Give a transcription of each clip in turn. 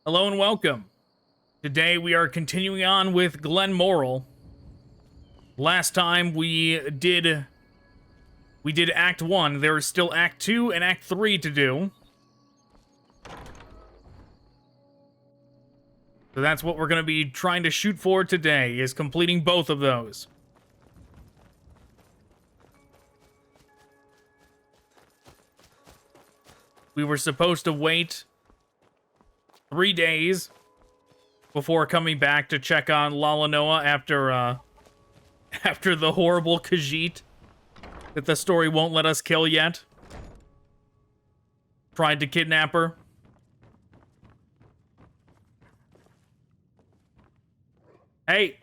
Hello and welcome. Today we are continuing on with Glenmoril. Last time we did Act 1. There is still Act 2 and Act 3 to do. So that's what we're going to be trying to shoot for today, is completing both of those. We were supposed to wait 3 days before coming back to check on Lalanoa after the horrible Khajiit that the story won't let us kill yet tried to kidnap her. Hey.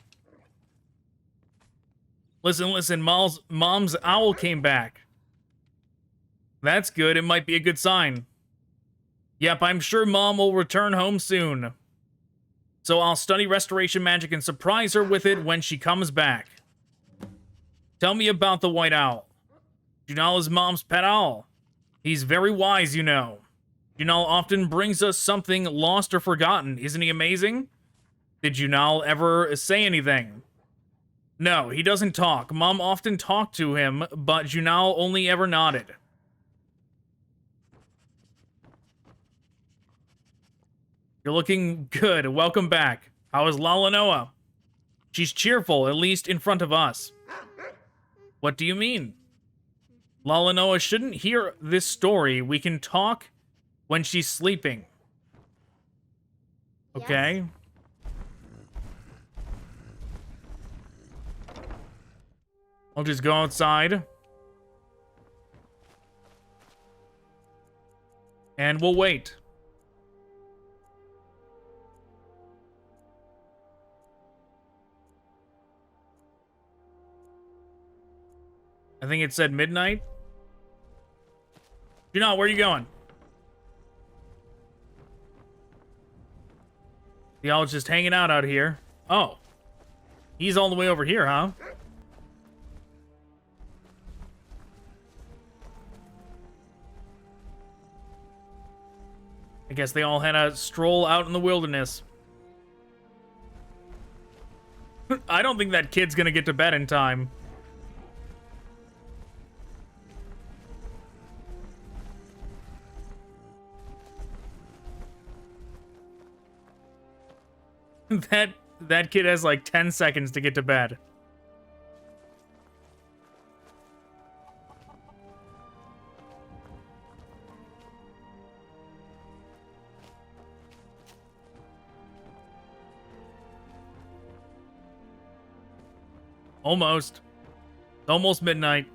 Listen, Mom's owl came back. That's good. It might be a good sign. Yep, I'm sure Mom will return home soon. So I'll study restoration magic and surprise her with it when she comes back. Tell me about the white owl. Junal is Mom's pet owl. He's very wise, you know. Junal often brings us something lost or forgotten. Isn't he amazing? Did Junal ever say anything? No, he doesn't talk. Mom often talked to him, but Junal only ever nodded. You're looking good. Welcome back. How is Lalanoa? She's cheerful, at least in front of us. What do you mean? Lalanoa shouldn't hear this story. We can talk when she's sleeping. Okay. Yes. I'll just go outside. And we'll wait. I think it said midnight. Junal, where are you going? The owl's just hanging out here. Oh. He's all the way over here, huh? I guess they all had a stroll out in the wilderness. I don't think that kid's gonna get to bed in time. That kid has like 10 seconds to get to bed. Almost. Almost midnight.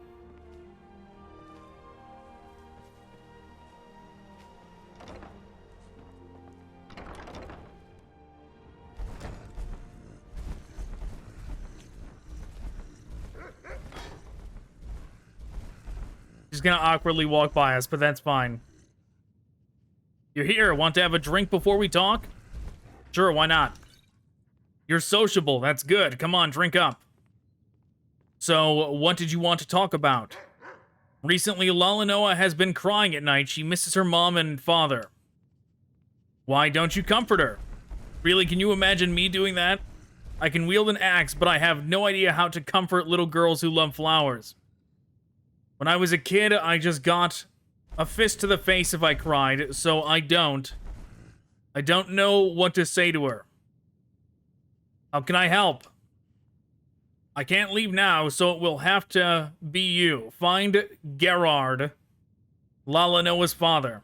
She's gonna awkwardly walk by us, but that's fine. You're here. Want to have a drink before we talk? Sure, why not? You're sociable. That's good. Come on, drink up. So, what did you want to talk about? Recently, Lalanoa has been crying at night. She misses her mom and father. Why don't you comfort her? Really, can you imagine me doing that? I can wield an axe, but I have no idea how to comfort little girls who love flowers. When I was a kid, I just got a fist to the face if I cried, so I don't know what to say to her. How can I help? I can't leave now, so it will have to be you. Find Gerard, Lalanoa's father.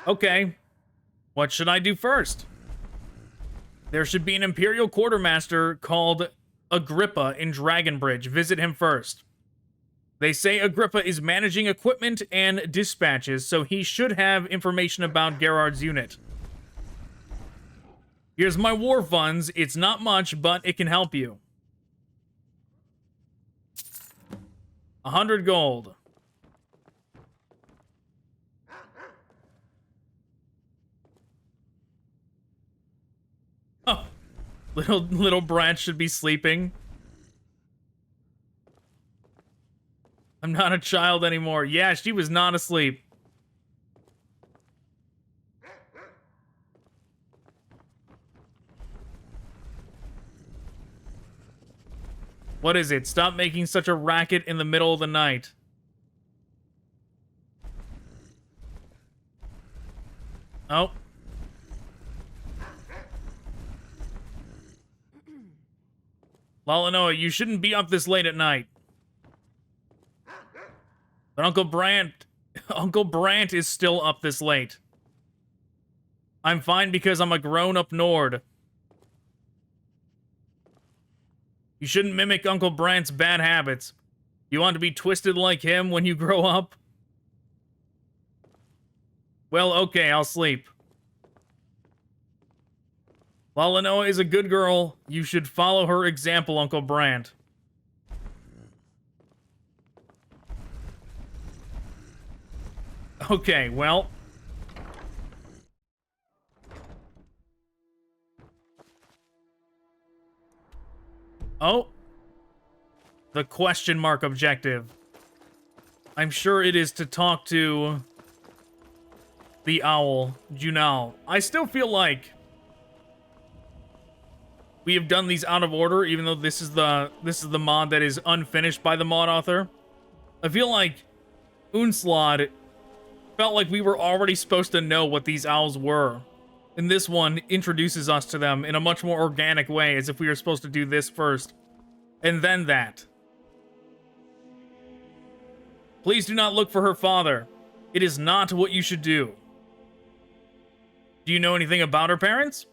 Okay. What should I do first? There should be an Imperial Quartermaster called Agrippa in Dragonbridge. Visit him first. They say Agrippa is managing equipment and dispatches, so he should have information about Gerard's unit. Here's my war funds. It's not much, but it can help you. 100 gold. Oh, little Brandt should be sleeping. I'm not a child anymore. Yeah, she was not asleep. What is it? Stop making such a racket in the middle of the night. Oh. Lalanoa, you shouldn't be up this late at night. But Uncle Brandt is still up this late. I'm fine because I'm a grown-up Nord. You shouldn't mimic Uncle Brandt's bad habits. You want to be twisted like him when you grow up? Well, okay, I'll sleep. Lalanoa is a good girl. You should follow her example, Uncle Brandt. Okay, well. Oh. The question mark objective. I'm sure it is to talk to the owl, Junal. I still feel like we have done these out of order, even though this is the mod that is unfinished by the mod author. I feel like Unslad felt like we were already supposed to know what these owls were. And this one introduces us to them in a much more organic way, as if we were supposed to do this first, and then that. Please do not look for her father. It is not what you should do. Do you know anything about her parents?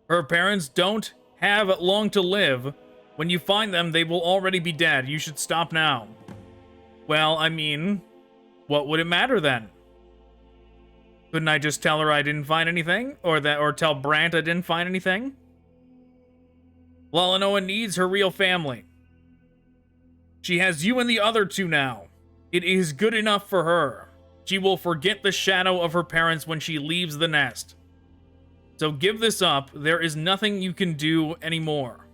Her parents don't have long to live. When you find them, they will already be dead. You should stop now. Well, I mean, what would it matter then? Couldn't I just tell her I didn't find anything? Or tell Brandt I didn't find anything? Lalanoa needs her real family. She has you and the other two now. It is good enough for her. She will forget the shadow of her parents when she leaves the nest. So give this up. There is nothing you can do anymore.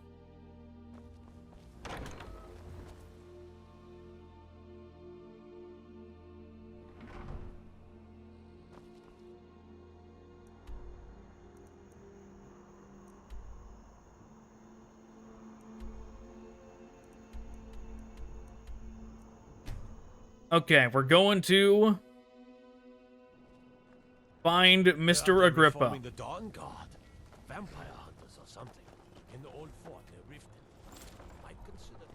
Okay, we're going to find Mr. Agrippa. The Dawn Guard. Vampire hunters or something. In the old fort near Riften. Might consider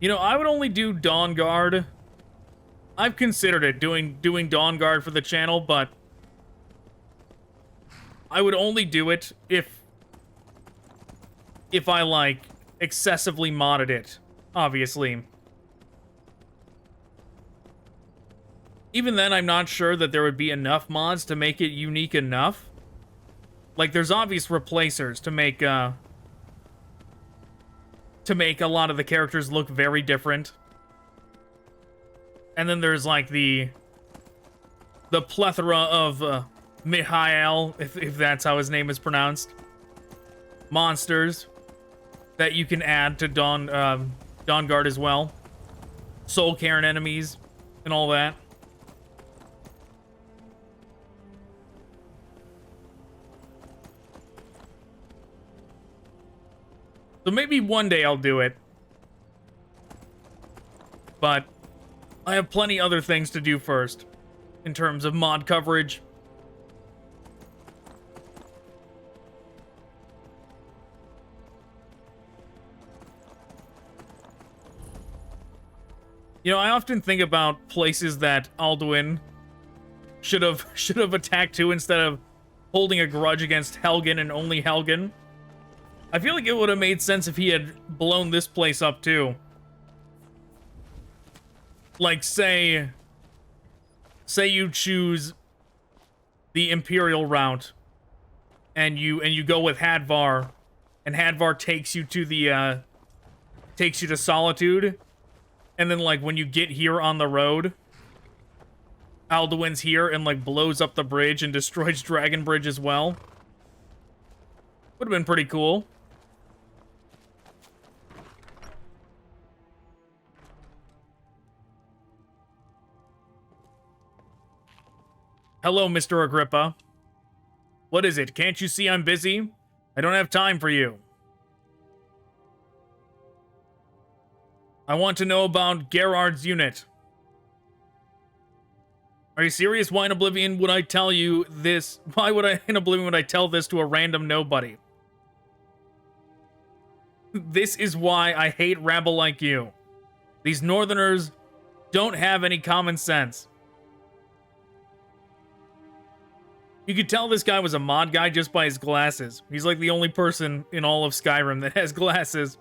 You know, I would only do Dawn Guard. I've considered it, doing Dawn Guard for the channel, but I would only do it if I, like, excessively modded it. Obviously. Even then, I'm not sure that there would be enough mods to make it unique enough. Like, there's obvious replacers to make a lot of the characters look very different. And then there's, like, the plethora of Mihail, if that's how his name is pronounced, monsters that you can add to Dawn Guard as well. Soul Cairn enemies and all that. So maybe one day I'll do it. But I have plenty other things to do first in terms of mod coverage. You know, I often think about places that Alduin should have attacked to instead of holding a grudge against Helgen and only Helgen. I feel like it would have made sense if he had blown this place up too. Like, say you choose the Imperial route, and you go with Hadvar, and Hadvar takes you to Solitude. And then, like, when you get here on the road, Alduin's here and, like, blows up the bridge and destroys Dragon Bridge as well. Would have been pretty cool. Hello, Mr. Agrippa. What is it? Can't you see I'm busy? I don't have time for you. I want to know about Gerard's unit. Are you serious? Why in Oblivion would I tell you this? Why would I in Oblivion would I tell this to a random nobody? This is why I hate rabble like you. These northerners don't have any common sense. You could tell this guy was a mod guy just by his glasses. He's like the only person in all of Skyrim that has glasses.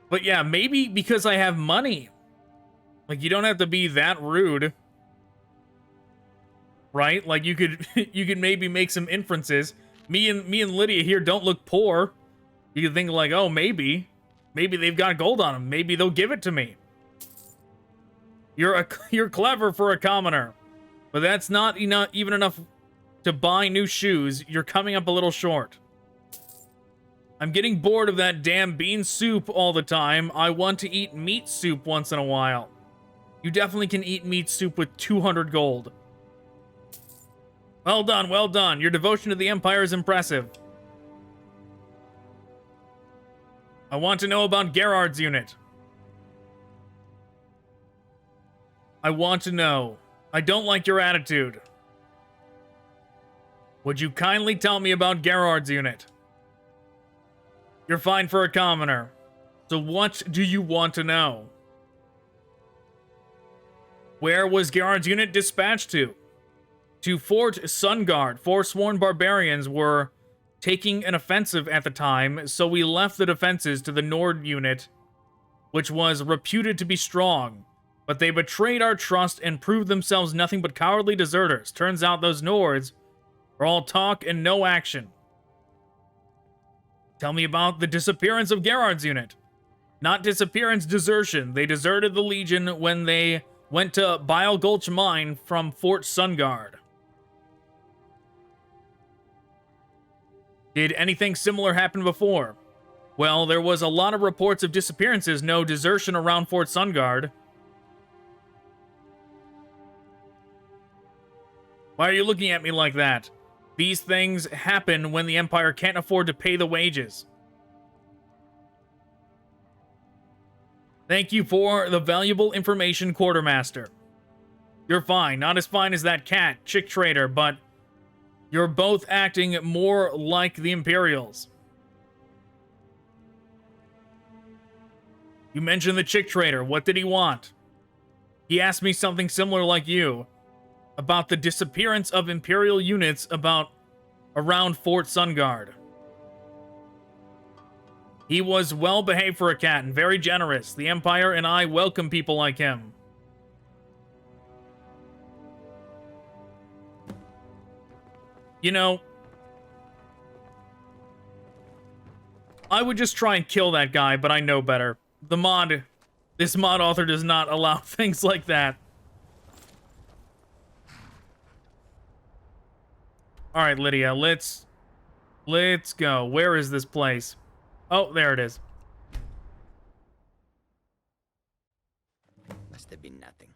But yeah, maybe because I have money. Like, you don't have to be that rude. Right? Like, you could you could maybe make some inferences. Me and Lydia here don't look poor. You could think like, oh, maybe they've got gold on them. Maybe they'll give it to me. You're clever for a commoner, but that's not even enough to buy new shoes. You're coming up a little short. I'm getting bored of that damn bean soup all the time. I want to eat meat soup once in a while. You definitely can eat meat soup with 200 gold. Well done, well done. Your devotion to the Empire is impressive. I want to know about Gerard's unit. I want to know. I don't like your attitude. Would you kindly tell me about Gerard's unit? You're fine for a commoner. So what do you want to know? Where was Gerard's unit dispatched to? To Fort Sungard. Forsworn barbarians were taking an offensive at the time, so we left the defenses to the Nord unit, which was reputed to be strong. But they betrayed our trust and proved themselves nothing but cowardly deserters. Turns out those Nords are all talk and no action. Tell me about the disappearance of Gerard's unit. Not disappearance, desertion. They deserted the Legion when they went to Bile Gulch Mine from Fort Sungard. Did anything similar happen before? Well, there was a lot of reports of disappearances, no desertion around Fort Sungard. Why are you looking at me like that? These things happen when the Empire can't afford to pay the wages. Thank you for the valuable information, Quartermaster. You're fine. Not as fine as that cat, chick trader, but you're both acting more like the Imperials. You mentioned the chick trader. What did he want? He asked me something similar like you. About the disappearance of Imperial units around Fort Sungard. He was well behaved for a cat and very generous. The Empire and I welcome people like him. You know, I would just try and kill that guy, but I know better. This mod author does not allow things like that. All right, Lydia, let's go. Where is this place? Oh, there it is. Must have been nothing.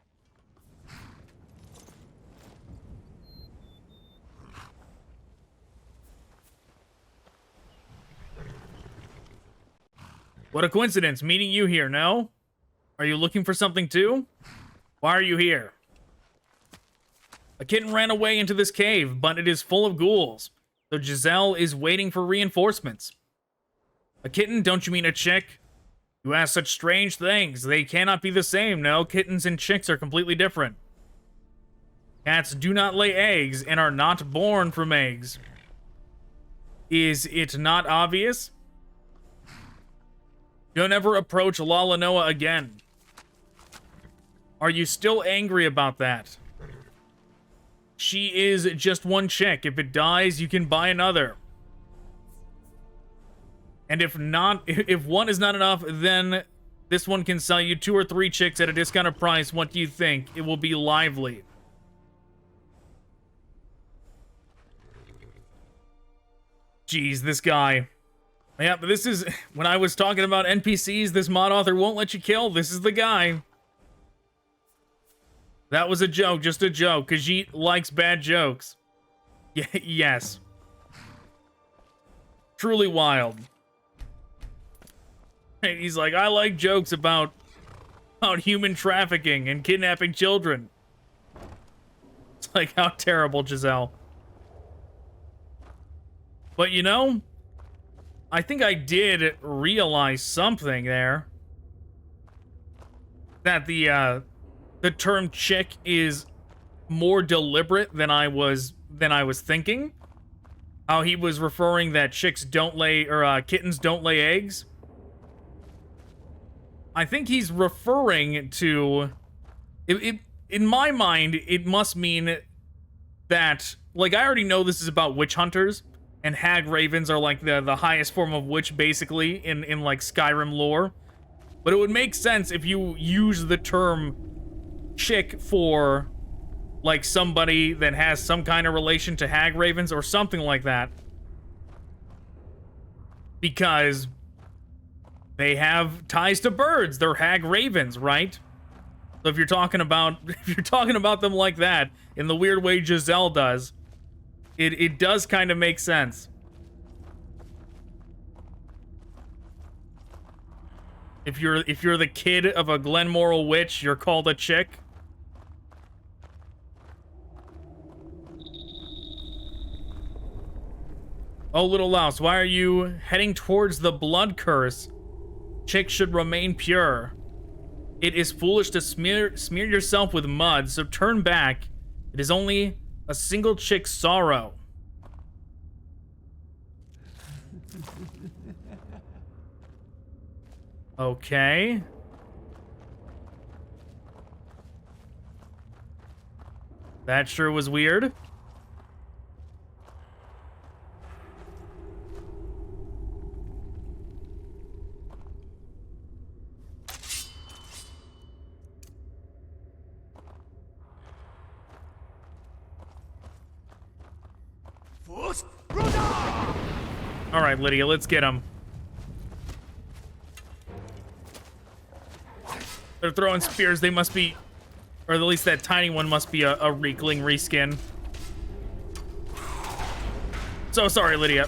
What a coincidence, meeting you here, no? Are you looking for something too? Why are you here? A kitten ran away into this cave, but it is full of ghouls. So Giselle is waiting for reinforcements. A kitten? Don't you mean a chick? You ask such strange things. They cannot be the same, no? Kittens and chicks are completely different. Cats do not lay eggs and are not born from eggs. Is it not obvious? Don't ever approach Lalanoa again. Are you still angry about that? She is just one chick. If it dies, you can buy another. And if one is not enough, then this one can sell you 2 or 3 chicks at a discounted price. What do you think? It will be lively. Jeez, this guy. Yeah, but this is... When I was talking about NPCs, this mod author won't let you kill. This is the guy. That was a joke, just a joke. Khajiit likes bad jokes. Yes. Truly wild. And he's like, I like jokes about human trafficking and kidnapping children. It's like, how terrible, Giselle. But you know, I think I did realize something there. That the term chick is more deliberate than I was thinking. How he was referring that chicks don't lay, or kittens don't lay eggs. I think he's referring to, in my mind, it must mean that, like, I already know this is about witch hunters, and hag ravens are like the highest form of witch, basically, in like Skyrim lore. But it would make sense if you use the term chick for, like, somebody that has some kind of relation to hag ravens or something like that. Because they have ties to birds. They're hag ravens, right? So if you're talking about them like that, in the weird way Giselle does, it does kind of make sense. If you're the kid of a Glenmoril witch, you're called a chick. Oh, little Louse, why are you heading towards the blood curse? Chicks should remain pure. It is foolish to smear yourself with mud, so turn back. It is only a single chick's sorrow. Okay. That sure was weird. All right, Lydia, let's get him. They're throwing spears. They must be, or at least that tiny one must be a Reekling reskin. So sorry, Lydia.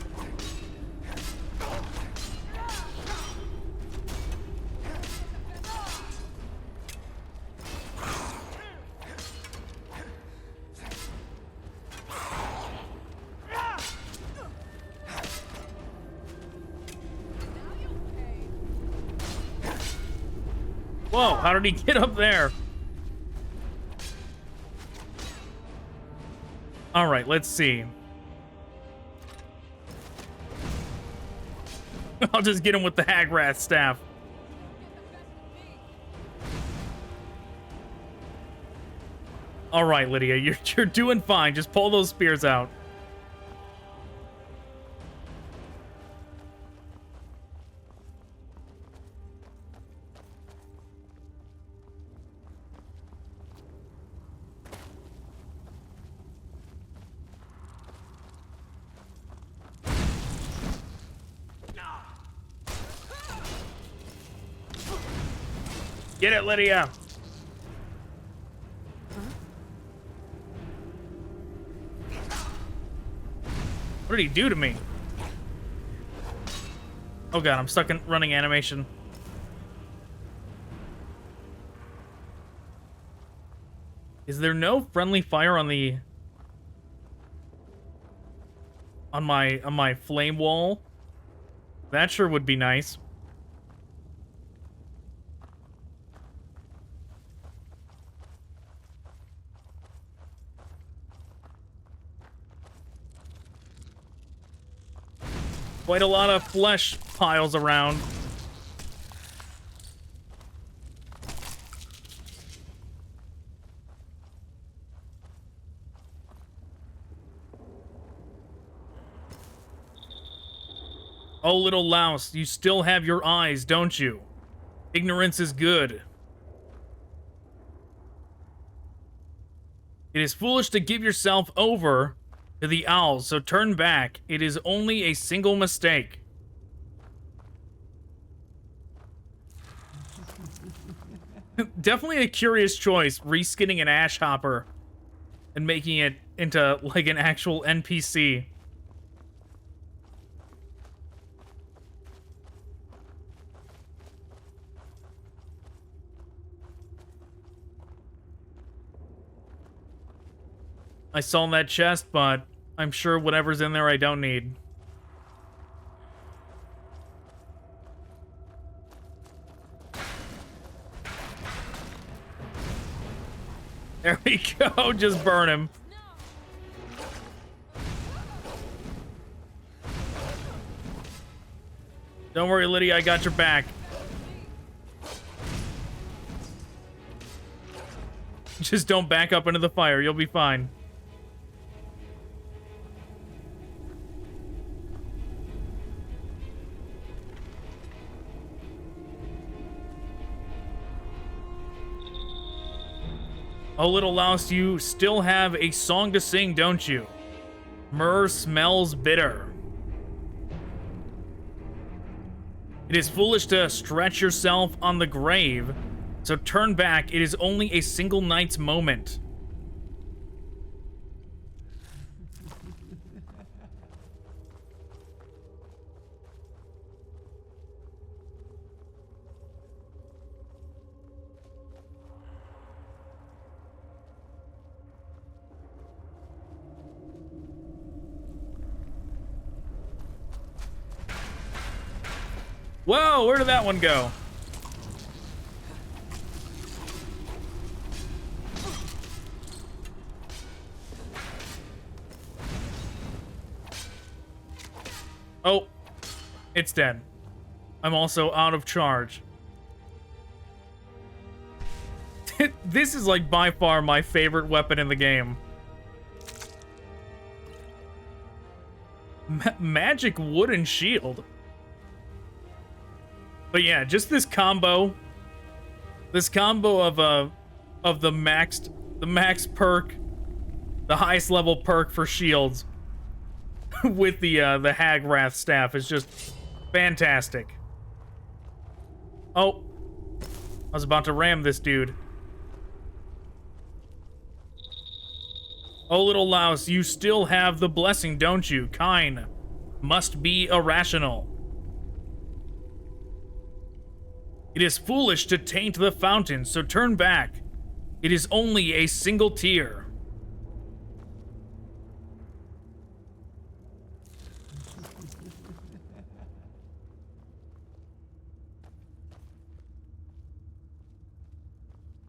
Whoa, how did he get up there? All right, let's see. I'll just get him with the Hagrath staff. All right, Lydia, you're doing fine. Just pull those spears out. Get it, Lydia. What did he do to me? Oh god, I'm stuck in running animation. Is there no friendly fire on the on my flame wall? That sure would be nice. Quite a lot of flesh piles around. Oh, little Louse, you still have your eyes, don't you? Ignorance is good. It is foolish to give yourself over to the owls, so turn back. It is only a single mistake. Definitely a curious choice, reskinning an ash hopper and making it into like an actual NPC. I saw that chest, but I'm sure whatever's in there I don't need. There we go, just burn him. Don't worry, Lydia, I got your back. Just don't back up into the fire, you'll be fine. Oh, little Louse, you still have a song to sing, don't you? Myrrh smells bitter. It is foolish to stretch yourself on the grave, so turn back. It is only a single night's moment. Whoa, where did that one go? Oh, it's dead. I'm also out of charge. This is like by far my favorite weapon in the game. Magic wooden shield. But yeah, just this combo. This combo of the max perk, the highest level perk for shields with the Hagwrath staff is just fantastic. Oh, I was about to ram this dude. Oh, little Louse, you still have the blessing, don't you? Kyne must be irrational. It is foolish to taint the fountain, so turn back. It is only a single tear.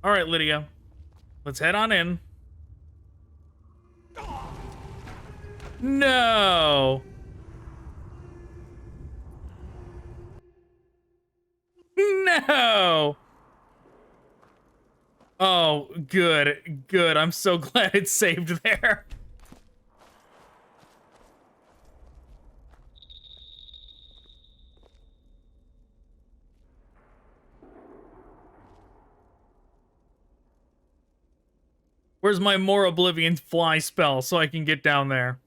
All right, Lydia. Let's head on in. No. No. Oh, good. Good. I'm so glad it saved there. Where's my More Oblivion fly spell so I can get down there?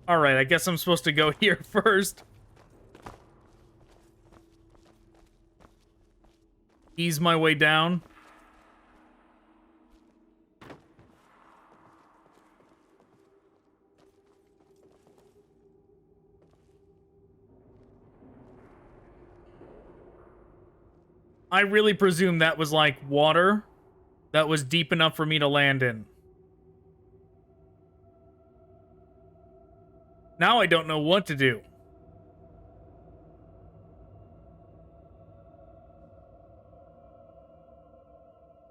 Alright, I guess I'm supposed to go here first. Ease my way down. I really presume that was like water that was deep enough for me to land in. Now I don't know what to do.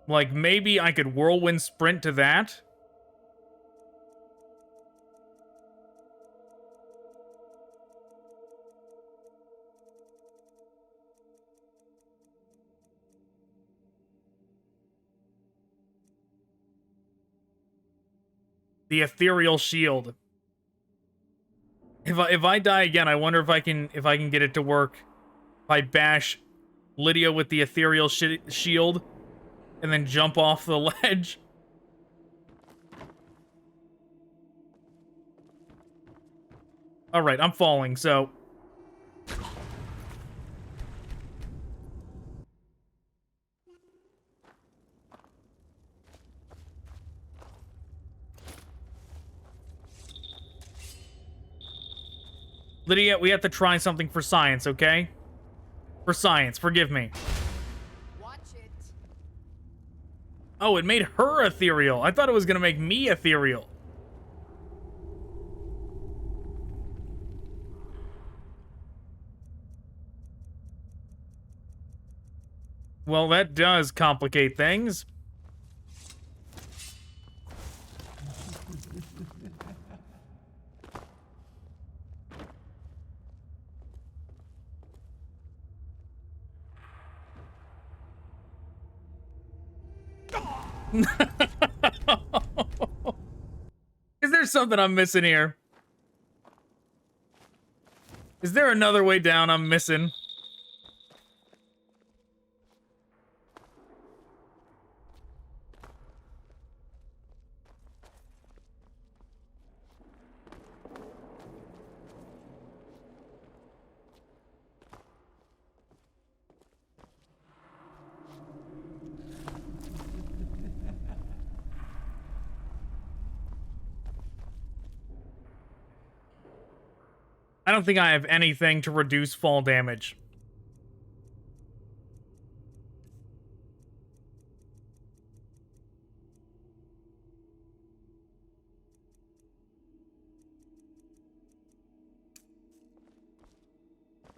Like, maybe I could whirlwind sprint to that? The ethereal shield. If I die again, I wonder if I can get it to work. If I bash Lydia with the ethereal shield and then jump off the ledge. All right, I'm falling, so Lydia, we have to try something for science, okay? For science, forgive me. Watch it. Oh, it made her ethereal. I thought it was gonna make me ethereal. Well, that does complicate things. Is there something I'm missing here? Is there another way down I'm missing? I don't think I have anything to reduce fall damage.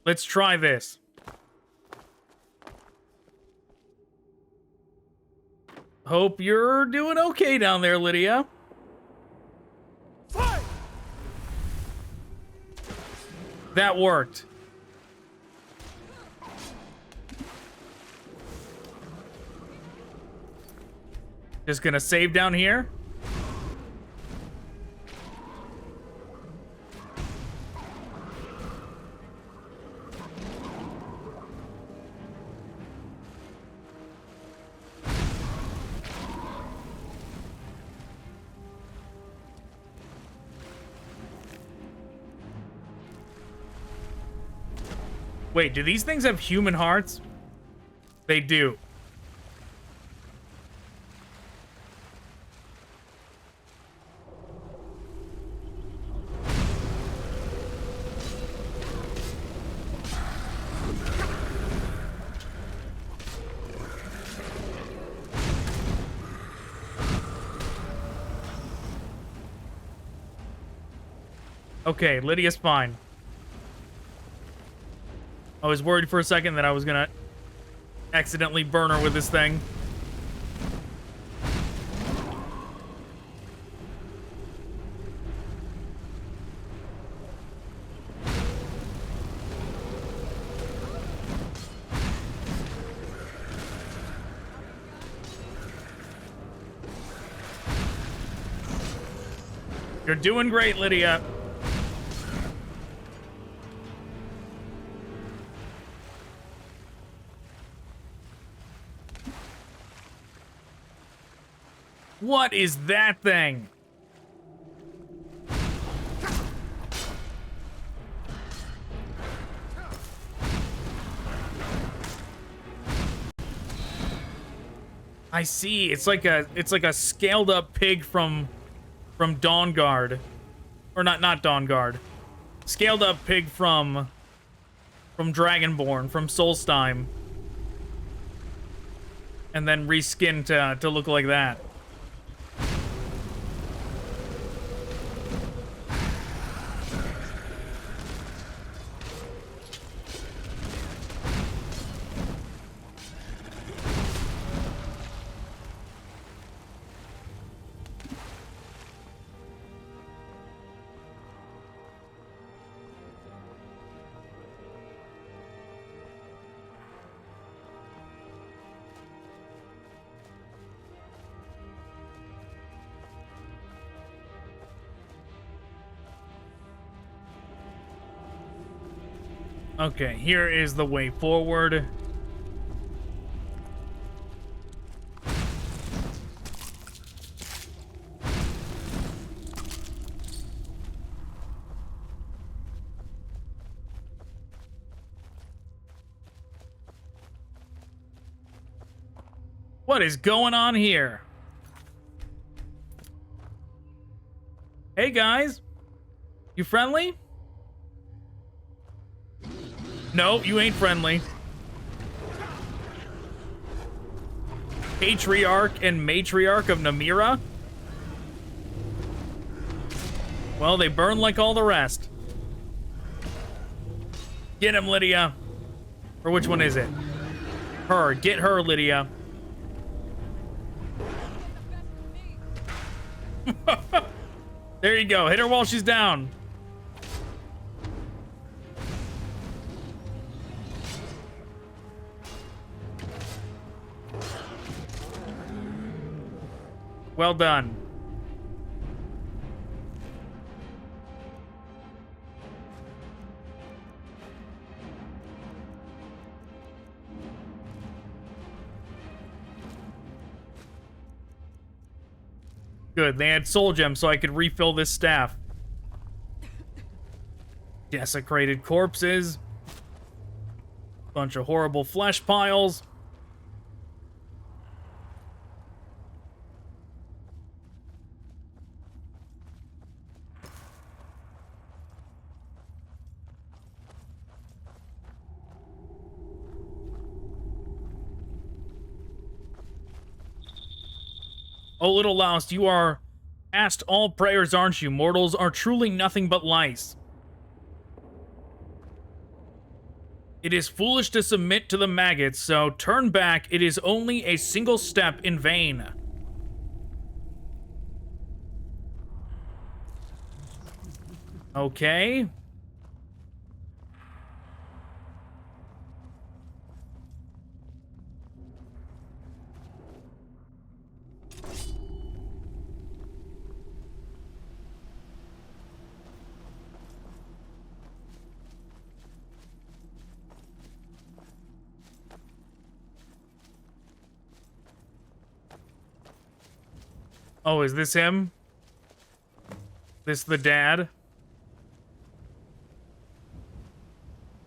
Let's try this. Hope you're doing okay down there, Lydia. Fight! That worked. Just gonna save down here. Wait, do these things have human hearts? They do. Okay, Lydia's fine. I was worried for a second that I was gonna accidentally burn her with this thing. You're doing great, Lydia. What is that thing? I see. It's like a scaled up pig from Dawnguard. Or not Dawnguard. Scaled up pig from Dragonborn, from Solstheim. And then reskinned to look like that. Okay, here is the way forward. What is going on here? Hey guys, you friendly? No, you ain't friendly. Patriarch and Matriarch of Namira? Well, they burn like all the rest. Get him, Lydia. Or which one is it? Her. Get her, Lydia. There you go. Hit her while she's down. Well done. Good, they had soul gems so I could refill this staff. Desecrated corpses. Bunch of horrible flesh piles. Oh, little Louse, you are past all prayers, aren't you? Mortals are truly nothing but lice. It is foolish to submit to the maggots, so turn back. It is only a single step in vain. Okay. Oh, is this him? This the dad?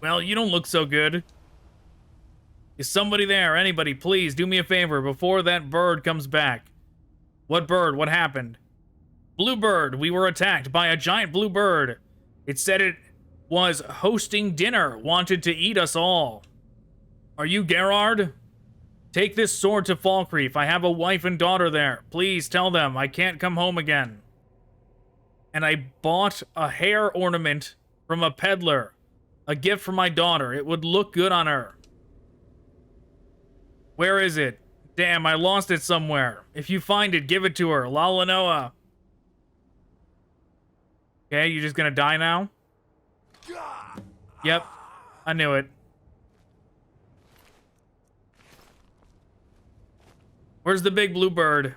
Well, you don't look so good. Is somebody there? Anybody, please do me a favor before that bird comes back. What bird? What happened? Bluebird. We were attacked by a giant blue bird. It said it was hosting dinner, wanted to eat us all. Are you Gerard? Take this sword to Falkreath. I have a wife and daughter there. Please tell them I can't come home again. And I bought a hair ornament from a peddler. A gift for my daughter. It would look good on her. Where is it? Damn, I lost it somewhere. If you find it, give it to her. Lalanoa. Okay, you just gonna die now? Yep. I knew it. Where's the big blue bird?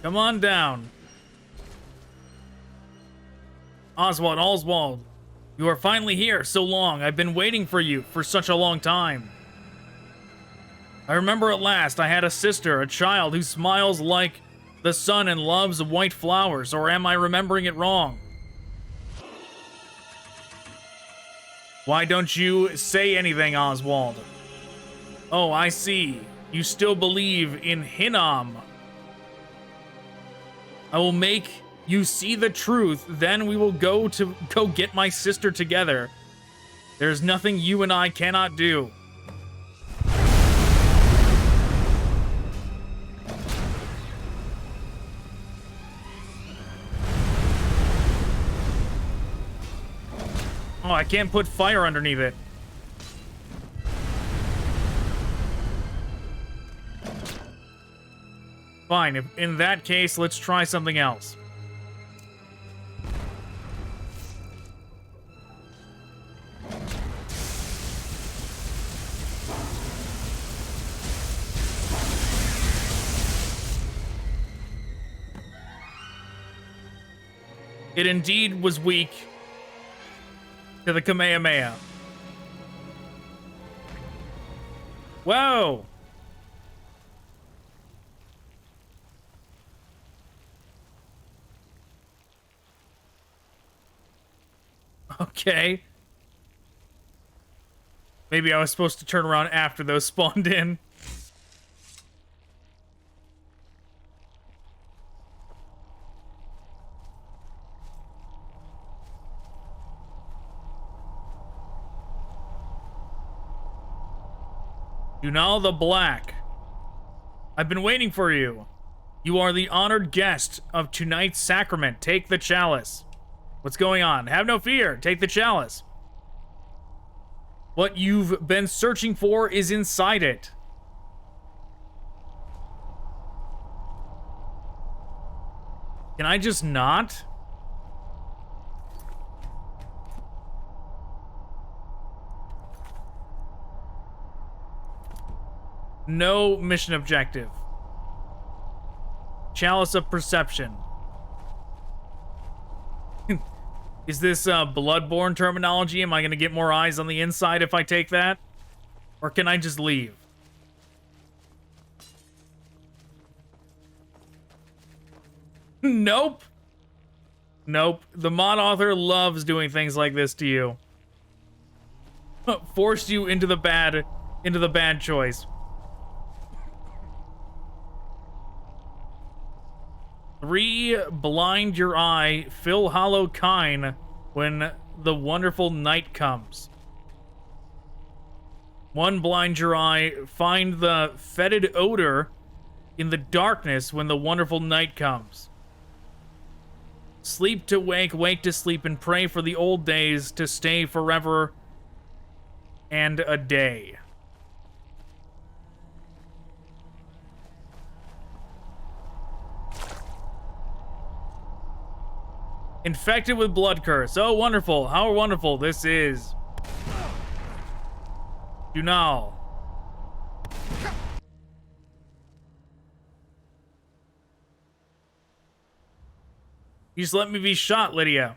Come on down. Oswald, you are finally here. So long. I've been waiting for you for such a long time. I remember at last I had a sister, a child who smiles like the sun and loves white flowers, or am I remembering it wrong? Why don't you say anything, Oswald? Oh, I see. You still believe in Hinnom. I will make you see the truth, then we will go get my sister together. There's nothing you and I cannot do. Oh, I can't put fire underneath it. Fine, in that case, let's try something else. It indeed was weak to the Kamehameha. Whoa! Okay. Maybe I was supposed to turn around after those spawned in. Dunal the Black. I've been waiting for you. You are the honored guest of tonight's sacrament. Take the chalice. What's going on? Have no fear. Take the chalice. What you've been searching for is inside it. Can I just not? No mission objective. Chalice of Perception. Is this Bloodborne terminology? Am I going to get more eyes on the inside if I take that? Or can I just leave? Nope. Nope. The mod author loves doing things like this to you. Forced you into the bad choice. 3, blind your eye, fill hollow Kyne when the wonderful night comes. 1, blind your eye, find the fetid odor in the darkness when the wonderful night comes. Sleep to wake, wake to sleep, and pray for the old days to stay forever and a day. Infected with blood curse. Oh, wonderful. How wonderful this is. Dunal. You just let me be shot, Lydia.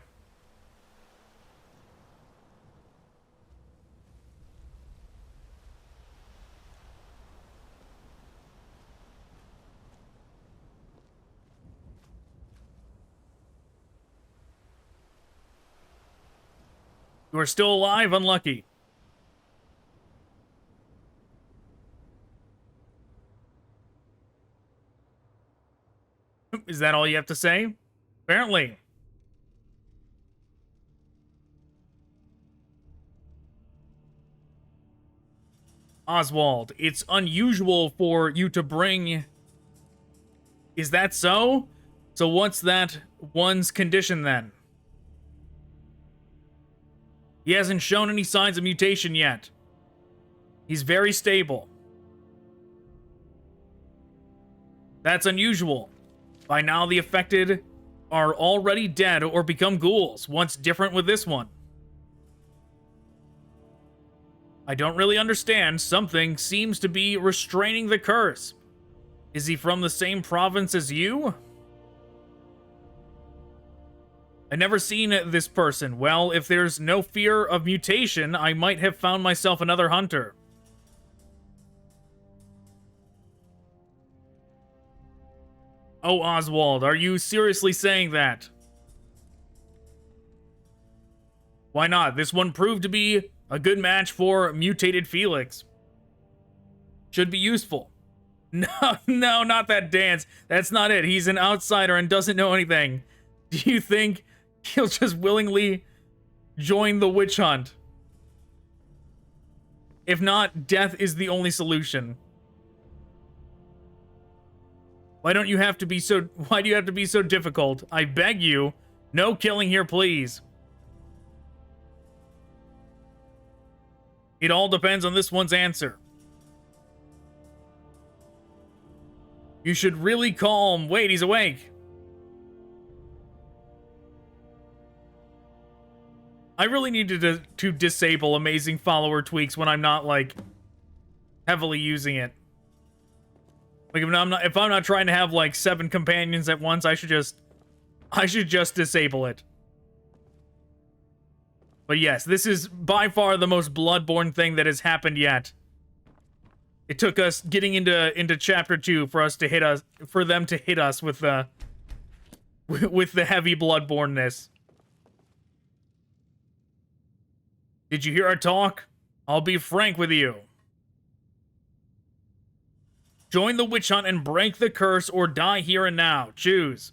You are still alive, unlucky. Is that all you have to say? Apparently. Oswald, it's unusual for you to bring... Is that so? So what's that one's condition then? He hasn't shown any signs of mutation yet. He's very stable. That's unusual. By now the affected are already dead or become ghouls. What's different with this one? I don't really understand. Something seems to be restraining the curse. Is he from the same province as you? I've never seen this person. Well, if there's no fear of mutation, I might have found myself another hunter. Oh, Oswald, are you seriously saying that? Why not? This one proved to be a good match for mutated Felix. Should be useful. No, no, not that dance. That's not it. He's an outsider and doesn't know anything. Do you think he'll just willingly join the witch hunt? If not, death is the only solution. Why do you have to be so difficult? I beg you. No killing here, please. It all depends on this one's answer. You should really calm. Wait, he's awake. I really needed to disable amazing follower tweaks when I'm not, like, heavily using it. Like, if I'm not trying to have, like, 7 companions at once, I should just disable it. But yes, this is by far the most Bloodborne thing that has happened yet. It took us getting into chapter 2 for them to hit us with the heavy Bloodborne-ness. Did you hear our talk? I'll be frank with you. Join the witch hunt and break the curse or die here and now. Choose.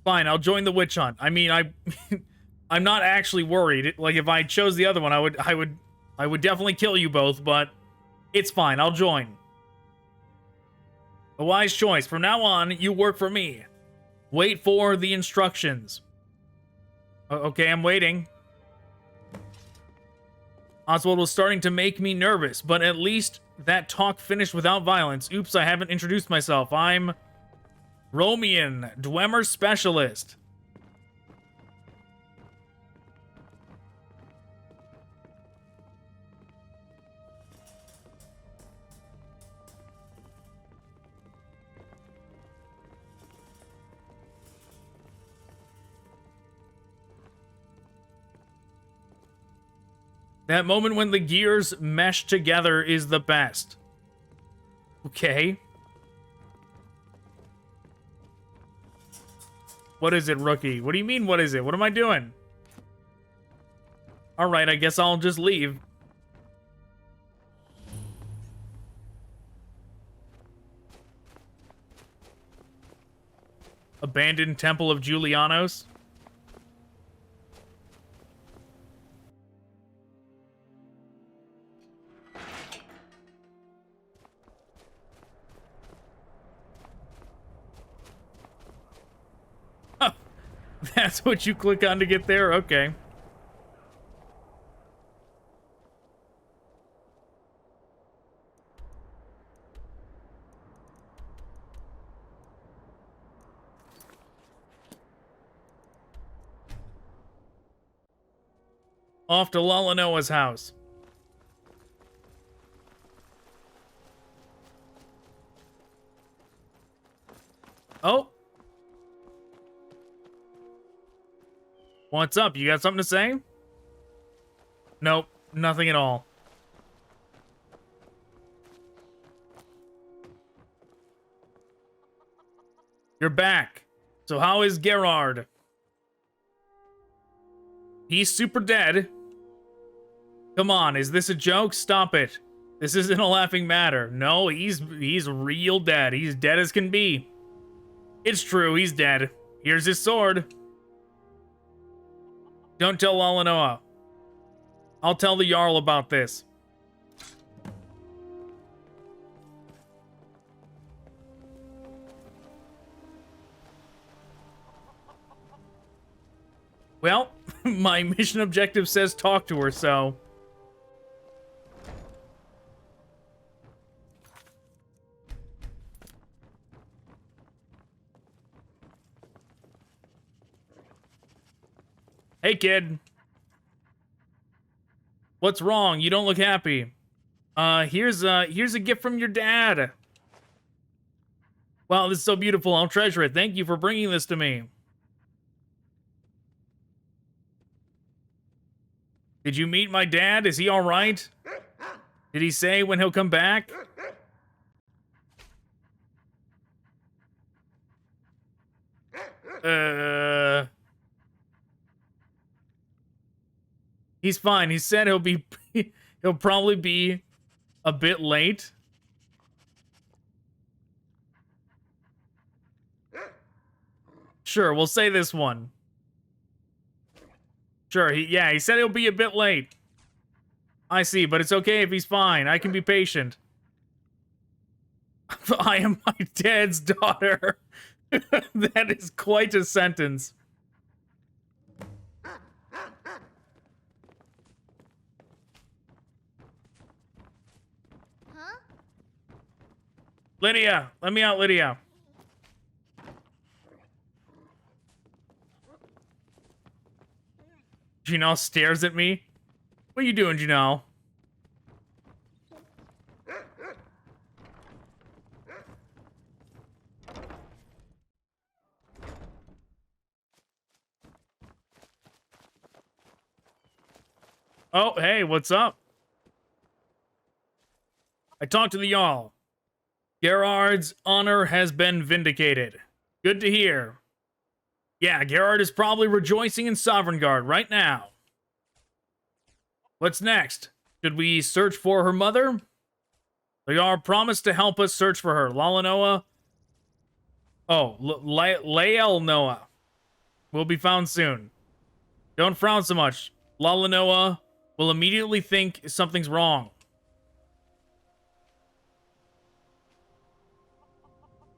Fine, I'll join the witch hunt. I mean, I'm not actually worried. Like, if I chose the other one, I would definitely kill you both, but it's fine. I'll join. A wise choice. From now on, you work for me. Wait for the instructions. Okay, I'm waiting. Oswald was starting to make me nervous, but at least that talk finished without violence. Oops, I haven't introduced myself. I'm Romian, Dwemer Specialist. That moment when the gears mesh together is the best. Okay. What is it, rookie? What do you mean, what is it? What am I doing? Alright, I guess I'll just leave. Abandoned Temple of Julianos? That's what you click on to get there? Okay. Off to Lalanoa's house. Oh. What's up? You got something to say? Nope, nothing at all. You're back. So how is Gerard? He's super dead. Come on, is this a joke? Stop it. This isn't a laughing matter. No, he's real dead. He's dead as can be. It's true, he's dead. Here's his sword. Don't tell Lalanoa. I'll tell the Jarl about this. Well, my mission objective says talk to her, so... Hey, kid. What's wrong? You don't look happy. Here's a gift from your dad. Wow, this is so beautiful. I'll treasure it. Thank you for bringing this to me. Did you meet my dad? Is he all right? Did he say when he'll come back? He's fine. He said he'll probably be a bit late. Sure, we'll say this one. Sure, he said he'll be a bit late. I see, but it's okay if he's fine. I can be patient. I am my dad's daughter. That is quite a sentence. Huh? Lydia, let me out, Lydia. Janelle stares at me. What are you doing, Janelle? Oh, hey, what's up? I talked to the Jarl. Gerard's honor has been vindicated. Good to hear. Yeah, Gerard is probably rejoicing in Sovngarde right now. What's next? Should we search for her mother? They are promised to help us search for her. Lalanoa. Oh, Lalanoa will be found soon. Don't frown so much. Lalanoa will immediately think something's wrong.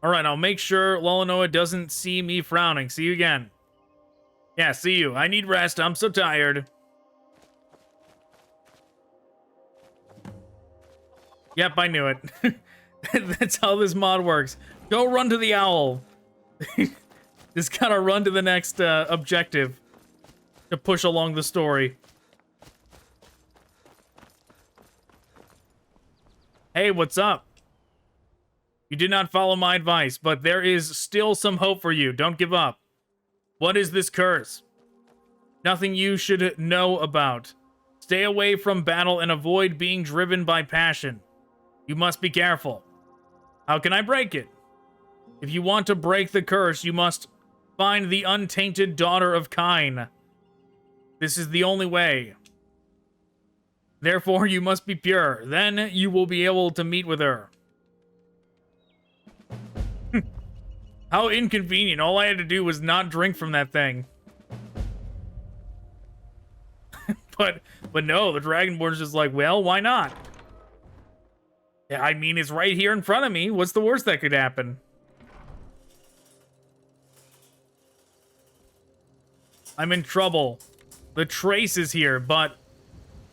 Alright, I'll make sure Lalanoa doesn't see me frowning. See you again. Yeah, see you. I need rest. I'm so tired. Yep, I knew it. That's how this mod works. Go run to the owl. Just gotta run to the next objective to push along the story. Hey, what's up? You did not follow my advice, but there is still some hope for you. Don't give up. What is this curse? Nothing you should know about. Stay away from battle and avoid being driven by passion. You must be careful. How can I break it? If you want to break the curse, you must find the untainted daughter of Kyne. This is the only way. Therefore, you must be pure. Then you will be able to meet with her. How inconvenient. All I had to do was not drink from that thing. but no, the Dragonborn's just like, well, why not? Yeah, I mean, it's right here in front of me. What's the worst that could happen? I'm in trouble. The trace is here, but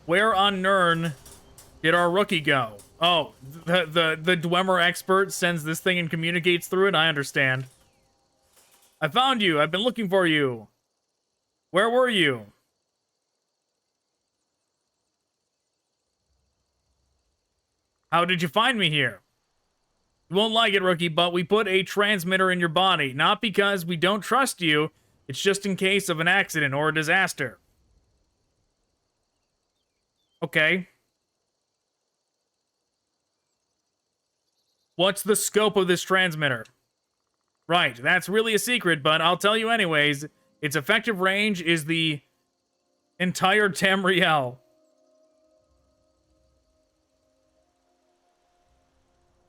where on Nirn did our rookie go? Oh, the Dwemer expert sends this thing and communicates through it? I understand. I found you. I've been looking for you. Where were you? How did you find me here? You won't like it, rookie, but we put a transmitter in your body. Not because we don't trust you. It's just in case of an accident or a disaster. Okay. What's the scope of this transmitter? Right, that's really a secret, but I'll tell you anyways. Its effective range is the entire Tamriel.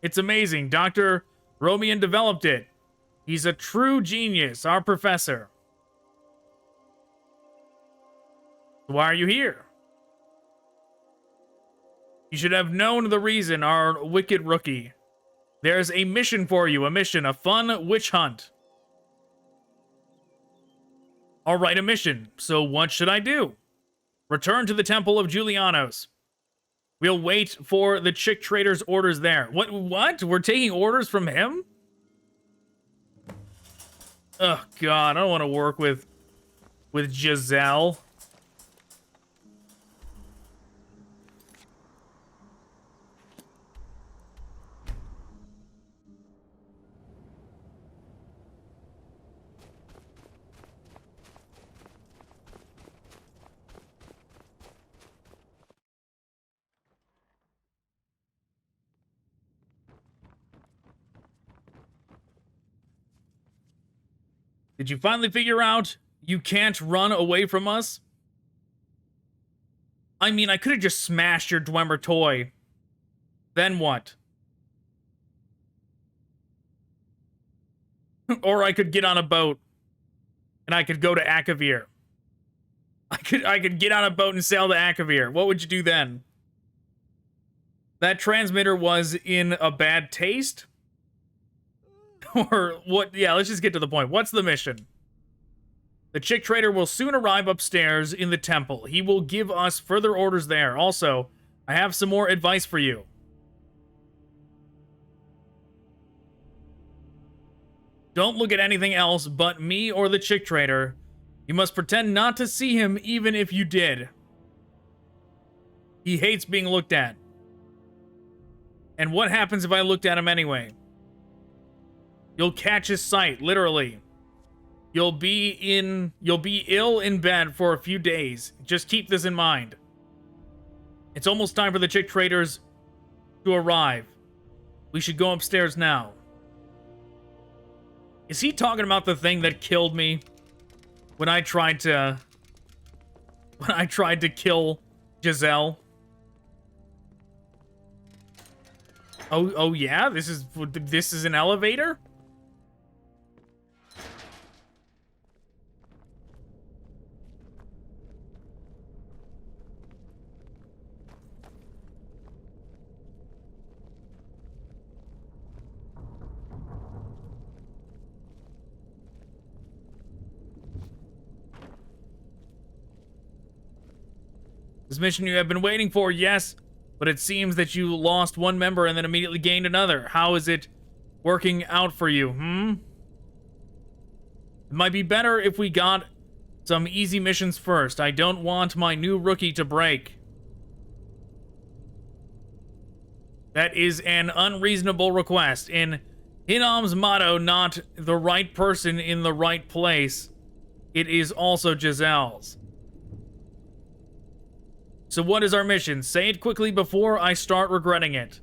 It's amazing. Dr. Romian developed it. He's a true genius, our professor. Why are you here? You should have known the reason, our wicked rookie. There's a mission for you, a fun witch hunt. Alright, a mission. So what should I do? Return to the Temple of Julianos. We'll wait for the chick trader's orders there. What? We're taking orders from him? Oh god, I don't want to work with Giselle. Did you finally figure out you can't run away from us? I mean, I could have just smashed your Dwemer toy. Then what? Or I could get on a boat and I could go to Akavir. I could get on a boat and sail to Akavir. What would you do then? That transmitter was in a bad taste? Or what? Yeah, let's just get to the point. What's the mission? The chick trader will soon arrive upstairs in the temple. He will give us further orders there. Also, I have some more advice for you. Don't look at anything else but me or the chick trader. You must pretend not to see him even if you did. He hates being looked at. And what happens if I looked at him anyway? You'll catch his sight, literally. You'll be ill in bed for a few days. Just keep this in mind. It's almost time for the chick traders to arrive. We should go upstairs now. Is he talking about the thing that killed me when I tried to kill Giselle. Oh yeah, this is an elevator? This mission you have been waiting for, yes, but it seems that you lost one member and then immediately gained another. How is it working out for you, It might be better if we got some easy missions first. I don't want my new rookie to break. That is an unreasonable request. In Hinam's motto, not the right person in the right place, it is also Giselle's. So what is our mission? Say it quickly before I start regretting it.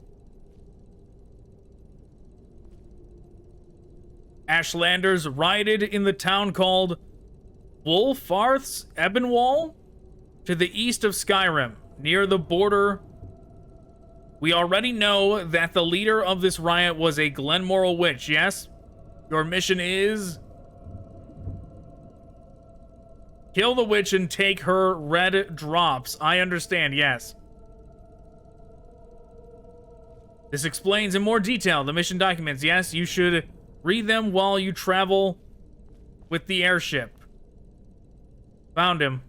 Ashlanders rioted in the town called Wulfharth's Ebonwall to the east of Skyrim, near the border. We already know that the leader of this riot was a Glenmoril witch, yes? Your mission is... kill the witch and take her red drops. I understand, yes. This explains in more detail the mission documents. Yes, you should read them while you travel with the airship. Found him.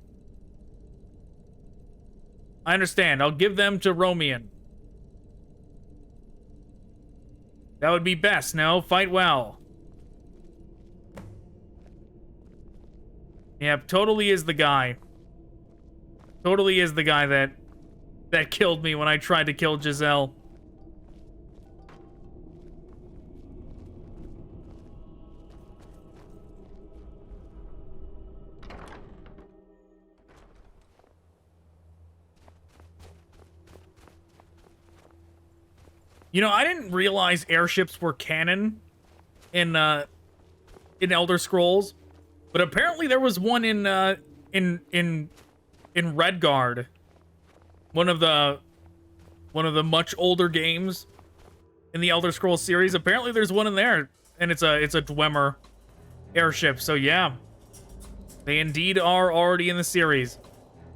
I understand. I'll give them to Romian. That would be best, no? Fight well. Yep, totally is the guy. Totally is the guy that killed me when I tried to kill Giselle. You know, I didn't realize airships were canon in Elder Scrolls. But apparently there was one in Redguard, one of the much older games in the Elder Scrolls series. Apparently there's one in there, and it's a Dwemer airship. So yeah, they indeed are already in the series.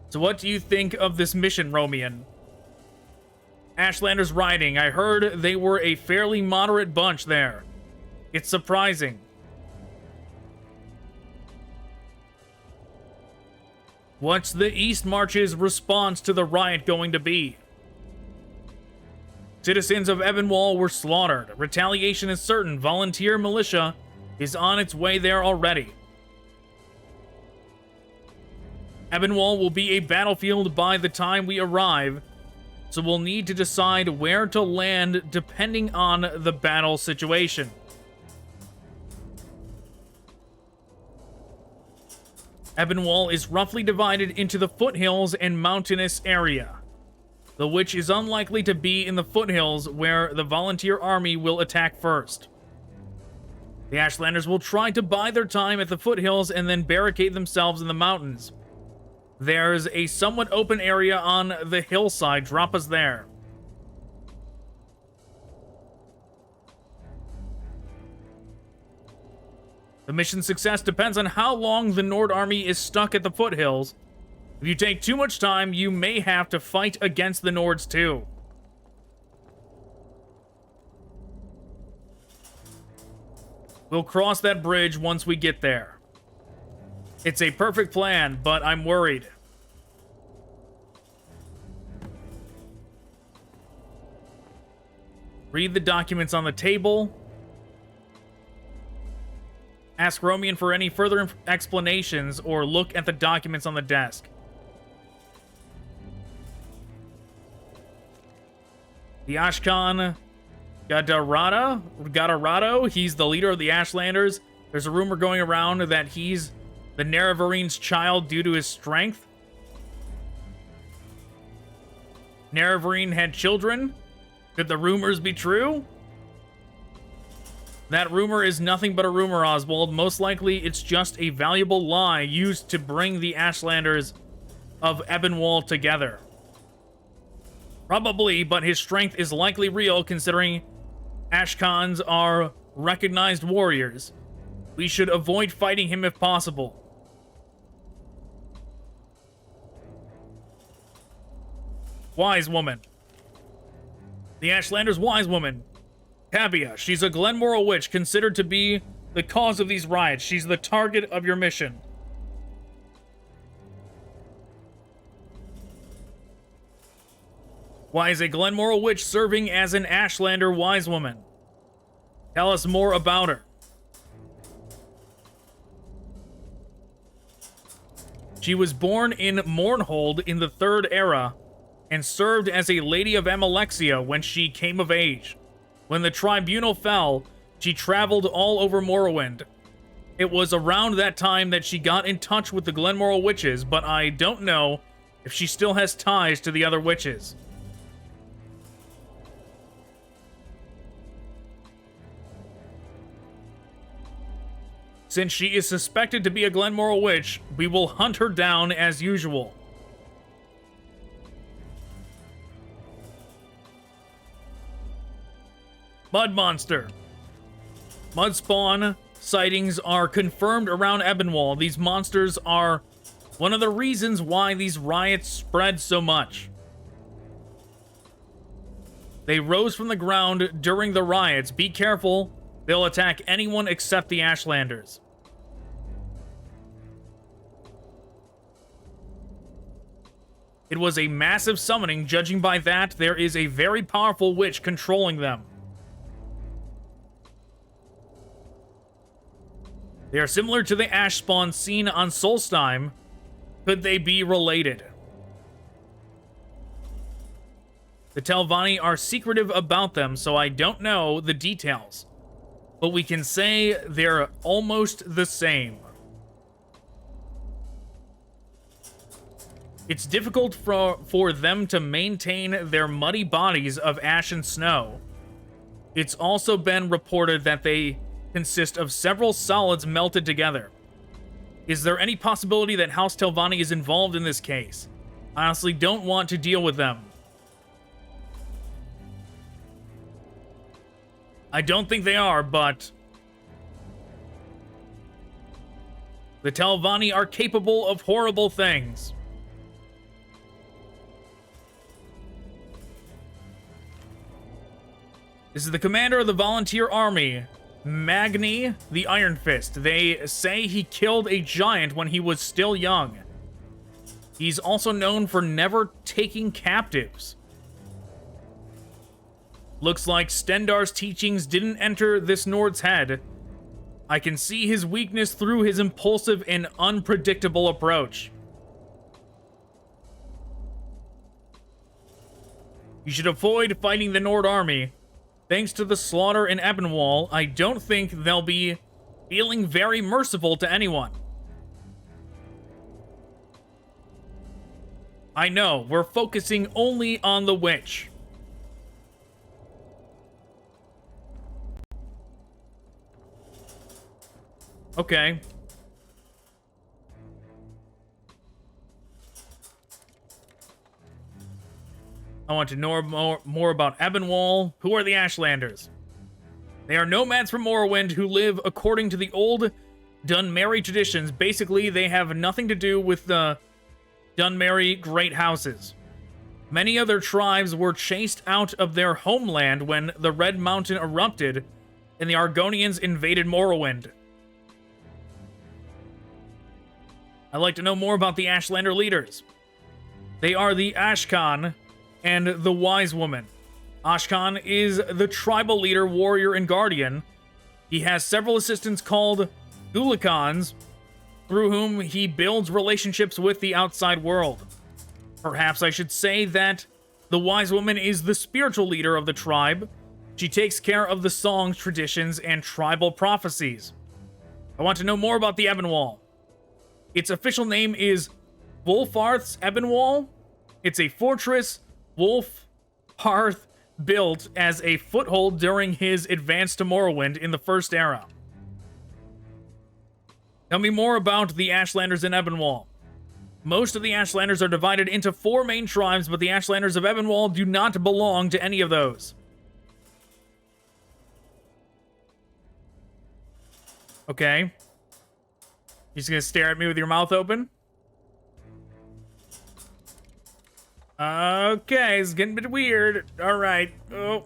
So what do you think of this mission, Romian? Ashlanders riding. I heard they were a fairly moderate bunch there. It's surprising. What's the East March's response to the riot going to be? Citizens of Ebonwall were slaughtered. Retaliation is certain. Volunteer militia is on its way there already. Ebonwall will be a battlefield by the time we arrive, so we'll need to decide where to land depending on the battle situation. Ebonwall is roughly divided into the foothills and mountainous area. The witch is unlikely to be in the foothills where the volunteer army will attack first. The Ashlanders will try to bide their time at the foothills and then barricade themselves in the mountains. There's a somewhat open area on the hillside. Drop us there. The mission's success depends on how long the Nord army is stuck at the foothills. If you take too much time, you may have to fight against the Nords too. We'll cross that bridge once we get there. It's a perfect plan, but I'm worried. Read the documents on the table. Ask Romian for any further explanations or look at the documents on the desk. The Ashkan Gadarado, he's the leader of the Ashlanders. There's a rumor going around that he's the Nerevarin's child due to his strength. Nerevarin had children. Could the rumors be true? That rumor is nothing but a rumor, Oswald. Most likely, it's just a valuable lie used to bring the Ashlanders of Ebonwall together. Probably, but his strength is likely real considering Ashkans are recognized warriors. We should avoid fighting him if possible. Wise woman. The Ashlanders' wise woman. Tabia. She's a Glenmoril witch considered to be the cause of these riots. She's the target of your mission. Why is a Glenmoril witch serving as an Ashlander wise woman? Tell us more about her. She was born in Mournhold in the Third Era and served as a Lady of Amalexia when she came of age. When the tribunal fell, she traveled all over Morrowind. It was around that time that she got in touch with the Glenmoril witches, but I don't know if she still has ties to the other witches. Since she is suspected to be a Glenmoril witch, we will hunt her down as usual. Mud monster. Mud spawn sightings are confirmed around Ebonwall. These monsters are one of the reasons why these riots spread so much. They rose from the ground during the riots. Be careful. They'll attack anyone except the Ashlanders. It was a massive summoning. Judging by that, there is a very powerful witch controlling them. They are similar to the ash spawn seen on Solstheim. Could they be related? The Telvanni are secretive about them, so I don't know the details. But we can say they're almost the same. It's difficult for them to maintain their muddy bodies of ash and snow. It's also been reported that they consist of several solids melted together. Is there any possibility that House Telvanni is involved in this case? I honestly don't want to deal with them. I don't think they are, but the Telvanni are capable of horrible things. This is the commander of the volunteer army, Magni the Iron Fist. They say he killed a giant when he was still young. He's also known for never taking captives. Looks like Stendarr's teachings didn't enter this Nord's head. I can see his weakness through his impulsive and unpredictable approach. You should avoid fighting the Nord army. Thanks to the slaughter in Ebonwall, I don't think they'll be feeling very merciful to anyone. I know, we're focusing only on the witch. Okay. I want to know more about Ebonwall. Who are the Ashlanders? They are nomads from Morrowind who live according to the old Dunmerry traditions. Basically, they have nothing to do with the Dunmerry great houses. Many other tribes were chased out of their homeland when the Red Mountain erupted and the Argonians invaded Morrowind. I'd like to know more about the Ashlander leaders. They are the Ashkan and the Wise Woman. Ashkan is the tribal leader, warrior, and guardian. He has several assistants called Gulikans, through whom he builds relationships with the outside world. Perhaps I should say that the Wise Woman is the spiritual leader of the tribe. She takes care of the songs, traditions, and tribal prophecies. I want to know more about the Ebonwall. Its official name is Wulfharth's Ebonwall. It's a fortress Wulfharth built as a foothold during his advance to Morrowind in the First Era. Tell me more about the Ashlanders in Ebonwall. Most of the Ashlanders are divided into 4 main tribes, but the Ashlanders of Ebonwall do not belong to any of those. Okay. You just gonna stare at me with your mouth open? Okay, it's getting a bit weird. Alright. Oh.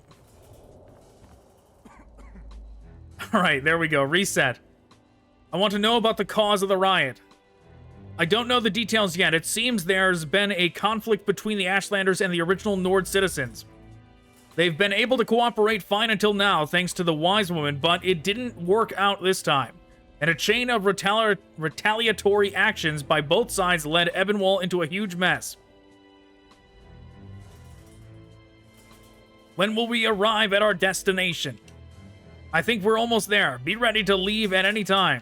Alright, there we go. Reset. I want to know about the cause of the riot. I don't know the details yet. It seems there's been a conflict between the Ashlanders and the original Nord citizens. They've been able to cooperate fine until now, thanks to the wise woman, but it didn't work out this time. And a chain of retaliatory actions by both sides led Ebonwall into a huge mess. When will we arrive at our destination? I think we're almost there. Be ready to leave at any time.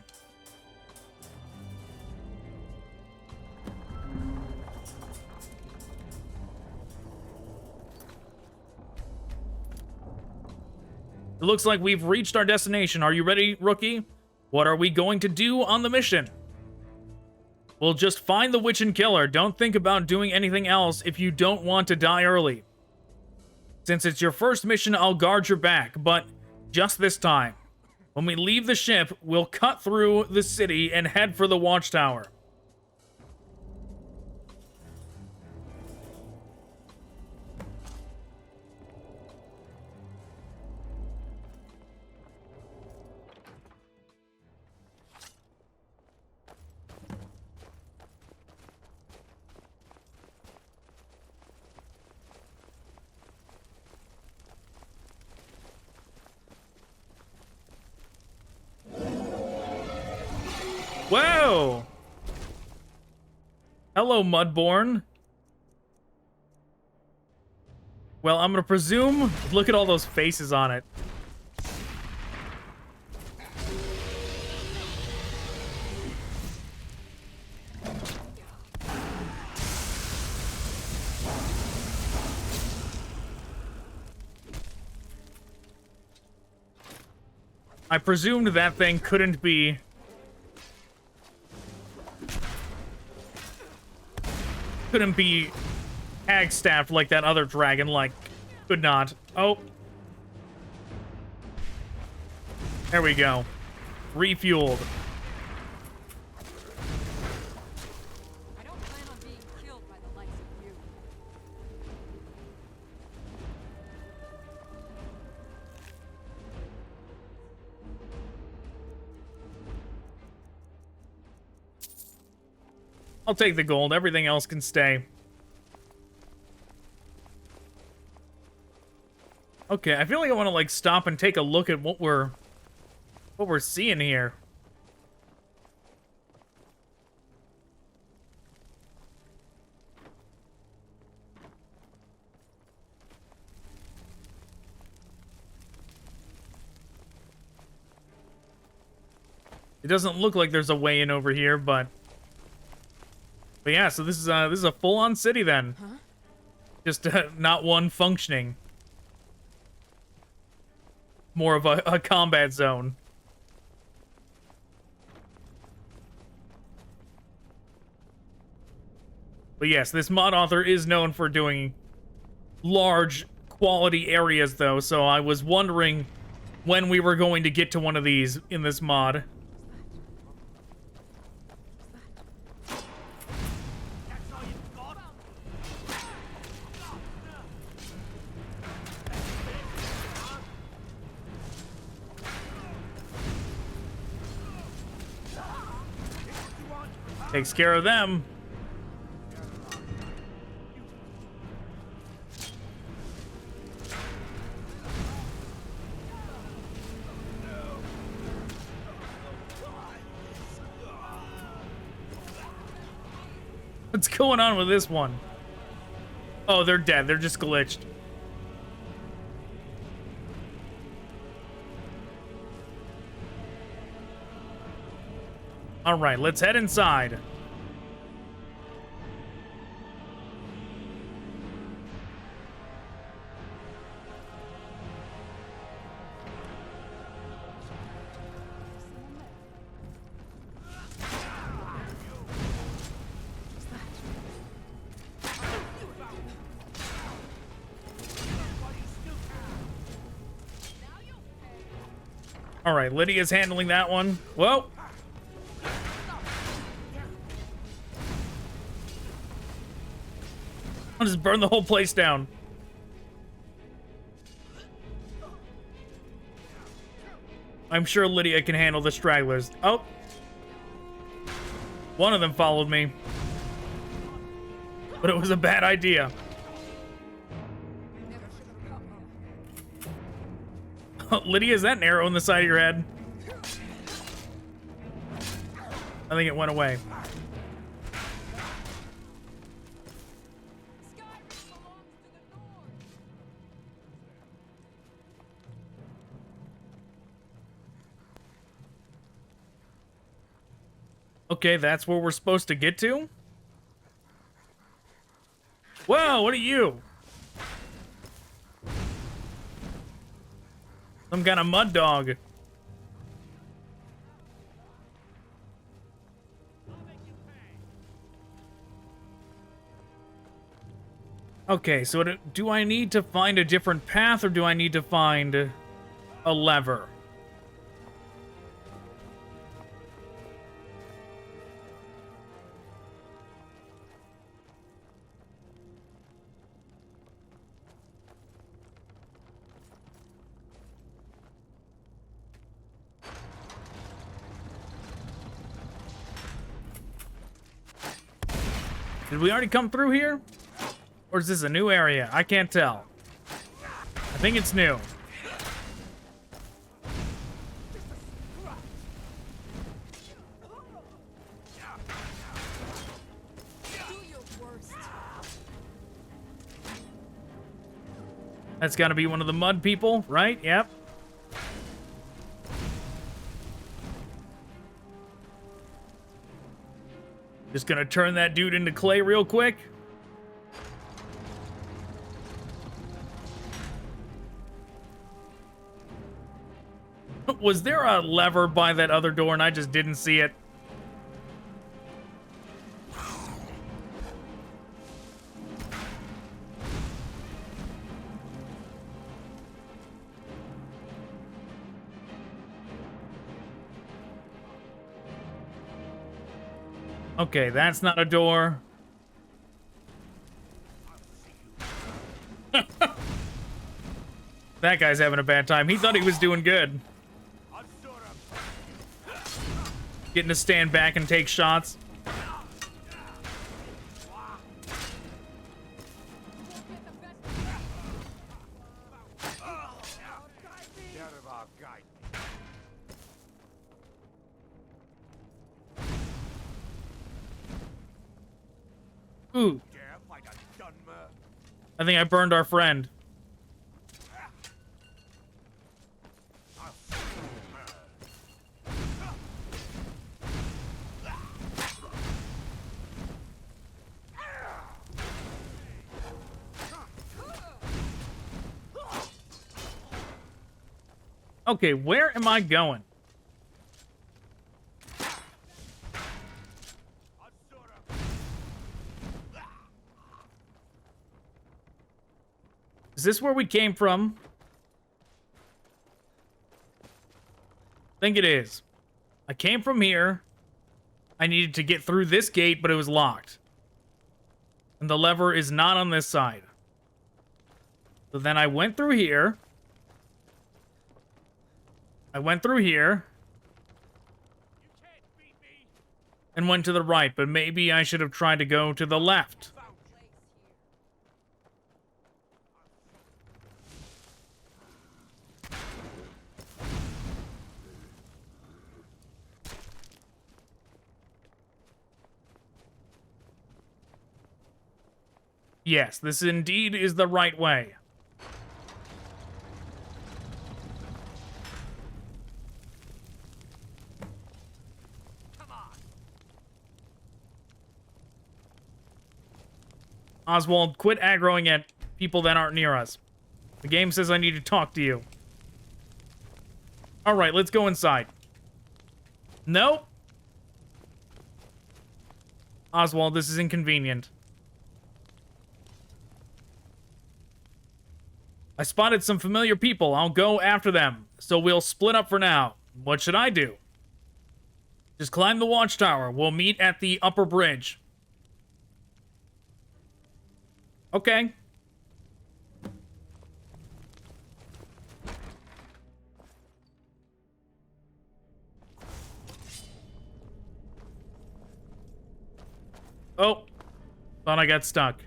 It looks like we've reached our destination. Are you ready, rookie? What are we going to do on the mission? We'll just find the witch and kill her. Don't think about doing anything else if you don't want to die early. Since it's your first mission, I'll guard your back, but just this time. When we leave the ship, we'll cut through the city and head for the watchtower. Whoa! Hello, Mudborn. Well, I'm gonna presume... Look at all those faces on it. I presumed that thing couldn't be... couldn't be hag-staffed like that other dragon, like, could not. Oh. There we go. Refueled. I don't plan on being killed by the likes of you. I'll take the gold. Everything else can stay. Okay, I feel like I want to, like, stop and take a look at what we're seeing here. It doesn't look like there's a way in over here, but yeah, so this is a full-on city then. Huh? Just not one functioning. More of a combat zone. But yes, this mod author is known for doing large quality areas though, so I was wondering when we were going to get to one of these in this mod. Takes care of them. What's going on with this one? Oh, they're dead. They're just glitched. All right, let's head inside. All right, Lydia's handling that one. Whoa. I'll just burn the whole place down. I'm sure Lydia can handle the stragglers. Oh. One of them followed me. But it was a bad idea. Lydia, is that an arrow in the side of your head? I think it went away. Okay, that's where we're supposed to get to? Whoa, what are you? Some kind of mud dog. Okay, so do I need to find a different path, or do I need to find a lever? Did we already come through here? Or is this a new area? I can't tell. I think it's new. That's got to be one of the mud people, right? Yep. Just gonna turn that dude into clay real quick. Was there a lever by that other door and I just didn't see it? Okay, that's not a door. That guy's having a bad time. He thought he was doing good. Getting to stand back and take shots. Ooh. I think I burned our friend. Okay, where am I going? Is this where we came from? I think it is. I came from here. I needed to get through this gate, but it was locked. And the lever is not on this side. So then I went through here. I went through here. And went to the right, but maybe I should have tried to go to the left. Yes, this indeed is the right way. Oswald, quit aggroing at people that aren't near us. The game says I need to talk to you. Alright, let's go inside. Nope. Oswald, this is inconvenient. I spotted some familiar people. I'll go after them. So we'll split up for now. What should I do? Just climb the watchtower. We'll meet at the upper bridge. Okay. Oh. Thought I got stuck.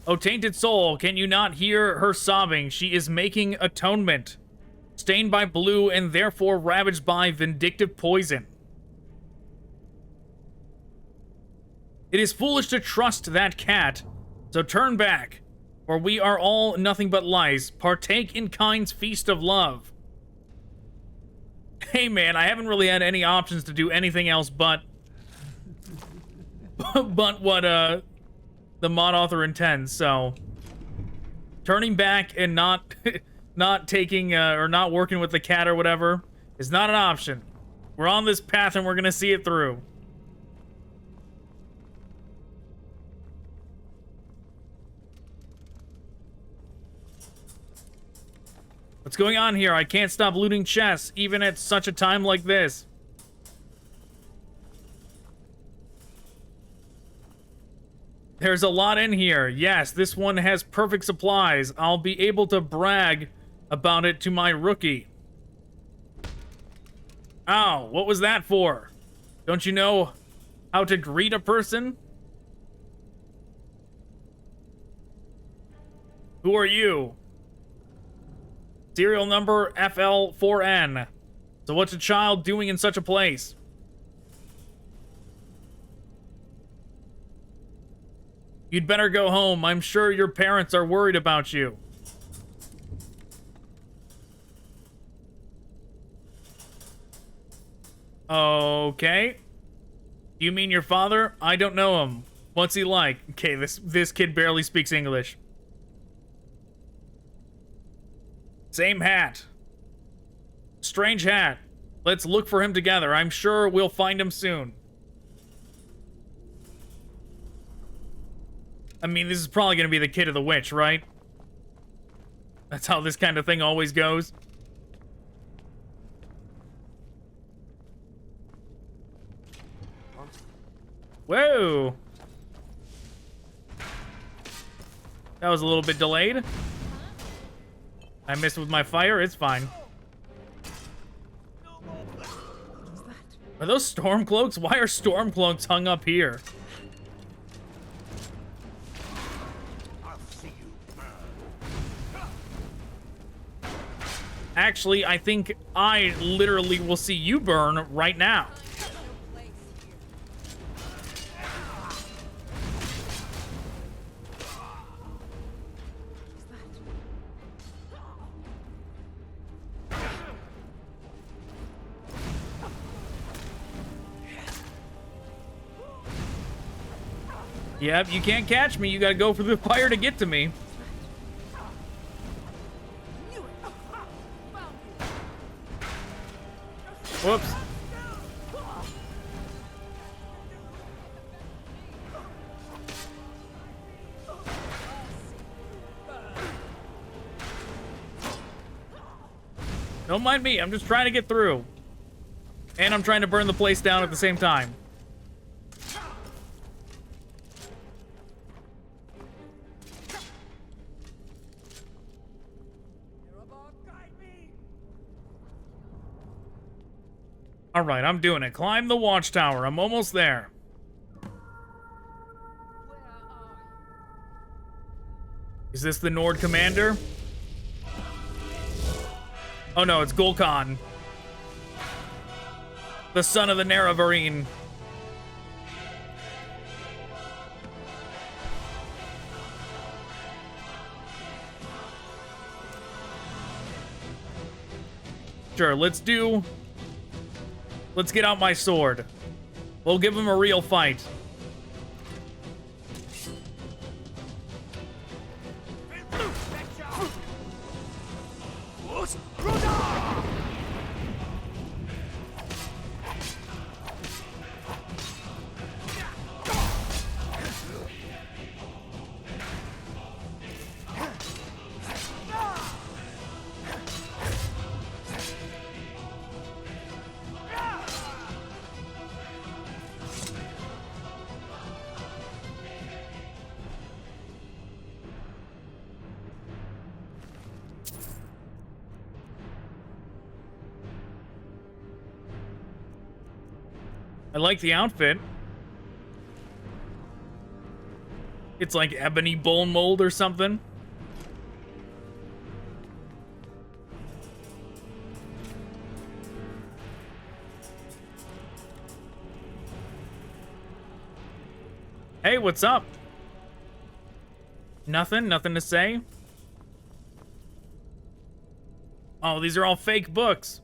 Oh, tainted soul, can you not hear her sobbing? She is making atonement. Stained by blue and therefore ravaged by vindictive poison. It is foolish to trust that cat, so turn back, for we are all nothing but lice. Partake in Kyne's feast of love. Hey man, I haven't really had any options to do anything else but what the mod author intends, so turning back and not not taking or not working with the cat or whatever is not an option. We're on this path and we're gonna see it through. What's going on here? I can't stop looting chests, even at such a time like this. There's a lot in here. Yes, this one has perfect supplies. I'll be able to brag about it to my rookie. Ow, what was that for? Don't you know how to greet a person? Who are you? Serial number FL4N. So what's a child doing in such a place? You'd better go home. I'm sure your parents are worried about you. Okay. You mean your father? I don't know him. What's he like? Okay, this kid barely speaks English. Same hat. Strange hat. Let's look for him together. I'm sure we'll find him soon. I mean, this is probably going to be the kid of the witch, right? That's how this kind of thing always goes. Whoa! That was a little bit delayed. I missed with my fire, it's fine. Are those storm cloaks? Why are storm cloaks hung up here? Actually, I think I literally will see you burn right now. Yep, you can't catch me. You gotta go for the fire to get to me. Whoops. Don't mind me. I'm just trying to get through. And I'm trying to burn the place down at the same time. All right, I'm doing it. Climb the watchtower. I'm almost there. Is this the Nord commander? Oh no, it's Gul'kan. The son of the Nerevarine. Sure, let's get out my sword. We'll give him a real fight. I like the outfit. It's like ebony bone mold or something. Hey, what's up? Nothing to say? Oh, these are all fake books.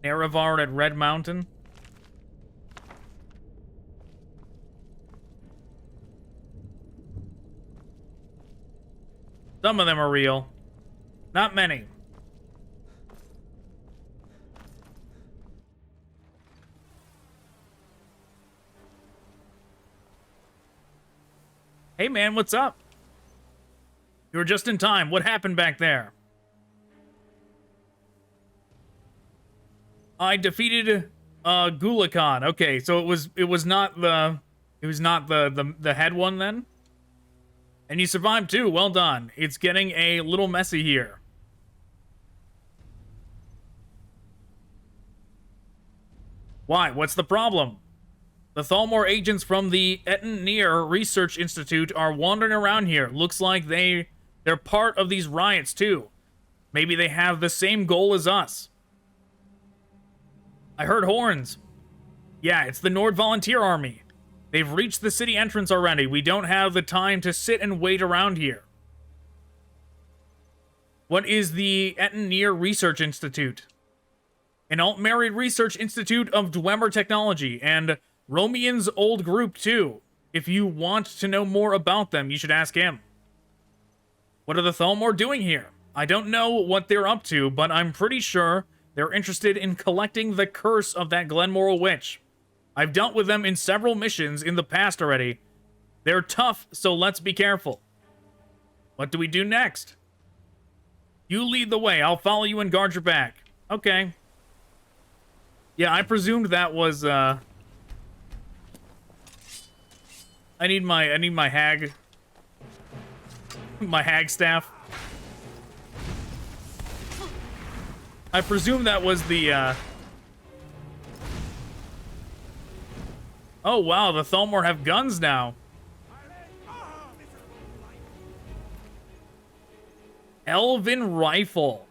Erevar at Red Mountain. Some of them are real. Not many. Hey man, what's up? You were just in time. What happened back there? I defeated Gulakan. Okay, so it was not the head one then? And you survived too. Well done. It's getting a little messy here. Why? What's the problem? The Thalmor agents from the Intrude Research Institute are wandering around here. Looks like they're part of these riots too. Maybe they have the same goal as us. I heard horns. Yeah, it's the Nord Volunteer Army. They've reached the city entrance already. We don't have the time to sit and wait around here. What is the Intrude Research Institute? An alt-married research institute of Dwemer technology, and Romian's old group too. If you want to know more about them, you should ask him. What are the Thalmor doing here? I don't know what they're up to, but I'm pretty sure they're interested in collecting the curse of that Glenmoril witch. I've dealt with them in several missions in the past already. They're tough, so let's be careful. What do we do next? You lead the way. I'll follow you and guard your back. Okay. Yeah, I presumed that was, I need my hag. My hag staff. I presume that was the, Oh, wow, the Thalmor have guns now. Elven rifle.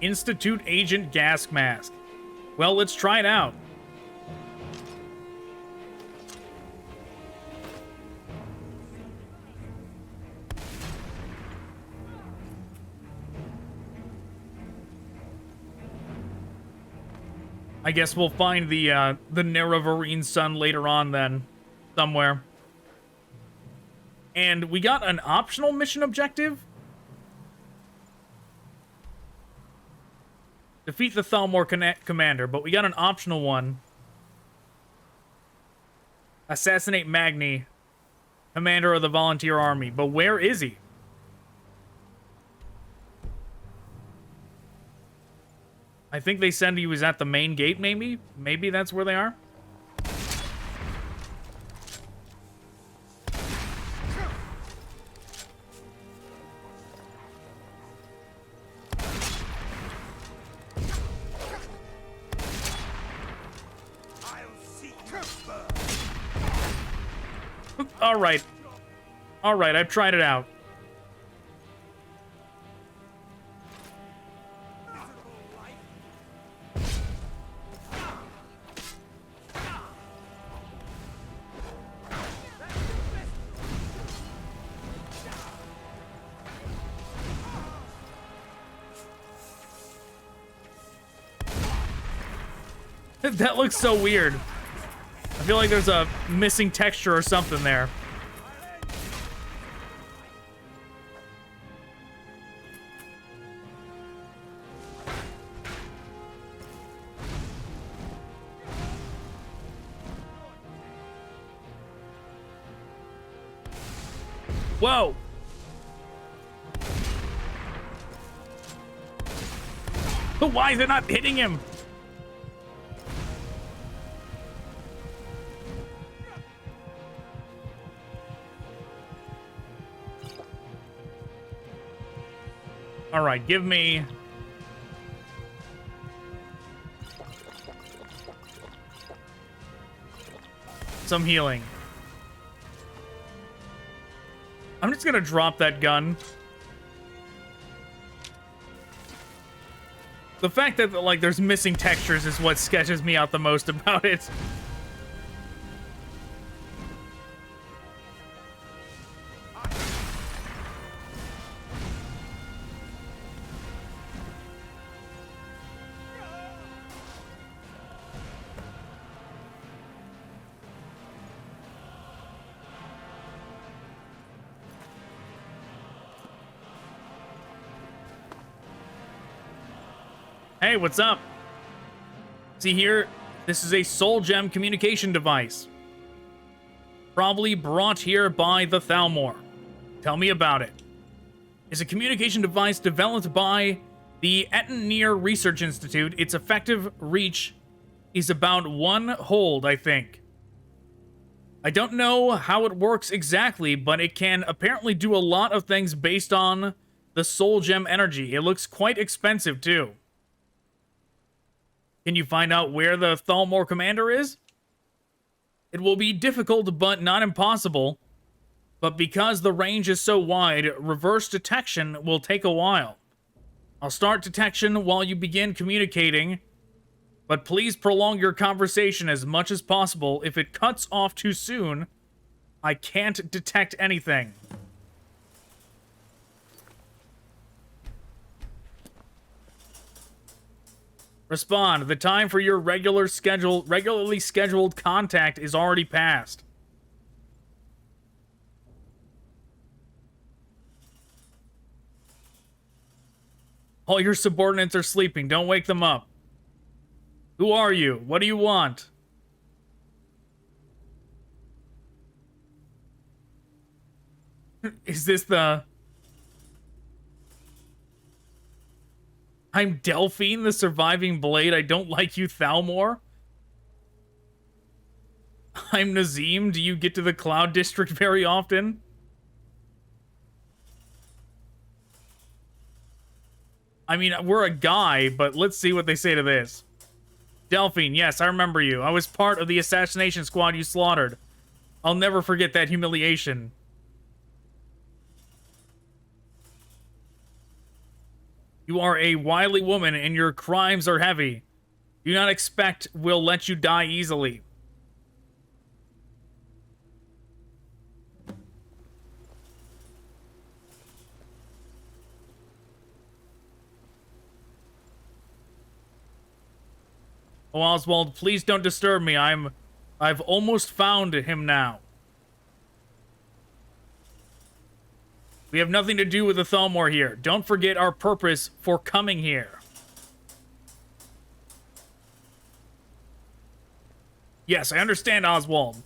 Institute agent gas mask. Well, let's try it out. I guess we'll find the Nerevarine sun later on then, somewhere. And we got an optional mission objective? Defeat the Thalmor commander, but we got an optional one. Assassinate Magni, commander of the volunteer army. But where is he? I think they said he was at the main gate, maybe? Maybe that's where they are? Alright. Alright, I've tried it out. That looks so weird. I feel like there's a missing texture or something there. Whoa! But why is it not hitting him? All right, give me... some healing. I'm just gonna drop that gun. The fact that, like, there's missing textures is what sketches me out the most about it. Hey, what's up? See here, this is a soul gem communication device. Probably brought here by the Thalmor. Tell me about it. It's a communication device developed by the Ettenir Research Institute. Its effective reach is about 1 hold, I think. I don't know how it works exactly, but it can apparently do a lot of things based on the soul gem energy. It looks quite expensive, too. Can you find out where the Thalmor commander is? It will be difficult, but not impossible. But because the range is so wide, reverse detection will take a while. I'll start detection while you begin communicating, but please prolong your conversation as much as possible. If it cuts off too soon, I can't detect anything. Respond. The time for your regularly scheduled contact is already passed. All your subordinates are sleeping. Don't wake them up. Who are you? What do you want? Is this the... I'm Delphine, the surviving blade. I don't like you, Thalmor. I'm Nazim. Do you get to the Cloud District very often? I mean, we're a guy, but let's see what they say to this. Delphine, yes, I remember you. I was part of the assassination squad you slaughtered. I'll never forget that humiliation. You are a wily woman, and your crimes are heavy. Do not expect we'll let you die easily. Oh, Oswald, please don't disturb me. I've almost found him now. We have nothing to do with the Thalmor here. Don't forget our purpose for coming here. Yes, I understand, Oswald.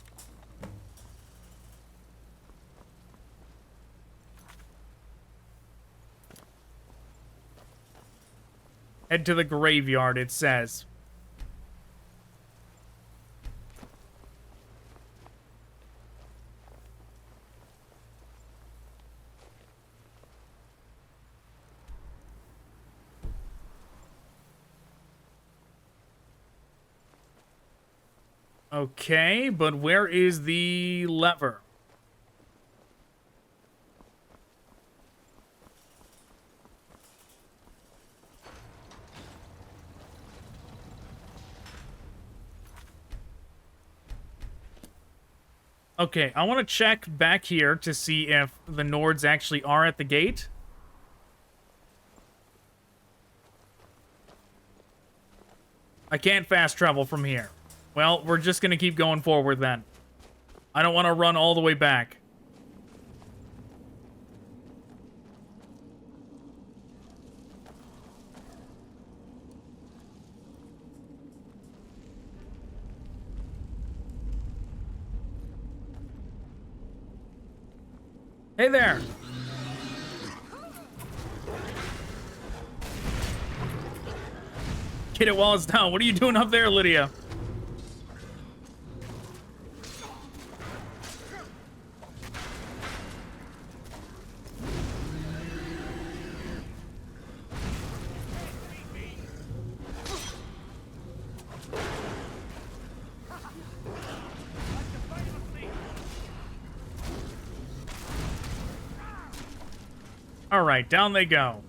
Head to the graveyard, it says. Okay, but where is the lever? Okay, I want to check back here to see if the Nords actually are at the gate. I can't fast travel from here. Well, we're just gonna keep going forward then. I don't want to run all the way back. Hey there! Get it while it's down. What are you doing up there, Lydia? All right, down they go.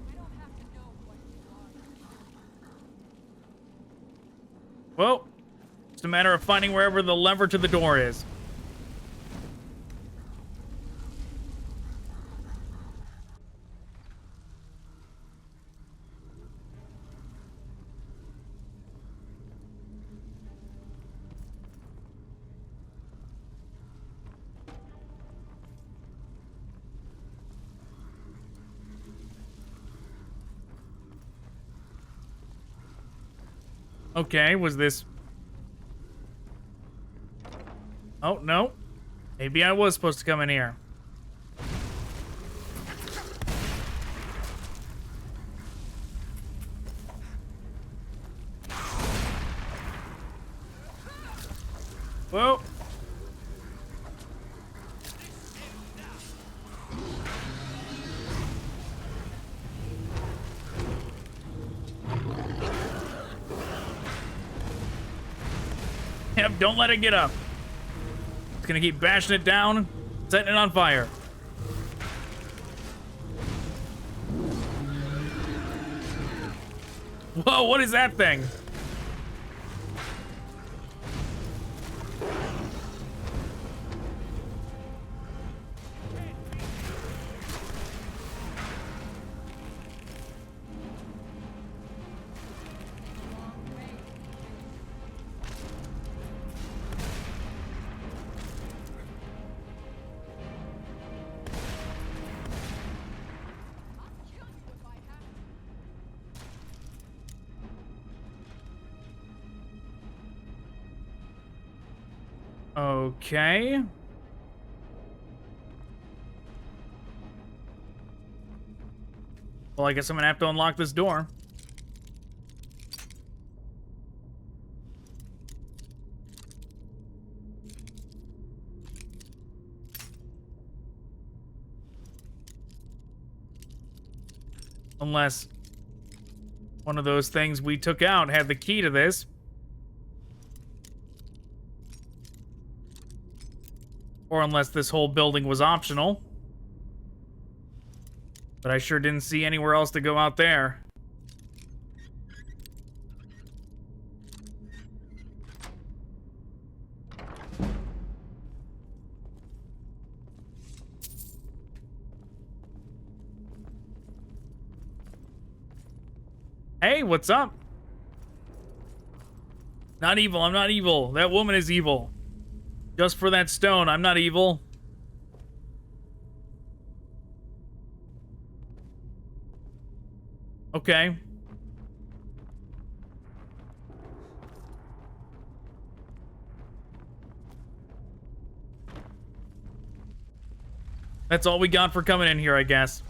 I don't have to know what you are. Well, it's a matter of finding wherever the lever to the door is. Okay, was this... Oh, no. Maybe I was supposed to come in here. Whoa. Yep, don't let it get up. It's gonna keep bashing it down, setting it on fire. Whoa, what is that thing? Okay. Well, I guess I'm gonna have to unlock this door. Unless one of those things we took out had the key to this. Or unless this whole building was optional. But I sure didn't see anywhere else to go out there. Hey, what's up? Not evil, I'm not evil. That woman is evil. Just for that stone, I'm not evil. Okay. That's all we got for coming in here, I guess.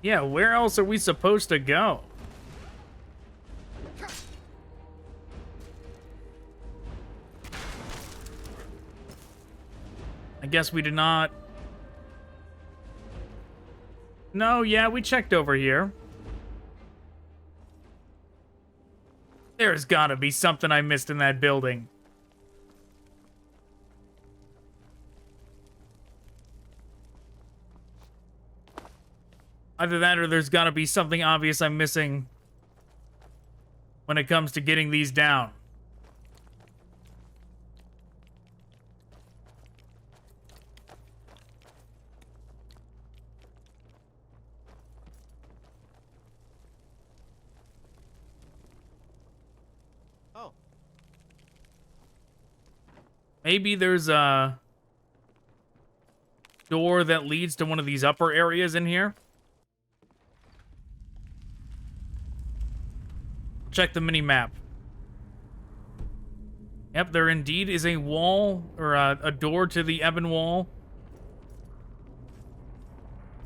Yeah, where else are we supposed to go? I guess we did not... No, yeah, we checked over here. There's gotta be something I missed in that building. Either that or there's gotta be something obvious I'm missing when it comes to getting these down. Oh. Maybe there's a door that leads to one of these upper areas in here. Check the mini-map. Yep, there indeed is a wall, or a door to the Ebonwall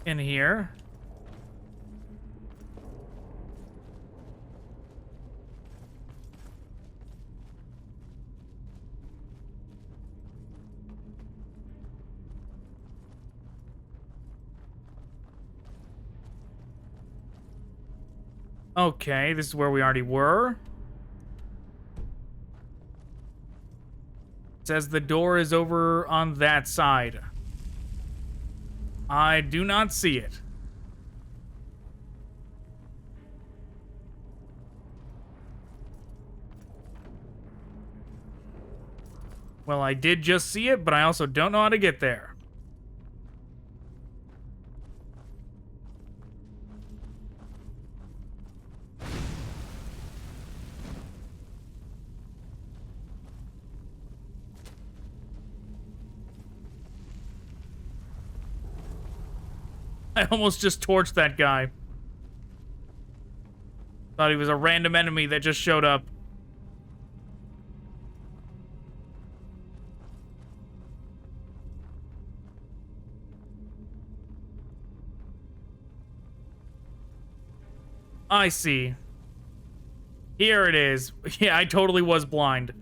In here. Okay, this is where we already were. It says the door is over on that side. I do not see it. Well, I did just see it, but I also don't know how to get there. I almost just torched that guy. Thought he was a random enemy that just showed up. I see. Here it is. Yeah, I totally was blind.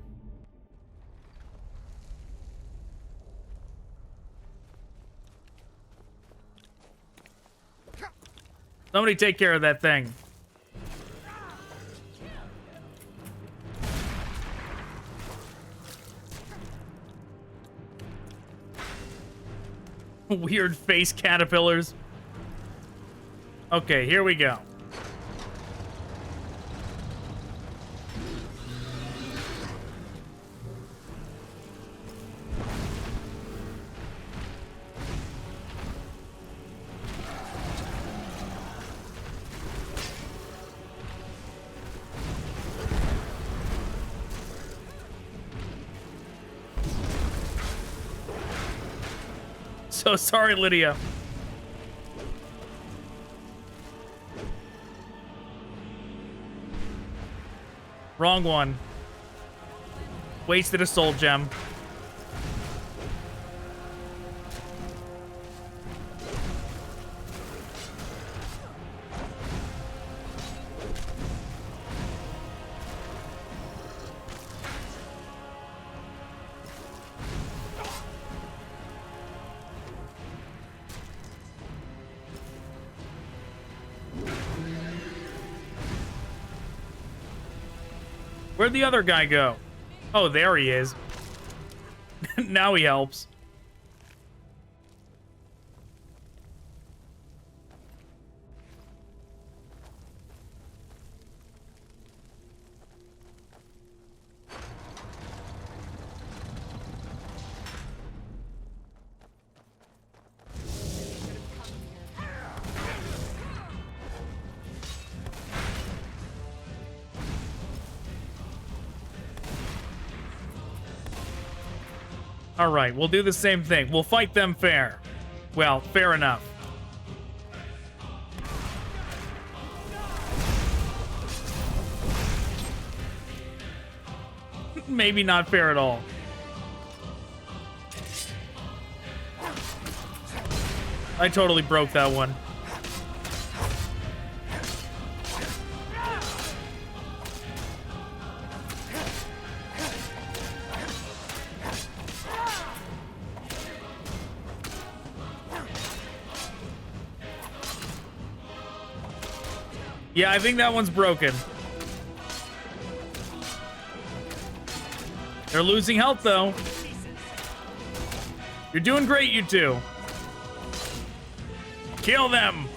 Somebody take care of that thing. Weird face caterpillars. Okay, here we go. So sorry, Lydia. Wrong one. Wasted a soul gem. Where'd the other guy go? Oh, there he is. Now he helps. All right, we'll do the same thing. We'll fight them fair. Well, fair enough. Maybe not fair at all. I totally broke that one. Yeah, I think that one's broken. They're losing health, though. You're doing great, you two. Kill them.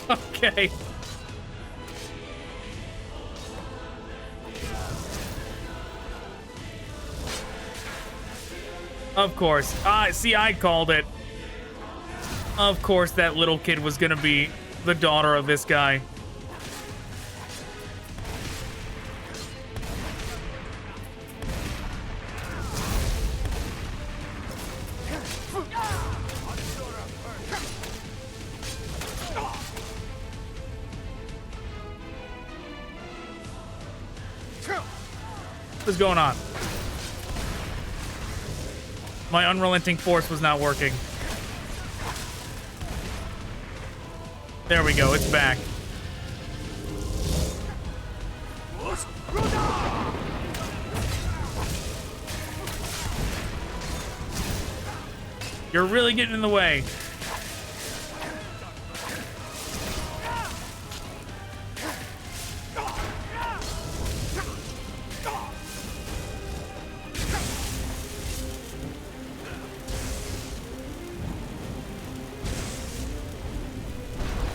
Okay. Of course. See, I called it. Of course, that little kid was gonna be the daughter of this guy. What is going on? My unrelenting force was not working. There we go, it's back. You're really getting in the way.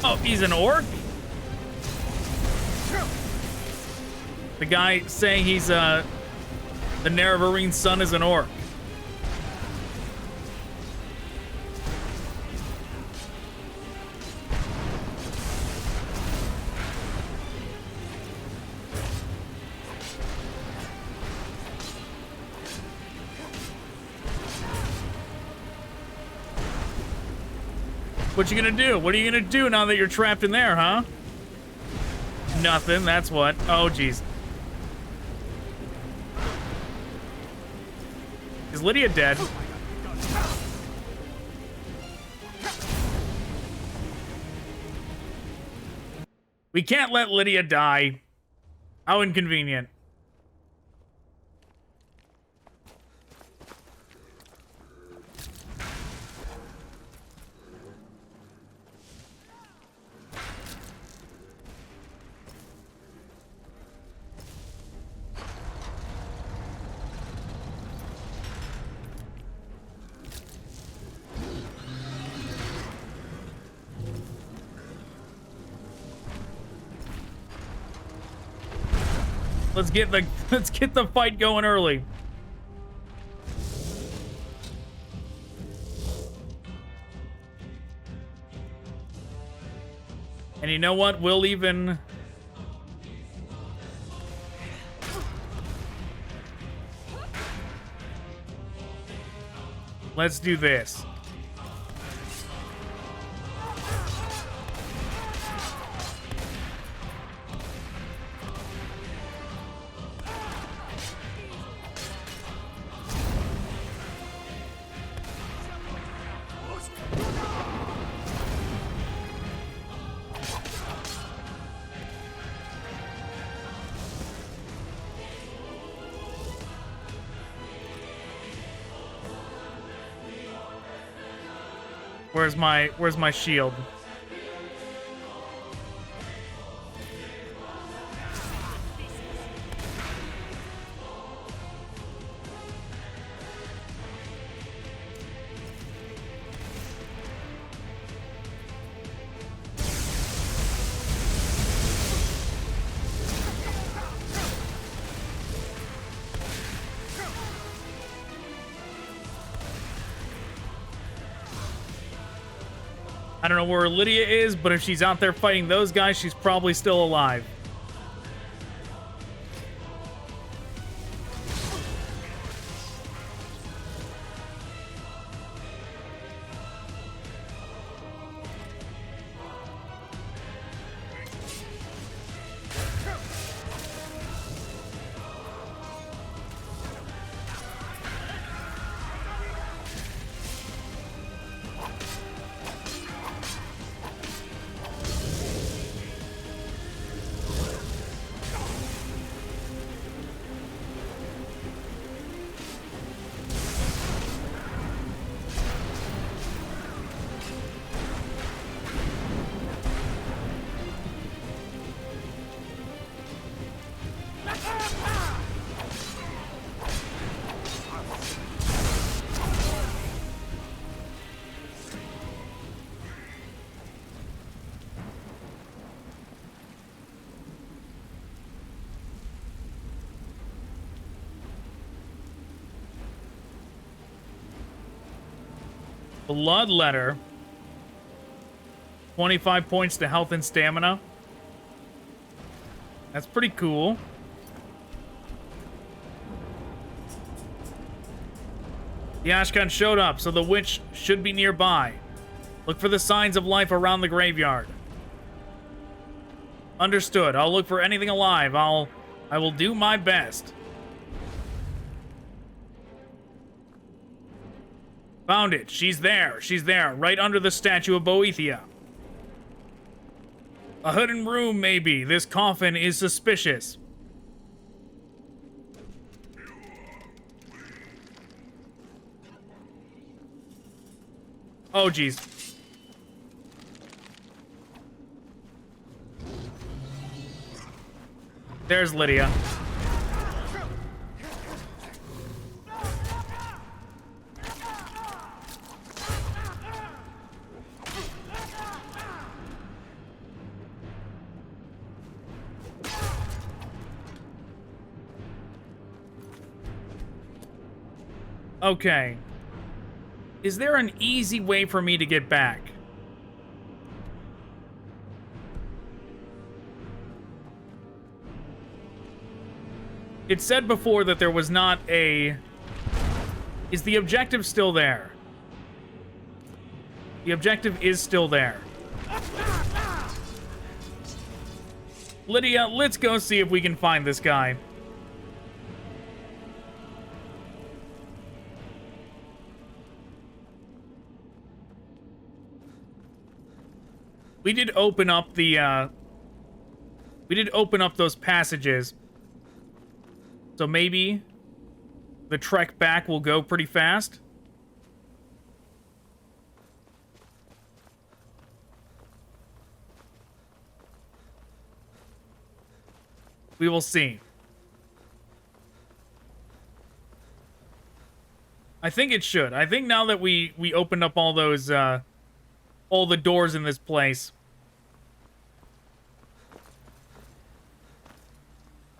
Oh, he's an orc? The guy saying he's the Nerevarine son is an orc. What you gonna do? What are you gonna do now that you're trapped in there, huh? Nothing, that's what. Oh, jeez. Is Lydia dead? We can't let Lydia die. How inconvenient. Let's get the fight going early. And you know what? We'll even let's do this. Where's my shield? I don't know where Lydia is, but if she's out there fighting those guys, she's probably still alive. Bloodletter. 25 points to health and stamina. That's pretty cool. The Ashkan showed up, so the witch should be nearby. Look for the signs of life around the graveyard. Understood. I'll look for anything alive. I will do my best. Found it. She's there. She's there. Right under the statue of Boethia. A hidden room, maybe. This coffin is suspicious. Oh, jeez. There's Lydia. Okay. Is there an easy way for me to get back? It said before that there was not a... Is the objective still there? The objective is still there. Lydia, let's go see if we can find this guy. We did open up the, we did open up those passages. So maybe the trek back will go pretty fast. We will see. I think it should. I think now that we opened up all those, all the doors in this place,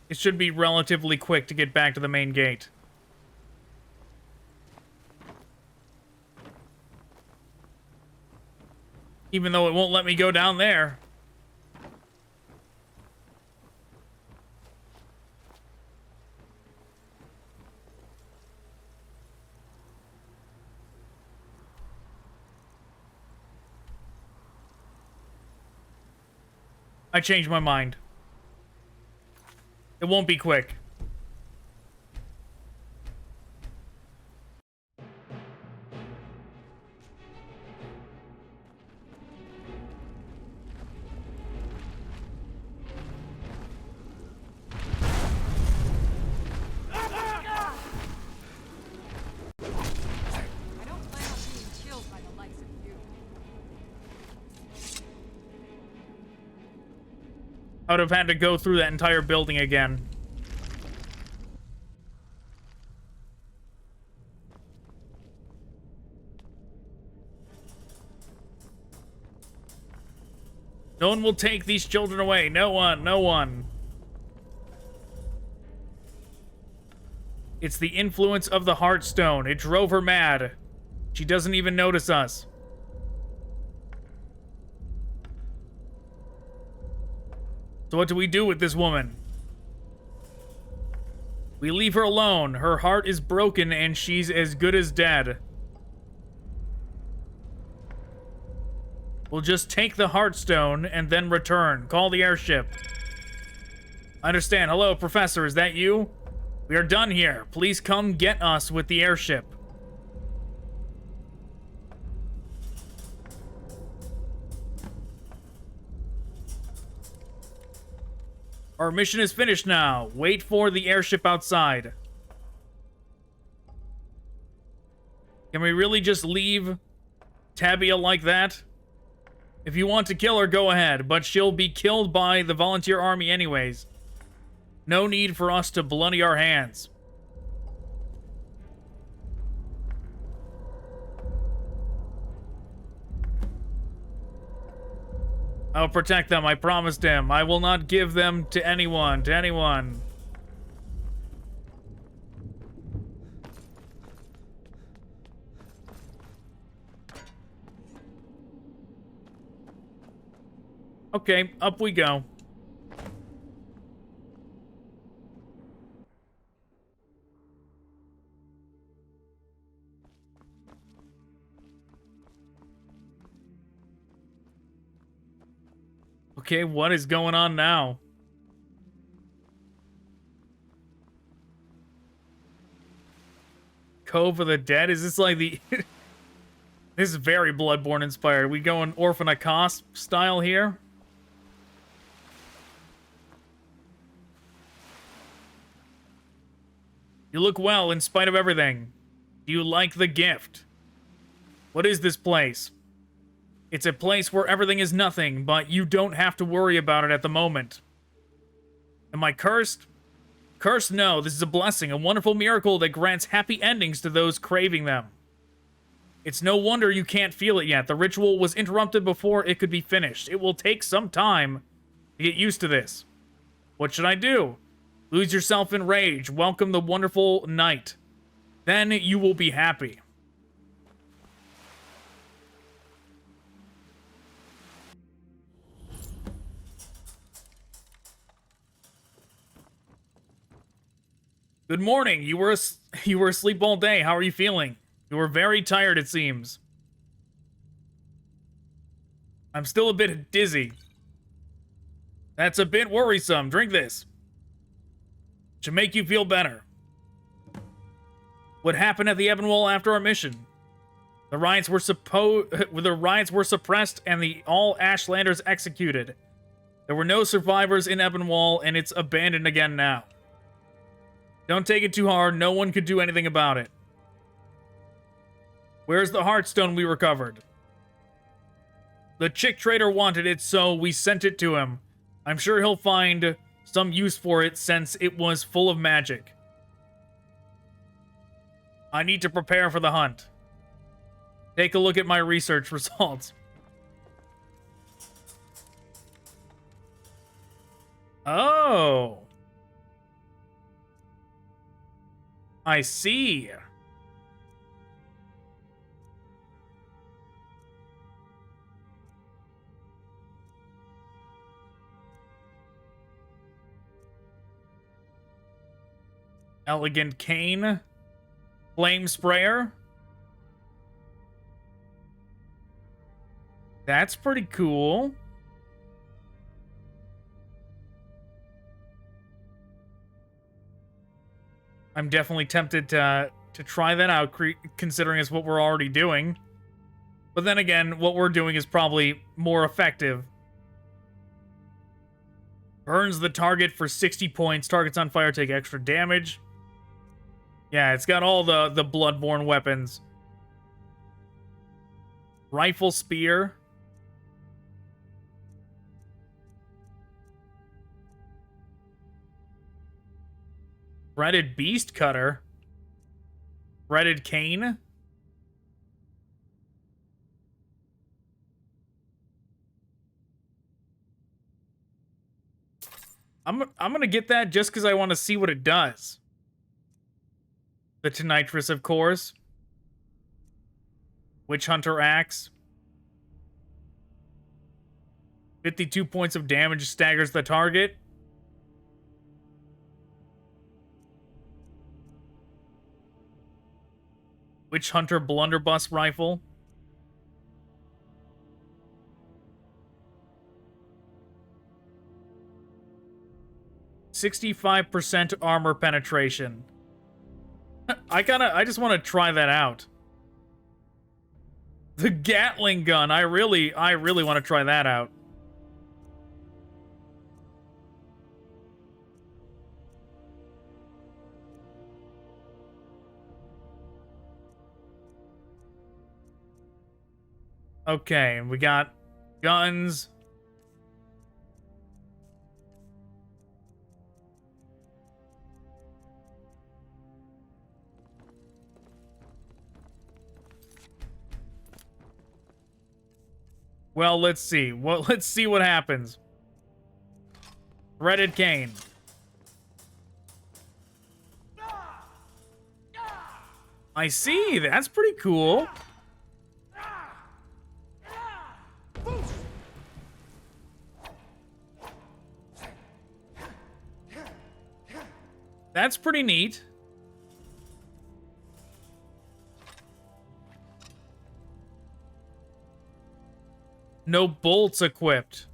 it should be relatively quick to get back to the main gate. Even though it won't let me go down there. I changed my mind. It won't be quick. I don't plan on being killed by the likes of you. I would have had to go through that entire building again. No one will take these children away. No one, no one. It's the influence of the Heartstone. It drove her mad. She doesn't even notice us. So what do we do with this woman? We leave her alone. Her heart is broken and she's as good as dead. We'll just take the Heartstone and then return. Call the airship. I understand. Hello, Professor. Is that you? We are done here. Please come get us with the airship. Our mission is finished now. Wait for the airship outside. Can we really just leave Tabia like that? If you want to kill her, go ahead, but she'll be killed by the volunteer army anyways. No need for us to bloody our hands. I'll protect them, I promised him. I will not give them to anyone, Okay, up we go. Okay, what is going on now? Cove of the Dead? Is this like the... This is very Bloodborne inspired. We going Orphan Accost style here. You look well in spite of everything. Do you like the gift? What is this place? It's a place where everything is nothing, but you don't have to worry about it at the moment. Am I cursed? Cursed? No, this is a blessing, a wonderful miracle that grants happy endings to those craving them. It's no wonder you can't feel it yet. The ritual was interrupted before it could be finished. It will take some time to get used to this. What should I do? Lose yourself in rage. Welcome the wonderful night. Then you will be happy. Good morning. You were asleep all day. How are you feeling? You were very tired, it seems. I'm still a bit dizzy. That's a bit worrisome. Drink this. Should make you feel better. What happened at the Ebonwall after our mission? The riots were suppressed and all Ashlanders executed. There were no survivors in Ebonwall, and it's abandoned again now. Don't take it too hard. No one could do anything about it. Where's the Heartstone we recovered? The chick trader wanted it, so we sent it to him. I'm sure he'll find some use for it since it was full of magic. I need to prepare for the hunt. Take a look at my research results. Oh. I see. Elegant cane. Flame sprayer. That's pretty cool. I'm definitely tempted to try that out, considering it's what we're already doing. But then again, what we're doing is probably more effective. Burns the target for 60 points. Targets on fire take extra damage. Yeah, it's got all the Bloodborne weapons. Rifle spear. Threaded beast cutter. Threaded cane. I'm gonna get that just because I want to see what it does. The Tonitrus, of course. Witch Hunter Axe. 52 points of damage staggers the target. Witch Hunter Blunderbuss Rifle. %65 armor penetration. I just want to try that out. The Gatling gun. I really want to try that out. Okay, we got guns. Well, let's see. Well, let's see what happens. Threaded cane. I see. That's pretty cool. That's pretty neat. No bolts equipped.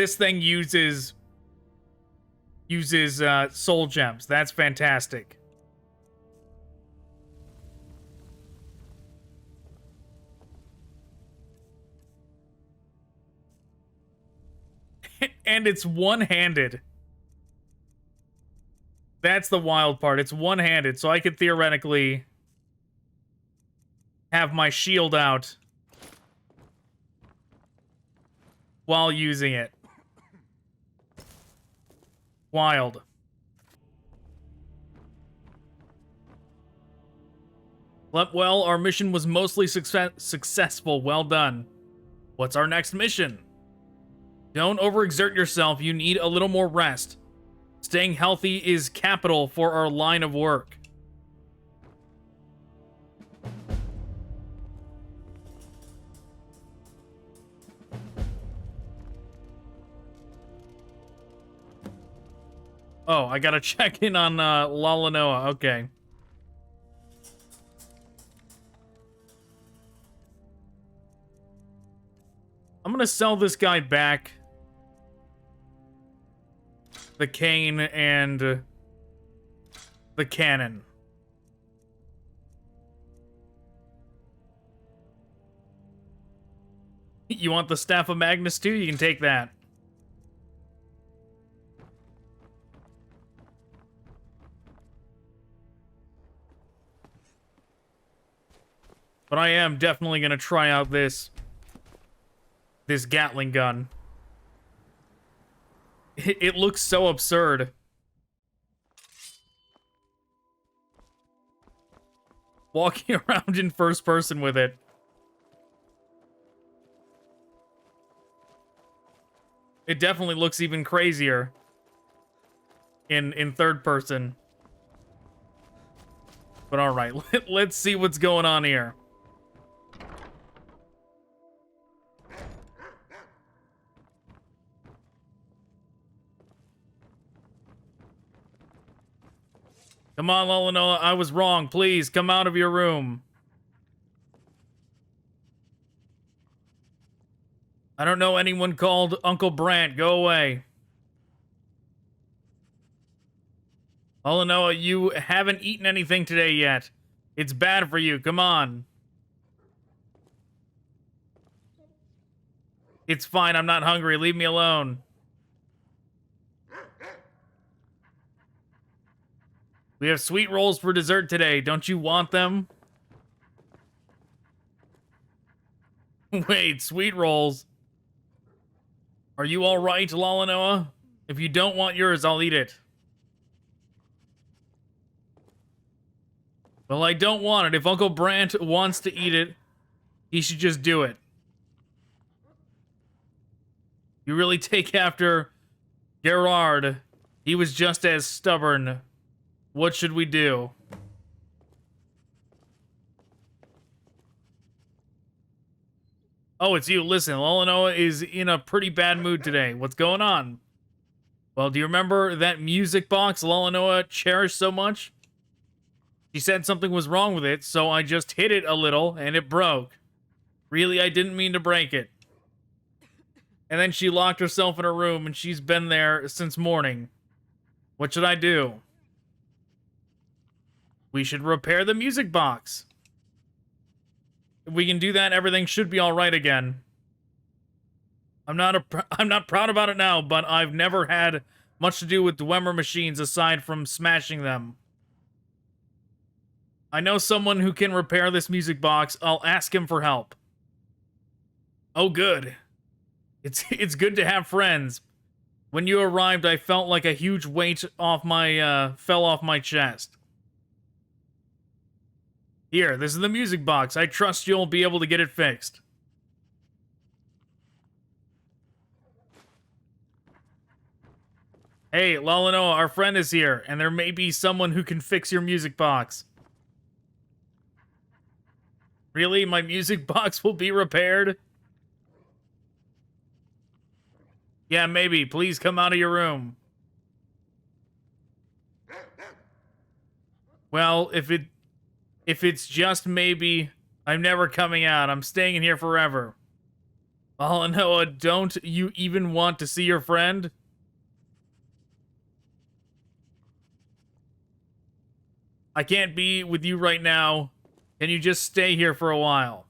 this thing uses soul gems. That's fantastic. And it's one-handed. That's the wild part. It's one-handed, so I could theoretically have my shield out while using it. Wild. Well, our mission was mostly successful. Well done. What's our next mission? Don't overexert yourself. You need a little more rest. Staying healthy is capital for our line of work. Oh, I gotta check in on Lalanoa. Okay. I'm gonna sell this guy back. The cane and the cannon. You want the Staff of Magnus too? You can take that. But I am definitely gonna try out this Gatling gun. It looks so absurd. Walking around in first person with it. It definitely looks even crazier in third person. But alright, let's see what's going on here. Come on, Lalanoa, I was wrong. Please, come out of your room. I don't know anyone called Uncle Brandt. Go away. Lalanoa, you haven't eaten anything today yet. It's bad for you. Come on. It's fine. I'm not hungry. Leave me alone. We have sweet rolls for dessert today. Don't you want them? Wait, sweet rolls. Are you all right, Lalanoa? If you don't want yours, I'll eat it. Well, I don't want it. If Uncle Brandt wants to eat it, he should just do it. You really take after Gerard. He was just as stubborn. What should we do? Oh, it's you. Listen, Lalanoa is in a pretty bad mood today. What's going on? Well, do you remember that music box Lalanoa cherished so much? She said something was wrong with it, so I just hit it a little, and it broke. Really, I didn't mean to break it. And then she locked herself in her room, and she's been there since morning. What should I do? We should repair the music box. If we can do that, everything should be all right again. I'm not proud about it now, but I've never had much to do with Dwemer machines aside from smashing them. I know someone who can repair this music box. I'll ask him for help. Oh, good. It's good to have friends. When you arrived, I felt like a huge weight off my fell off my chest. Here, this is the music box. I trust you'll be able to get it fixed. Hey, Lalanoa, our friend is here, and there may be someone who can fix your music box. Really? My music box will be repaired? Yeah, maybe. Please come out of your room. Well, if it's just maybe, I'm never coming out. I'm staying in here forever. Lalanoa, don't you even want to see your friend? I can't be with you right now. Can you just stay here for a while?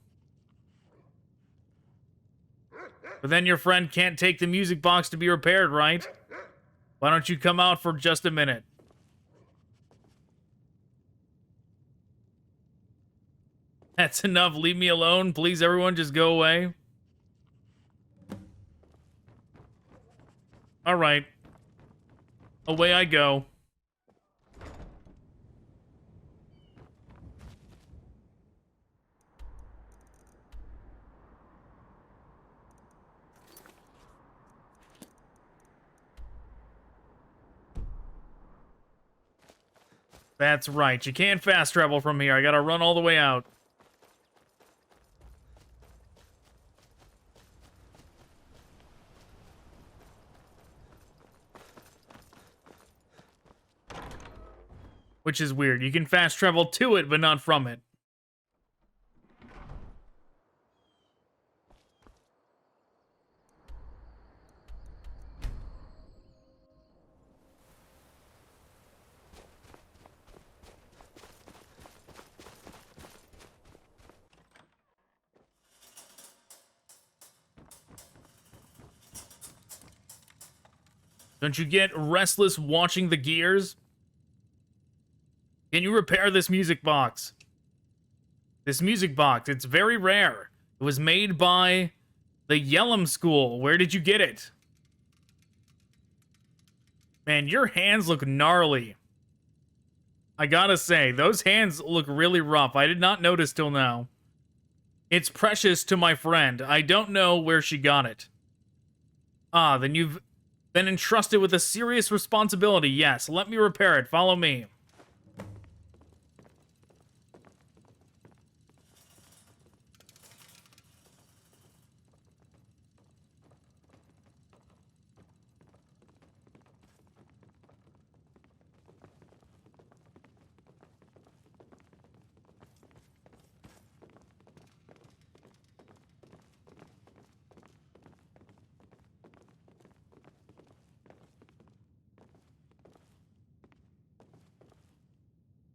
But then your friend can't take the music box to be repaired, right? Why don't you come out for just a minute? That's enough. Leave me alone. Please, everyone, just go away. All right. Away I go. That's right. You can't fast travel from here. I gotta run all the way out. Which is weird. You can fast travel to it, but not from it. Don't you get restless watching the gears? Can you repair this music box? This music box, it's very rare. It was made by the Yellum School. Where did you get it? Man, your hands look gnarly. I gotta say, those hands look really rough. I did not notice till now. It's precious to my friend. I don't know where she got it. Ah, then you've been entrusted with a serious responsibility. Yes, let me repair it. Follow me.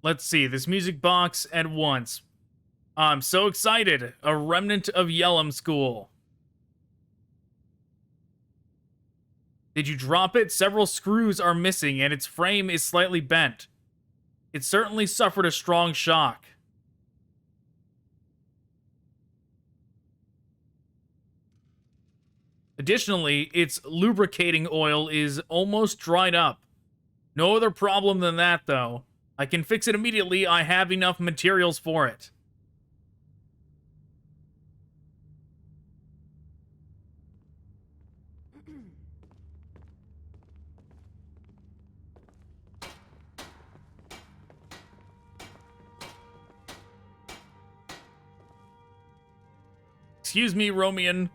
Let's see, this music box at once. I'm so excited. A remnant of Yellum School. Did you drop it? Several screws are missing and its frame is slightly bent. It certainly suffered a strong shock. Additionally, its lubricating oil is almost dried up. No other problem than that, though. I can fix it immediately. I have enough materials for it. Excuse me, Romian,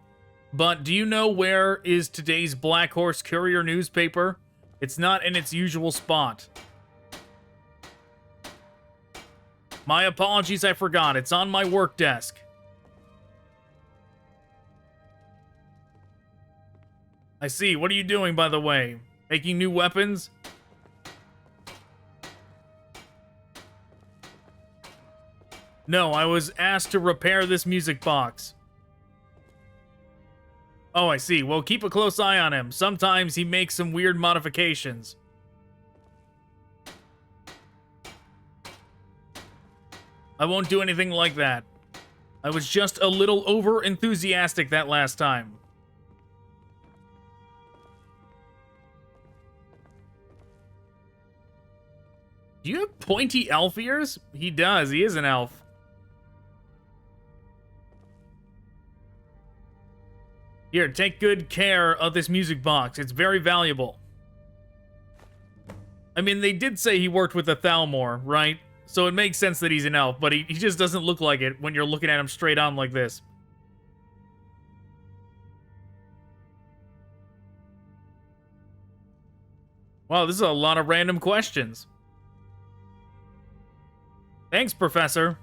but do you know where is today's Black Horse Courier newspaper? It's not in its usual spot. My apologies, I forgot. It's on my work desk. I see. What are you doing, by the way? Making new weapons? No, I was asked to repair this music box. Oh, I see. Well, keep a close eye on him. Sometimes he makes some weird modifications. I won't do anything like that. I was just a little over-enthusiastic that last time. Do you have pointy elf ears? He does. He is an elf. Here, take good care of this music box. It's very valuable. I mean, they did say he worked with the Thalmor, right? So it makes sense that he's an elf, but he just doesn't look like it when you're looking at him straight on like this. Wow, this is a lot of random questions. Thanks, Professor.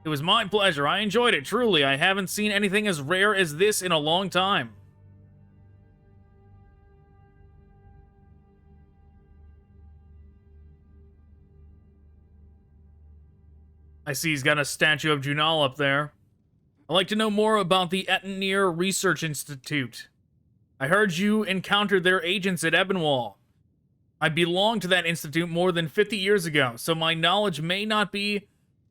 It was my pleasure. I enjoyed it, truly. I haven't seen anything as rare as this in a long time. I see he's got a statue of Junal up there. I'd like to know more about the Etnir Research Institute. I heard you encountered their agents at Ebonwall. I belonged to that institute more than 50 years ago, so my knowledge may not be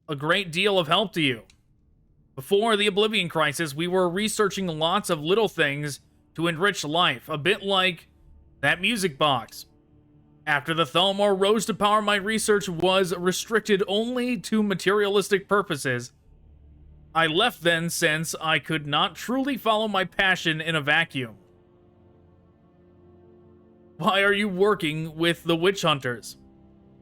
a great deal of help to you. Before the Oblivion Crisis, we were researching lots of little things to enrich life, a bit like that music box. After the Thalmor rose to power, my research was restricted only to materialistic purposes. I left then since I could not truly follow my passion in a vacuum. Why are you working with the witch hunters?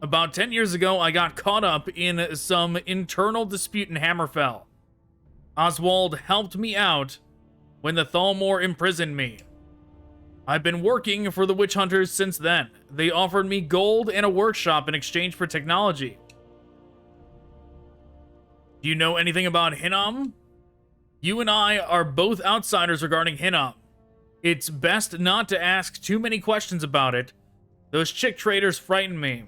About 10 years ago, I got caught up in some internal dispute in Hammerfell. Oswald helped me out when the Thalmor imprisoned me. I've been working for the witch hunters since then. They offered me gold and a workshop in exchange for technology. Do you know anything about Hinnom? You and I are both outsiders regarding Hinnom. It's best not to ask too many questions about it. Those chick traders frighten me.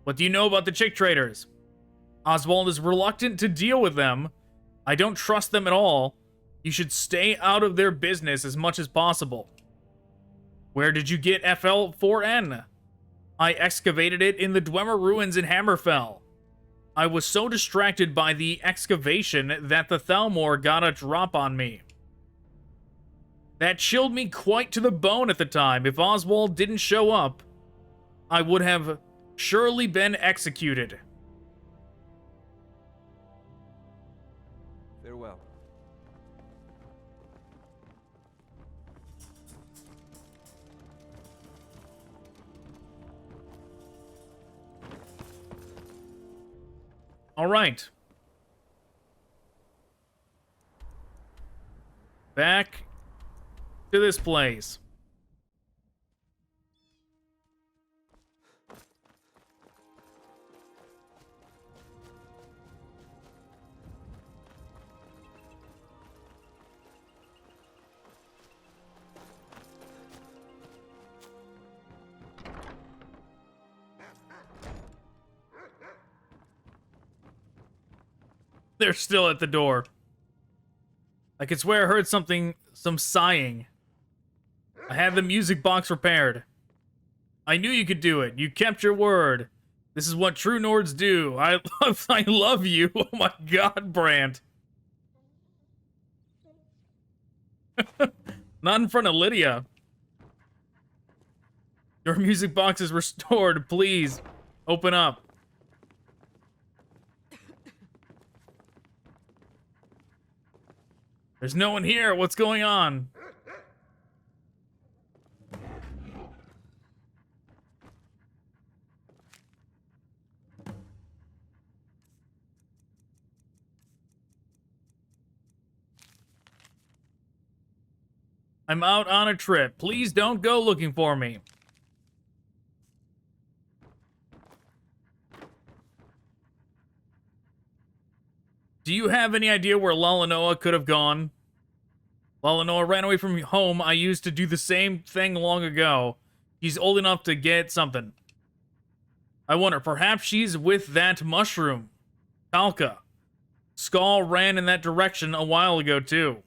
What do you know about the chick traders? Oswald is reluctant to deal with them. I don't trust them at all. You should stay out of their business as much as possible. Where did you get FL4N? I excavated it in the Dwemer ruins in Hammerfell. I was so distracted by the excavation that the Thalmor got a drop on me. That chilled me quite to the bone at the time. If Oswald didn't show up, I would have surely been executed. Farewell. All right. Back to this place. They're still at the door. I could swear I heard some sighing. I had the music box repaired. I knew you could do it. You kept your word. This is what true Nords do. I love you. Oh my god, Brandt. Not in front of Lydia. Your music box is restored. Please, open up. There's no one here. What's going on? I'm out on a trip. Please don't go looking for me. Do you have any idea where Lalanoa could have gone? Lalanoa ran away from home. I used to do the same thing long ago. She's old enough to get something. I wonder, perhaps she's with that mushroom. Talca. Skull ran in that direction a while ago, too.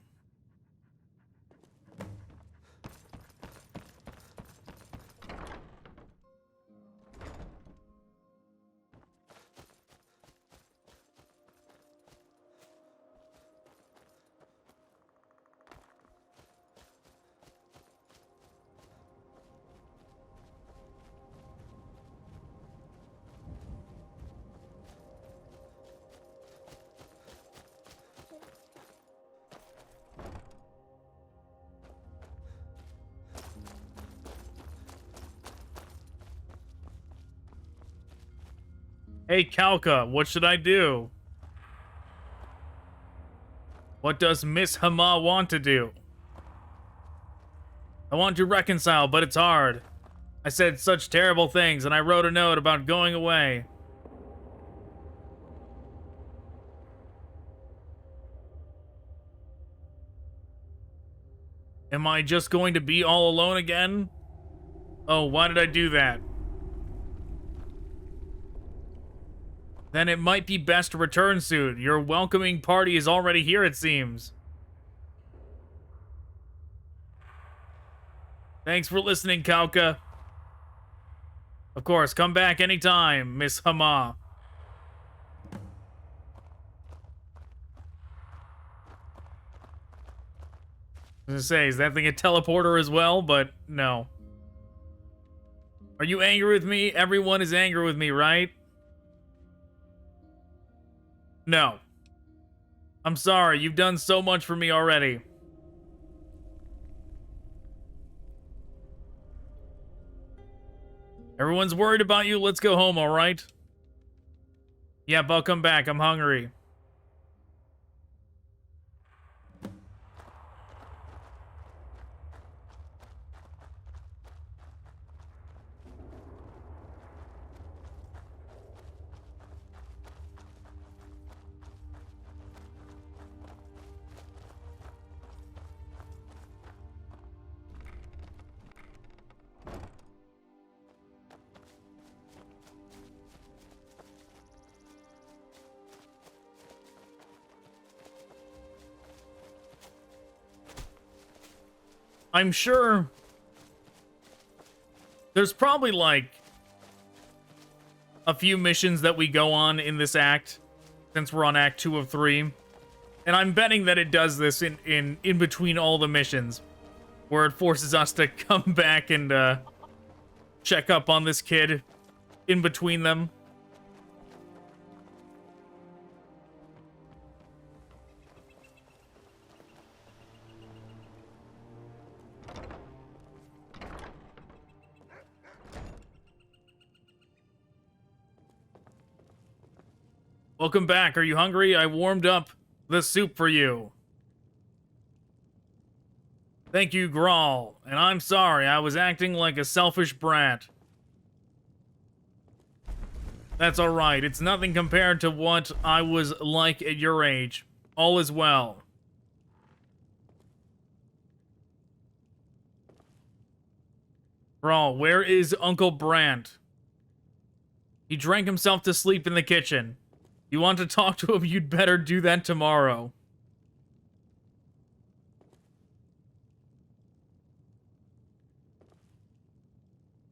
Hey, Calca, what should I do? What does Miss Hama want to do? I want to reconcile, but it's hard. I said such terrible things, and I wrote a note about going away. Am I just going to be all alone again? Oh, why did I do that? Then it might be best to return soon. Your welcoming party is already here, it seems. Thanks for listening, Kauka. Of course, come back anytime, Miss Hama. I was gonna say, is that thing a teleporter as well? But no. Are you angry with me? Everyone is angry with me, right? No. I'm sorry, you've done so much for me already. Everyone's worried about you. Let's go home, alright? Yep, I'll come back. I'm hungry. I'm sure there's probably like a few missions that we go on in this act, since we're on Act 2 of 3. And I'm betting that it does this in between all the missions, where it forces us to come back and check up on this kid in between them. Welcome back. Are you hungry? I warmed up the soup for you. Thank you, Grawl. And I'm sorry, I was acting like a selfish brat. That's alright. It's nothing compared to what I was like at your age. All is well. Grawl, where is Uncle Brandt? He drank himself to sleep in the kitchen. You want to talk to him, you'd better do that tomorrow.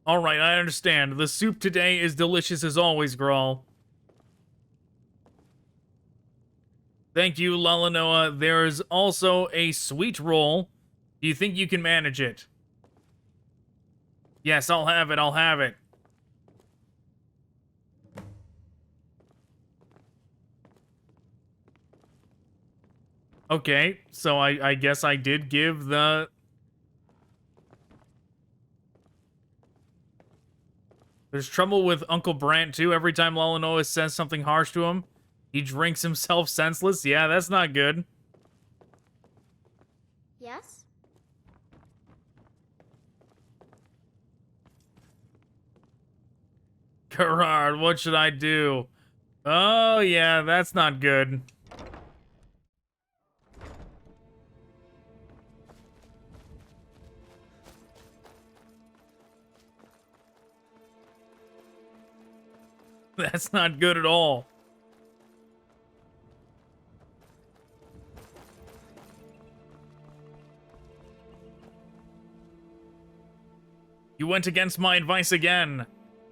Alright, I understand. The soup today is delicious as always, Grawl. Thank you, Lalanoa. There's also a sweet roll. Do you think you can manage it? Yes, I'll have it, I'll have it. Okay, so I guess I did give the... There's trouble with Uncle Brandt, too. Every time Lalanoa says something harsh to him, he drinks himself senseless. Yeah, that's not good. Yes? Gerard, what should I do? Oh, yeah, that's not good. That's not good at all. You went against my advice again.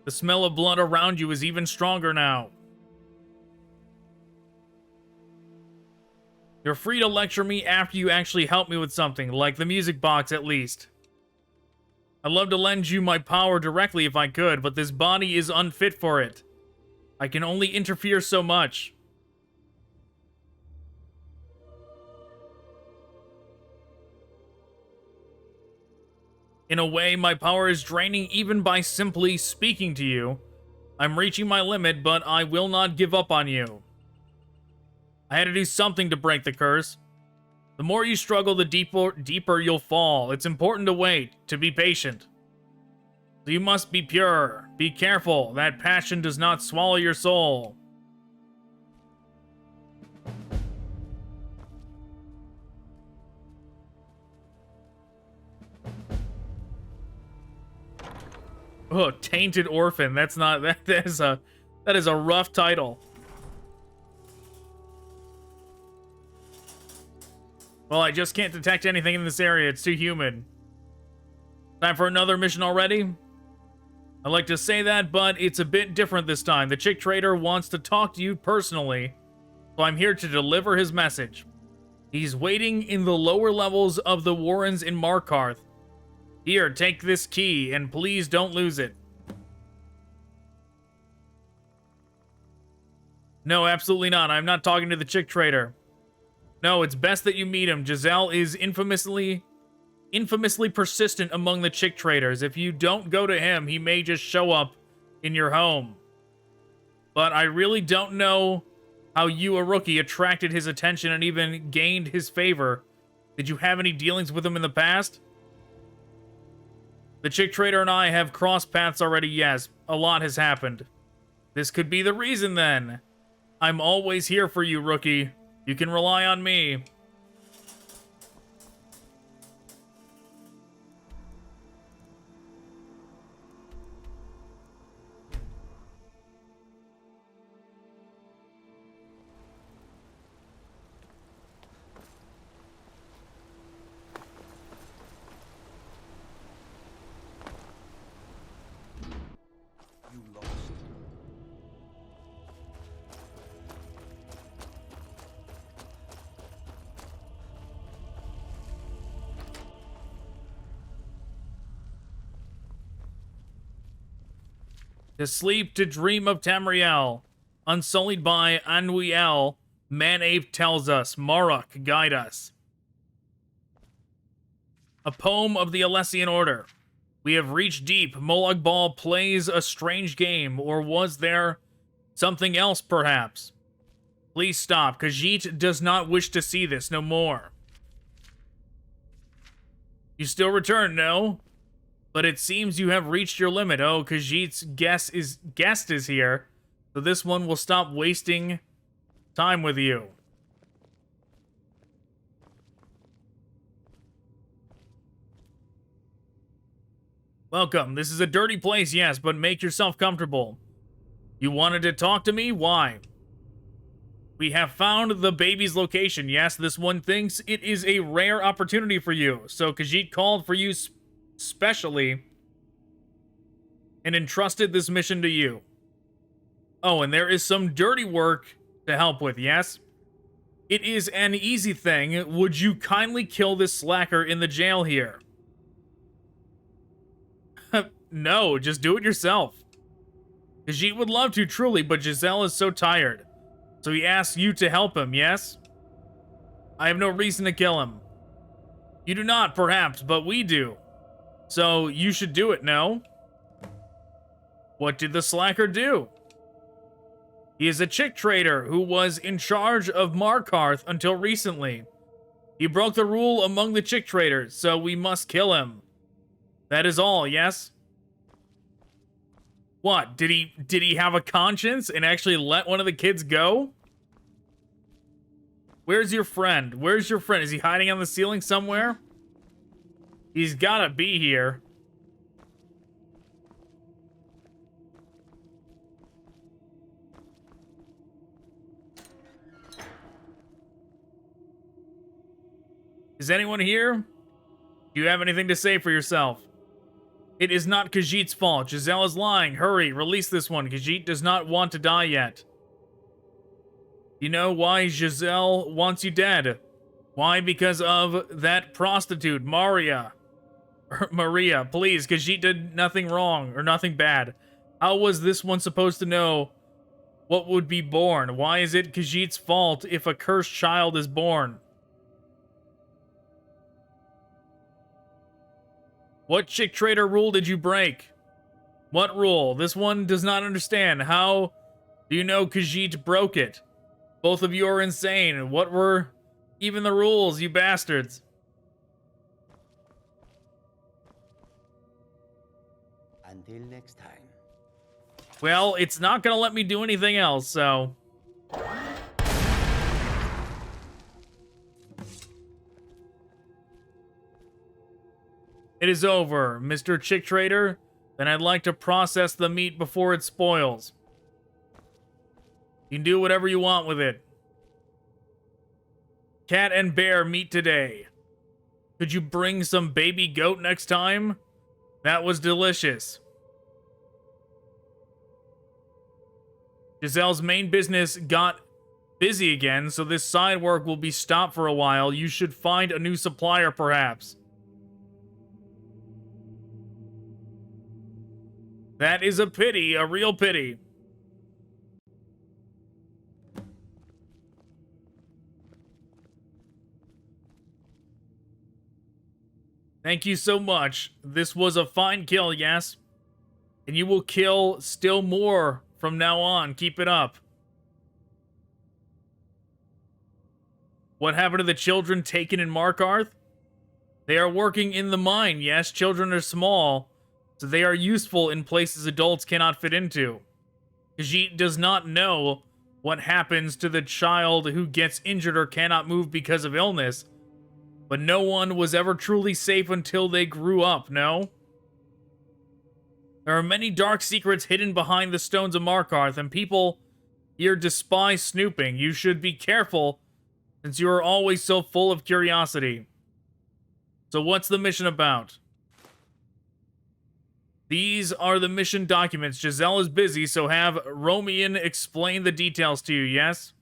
The smell of blood around you is even stronger now. You're free to lecture me after you actually help me with something, like the music box at least. I'd love to lend you my power directly if I could, but this body is unfit for it. I can only interfere so much. In a way, my power is draining even by simply speaking to you. I'm reaching my limit, but I will not give up on you. I had to do something to break the curse. The more you struggle, the deeper you'll fall. It's important to wait, to be patient. So you must be pure. Be careful. That passion does not swallow your soul. Oh, Tainted Orphan. That's not that is a rough title. Well, I just can't detect anything in this area. It's too humid. Time for another mission already? I like to say that, but it's a bit different this time. The chick trader wants to talk to you personally, so I'm here to deliver his message. He's waiting in the lower levels of the Warrens in Markarth. Here, take this key, and please don't lose it. No, absolutely not. I'm not talking to the chick trader. No, it's best that you meet him. Giselle is infamously persistent among the chick traders. If you don't go to him, he may just show up in your home. But I really don't know how you, a rookie, attracted his attention and even gained his favor. Did you have any dealings with him in the past? The chick trader and I have crossed paths already, yes. A lot has happened. This could be the reason, then. I'm always here for you, rookie. You can rely on me. You lost. To sleep, to dream of Tamriel. Unsullied by Anwiel, Man-Ape tells us. Maruk, guide us. A poem of the Alessian Order. We have reached deep. Molag Bal plays a strange game. Or was there something else, perhaps? Please stop. Khajiit does not wish to see this no more. You still return, no? But it seems you have reached your limit. Oh, Khajiit's guest is here. So this one will stop wasting time with you. Welcome. This is a dirty place, yes, but make yourself comfortable. You wanted to talk to me? Why? We have found the baby's location. Yes, this one thinks it is a rare opportunity for you. So Khajiit called for you specially and entrusted this mission to you. Oh, and there is some dirty work to help with, yes? It is an easy thing. Would you kindly kill this slacker in the jail here? No, just do it yourself. Khajiit would love to, truly, but Giselle is so tired. So he asks you to help him, yes? I have no reason to kill him. You do not, perhaps, but we do. So you should do it, no? What did the slacker do? He is a chick trader who was in charge of Markarth until recently. He broke the rule among the chick traders, so we must kill him. That is all, yes? What, did he have a conscience and actually let one of the kids go? Where's your friend? Where's your friend? Is he hiding on the ceiling somewhere? He's gotta be here. Is anyone here? Do you have anything to say for yourself? It is not Khajiit's fault. Giselle is lying. Hurry, release this one. Khajiit does not want to die yet. You know why Giselle wants you dead? Why? Because of that prostitute, Maria. Maria, please. Khajiit did nothing wrong or nothing bad. How was this one supposed to know what would be born? Why is it Khajiit's fault if a cursed child is born? What chick trader rule did you break? What rule? This one does not understand. How do you know Khajiit broke it? Both of you are insane. What were even the rules, you bastards? Until next time. Well, it's not gonna let me do anything else, so... It is over, Mr. Chick Trader. then I'd like to process the meat before it spoils. You can do whatever you want with it. Cat and bear meet today. Could you bring some baby goat next time? That was delicious. Giselle's main business got busy again, so this side work will be stopped for a while. You should find a new supplier, perhaps. That is a pity, a real pity. Thank you so much. This was a fine kill, yes? And you will kill still more from now on. Keep it up. What happened to the children taken in Markarth? They are working in the mine, yes. Children are small, so they are useful in places adults cannot fit into. Khajiit does not know what happens to the child who gets injured or cannot move because of illness. But no one was ever truly safe until they grew up, no? There are many dark secrets hidden behind the stones of Markarth, and people here despise snooping. You should be careful, since you are always so full of curiosity. So what's the mission about? These are the mission documents. Giselle is busy, so have Romian explain the details to you, yes?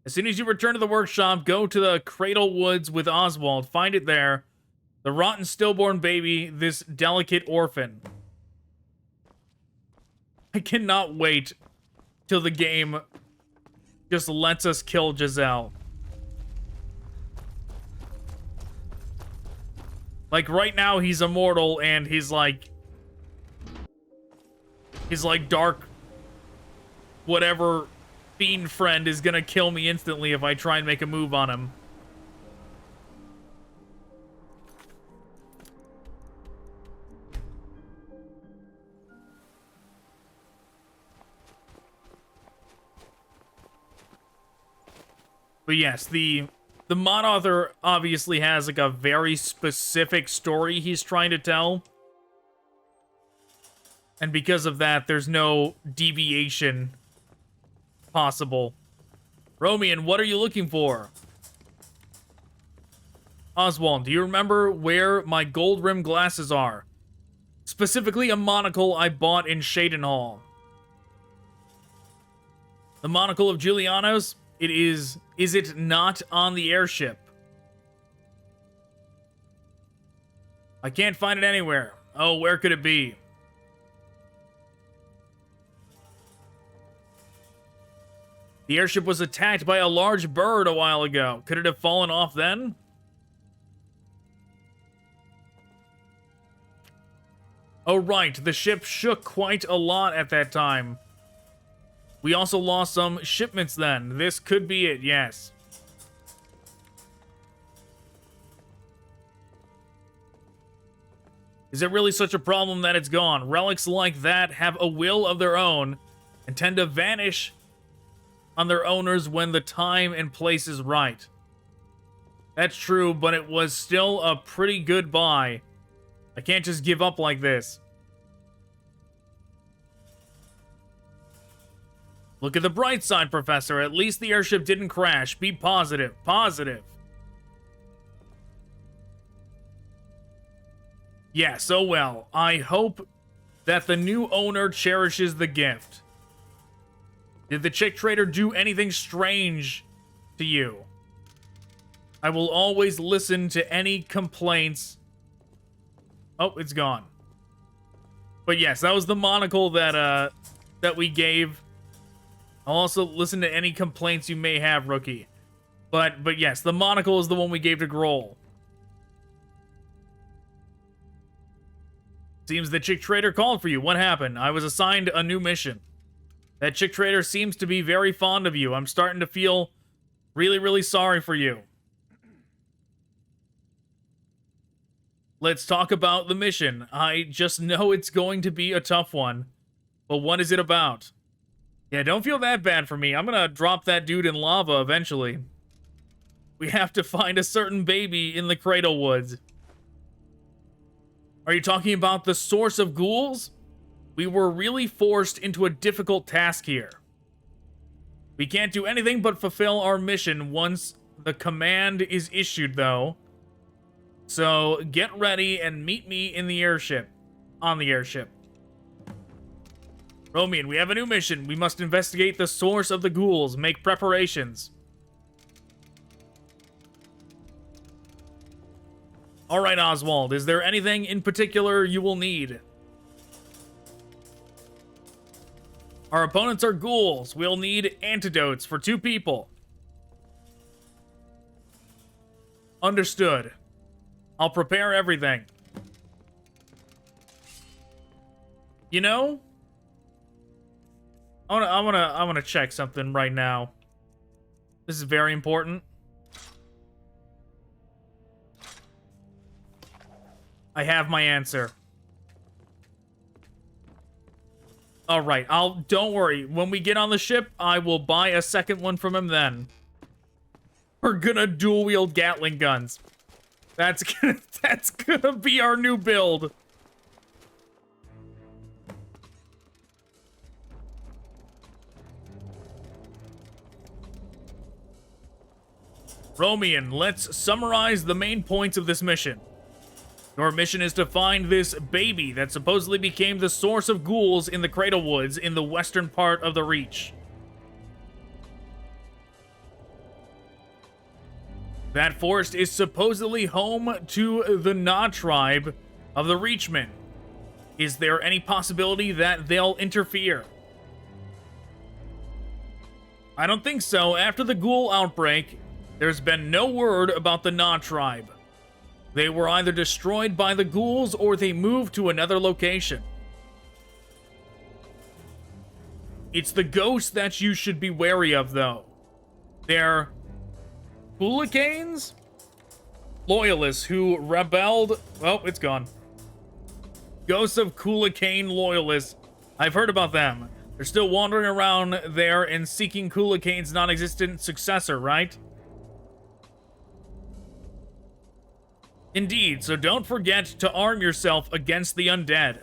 As soon as you return to the workshop, go to the Cradle Woods with Oswald. Find it there. The rotten stillborn baby, this delicate orphan. I cannot wait till the game just lets us kill Giselle. Like, right now, he's immortal, and he's like, dark, whatever fiend friend is gonna kill me instantly if I try and make a move on him. But yes, the mod author obviously has like a very specific story he's trying to tell. And because of that, there's no deviation possible. Romian, what are you looking for? Oswald, do you remember where my gold-rimmed glasses are? Specifically, a monocle I bought in Shadenhall. The monocle of Juliano's? It is it not on the airship? I can't find it anywhere. Oh, where could it be? The airship was attacked by a large bird a while ago. Could it have fallen off then? Oh, right. The ship shook quite a lot at that time. We also lost some shipments then. This could be it, yes. Is it really such a problem that it's gone? Relics like that have a will of their own and tend to vanish on their owners when the time and place is right. That's true, but it was still a pretty good buy. I can't just give up like this. Look at the bright side, Professor. At least the airship didn't crash. Be positive. Positive. Yes, oh well. I hope that the new owner cherishes the gift. Did the chick trader do anything strange to you? I will always listen to any complaints. Oh, it's gone. But yes, that was the monocle that we gave. I'll also listen to any complaints you may have, rookie. But yes, the monocle is the one we gave to Grohl. Seems the chick trader called for you. What happened? I was assigned a new mission. That chick trader seems to be very fond of you. I'm starting to feel really, really sorry for you. Let's talk about the mission. I just know it's going to be a tough one. But what is it about? Yeah, don't feel that bad for me. I'm gonna drop that dude in lava eventually. We have to find a certain baby in the Cradle Woods. Are you talking about the source of ghouls? We were really forced into a difficult task here. We can't do anything but fulfill our mission once the command is issued, though. So get ready and meet me in the airship. On the airship. Romian, we have a new mission. We must investigate the source of the ghouls. Make preparations. Alright, Oswald. Is there anything in particular you will need? Our opponents are ghouls. We'll need antidotes for 2 people. Understood. I'll prepare everything. You know, I wanna check something right now. This is very important. I have my answer. All right, don't worry. When we get on the ship, I will buy a second one from him then. We're gonna dual wield Gatling guns. That's gonna be our new build. Romian, let's summarize the main points of this mission. Your mission is to find this baby that supposedly became the source of ghouls in the Cradle Woods in the western part of the Reach. That forest is supposedly home to the Na tribe of the Reachmen. Is there any possibility that they'll interfere? I don't think so. After the ghoul outbreak, there's been no word about the Na tribe. They were either destroyed by the ghouls or they moved to another location. It's the ghosts that you should be wary of, though. They're hooligans? Loyalists who rebelled. Oh, it's gone. Ghosts of Coolacane loyalists. I've heard about them. They're still wandering around there and seeking Coolacane's non-existent successor, right? Indeed, so don't forget to arm yourself against the undead.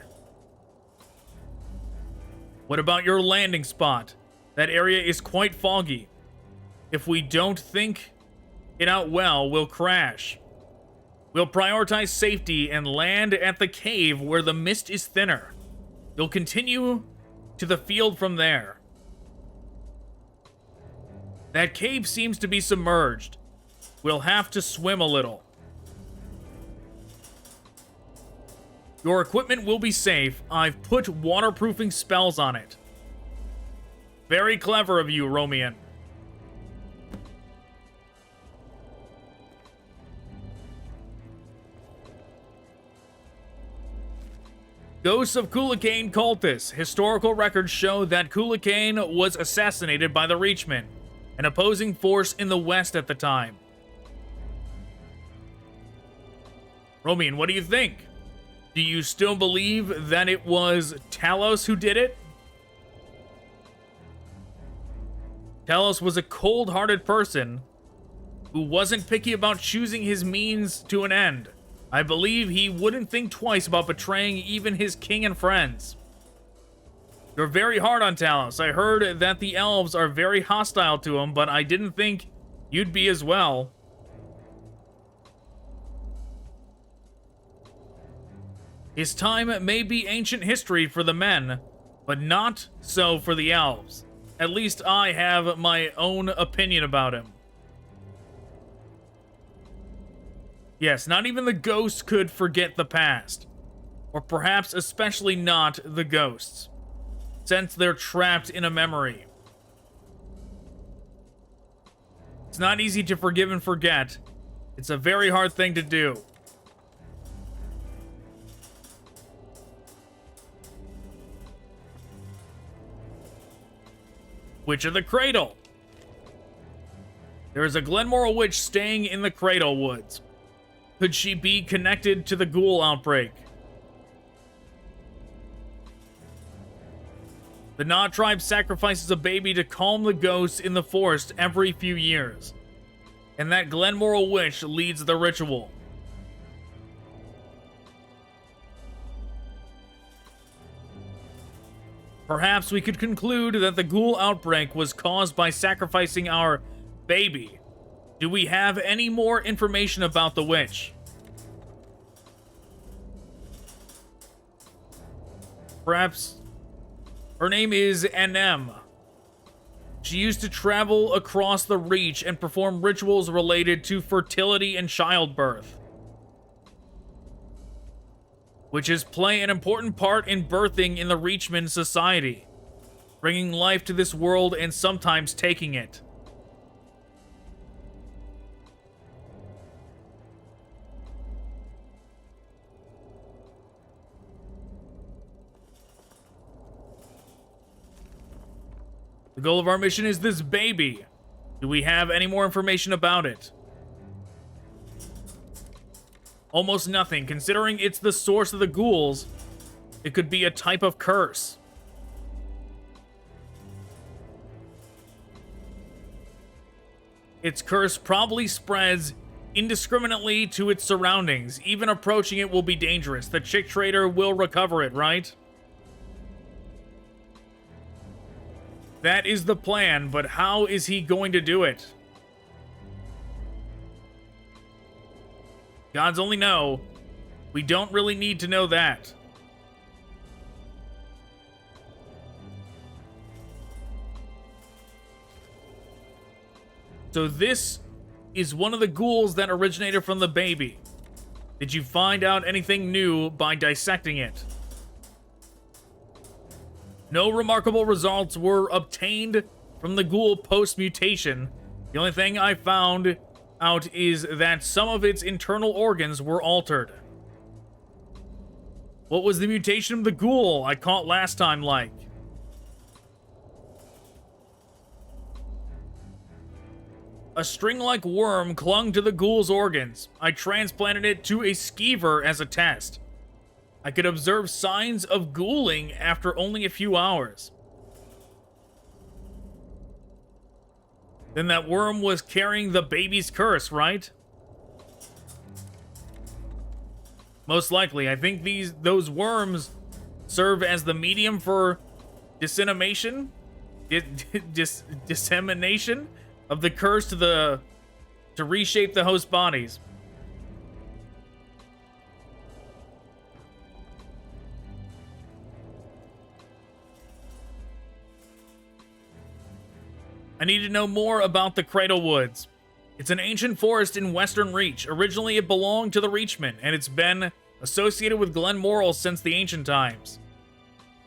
What about your landing spot? That area is quite foggy. If we don't think it out well, we'll crash. We'll prioritize safety and land at the cave where the mist is thinner. You'll continue to the field from there. That cave seems to be submerged. We'll have to swim a little. Your equipment will be safe. I've put waterproofing spells on it. Very clever of you, Romian. Ghosts of Coolacane cultists. Historical records show that Coolacane was assassinated by the Reachmen, an opposing force in the west at the time. Romian, what do you think? Do you still believe that it was Talos who did it? Talos was a cold-hearted person who wasn't picky about choosing his means to an end. I believe he wouldn't think twice about betraying even his king and friends. You're very hard on Talos. I heard that the elves are very hostile to him, but I didn't think you'd be as well. His time may be ancient history for the men, but not so for the elves. At least I have my own opinion about him. Yes, not even the ghosts could forget the past. Or perhaps especially not the ghosts, since they're trapped in a memory. It's not easy to forgive and forget. It's a very hard thing to do. Witch of the Cradle. There is a Glenmoril witch staying in the Cradle Woods. Could she be connected to the ghoul outbreak? The Na tribe sacrifices a baby to calm the ghosts in the forest every few years. And that Glenmoril witch leads the ritual. Perhaps we could conclude that the ghoul outbreak was caused by sacrificing our baby. Do we have any more information about the witch? Perhaps her name is Anem. She used to travel across the Reach and perform rituals related to fertility and childbirth, which is play an important part in birthing in the Reachman society, bringing life to this world and sometimes taking it. The goal of our mission is this baby. Do we have any more information about it? Almost nothing. Considering it's the source of the ghouls, it could be a type of curse. Its curse probably spreads indiscriminately to its surroundings. Even approaching it will be dangerous. The chick trader will recover it, right? That is the plan, but how is he going to do it? Gods only know. We don't really need to know that. So this is one of the ghouls that originated from the baby. Did you find out anything new by dissecting it? No remarkable results were obtained from the ghoul post-mutation. The only thing I found out is that some of its internal organs were altered. What was the mutation of the ghoul I caught last time like? A string-like worm clung to the ghoul's organs. I transplanted it to a skeever as a test. I could observe signs of ghouling after only a few hours. Then that worm was carrying the baby's curse, right? Most likely. I think those worms serve as the medium for dissemination dissemination of the curse to reshape the host bodies. I need to know more about the Cradle Woods. It's an ancient forest in Western Reach. Originally, it belonged to the Reachmen, and it's been associated with Glenmoril since the ancient times.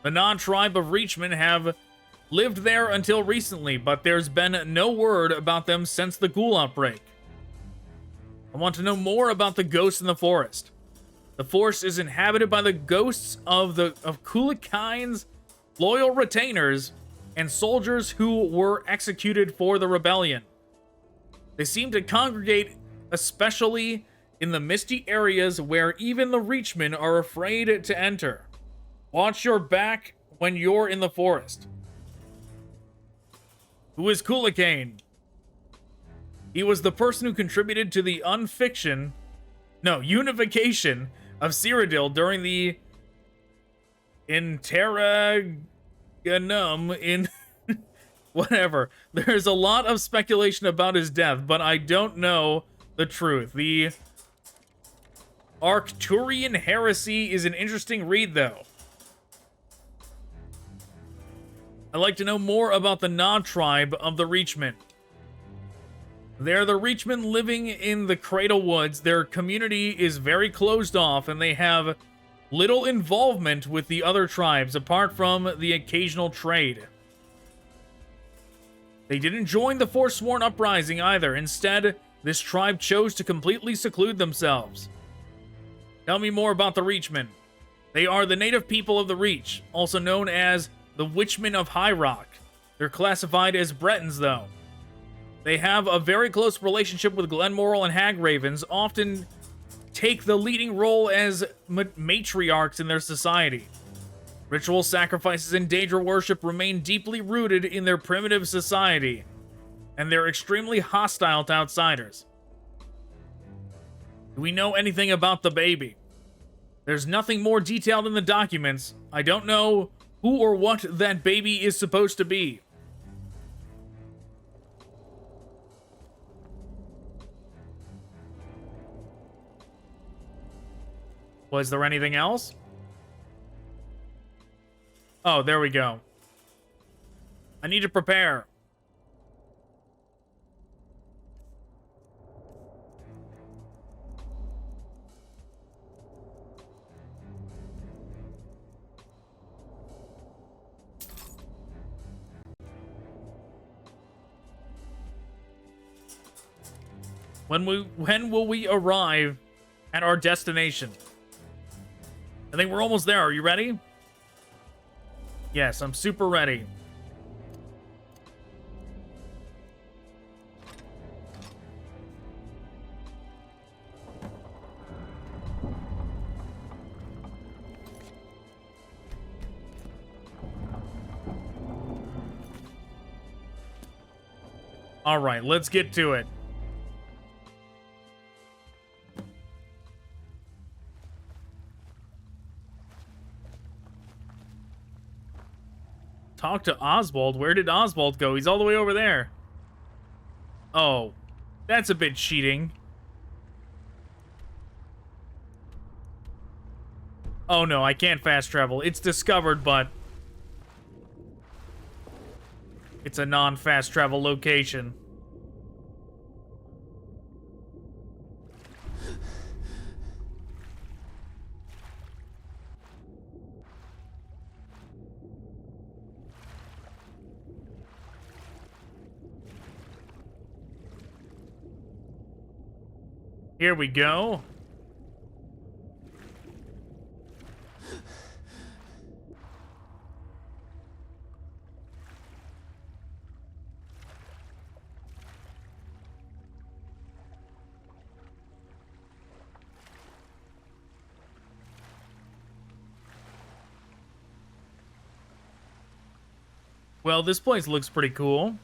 The non-tribe of Reachmen have lived there until recently, but there's been no word about them since the ghoul outbreak. I want to know more about the ghosts in the forest. The forest is inhabited by the ghosts of Kulikine's loyal retainers and soldiers who were executed for the rebellion. They seem to congregate especially in the misty areas where even the Reachmen are afraid to enter. Watch your back when you're in the forest. Who is Kulikane? He was the person who contributed to the unification of Cyrodiil during the Interregnum in whatever. There's a lot of speculation about his death, but I don't know the truth. The Arcturian heresy is an interesting read, though. I'd like to know more about the non-tribe of the Reachmen. They're the Reachmen living in the Cradle Woods. Their community is very closed off, and they have little involvement with the other tribes, apart from the occasional trade. They didn't join the Forsworn Uprising either. Instead, this tribe chose to completely seclude themselves. Tell me more about the Reachmen. They are the native people of the Reach, also known as the Witchmen of High Rock. They're classified as Bretons, though. They have a very close relationship with Glenmoril and Hagravens, often take the leading role as matriarchs in their society. Ritual sacrifices and daedra worship remain deeply rooted in their primitive society, and they're extremely hostile to outsiders. Do we know anything about the baby? There's nothing more detailed in the documents. I don't know who or what that baby is supposed to be. Was there anything else? Oh, there we go. I need to prepare. When will we arrive at our destination? I think we're almost there. Are you ready? Yes, I'm super ready. All right, let's get to it. Talk to Oswald. Where did Oswald go? He's all the way over there. Oh, that's a bit cheating. Oh no, I can't fast travel. It's discovered, but it's a non-fast travel location. Here we go. Well, this place looks pretty cool.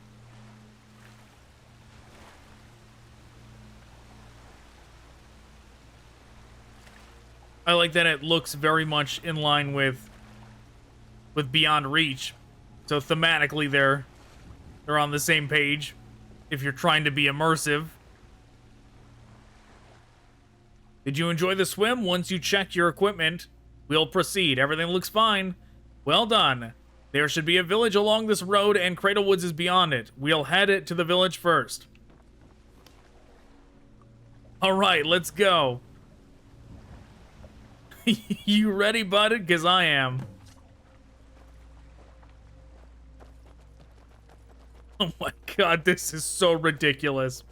I like that it looks very much in line with Beyond Reach. So thematically they're on the same page if you're trying to be immersive. Did you enjoy the swim? Once you check your equipment, we'll proceed. Everything looks fine. Well done. There should be a village along this road and Cradle Woods is beyond it. We'll head to the village first. All right, let's go. You ready, bud? Because I am. Oh my god, this is so ridiculous.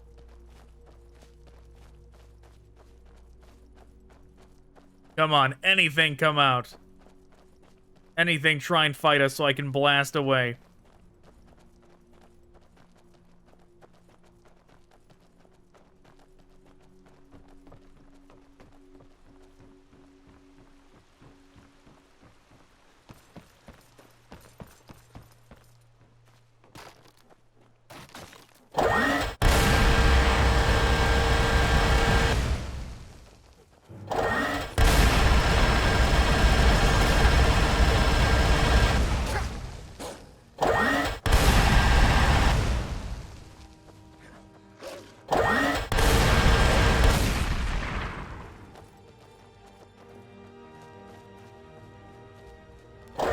Come on, anything come out. Anything try and fight us so I can blast away.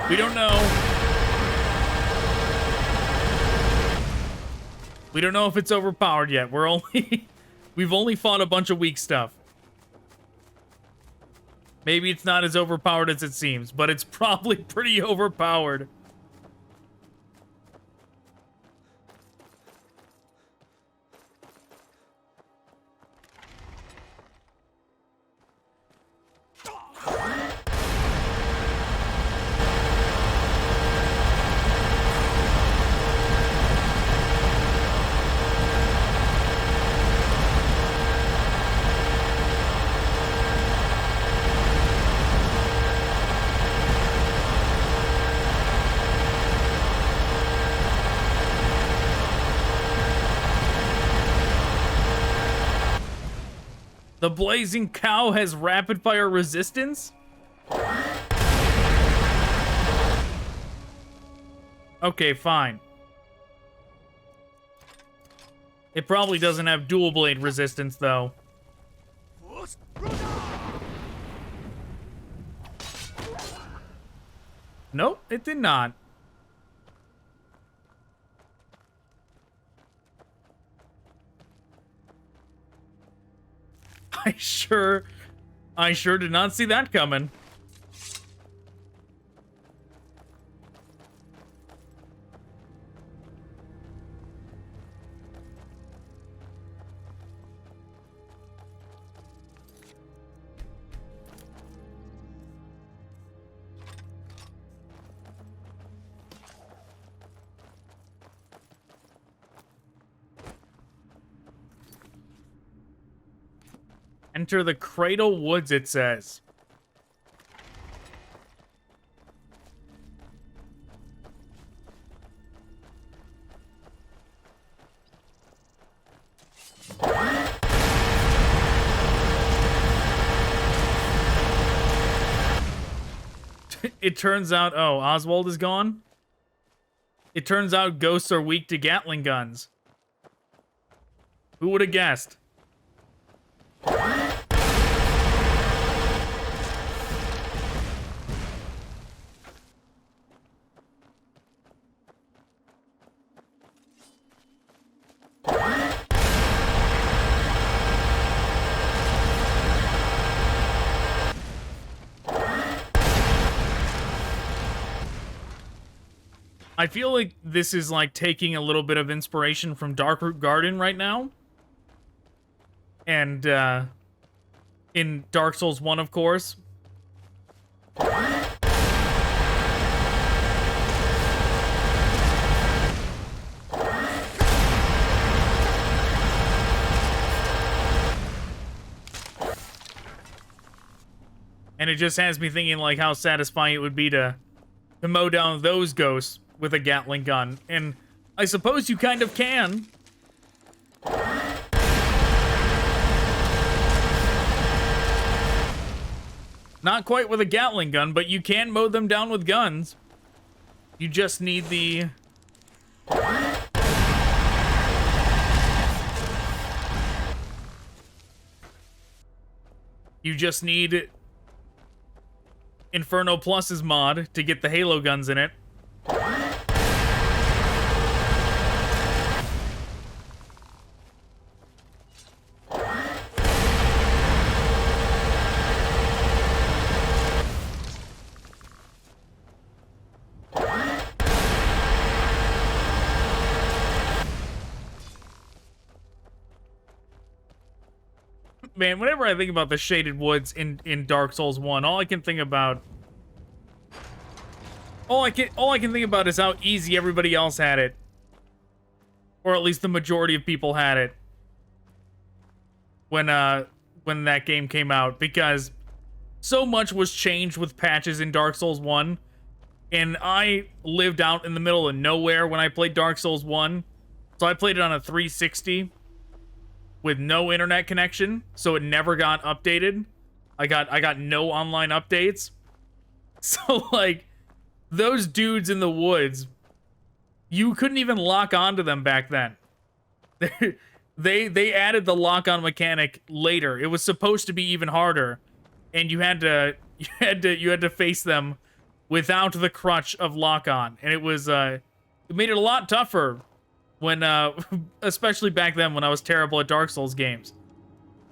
We don't know. We don't know if it's overpowered yet. We've only fought a bunch of weak stuff. Maybe it's not as overpowered as it seems, but it's probably pretty overpowered. The blazing cow has rapid fire resistance? Okay, fine. It probably doesn't have dual blade resistance, though. Nope, it did not. I sure did not see that coming. Enter the Cradle Woods, it says. It turns out, oh, Oswald is gone? It turns out ghosts are weak to Gatling guns. Who would have guessed? I feel like this is like taking a little bit of inspiration from Darkroot Garden right now. And in Dark Souls 1, of course. And it just has me thinking like how satisfying it would be to mow down those ghosts with a Gatling gun. And I suppose you kind of can. Not quite with a Gatling gun, but you can mow them down with guns. You just need the... You just need Inferno Plus's mod to get the Halo guns in it. Man, whenever I think about the Shaded Woods in Dark Souls 1, all I can think about is how easy everybody else had it. Or at least the majority of people had it. When that game came out, because so much was changed with patches in Dark Souls 1, and I lived out in the middle of nowhere when I played Dark Souls 1. So I played it on a 360 with no internet connection, so it never got updated. I got no online updates. So like those dudes in the woods, you couldn't even lock onto them back then. They added the lock-on mechanic later. It was supposed to be even harder, and you had to face them without the crutch of lock-on, and it was it made it a lot tougher when especially back then when I was terrible at Dark Souls games.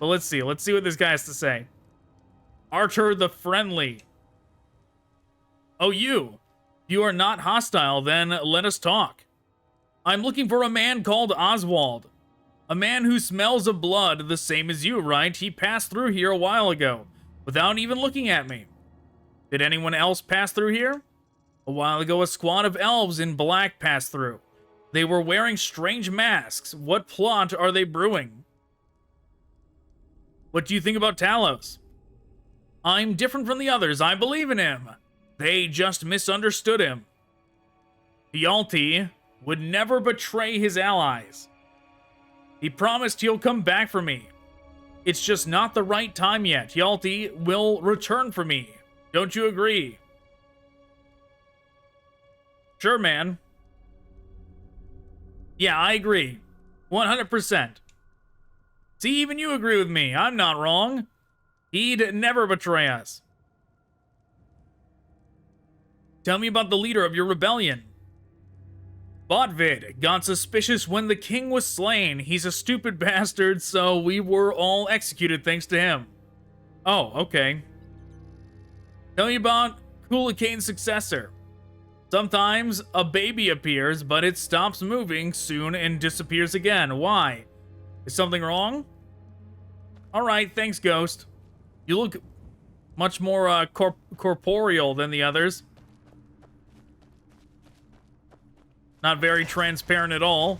But let's see what this guy has to say. Archer the Friendly. Oh, you are not hostile, then let us talk. I'm looking for a man called Oswald. A man who smells of blood the same as you, right? He passed through here a while ago, without even looking at me. Did anyone else pass through here? A while ago, a squad of elves in black passed through. They were wearing strange masks. What plot are they brewing? What do you think about Talos? I'm different from the others. I believe in him. They just misunderstood him. Hjalti would never betray his allies. He promised he'll come back for me. It's just not the right time yet. Hjalti will return for me. Don't you agree? Sure, man. Yeah, I agree. 100%. See, even you agree with me. I'm not wrong. He'd never betray us. Tell me about the leader of your rebellion. Botvid got suspicious when the king was slain. He's a stupid bastard, so we were all executed thanks to him. Oh, okay. Tell me about Kulakane's successor. Sometimes a baby appears, but it stops moving soon and disappears again. Why? Is something wrong? Alright, thanks, Ghost. You look much more corporeal than the others. Not very transparent at all.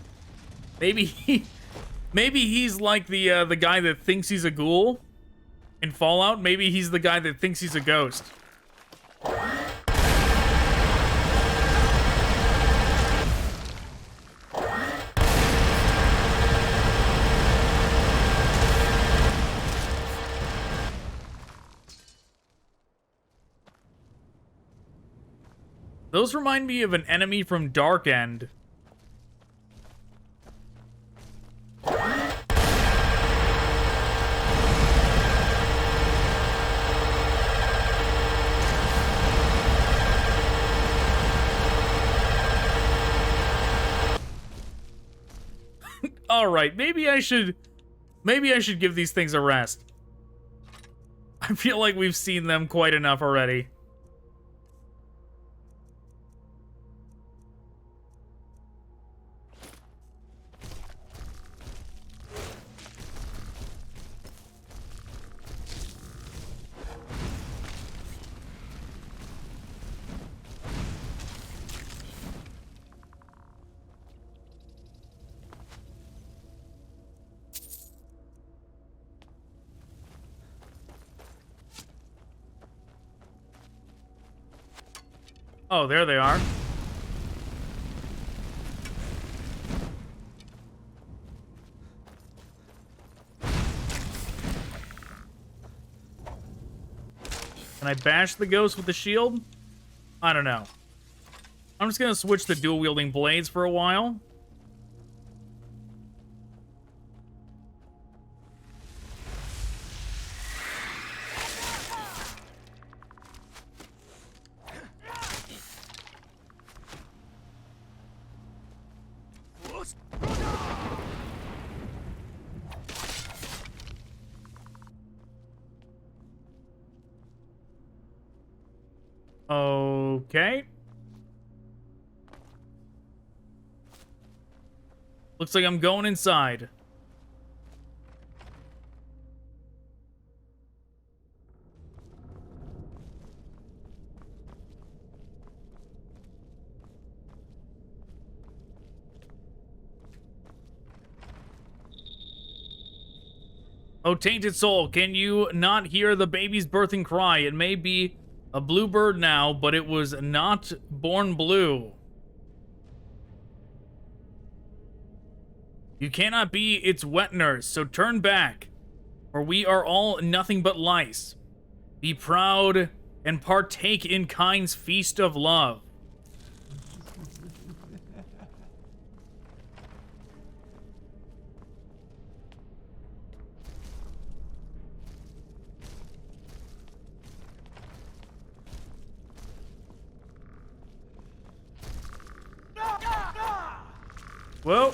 Maybe he's like the guy that thinks he's a ghoul in Fallout. Maybe he's the guy that thinks he's a ghost. Those remind me of an enemy from Dark End. All right, maybe I should give these things a rest. I feel like we've seen them quite enough already. Oh, there they are. Can I bash the ghost with the shield? I don't know. I'm just gonna switch to dual-wielding blades for a while. Okay. Looks like I'm going inside. Oh, tainted soul, can you not hear the baby's birthing cry? It may be a bluebird now, but it was not born blue. You cannot be its wet nurse, so turn back, for we are all nothing but lice. Be proud and partake in Kyne's feast of love. Well,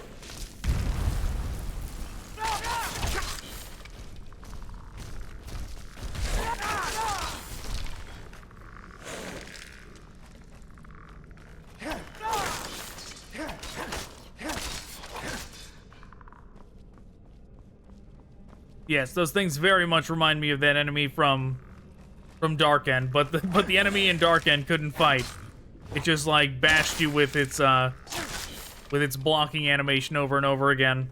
yes, those things very much remind me of that enemy from Dark End, but the enemy in Dark End couldn't fight. It just like bashed you with its blocking animation over and over again.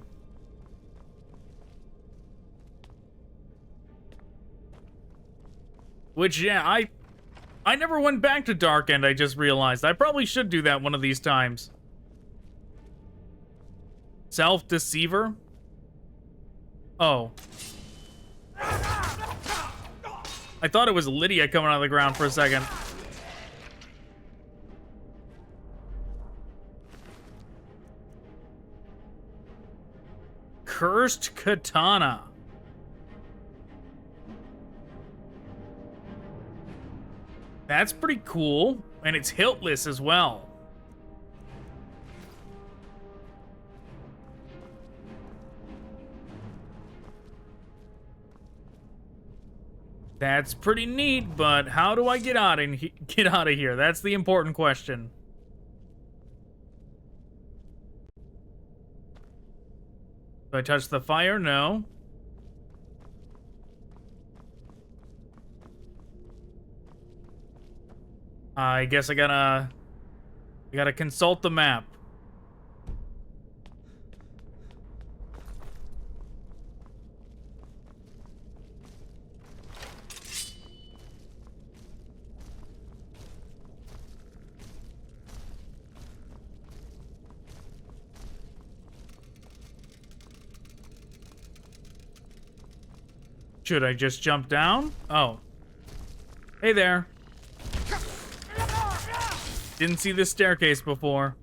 Which, yeah, I never went back to Dark End, I just realized. I probably should do that one of these times. Self-deceiver? Oh. I thought it was Lydia coming out of the ground for a second. cursed katana. That's pretty cool. And it's hiltless as well. That's pretty neat, but how do I get out of here? That's the important question. Do I touch the fire? No. I guess I gotta consult the map. Should I just jump down? Oh. Hey there. Didn't see this staircase before.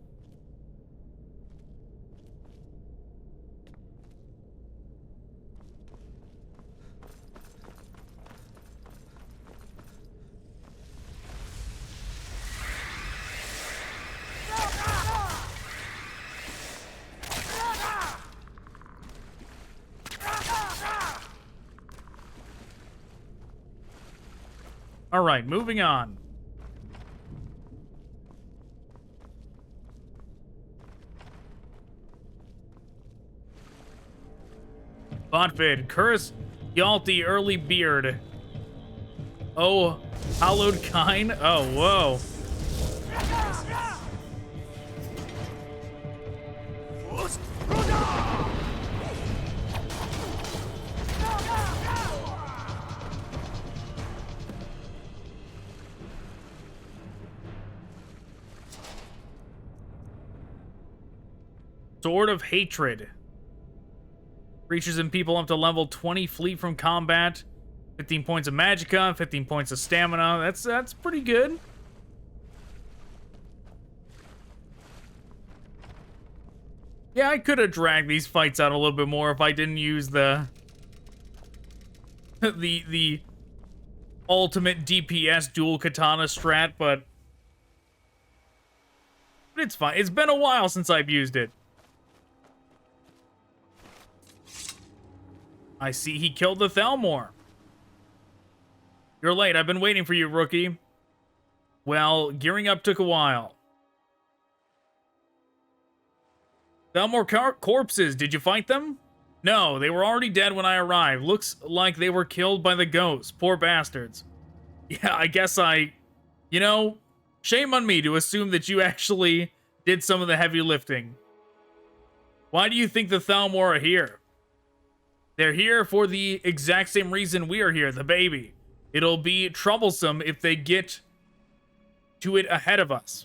All right, moving on. Botvid, curse Yalti early beard. Oh, hallowed Kyne. Oh, whoa. Sword of Hatred. Creatures and people up to level 20 flee from combat. 15 points of magicka, 15 points of stamina. That's pretty good. Yeah, I could have dragged these fights out a little bit more if I didn't use the the ultimate DPS dual katana strat, but it's fine. It's been a while since I've used it. I see he killed the Thalmor. You're late. I've been waiting for you, rookie. Well, gearing up took a while. Thalmor corpses. Did you fight them? No, they were already dead when I arrived. Looks like they were killed by the ghosts. Poor bastards. Yeah, I guess you know, shame on me to assume that you actually did some of the heavy lifting. Why do you think the Thalmor are here? They're here for the exact same reason we are here, the baby. It'll be troublesome if they get to it ahead of us.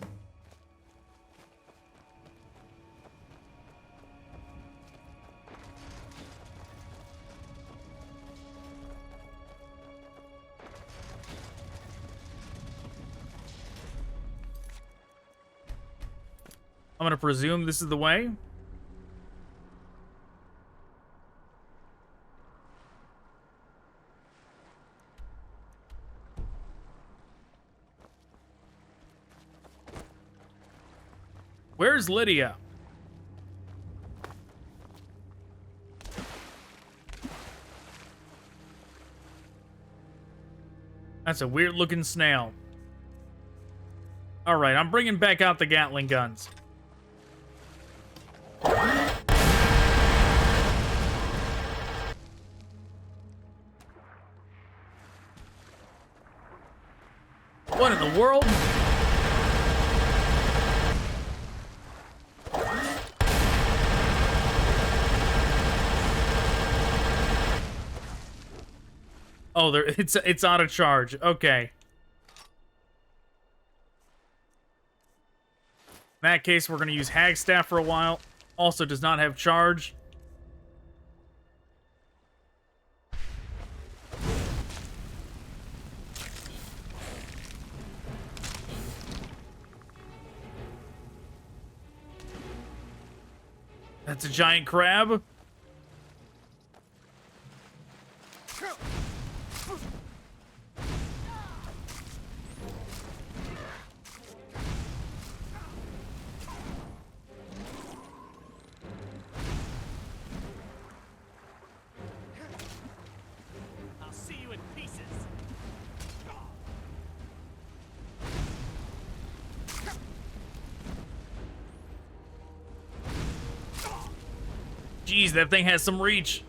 I'm gonna presume this is the way. Where's Lydia? That's a weird looking snail. All right, I'm bringing back out the Gatling guns. What in the world? Oh, it's out of charge. Okay. In that case, we're going to use Hagstaff for a while. Also does not have charge. That's a giant crab. Jeez, that thing has some reach.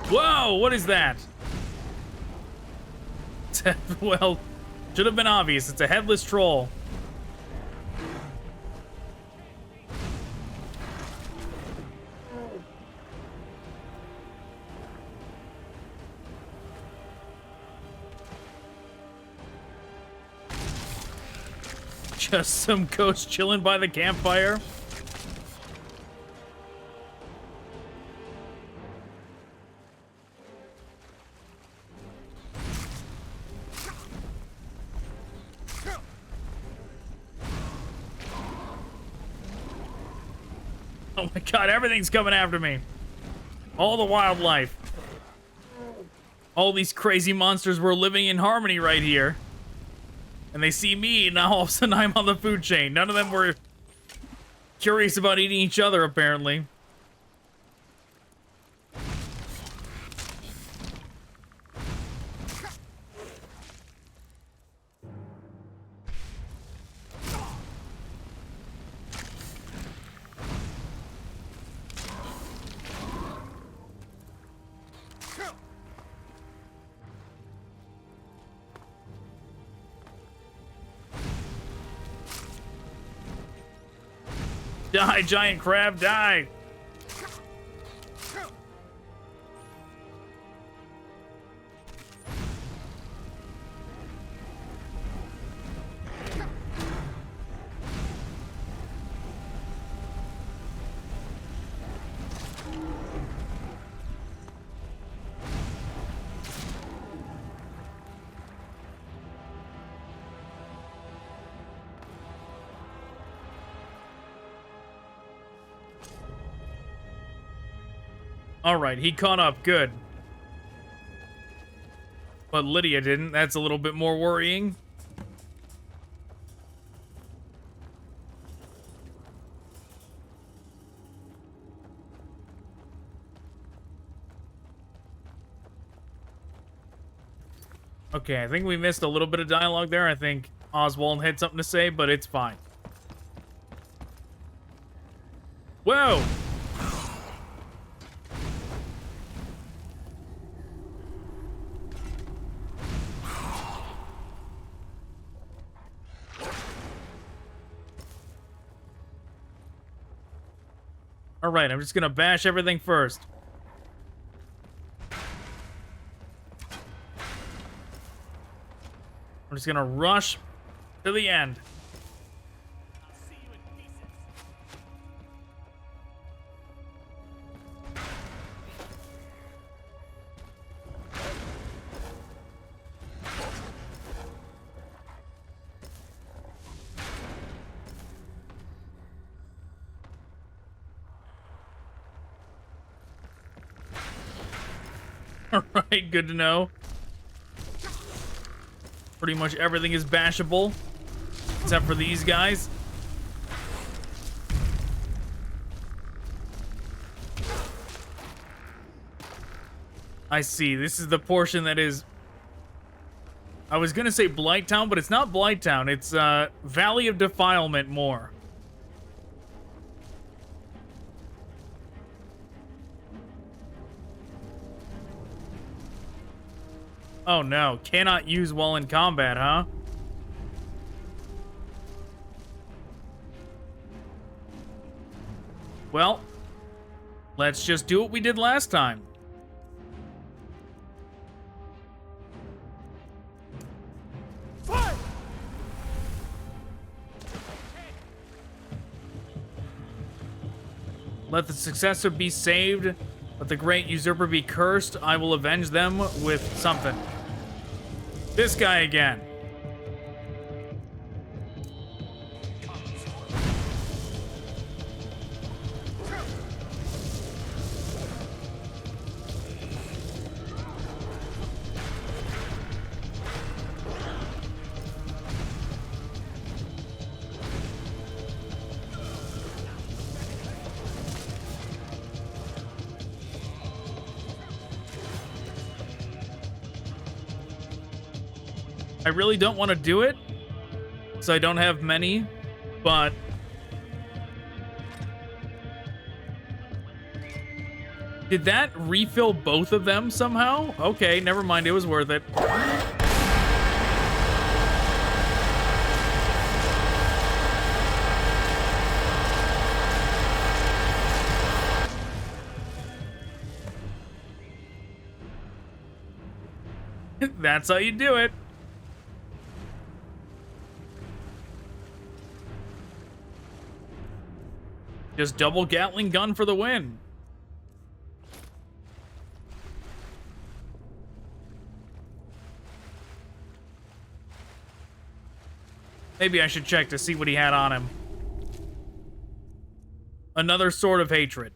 Whoa, what is that? Well, should have been obvious. It's a headless troll. Just some ghost chilling by the campfire. Oh my god, everything's coming after me. All the wildlife. All these crazy monsters were living in harmony right here. And they see me, and now all of a sudden I'm on the food chain. None of them were curious about eating each other, apparently. Die, giant crab, die! Alright, he caught up. Good. But Lydia didn't. That's a little bit more worrying. Okay, I think we missed a little bit of dialogue there. I think Oswald had something to say, but it's fine. Whoa! Alright, I'm just gonna bash everything first. I'm just gonna rush to the end. Alright, good to know. Pretty much everything is bashable, except for these guys. I see. This is the portion that is... I was gonna say Blighttown, but it's not Blighttown. It's Valley of Defilement more. Oh no, cannot use while in combat, huh? Well, let's just do what we did last time. Fire! Let the successor be saved, let the great usurper be cursed. I will avenge them with something. This guy again. I really don't want to do it, so I don't have many, but did that refill both of them somehow? Okay, never mind, it was worth it. That's how you do it. Just double Gatling gun for the win. Maybe I should check to see what he had on him. Another sword of hatred.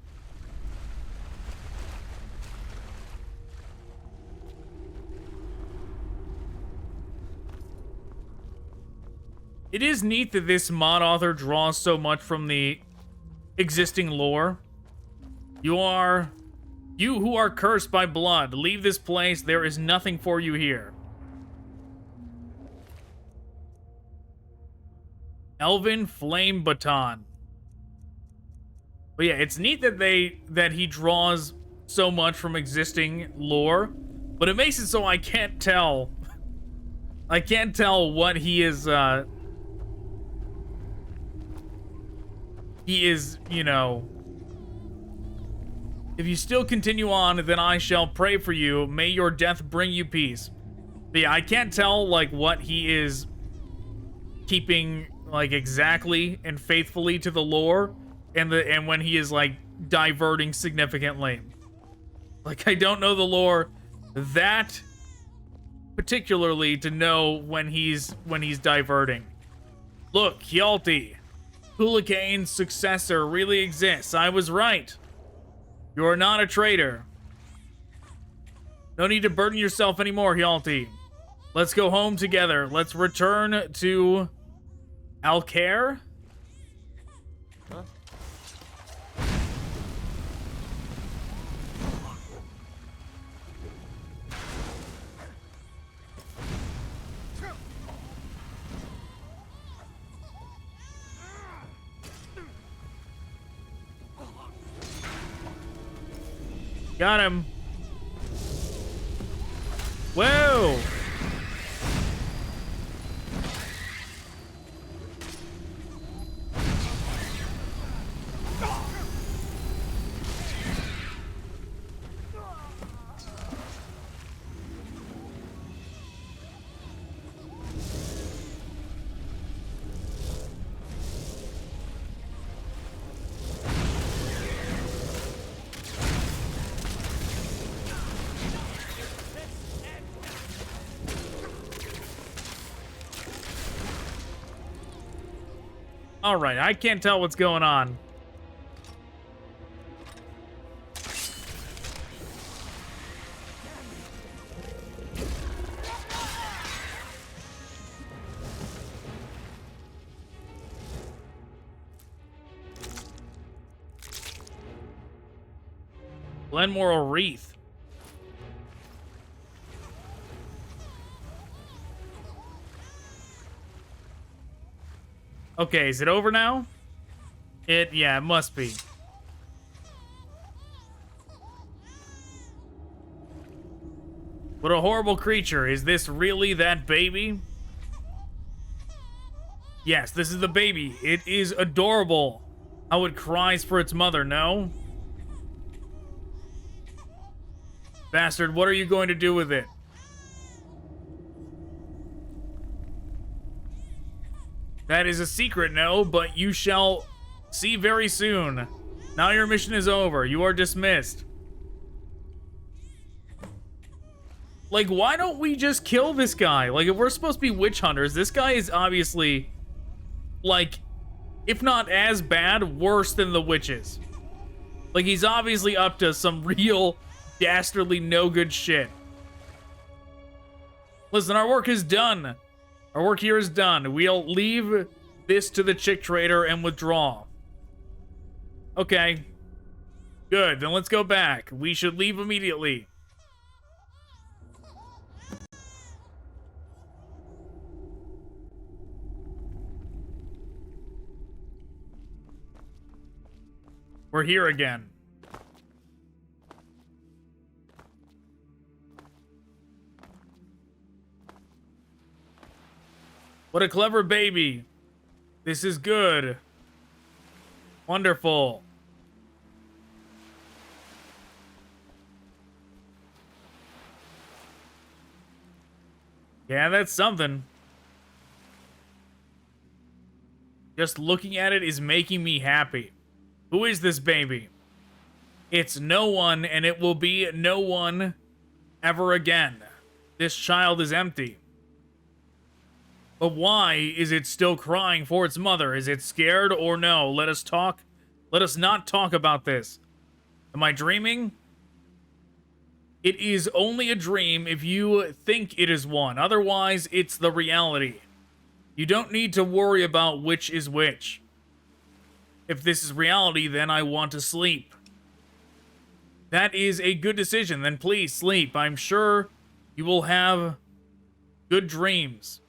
It is neat that this mod author draws so much from the existing lore. You who are cursed by blood, leave this place. There is nothing for you here. Elven Flame Baton. But yeah, it's neat that he draws so much from existing lore, but it makes it so I can't tell. I can't tell what he is, you know. If you still continue on, then I shall pray for you. May your death bring you peace. But yeah, I can't tell, like, what he is keeping, like, exactly and faithfully to the lore, and when he is, like, diverting significantly. Like, I don't know the lore that particularly to know when he's diverting. Look, Hjalti, Hulikane's successor really exists. I was right. You are not a traitor. No need to burden yourself anymore, Hjalti. Let's go home together. Let's return to Alcaire. Huh? Got him. Whoa. All right, I can't tell what's going on. Glenmoril Wreath. Okay, is it over now? Yeah, it must be. What a horrible creature. Is this really that baby? Yes, this is the baby. It is adorable. How it cries for its mother, no? Bastard, what are you going to do with it? That is a secret, no, but you shall see very soon. Now your mission is over. You are dismissed. Like, why don't we just kill this guy? Like, if we're supposed to be witch hunters, this guy is obviously, like, if not as bad, worse than the witches. Like, he's obviously up to some real dastardly no good shit. Listen, our work is done. Our work here is done. We'll leave this to the chick trader and withdraw. Okay. Good, then let's go back. We should leave immediately. We're here again. What a clever baby. This is good. Wonderful. Yeah, that's something. Just looking at it is making me happy. Who is this baby? It's no one, and it will be no one ever again. This child is empty. But why is it still crying for its mother? Is it scared or no? Let us talk. Let us not talk about this. Am I dreaming? It is only a dream if you think it is one. Otherwise, it's the reality. You don't need to worry about which is which. If this is reality, then I want to sleep. That is a good decision. Then please sleep. I'm sure you will have good dreams.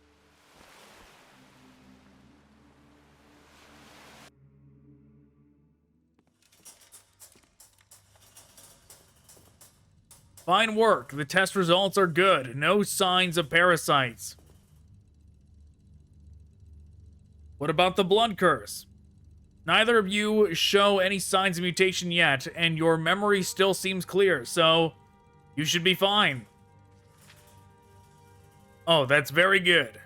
Fine work. The test results are good. No signs of parasites. What about the blood curse? Neither of you show any signs of mutation yet, and your memory still seems clear, so you should be fine. Oh, that's very good.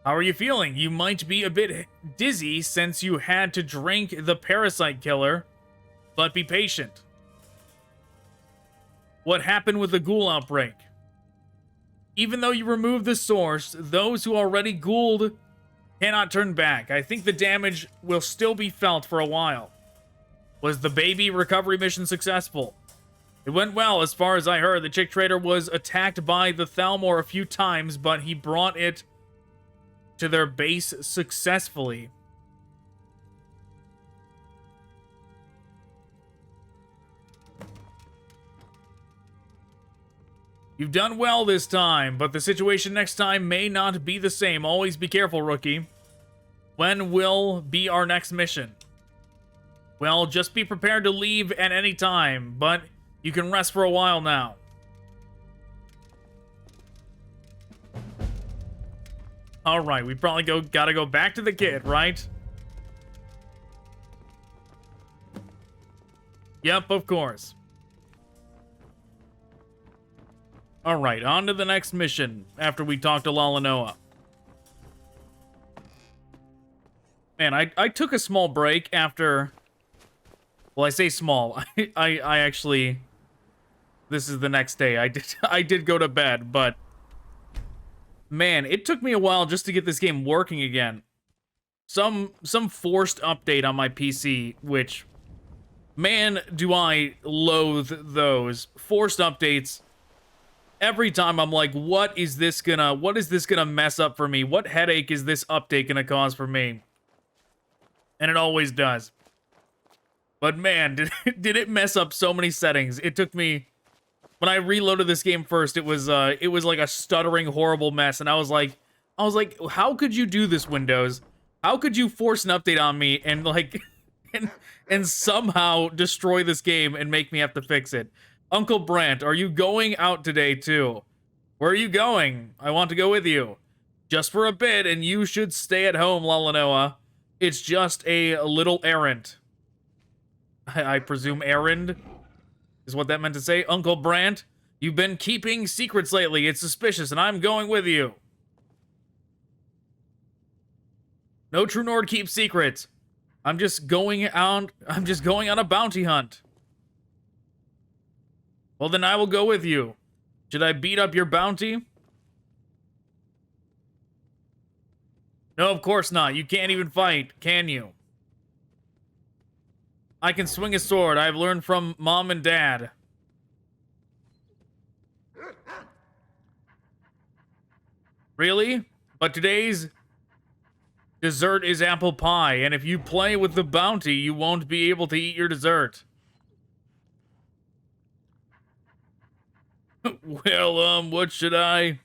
How are you feeling? You might be a bit dizzy since you had to drink the parasite killer. But be patient. What happened with the ghoul outbreak? Even though you remove the source, those who already ghouled cannot turn back. I think the damage will still be felt for a while. Was the baby recovery mission successful? It went well, as far as I heard. The chick trader was attacked by the Thalmor a few times, but he brought it to their base successfully. You've done well this time, but the situation next time may not be the same. Always be careful, rookie. When will be our next mission? Well, just be prepared to leave at any time, but you can rest for a while now. Alright, we probably gotta go back to the kid, right? Yep, of course. Alright, on to the next mission after we talk to Lalanoa. Man, I took a small break after... Well, I say small. I actually... This is the next day. I did go to bed, but... Man, it took me a while just to get this game working again. Some forced update on my PC, which... Man, do I loathe those. Forced updates... Every time I'm like, what is this gonna mess up for me? What headache is this update gonna cause for me? And it always does. But man, did it mess up so many settings. It took me, when I reloaded this game first, it was like a stuttering, horrible mess. And I was like, how could you do this, Windows? How could you force an update on me and like, and somehow destroy this game and make me have to fix it? Uncle Brandt, are you going out today, too? Where are you going? I want to go with you. Just for a bit, and you should stay at home, Lalanoa. It's just a little errand. I presume errand is what that meant to say. Uncle Brandt, you've been keeping secrets lately. It's suspicious, and I'm going with you. No true Nord keeps secrets. I'm just going on a bounty hunt. Well, then I will go with you. Should I beat up your bounty? No, of course not. You can't even fight, can you? I can swing a sword. I've learned from Mom and Dad. Really? But today's dessert is apple pie, and if you play with the bounty, you won't be able to eat your dessert. Well, what should I...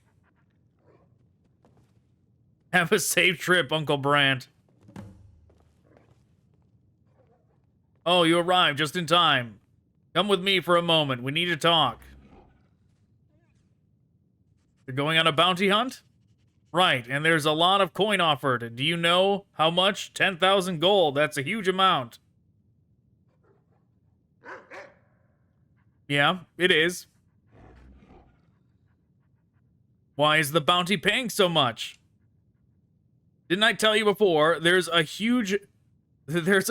Have a safe trip, Uncle Brandt. Oh, you arrived just in time. Come with me for a moment. We need to talk. You're going on a bounty hunt? Right, and there's a lot of coin offered. Do you know how much? 10,000 gold. That's a huge amount. Yeah, it is. Why is the bounty paying so much? Didn't I tell you before? There's a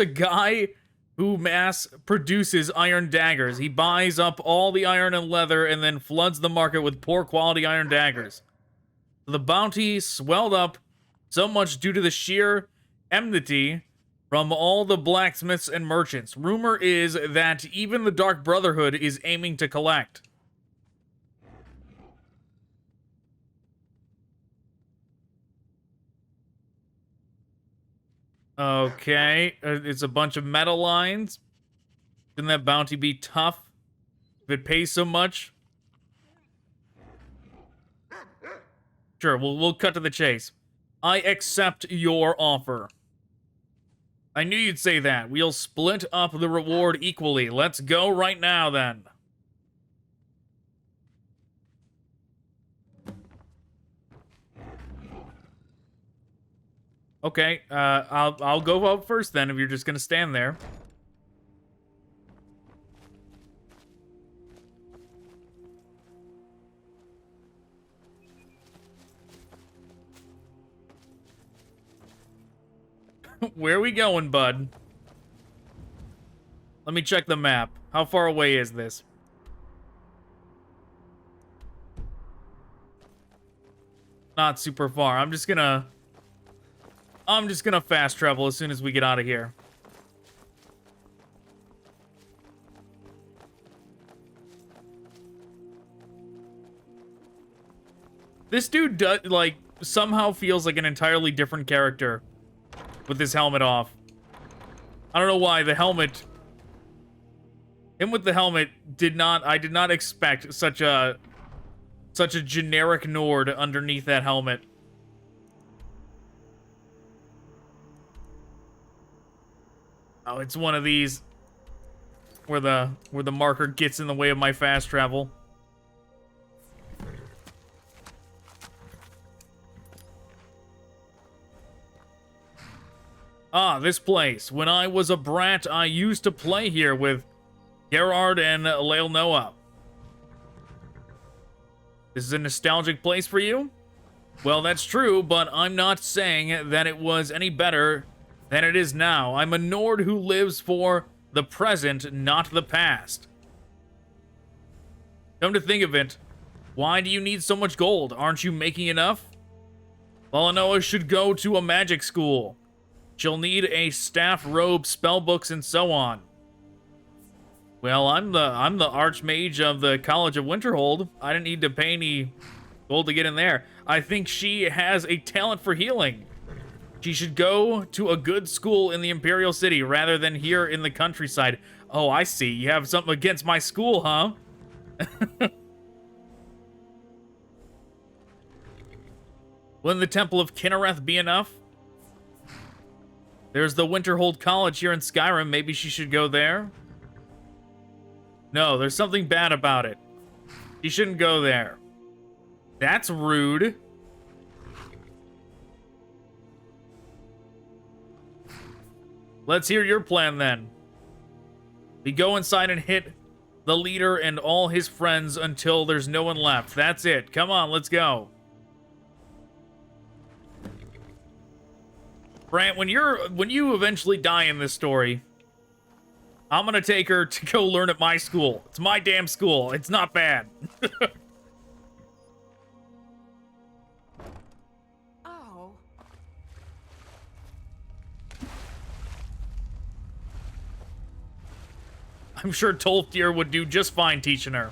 guy who mass produces iron daggers. He buys up all the iron and leather and then floods the market with poor quality iron daggers. The bounty swelled up so much due to the sheer enmity from all the blacksmiths and merchants. Rumor is that even the Dark Brotherhood is aiming to collect. Okay, it's a bunch of metal lines. Shouldn't that bounty be tough if it pays so much? Sure, we'll cut to the chase. I accept your offer. I knew you'd say that. We'll split up the reward equally. Let's go right now, then. Okay, I'll go out first then if you're just gonna stand there. Where are we going, bud? Let me check the map. How far away is this? Not super far. I'm just gonna fast travel as soon as we get out of here. This dude does, like, somehow feels like an entirely different character with his helmet off. I don't know why the helmet... Him with the helmet I did not expect such a generic Nord underneath that helmet. Oh, it's one of these where the marker gets in the way of my fast travel. Ah, this place. When I was a brat, I used to play here with Gerard and Lalanoa. This is a nostalgic place for you? Well, that's true, but I'm not saying that it was any better than it is now. I'm a Nord who lives for the present, not the past. Come to think of it, why do you need so much gold? Aren't you making enough? Lalanoa should go to a magic school. She'll need a staff, robe, spellbooks, and so on. Well, I'm the Archmage of the College of Winterhold. I didn't need to pay any gold to get in there. I think she has a talent for healing. She should go to a good school in the Imperial City rather than here in the countryside. Oh, I see. You have something against my school, huh? Wouldn't the Temple of Kinnereth be enough? There's the Winterhold College here in Skyrim. Maybe she should go there? No, there's something bad about it. She shouldn't go there. That's rude. Let's hear your plan, then. We go inside and hit the leader and all his friends until there's no one left. That's it. Come on, let's go. Brandt, when you eventually die in this story, I'm gonna take her to go learn at my school. It's my damn school. It's not bad. Oh. I'm sure Tolfdir would do just fine teaching her.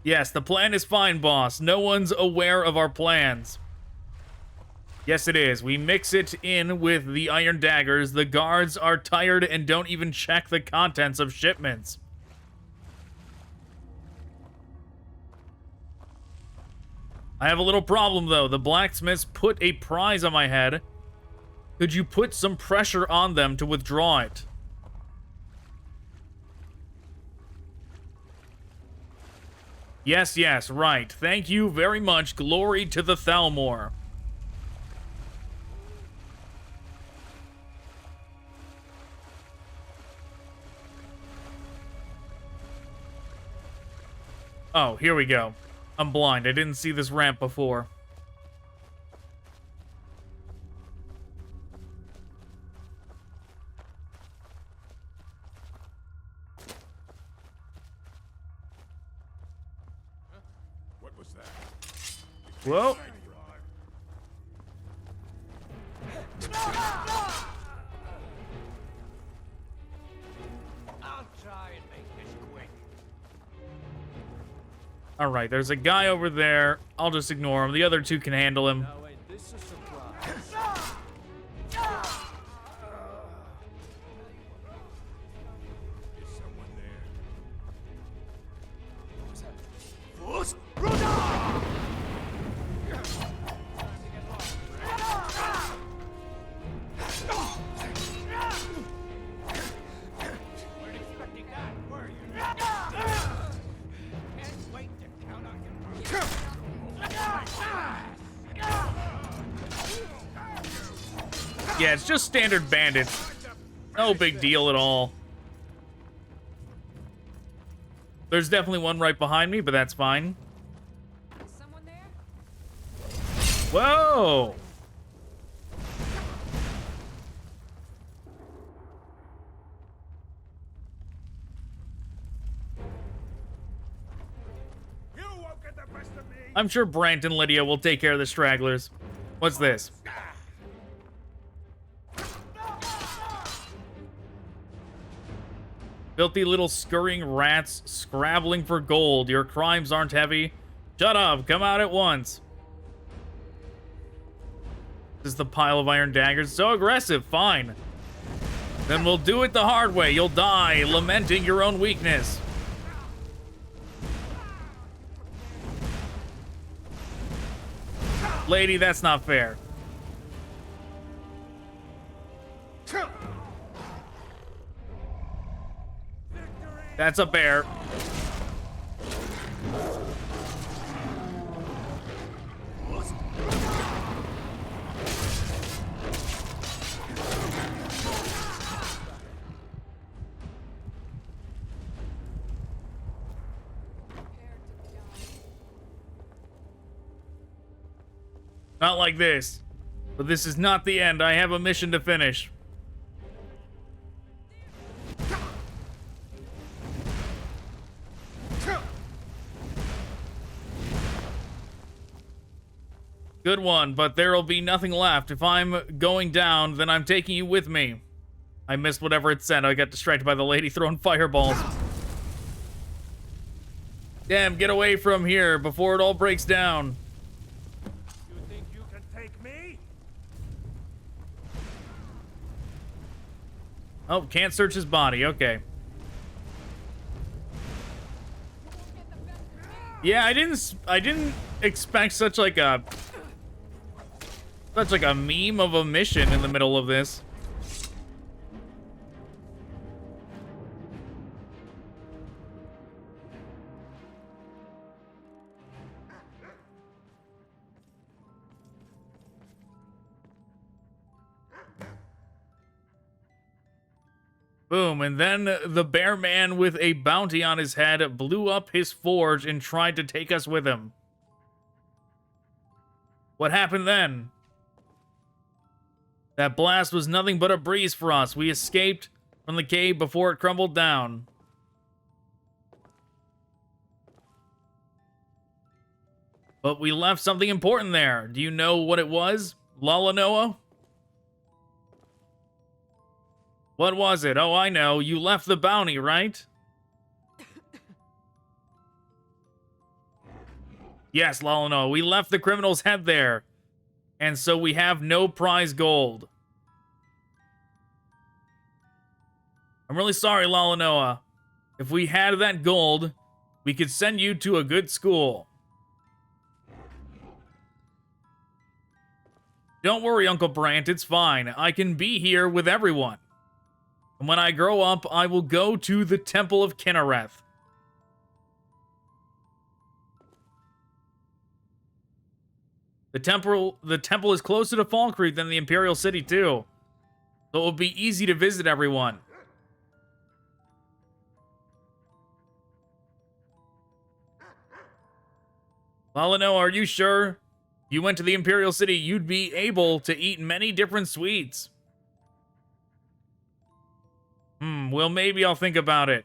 Yes, the plan is fine, boss. No one's aware of our plans. Yes, it is. We mix it in with the iron daggers. The guards are tired and don't even check the contents of shipments. I have a little problem, though. The blacksmiths put a prize on my head, Could you put some pressure on them to withdraw it? Yes, yes, right. Thank you very much. Glory to the Thalmor. Oh, here we go. I'm blind. I didn't see this ramp before. What was that? Whoa. I'll try and make this quick. All right, there's a guy over there. I'll just ignore him. The other two can handle him. Now ain't this a surprise? Is someone there? What was that? Weren't expecting that, were you? Can't wait to count on you. Yeah, it's just standard bandits. No big deal at all. There's definitely one right behind me, but that's fine. Is someone there? Whoa! You won't get the best of me. I'm sure Brandt and Lydia will take care of the stragglers. What's this? Filthy little scurrying rats scrabbling for gold. Your crimes aren't heavy. Shut up. Come out at once. This is the pile of iron daggers. So aggressive. Fine. Then we'll do it the hard way. You'll die lamenting your own weakness. Lady, that's not fair. That's a bear. Not like this. But this is not the end. I have a mission to finish. Good one, but there'll be nothing left. If I'm going down, then I'm taking you with me. I missed whatever it said. I got distracted by the lady throwing fireballs. Damn, get away from here before it all breaks down. You think you can take me? Oh, can't search his body. Okay. Yeah, I didn't expect such like a meme of a mission in the middle of this. Boom, and then the bear man with a bounty on his head blew up his forge and tried to take us with him. What happened then? That blast was nothing but a breeze for us. We escaped from the cave before it crumbled down. But we left something important there. Do you know what it was, Lalanoa? What was it? Oh, I know. You left the bounty, right? Yes, Lalanoa. We left the criminal's head there. And so we have no prize gold. I'm really sorry, Lalanoa. If we had that gold, we could send you to a good school. Don't worry, Uncle Brandt, it's fine. I can be here with everyone. And when I grow up, I will go to the Temple of Kinnereth. The temple is closer to Falkreath than the Imperial City, too. So it will be easy to visit everyone. Lalanoa, are you sure? You went to the Imperial City, you'd be able to eat many different sweets. Well, maybe I'll think about it.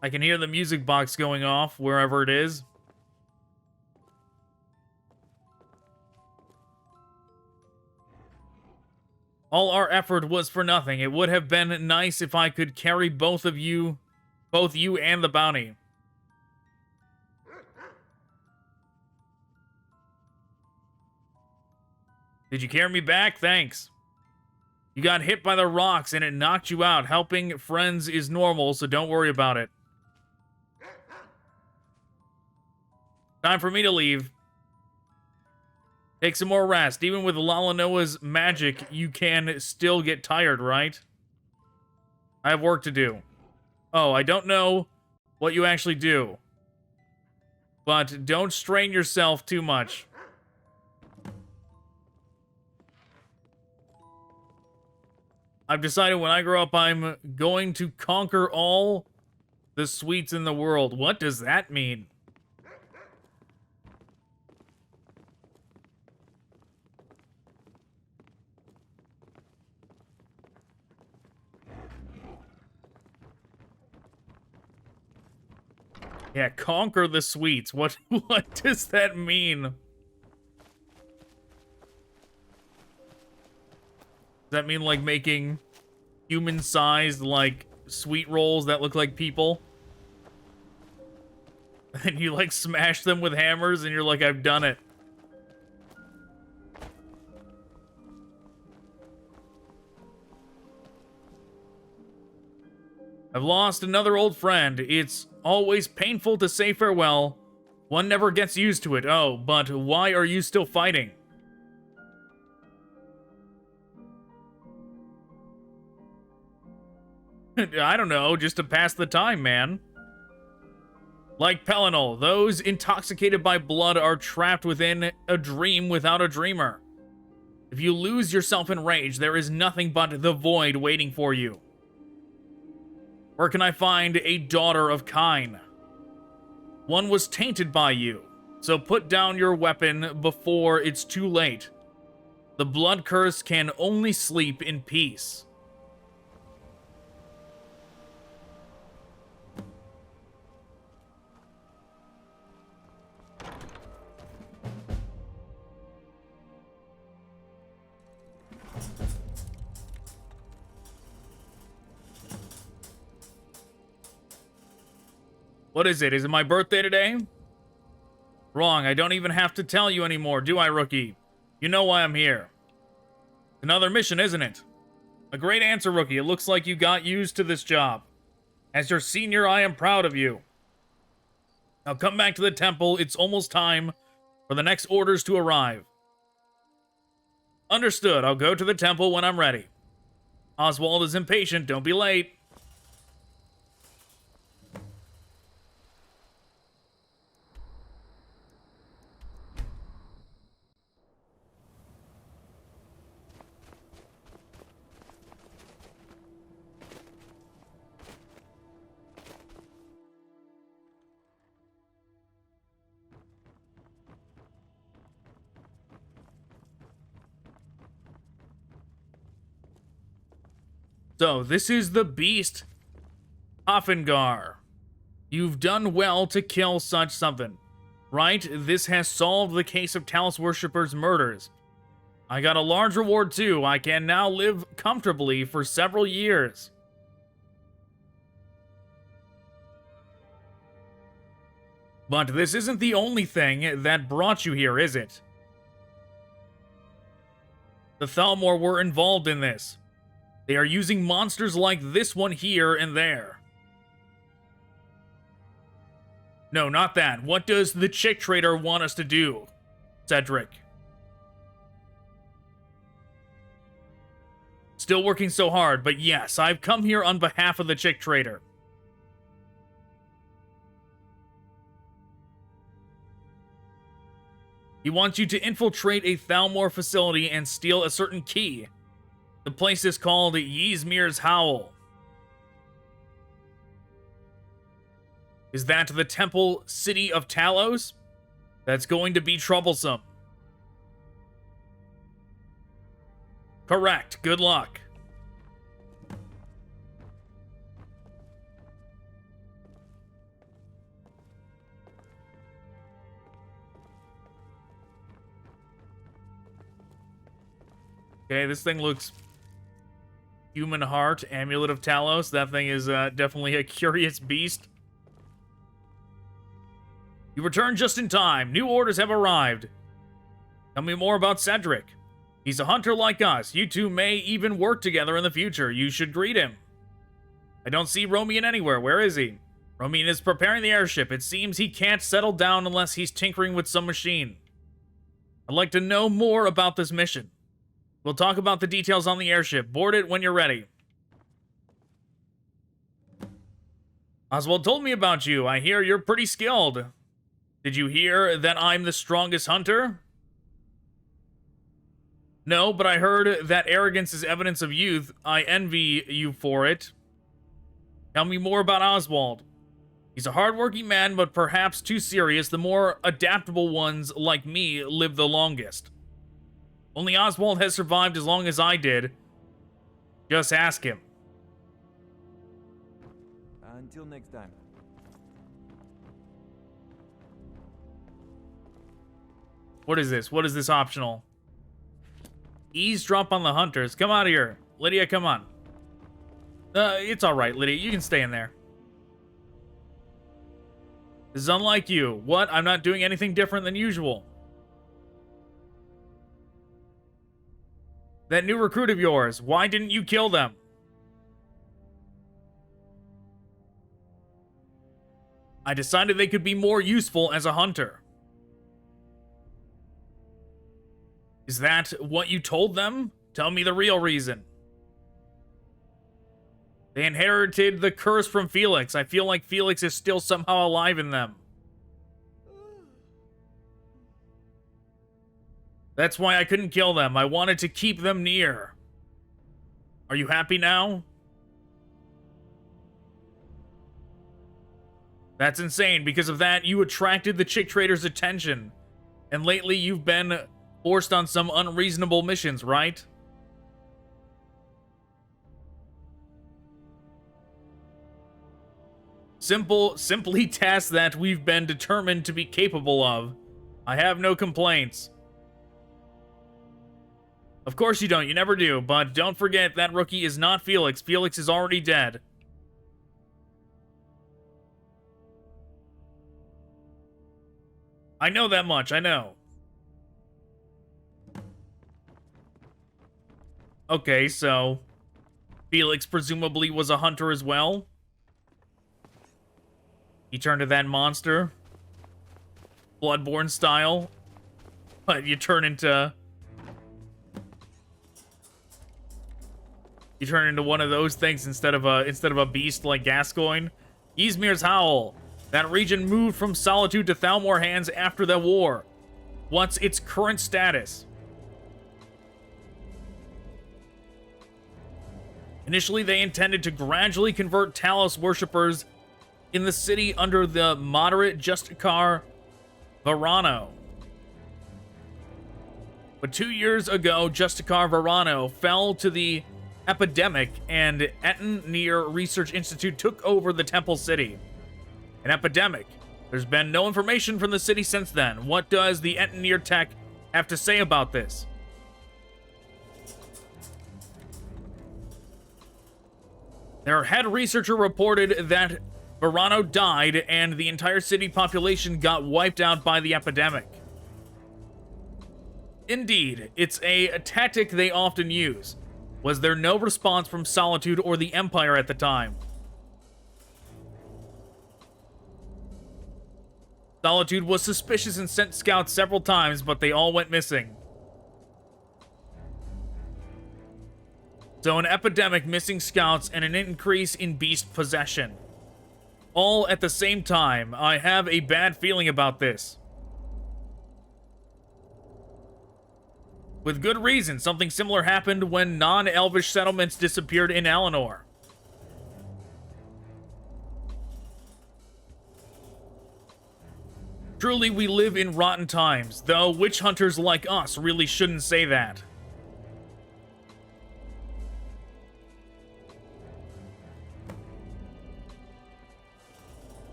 I can hear the music box going off, wherever it is. All our effort was for nothing. It would have been nice if I could carry both you and the bounty. Did you carry me back? Thanks. You got hit by the rocks and it knocked you out. Helping friends is normal, so don't worry about it. Time for me to leave. Take some more rest. Even with Lalanoa's magic, you can still get tired, right? I have work to do. Oh, I don't know what you actually do. But don't strain yourself too much. I've decided when I grow up, I'm going to conquer all the sweets in the world. What does that mean? Yeah, conquer the sweets. What does that mean? Does that mean like making human-sized like sweet rolls that look like people? And you like smash them with hammers and you're like, I've done it. I've lost another old friend. It's always painful to say farewell. One never gets used to it. Oh, but why are you still fighting? I don't know, just to pass the time, man. Like Pelennel, those intoxicated by blood are trapped within a dream without a dreamer. If you lose yourself in rage, there is nothing but the void waiting for you. Where can I find a daughter of Kyne? One was tainted by you, so put down your weapon before it's too late. The blood curse can only sleep in peace. What is it? Is it my birthday today? Wrong, I don't even have to tell you anymore, do I, rookie? You know why I'm here. Another mission, isn't it? A great answer, rookie. It looks like you got used to this job. As your senior, I am proud of you. Now come back to the temple. It's almost time for the next orders to arrive. Understood. I'll go to the temple when I'm ready. Oswald is impatient. Don't be late. So, this is the beast, Offengar. You've done well to kill such something, right? This has solved the case of Talos worshippers' murders. I got a large reward too. I can now live comfortably for several years. But this isn't the only thing that brought you here, is it? The Thalmor were involved in this. They are using monsters like this one here and there. No, not that. What does the chick trader want us to do, Cedric? Still working so hard, but yes, I've come here on behalf of the chick trader. He wants you to infiltrate a Thalmor facility and steal a certain key. The place is called Ysmir's Howl. Is that the temple city of Talos? That's going to be troublesome. Correct. Good luck. Okay, this thing looks... Human heart, amulet of Talos. That thing is definitely a curious beast. You return just in time. New orders have arrived. Tell me more about Cedric. He's a hunter like us. You two may even work together in the future. You should greet him. I don't see Romian anywhere. Where is he? Romian is preparing the airship. It seems he can't settle down unless he's tinkering with some machine. I'd like to know more about this mission. We'll talk about the details on the airship. Board it when you're ready. Oswald told me about you. I hear you're pretty skilled. Did you hear that I'm the strongest hunter? No, but I heard that arrogance is evidence of youth. I envy you for it. Tell me more about Oswald. He's a hardworking man, but perhaps too serious. The more adaptable ones, like me, live the longest. Only Oswald has survived as long as I did. Just ask him. Until next time. What is this? What is this optional? Eavesdrop on the hunters. Come out of here. Lydia, come on. It's alright, Lydia. You can stay in there. This is unlike you. What? I'm not doing anything different than usual. That new recruit of yours, why didn't you kill them? I decided they could be more useful as a hunter. Is that what you told them? Tell me the real reason. They inherited the curse from Felix. I feel like Felix is still somehow alive in them. That's why I couldn't kill them. I wanted to keep them near. Are you happy now? That's insane. Because of that, you attracted the chick trader's attention. And lately, you've been forced on some unreasonable missions, right? Simply tasks that we've been determined to be capable of. I have no complaints. Of course you don't. You never do. But don't forget that rookie is not Felix. Felix is already dead. I know that much. I know. Okay, so Felix presumably was a hunter as well. He turned to that monster. Bloodborne style. But you turn into... You turn into one of those things instead of a beast like Gascoigne. Ysmir's Howl. That region moved from Solitude to Thalmor hands after the war. What's its current status? Initially, they intended to gradually convert Talos worshippers in the city under the moderate Justicar Varano. But 2 years ago, Justicar Varano fell to the epidemic, and Etten Research Institute took over the temple city. An epidemic. There's been no information from the city since then. What does the Etten tech have to say about this? Their head researcher reported that Varano died and the entire city population got wiped out by the epidemic. Indeed, it's a tactic they often use. Was there no response from Solitude or the Empire at the time? Solitude was suspicious and sent scouts several times, but they all went missing. So an epidemic, missing scouts, and an increase in beast possession. All at the same time. I have a bad feeling about this. With good reason. Something similar happened when non-elvish settlements disappeared in Lalanoa. Truly, we live in rotten times, though witch hunters like us really shouldn't say that.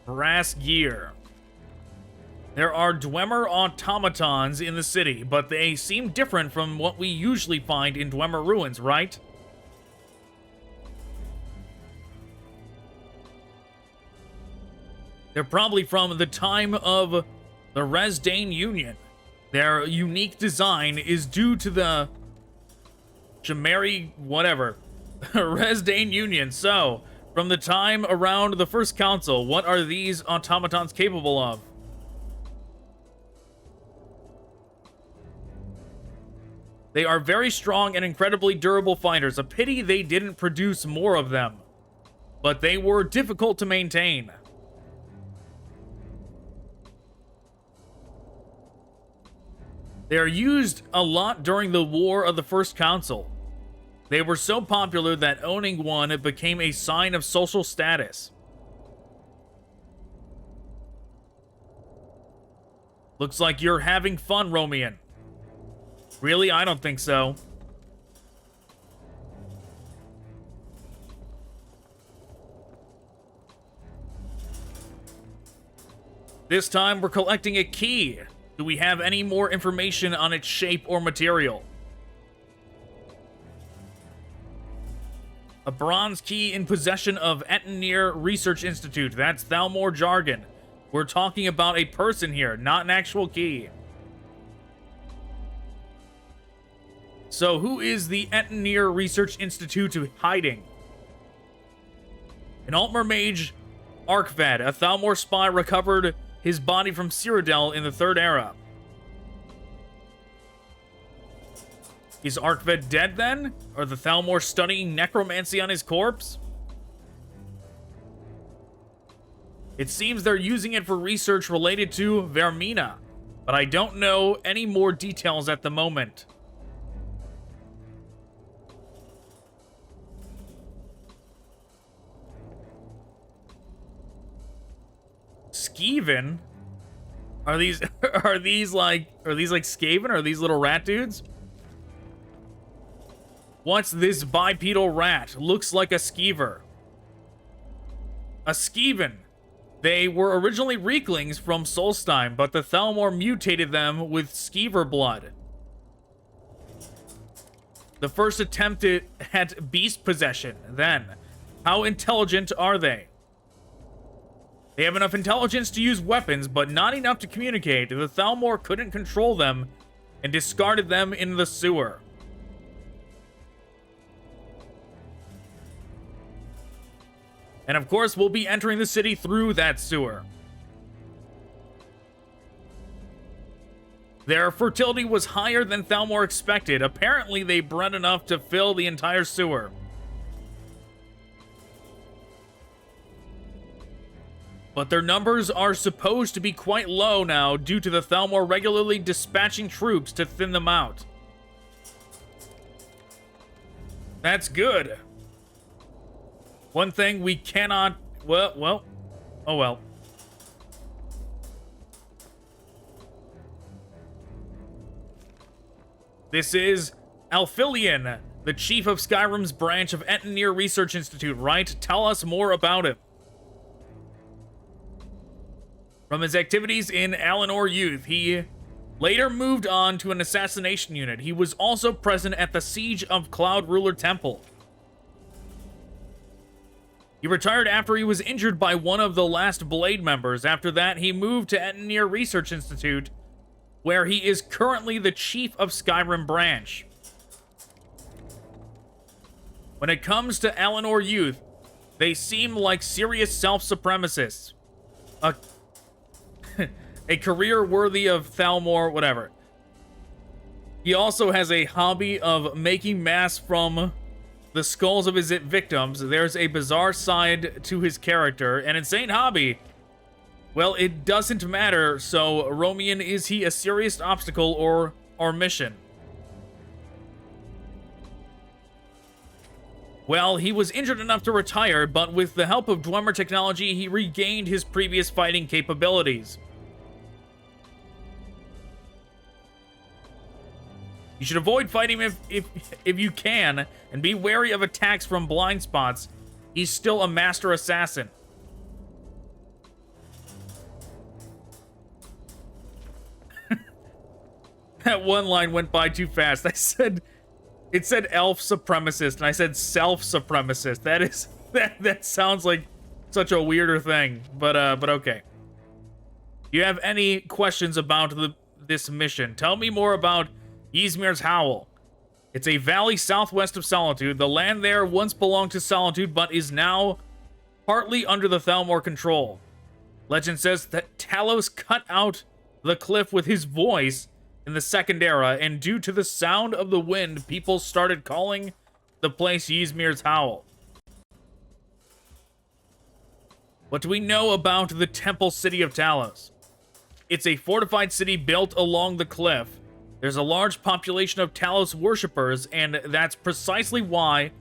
Brass gear. There are Dwemer automatons in the city, but they seem different from what we usually find in Dwemer ruins, right? They're probably from the time of the Resdane Union. Their unique design is due to the Chimeri whatever. Resdane Union. So, from the time around the First Council, what are these automatons capable of? They are very strong and incredibly durable fighters. A pity they didn't produce more of them. But they were difficult to maintain. They are used a lot during the War of the First Council. They were so popular that owning one became a sign of social status. Looks like you're having fun, Romian. Really? I don't think so. This time we're collecting a key. Do we have any more information on its shape or material? A bronze key in possession of Oneiromancer Research Institute. That's Thalmor jargon. We're talking about a person here, not an actual key. So who is the Oneiromancer Research Institute hiding? An Altmer mage, Arkved, a Thalmor spy, recovered his body from Cyrodiil in the Third Era. Is Arkved dead then? Are the Thalmor studying necromancy on his corpse? It seems they're using it for research related to Vermina, but I don't know any more details at the moment. Skaven? Are these like Skaven? Are these little rat dudes? What's this bipedal rat? Looks like a skeever. A Skaven. They were originally Reeklings from Solstheim, but the Thalmor mutated them with skeever blood. The first attempt at beast possession, then. How intelligent are they? They have enough intelligence to use weapons, but not enough to communicate. The Thalmor couldn't control them and discarded them in the sewer. And of course, we'll be entering the city through that sewer. Their fertility was higher than Thalmor expected. Apparently, they bred enough to fill the entire sewer. But their numbers are supposed to be quite low now due to the Thalmor regularly dispatching troops to thin them out. That's good. One thing we cannot... Well. Oh well. This is Alphilion, the chief of Skyrim's branch of Oneiromancer Research Institute, right? Tell us more about him. From his activities in Lalanoa youth, he later moved on to an assassination unit. He was also present at the siege of Cloud Ruler Temple. He retired after he was injured by one of the last Blade members. After that, he moved to Oneiromancer Research Institute where he is currently the chief of Skyrim branch. When it comes to Eleanor youth, they seem like serious self-supremacists. A career worthy of Thalmor, whatever. He also has a hobby of making masks from the skulls of his victims. There's a bizarre side to his character, an insane hobby. Well, it doesn't matter, so Romian, is he a serious obstacle or our mission? Well, he was injured enough to retire, but with the help of Dwemer technology, he regained his previous fighting capabilities. You should avoid fighting him if you can, and be wary of attacks from blind spots. He's still a master assassin. That one line went by too fast. It said elf supremacist, and I said self-supremacist. That sounds like such a weirder thing, but okay. Do you have any questions about this mission? Tell me more about Ysmir's Howl. It's a valley southwest of Solitude. The land there once belonged to Solitude, but is now partly under the Thalmor control. Legend says that Talos cut out the cliff with his voice in the Second Era, and due to the sound of the wind, people started calling the place Ysmir's Howl. What do we know about the Temple City of Talos? It's a fortified city built along the cliff. There's a large population of Talos worshippers, and that's precisely why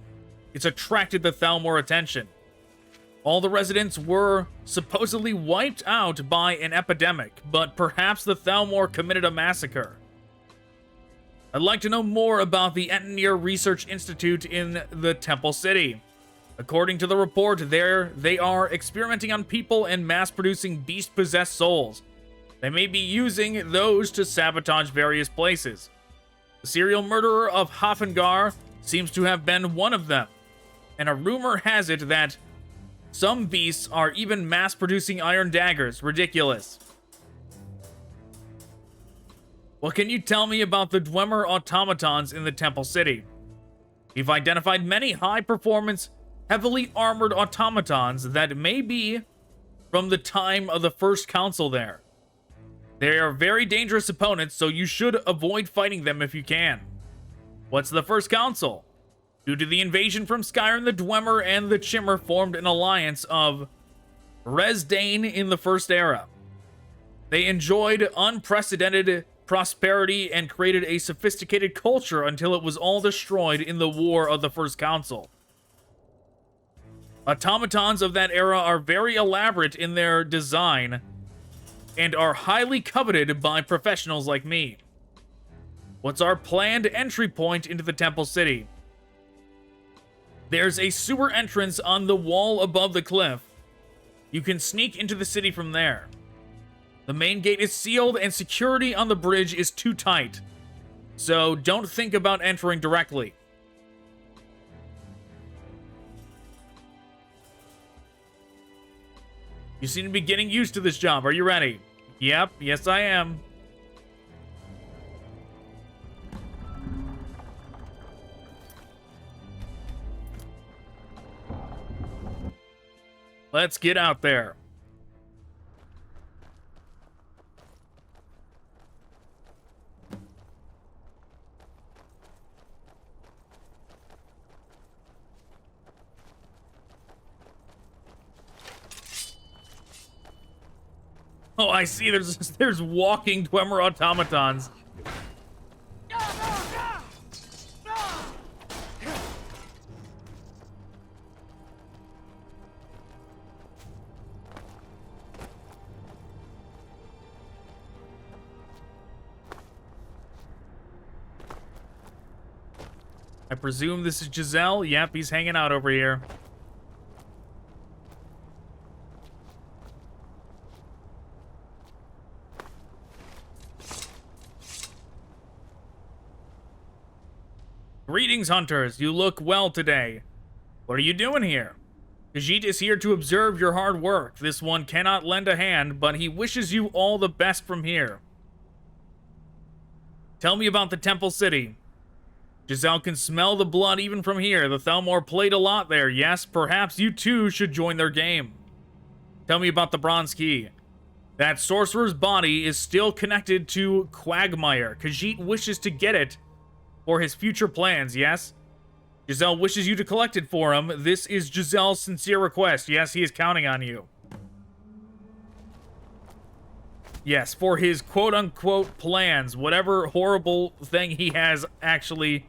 it's attracted the Thalmor attention. All the residents were supposedly wiped out by an epidemic, but perhaps the Thalmor committed a massacre. I'd like to know more about the Engineer Research Institute in the Temple City. According to the report, they are experimenting on people and mass-producing beast-possessed souls. They may be using those to sabotage various places. The serial murderer of Hafengar seems to have been one of them, and a rumor has it that some beasts are even mass-producing iron daggers. Ridiculous. What can you tell me about the Dwemer automatons in the Temple City? We've identified many high-performance, heavily armored automatons that may be from the time of the First Council there. They are very dangerous opponents, so you should avoid fighting them if you can. What's the First Council? Due to the invasion from Skyrim, the Dwemer and the Chimmer formed an alliance of Resdane in the First Era. They enjoyed unprecedented prosperity and created a sophisticated culture until it was all destroyed in the War of the First Council. Automatons of that era are very elaborate in their design and are highly coveted by professionals like me. What's our planned entry point into the Temple City? There's a sewer entrance on the wall above the cliff. You can sneak into the city from there. The main gate is sealed and security on the bridge is too tight. So don't think about entering directly. You seem to be getting used to this job. Are you ready? Yep, yes I am. Let's get out there. Oh, I see. There's walking Dwemer automatons. I presume this is Giselle. Yep, he's hanging out over here. Greetings, hunters. You look well today. What are you doing here? Khajiit is here to observe your hard work. This one cannot lend a hand, but he wishes you all the best from here. Tell me about the Temple City. Giselle can smell the blood even from here. The Thalmor played a lot there. Yes, perhaps you too should join their game. Tell me about the Bronze Key. That sorcerer's body is still connected to Quagmire. Khajiit wishes to get it for his future plans, yes? Giselle wishes you to collect it for him. This is Giselle's sincere request. Yes, he is counting on you. Yes, for his quote-unquote plans. Whatever horrible thing he has actually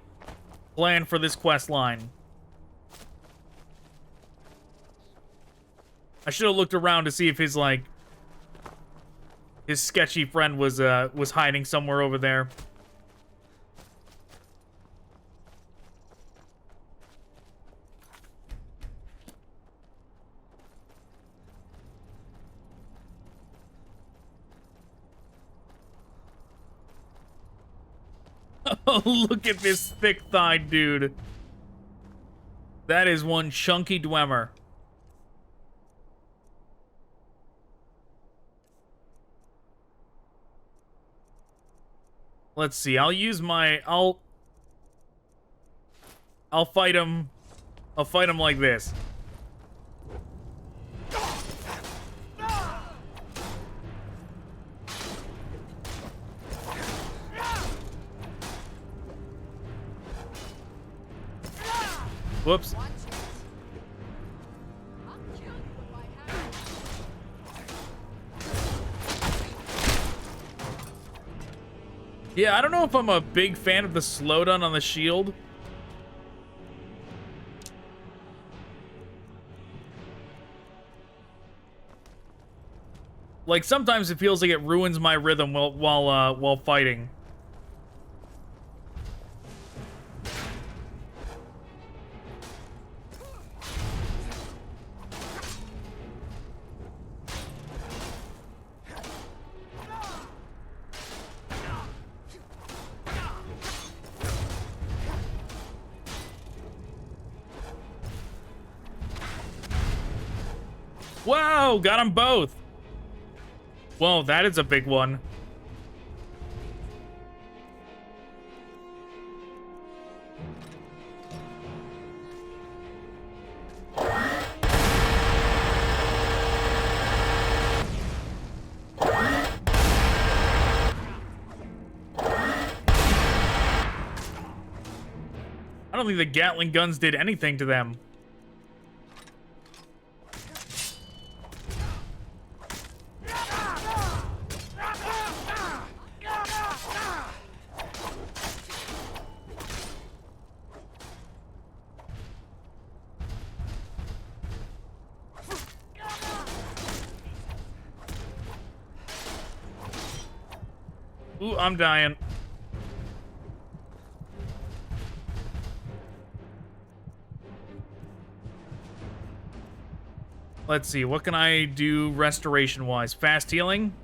planned for this quest line. I should have looked around to see if his, like, his sketchy friend was hiding somewhere over there. Oh, look at this thick-thighed dude. That is one chunky dwemer. Let's see. I'll use my... I'll fight him. I'll fight him like this. Whoops. Yeah, I don't know if I'm a big fan of the slowdown on the shield. Like, sometimes it feels like it ruins my rhythm while fighting. Whoa, got them both. Whoa, that is a big one. I don't think the Gatling guns did anything to them. Ooh, I'm dying. Let's see, what can I do restoration-wise? Fast healing?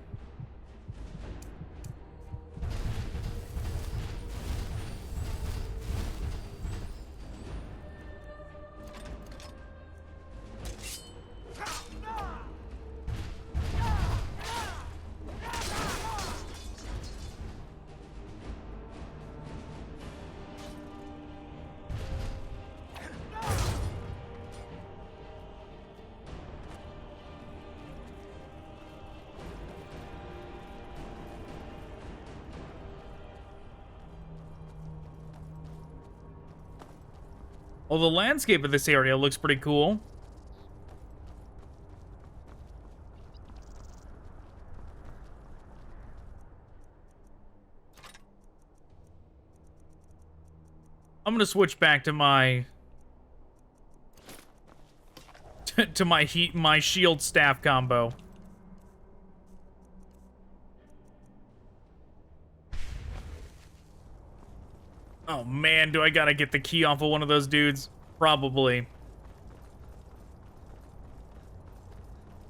Well, the landscape of this area looks pretty cool. I'm gonna switch back to my to my shield staff combo. Oh man, do I gotta get the key off of one of those dudes? Probably.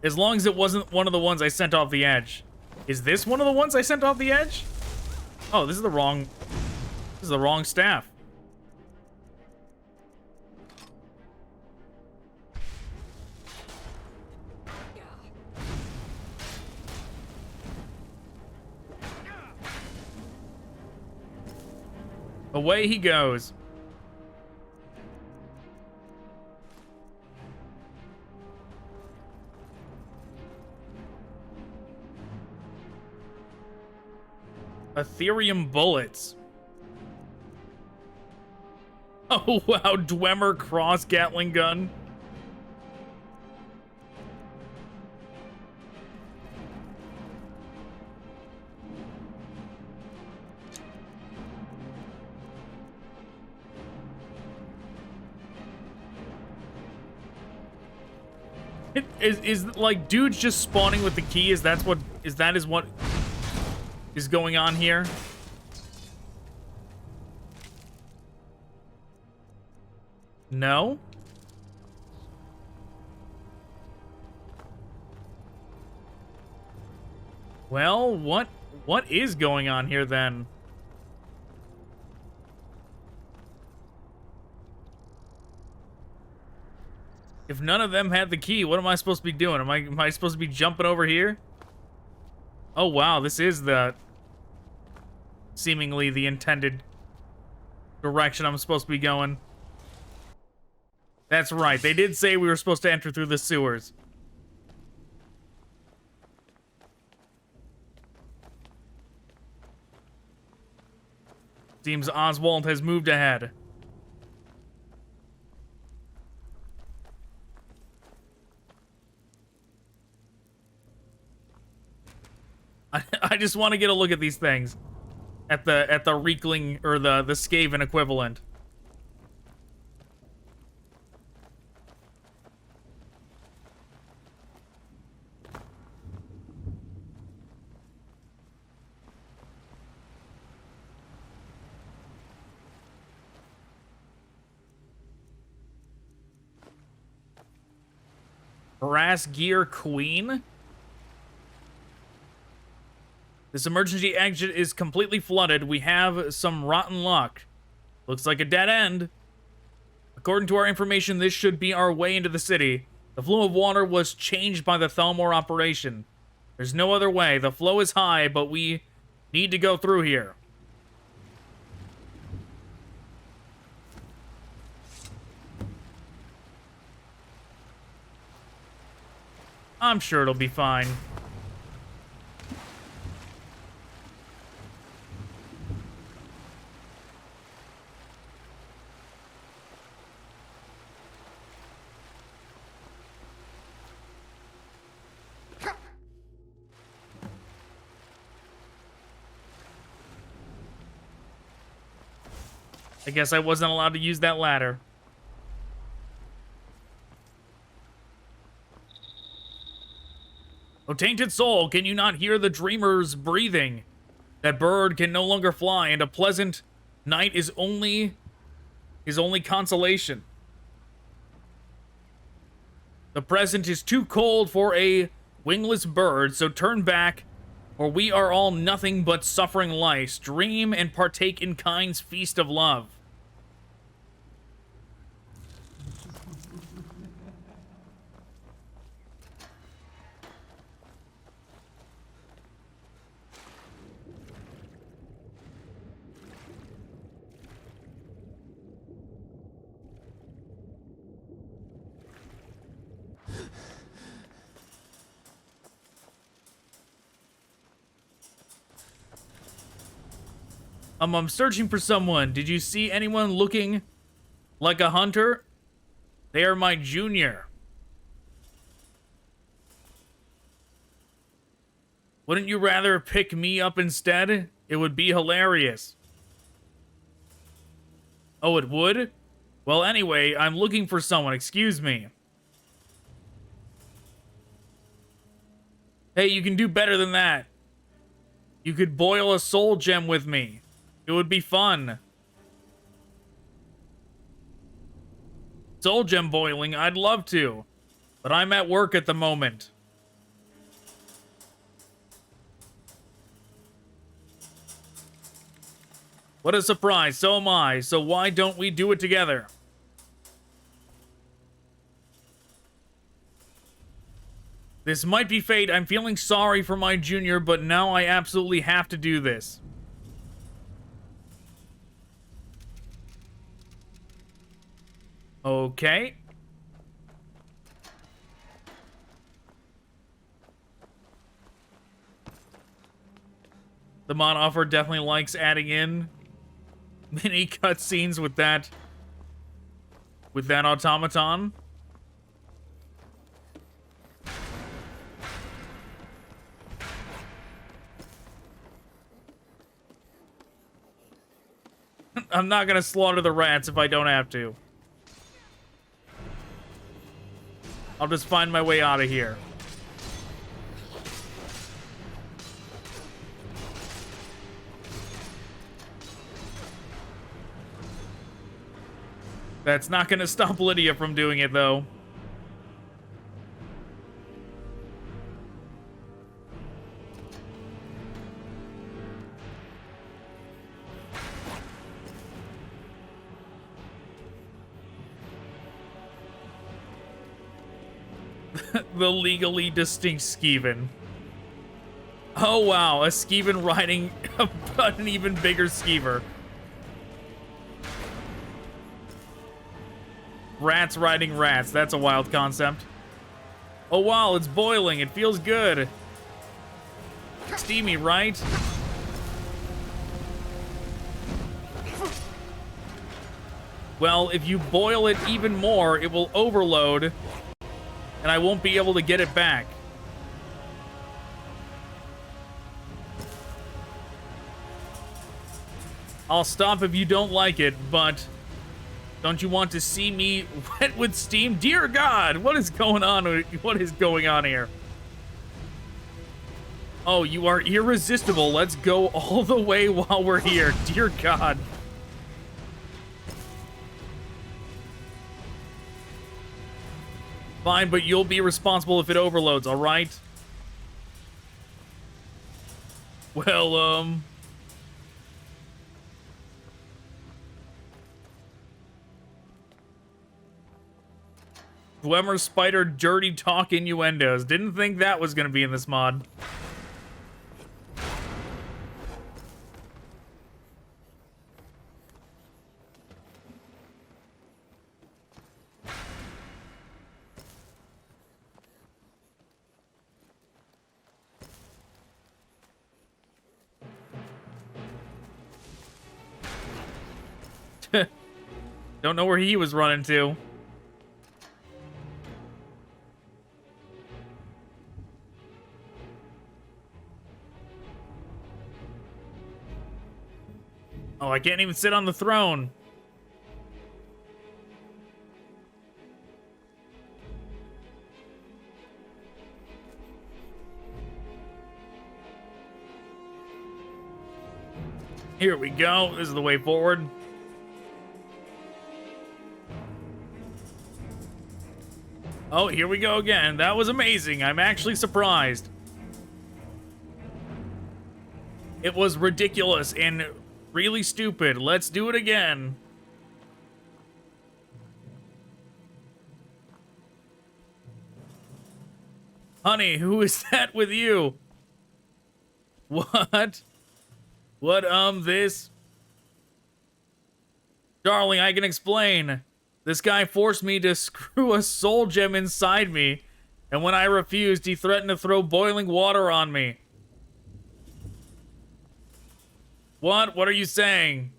As long as it wasn't one of the ones I sent off the edge. Is this one of the ones I sent off the edge? Oh, this is the wrong staff. Away he goes. Ethereum bullets. Oh, wow. Dwemer cross Gatling gun. Is like dudes just spawning with the key? Is what is going on here? No? Well, what is going on here then? If none of them had the key, what am I supposed to be doing? Am I supposed to be jumping over here? Oh wow, this is seemingly the intended direction I'm supposed to be going. That's right. They did say we were supposed to enter through the sewers. Seems Oswald has moved ahead. I just want to get a look at these things. At the Reekling or the Skaven equivalent. Brass Gear Queen? This emergency exit is completely flooded. We have some rotten luck. Looks like a dead end. According to our information, this should be our way into the city. The flow of water was changed by the Thalmor operation. There's no other way. The flow is high, but we need to go through here. I'm sure it'll be fine. I guess I wasn't allowed to use that ladder. O tainted soul, can you not hear the dreamer's breathing? That bird can no longer fly, and a pleasant night is his only consolation. The present is too cold for a wingless bird, so turn back, or we are all nothing but suffering lice. Dream and partake in Kyne's feast of love. I'm searching for someone. Did you see anyone looking like a hunter? They are my junior. Wouldn't you rather pick me up instead? It would be hilarious. Oh, it would? Well, anyway, I'm looking for someone. Excuse me. Hey, you can do better than that. You could boil a soul gem with me. It would be fun. Soul gem boiling, I'd love to. But I'm at work at the moment. What a surprise, so am I. So why don't we do it together? This might be fate. I'm feeling sorry for my junior, but now I absolutely have to do this. Okay. The mod offer definitely likes adding in mini cutscenes with that automaton. I'm not gonna slaughter the rats if I don't have to. I'll just find my way out of here. That's not gonna stop Lydia from doing it, though. The legally distinct Skeevan. Oh wow, a Skeevan riding an even bigger Skeever. Rats riding rats, that's a wild concept. Oh wow, it's boiling, it feels good. Steamy, right? Well, if you boil it even more, it will overload, and I won't be able to get it back. I'll stop if you don't like it, but don't you want to see me wet with steam? Dear God, what is going on? What is going on here? Oh, you are irresistible. Let's go all the way while we're here. Dear God. Fine, but you'll be responsible if it overloads, all right? Well, Dwemer Spider dirty talk innuendos. Didn't think that was gonna be in this mod. Don't know where he was running to. Oh, I can't even sit on the throne. Here we go. This is the way forward. Oh, here we go again. That was amazing. I'm actually surprised. It was ridiculous and really stupid. Let's do it again. Honey, who is that with you? What? What, this? Darling, I can explain. This guy forced me to screw a soul gem inside me, and when I refused, he threatened to throw boiling water on me. What? What are you saying?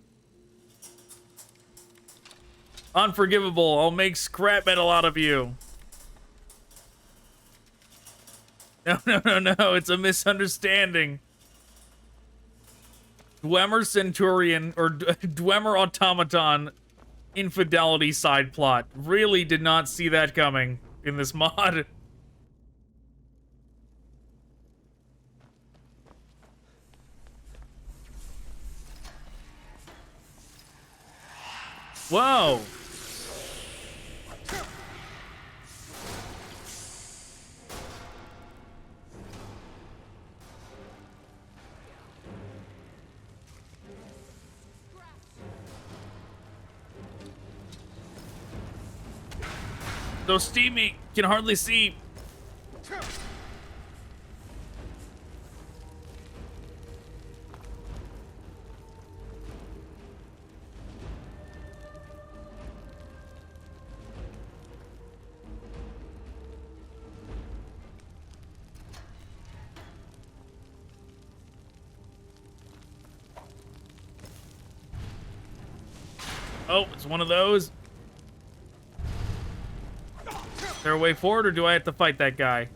Unforgivable. I'll make scrap metal out of you. No. It's a misunderstanding. Dwemer Centurion, or Dwemer Automaton infidelity side plot. Really did not see that coming in this mod. Whoa. So steamy, can hardly see. Oh, it's one of those. Is there a way forward, or do I have to fight that guy?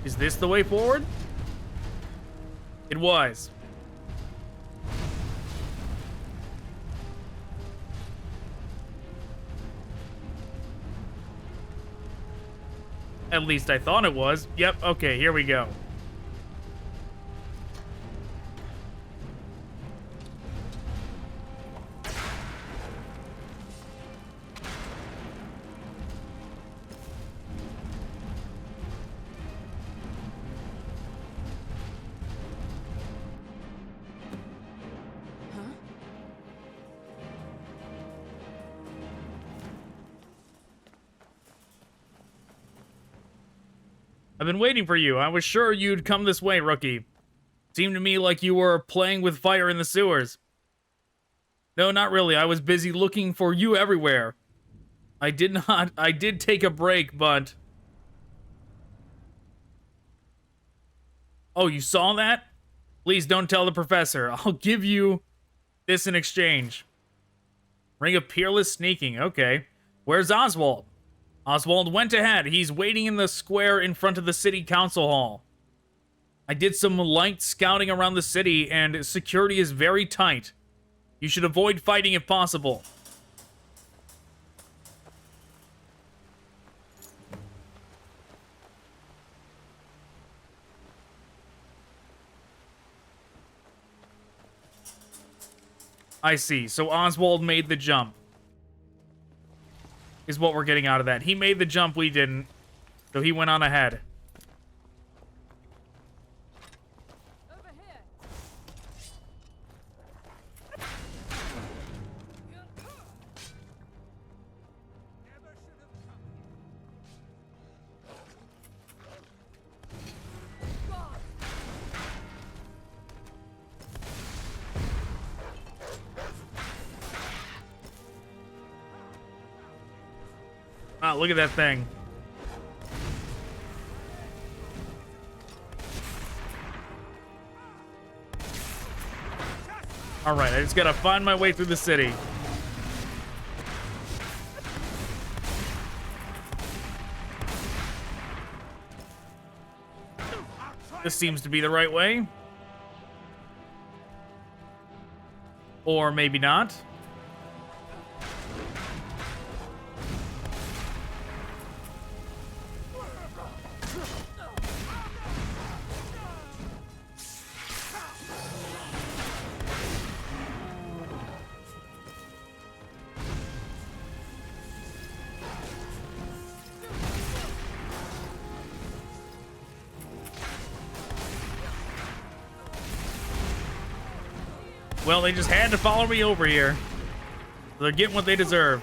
Is this the way forward? It was. At least I thought it was. Yep, okay, here we go. I've been waiting for you. I was sure you'd come this way, rookie. Seemed to me like you were playing with fire in the sewers. No, not really. I was busy looking for you everywhere. I did take a break, but... Oh, you saw that? Please don't tell the professor. I'll give you this in exchange. Ring of Peerless Sneaking. Okay. Where's Oswald? Oswald went ahead. He's waiting in the square in front of the city council hall. I did some light scouting around the city, and security is very tight. You should avoid fighting if possible. I see. So Oswald made the jump. Is what we're getting out of that. He made the jump, we didn't. So he went on ahead. Over here. Wow, look at that thing. Alright, I just gotta find my way through the city. This seems to be the right way. Or maybe not. Well, they just had to follow me over here. They're getting what they deserve.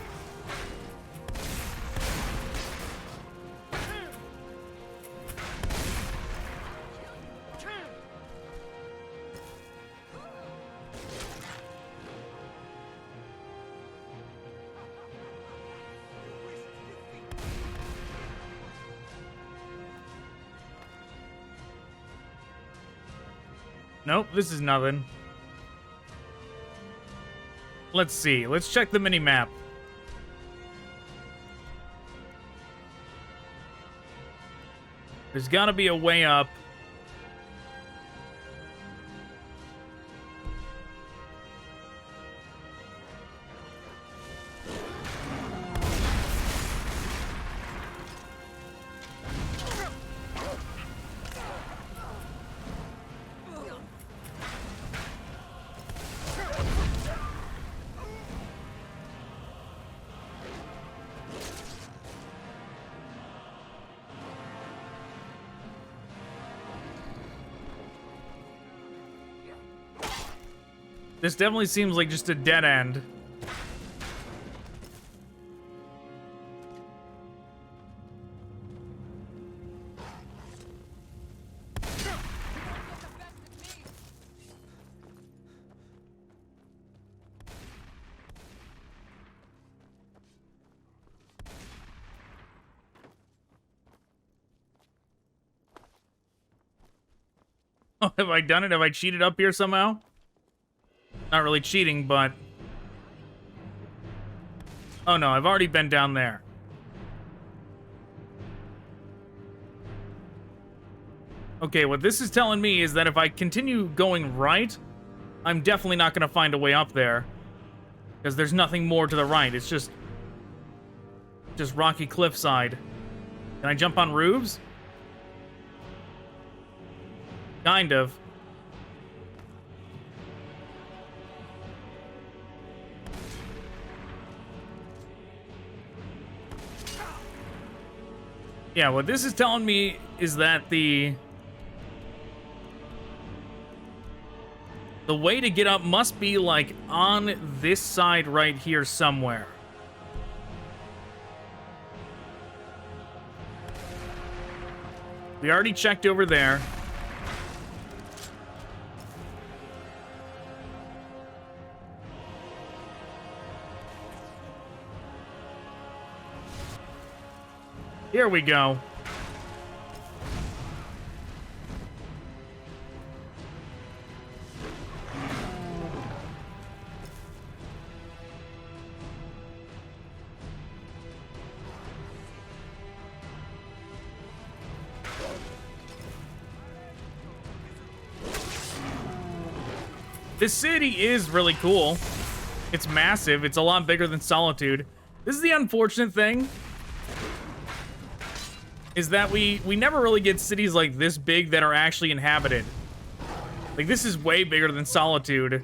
Nope, this is nothing. Let's see. Let's check the mini-map. There's gotta be a way up. This definitely seems like just a dead end. Oh, have I done it? Have I cheated up here somehow? Not really cheating, but... Oh no, I've already been down there. Okay, what this is telling me is that if I continue going right, I'm definitely not going to find a way up there. Because there's nothing more to the right. It's just rocky cliffside. Can I jump on roofs? Kind of. Yeah, what this is telling me is that the way to get up must be, like, on this side right here somewhere. We already checked over there. Here we go. This city is really cool. It's massive. It's a lot bigger than Solitude. This is the unfortunate thing. Is that we never really get cities like this big that are actually inhabited. Like, this is way bigger than Solitude. And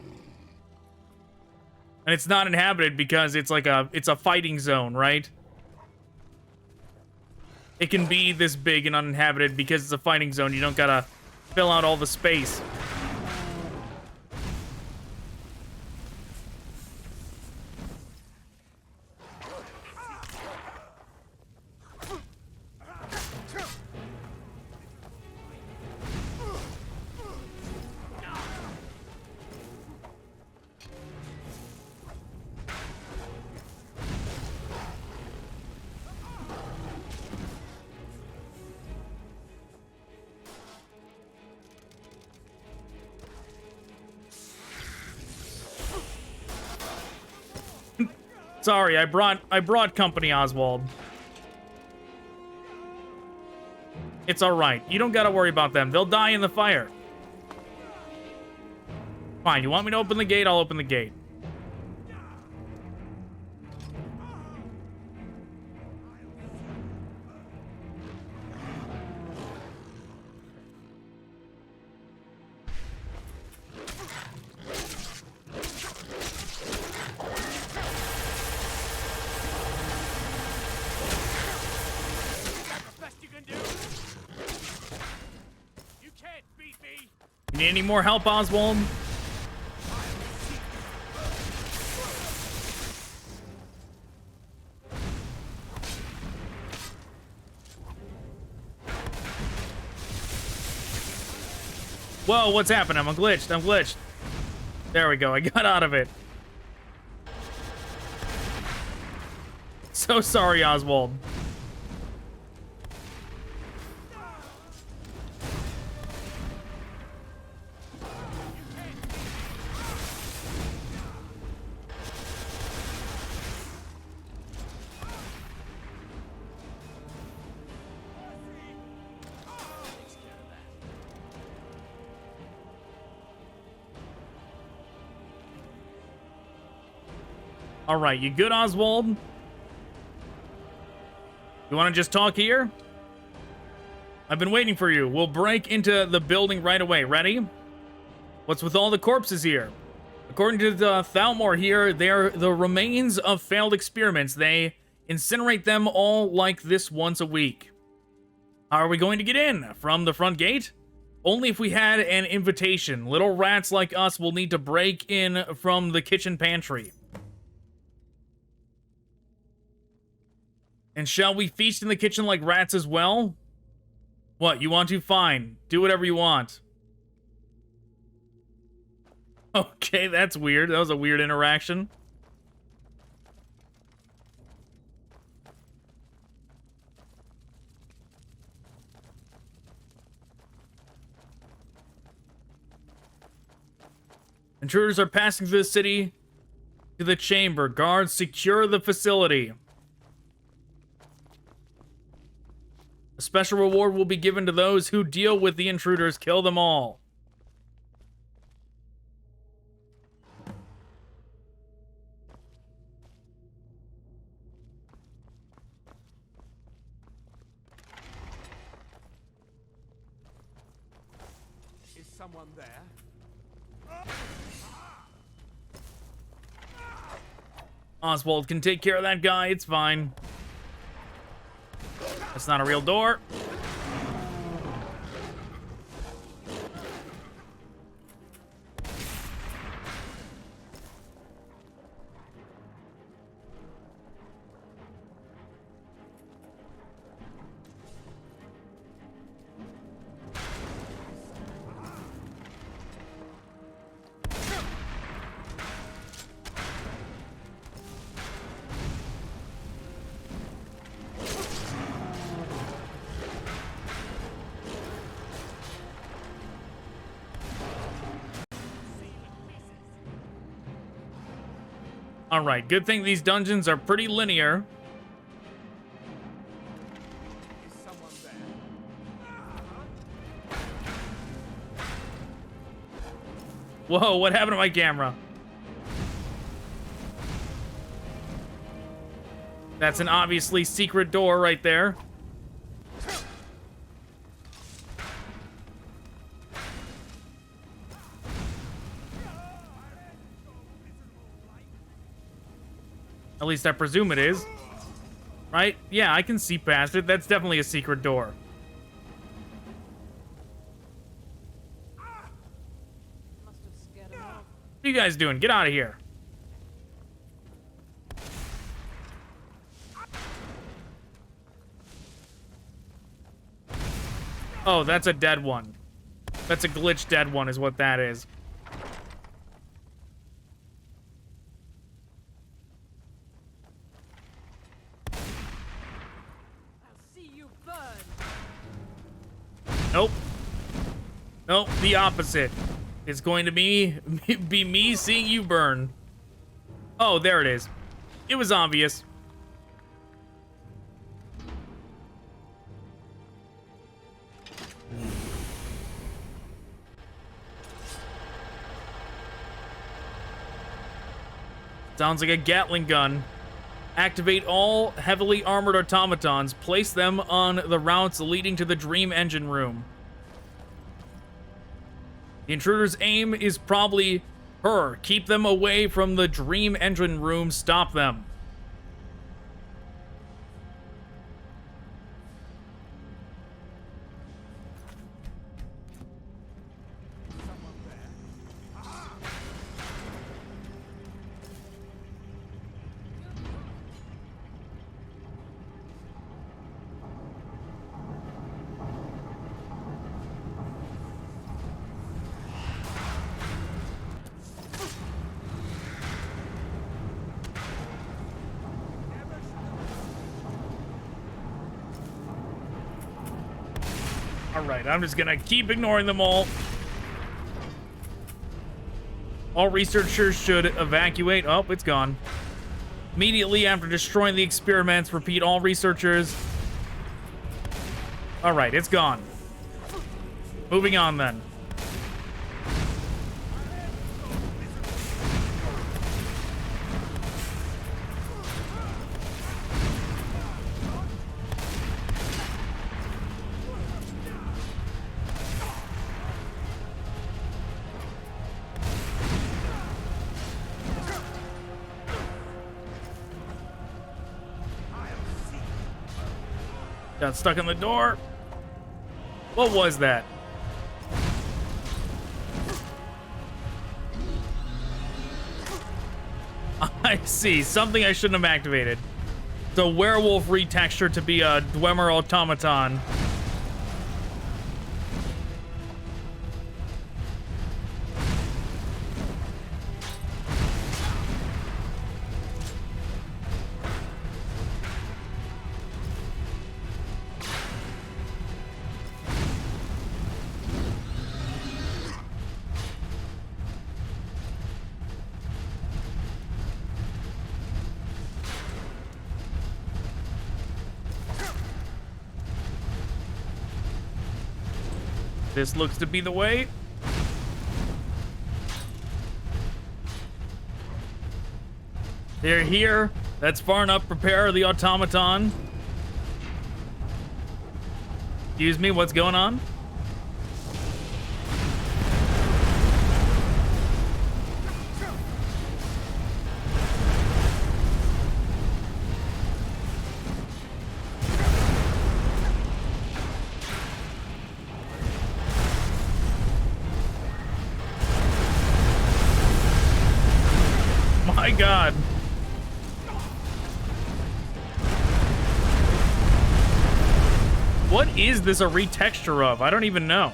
it's not inhabited because it's like it's a fighting zone, right? It can be this big and uninhabited because it's a fighting zone. You don't gotta fill out all the space. Sorry, I brought company, Oswald. It's alright. You don't gotta worry about them. They'll die in the fire. Fine, you want me to open the gate? I'll open the gate. You need any more help, Oswald? Whoa, what's happening? I'm glitched. I'm glitched. There we go. I got out of it. So sorry, Oswald. All right, you good, Oswald? You want to just talk here? I've been waiting for you. We'll break into the building right away. Ready? What's with all the corpses here? According to the Thalmor here, they're the remains of failed experiments. They incinerate them all like this once a week. How are we going to get in? From the front gate? Only if we had an invitation. Little rats like us will need to break in from the kitchen pantry. And shall we feast in the kitchen like rats as well? What, you want to? Fine. Do whatever you want. Okay, that's weird. That was a weird interaction. Intruders are passing through the city to the chamber. Guards, secure the facility. A special reward will be given to those who deal with the intruders. Kill them all. Is someone there? Oswald can take care of that guy. It's fine. That's not a real door. Alright, good thing these dungeons are pretty linear. Is someone there? Whoa, what happened to my camera? That's an obviously secret door right there. At least I presume it is. Right? Yeah, I can see past it. That's definitely a secret door. Must have scared him off. What are you guys doing? Get out of here. Oh, that's a dead one. That's a glitch dead one is what that is. Nope. Nope, the opposite. It's going to be me seeing you burn. Oh, there it is. It was obvious. Sounds like a Gatling gun. Activate all heavily armored automatons. Place them on the routes leading to the Dream Engine Room. The intruder's aim is probably her. Keep them away from the Dream Engine Room. Stop them. Alright, I'm just gonna keep ignoring them all. All researchers should evacuate. Oh, it's gone. Immediately after destroying the experiments, repeat all researchers. Alright, it's gone. Moving on then. Got stuck in the door. What was that? I see. Something I shouldn't have activated. The werewolf retexture to be a Dwemer automaton. This looks to be the way. They're here. That's far enough. Prepare the automaton. Excuse me, what's going on? My God. What is this a retexture of? I don't even know.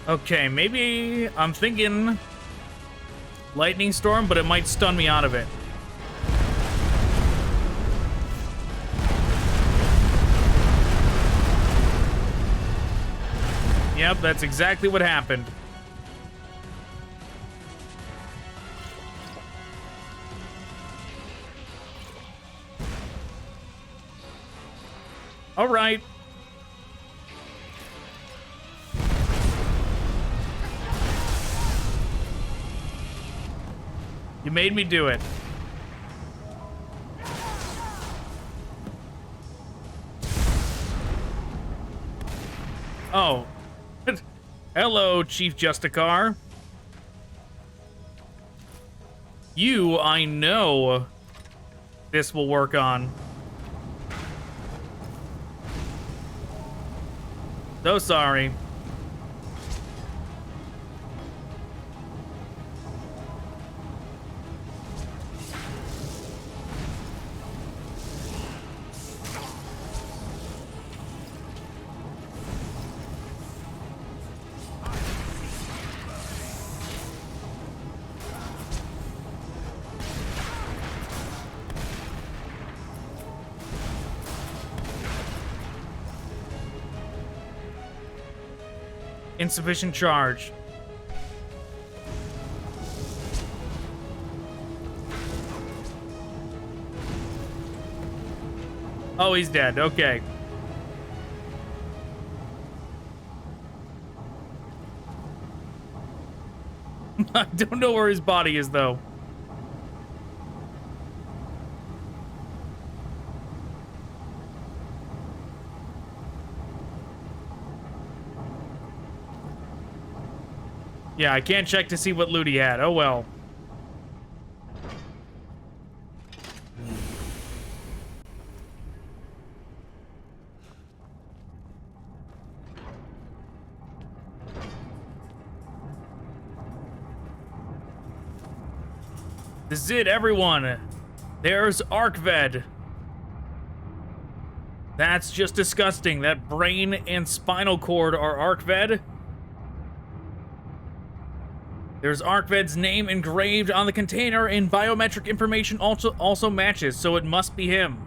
Okay, maybe I'm thinking lightning storm, but it might stun me out of it. Yep, that's exactly what happened. All right. You made me do it. Oh. Hello, Chief Justicar. You, I know this will work on. So sorry. Insufficient charge. Oh, he's dead. Okay. I don't know where his body is, though. Yeah, I can't check to see what loot he had. Oh, well. This is it, everyone. There's Arkved. That's just disgusting. That brain and spinal cord are Arkved. There's Arkved's name engraved on the container, and biometric information also matches, so it must be him.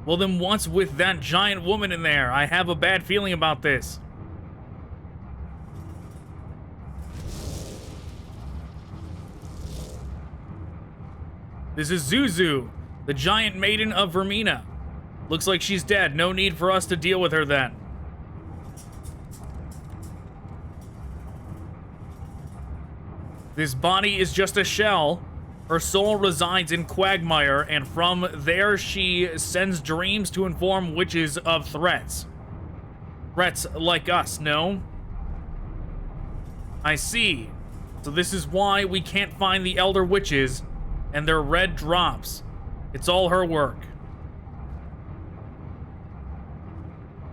Well, then what's with that giant woman in there? I have a bad feeling about this. This is Zuzu, the giant maiden of Vermina. Looks like she's dead. No need for us to deal with her then. This body is just a shell. Her soul resides in Quagmire, and from there she sends dreams to inform witches of threats. Threats like us, no? I see. So this is why we can't find the Elder Witches and their red drops. It's all her work.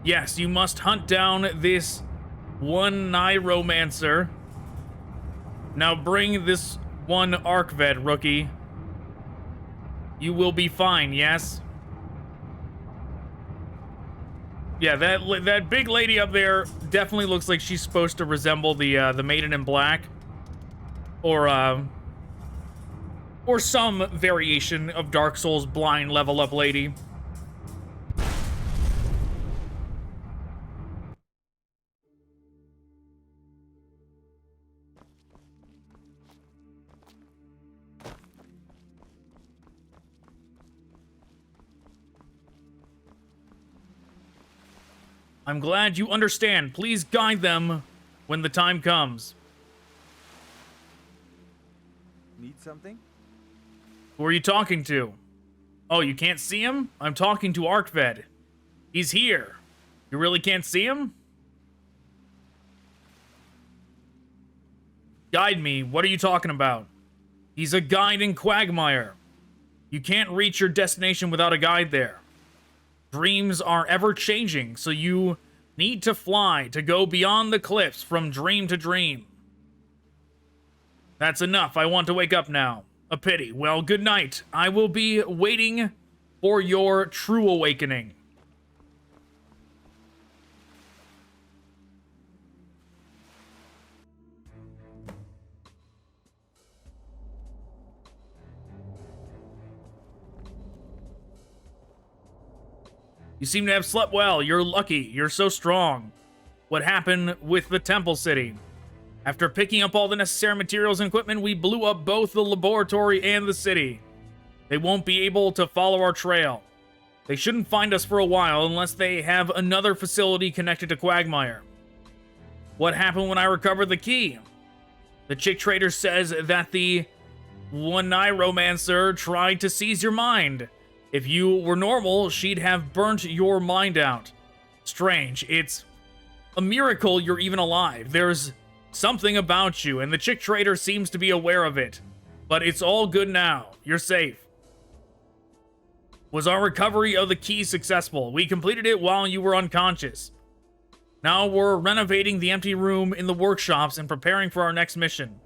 Yes, you must hunt down this Oneiromancer. Now bring this one Arkved, rookie. You will be fine, yes? Yeah, that big lady up there definitely looks like she's supposed to resemble the Maiden in Black. Or, Or some variation of Dark Souls blind level up lady. I'm glad you understand. Please guide them when the time comes. Need something? Who are you talking to? Oh, you can't see him? I'm talking to Arkved. He's here. You really can't see him? Guide me. What are you talking about? He's a guide in Quagmire. You can't reach your destination without a guide there. Dreams are ever changing, so you need to fly to go beyond the cliffs from dream to dream. That's enough. I want to wake up now. A pity. Well, good night. I will be waiting for your true awakening. You seem to have slept well. You're lucky. You're so strong. What happened with the temple city? After picking up all the necessary materials and equipment, we blew up both the laboratory and the city. They won't be able to follow our trail. They shouldn't find us for a while unless they have another facility connected to Quagmire. What happened when I recovered the key? The chick trader says that the Oneiromancer tried to seize your mind. If you were normal, she'd have burnt your mind out. Strange. It's a miracle you're even alive. There's something about you, and the chick trader seems to be aware of it. But it's all good now. You're safe. Was our recovery of the key successful? We completed it while you were unconscious. Now we're renovating the empty room in the workshops and preparing for our next mission.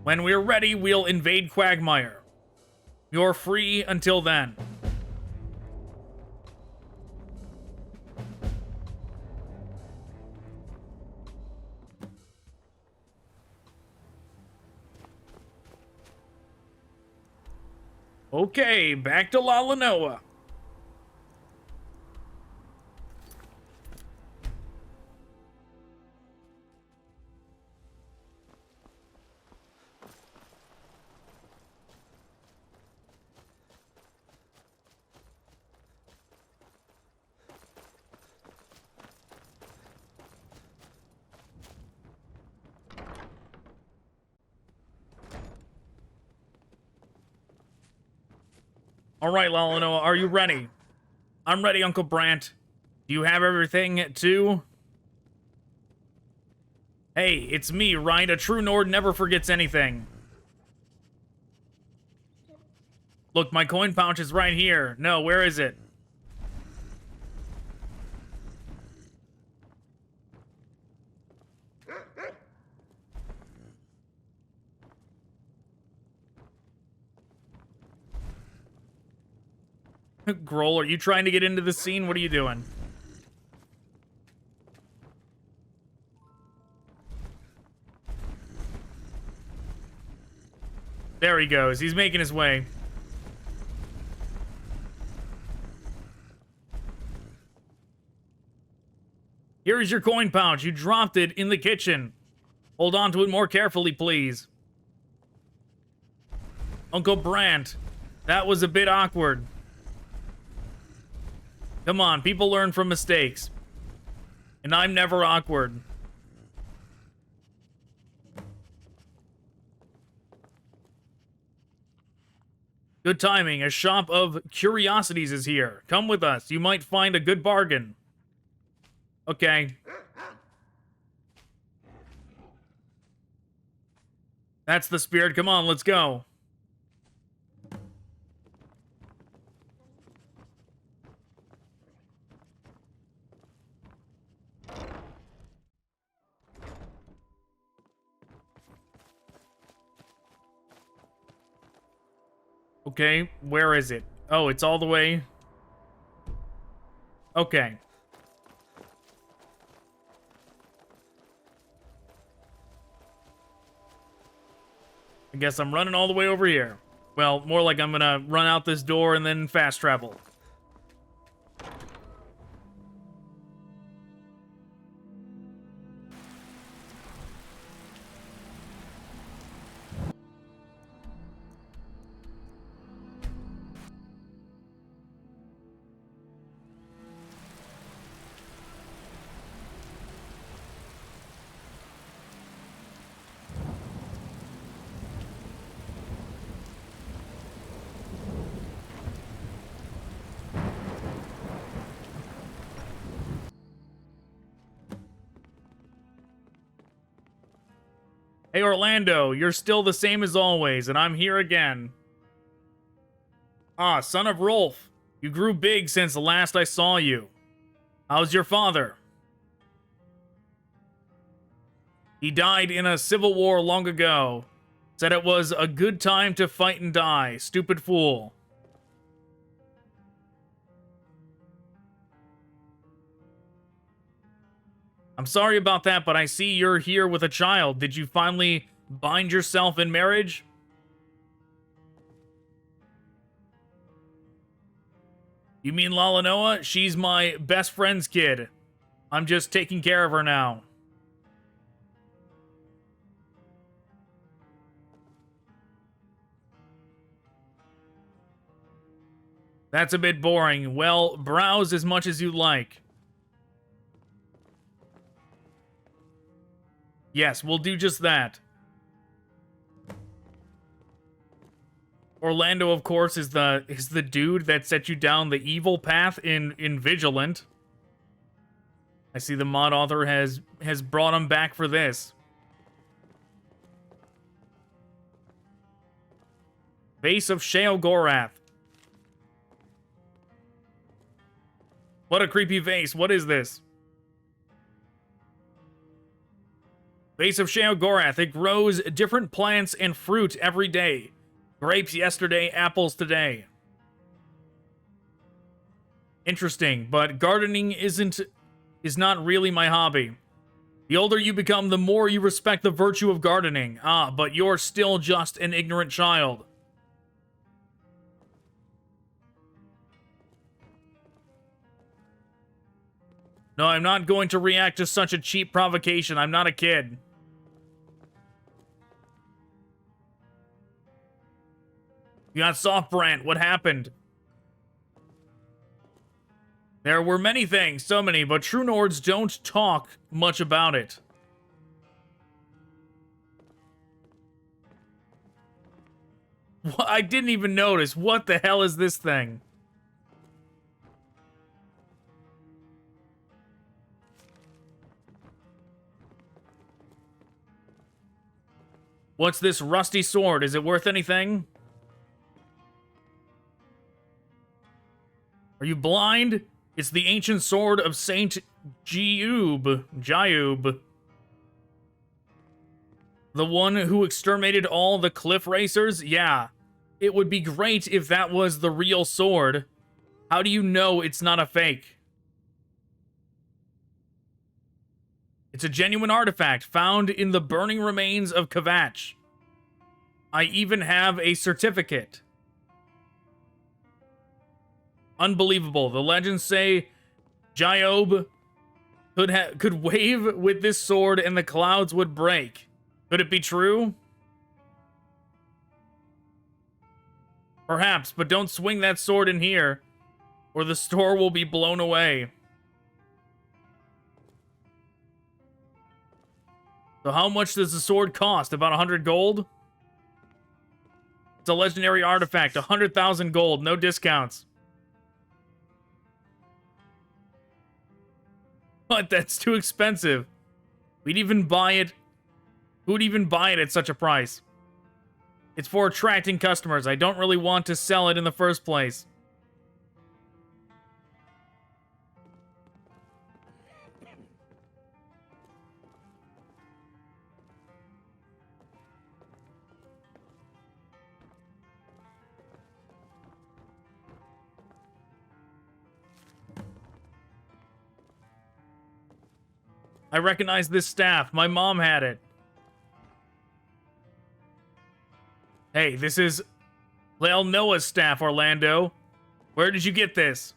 When we're ready, we'll invade Quagmire. You're free until then. Okay, back to Lalanoa. All right, Lalanoa, are you ready? I'm ready, Uncle Brandt. Do you have everything, too? Hey, it's me, right? A true Nord never forgets anything. Look, my coin pouch is right here. No, where is it? Grohl, are you trying to get into the scene? What are you doing? There he goes. He's making his way. Here is your coin pouch. You dropped it in the kitchen. Hold on to it more carefully, please. Uncle Brandt, that was a bit awkward. Come on, people learn from mistakes. And I'm never awkward. Good timing. A shop of curiosities is here. Come with us. You might find a good bargain. Okay. That's the spirit. Come on, let's go. Okay, where is it? Oh, it's all the way. Okay. I guess I'm running all the way over here. Well, more like I'm gonna run out this door and then fast travel. Hey, Orlando, you're still the same as always, and I'm here again. Ah, son of Rolf, you grew big since the last I saw you. How's your father? He died in a civil war long ago. Said it was a good time to fight and die. Stupid fool. I'm sorry about that, but I see you're here with a child. Did you finally bind yourself in marriage? You mean Lalanoa? She's my best friend's kid. I'm just taking care of her now. That's a bit boring. Well, browse as much as you like. Yes, we'll do just that. Orlando, of course, is the dude that set you down the evil path in Vigilant. I see the mod author has brought him back for this. Base of Sheogorath. What a creepy vase. What is this? Base of Sheogorath. It grows different plants and fruit every day. Grapes yesterday, apples today. Interesting, but gardening is not really my hobby. The older you become, the more you respect the virtue of gardening. Ah, but you're still just an ignorant child. No, I'm not going to react to such a cheap provocation. I'm not a kid. You got soft, Brandt. What happened? There were many things, so many, but true Nords don't talk much about it. I didn't even notice. What the hell is this thing? What's this rusty sword? Is it worth anything? Are you blind? It's the ancient sword of Saint Jayub. The one who exterminated all the cliff racers? Yeah. It would be great if that was the real sword. How do you know it's not a fake? It's a genuine artifact found in the burning remains of Kvatch. I even have a certificate. Unbelievable. The legends say Jayub could wave with this sword and the clouds would break. Could it be true? Perhaps, but don't swing that sword in here, or the store will be blown away. So how much does the sword cost? About 100 gold? It's a legendary artifact. 100,000 gold. No discounts. But that's too expensive. We'd even buy it. Who'd even buy it at such a price? It's for attracting customers. I don't really want to sell it in the first place. I recognize this staff. My mom had it. Hey, this is Lalanoa's staff, Orlando. Where did you get this?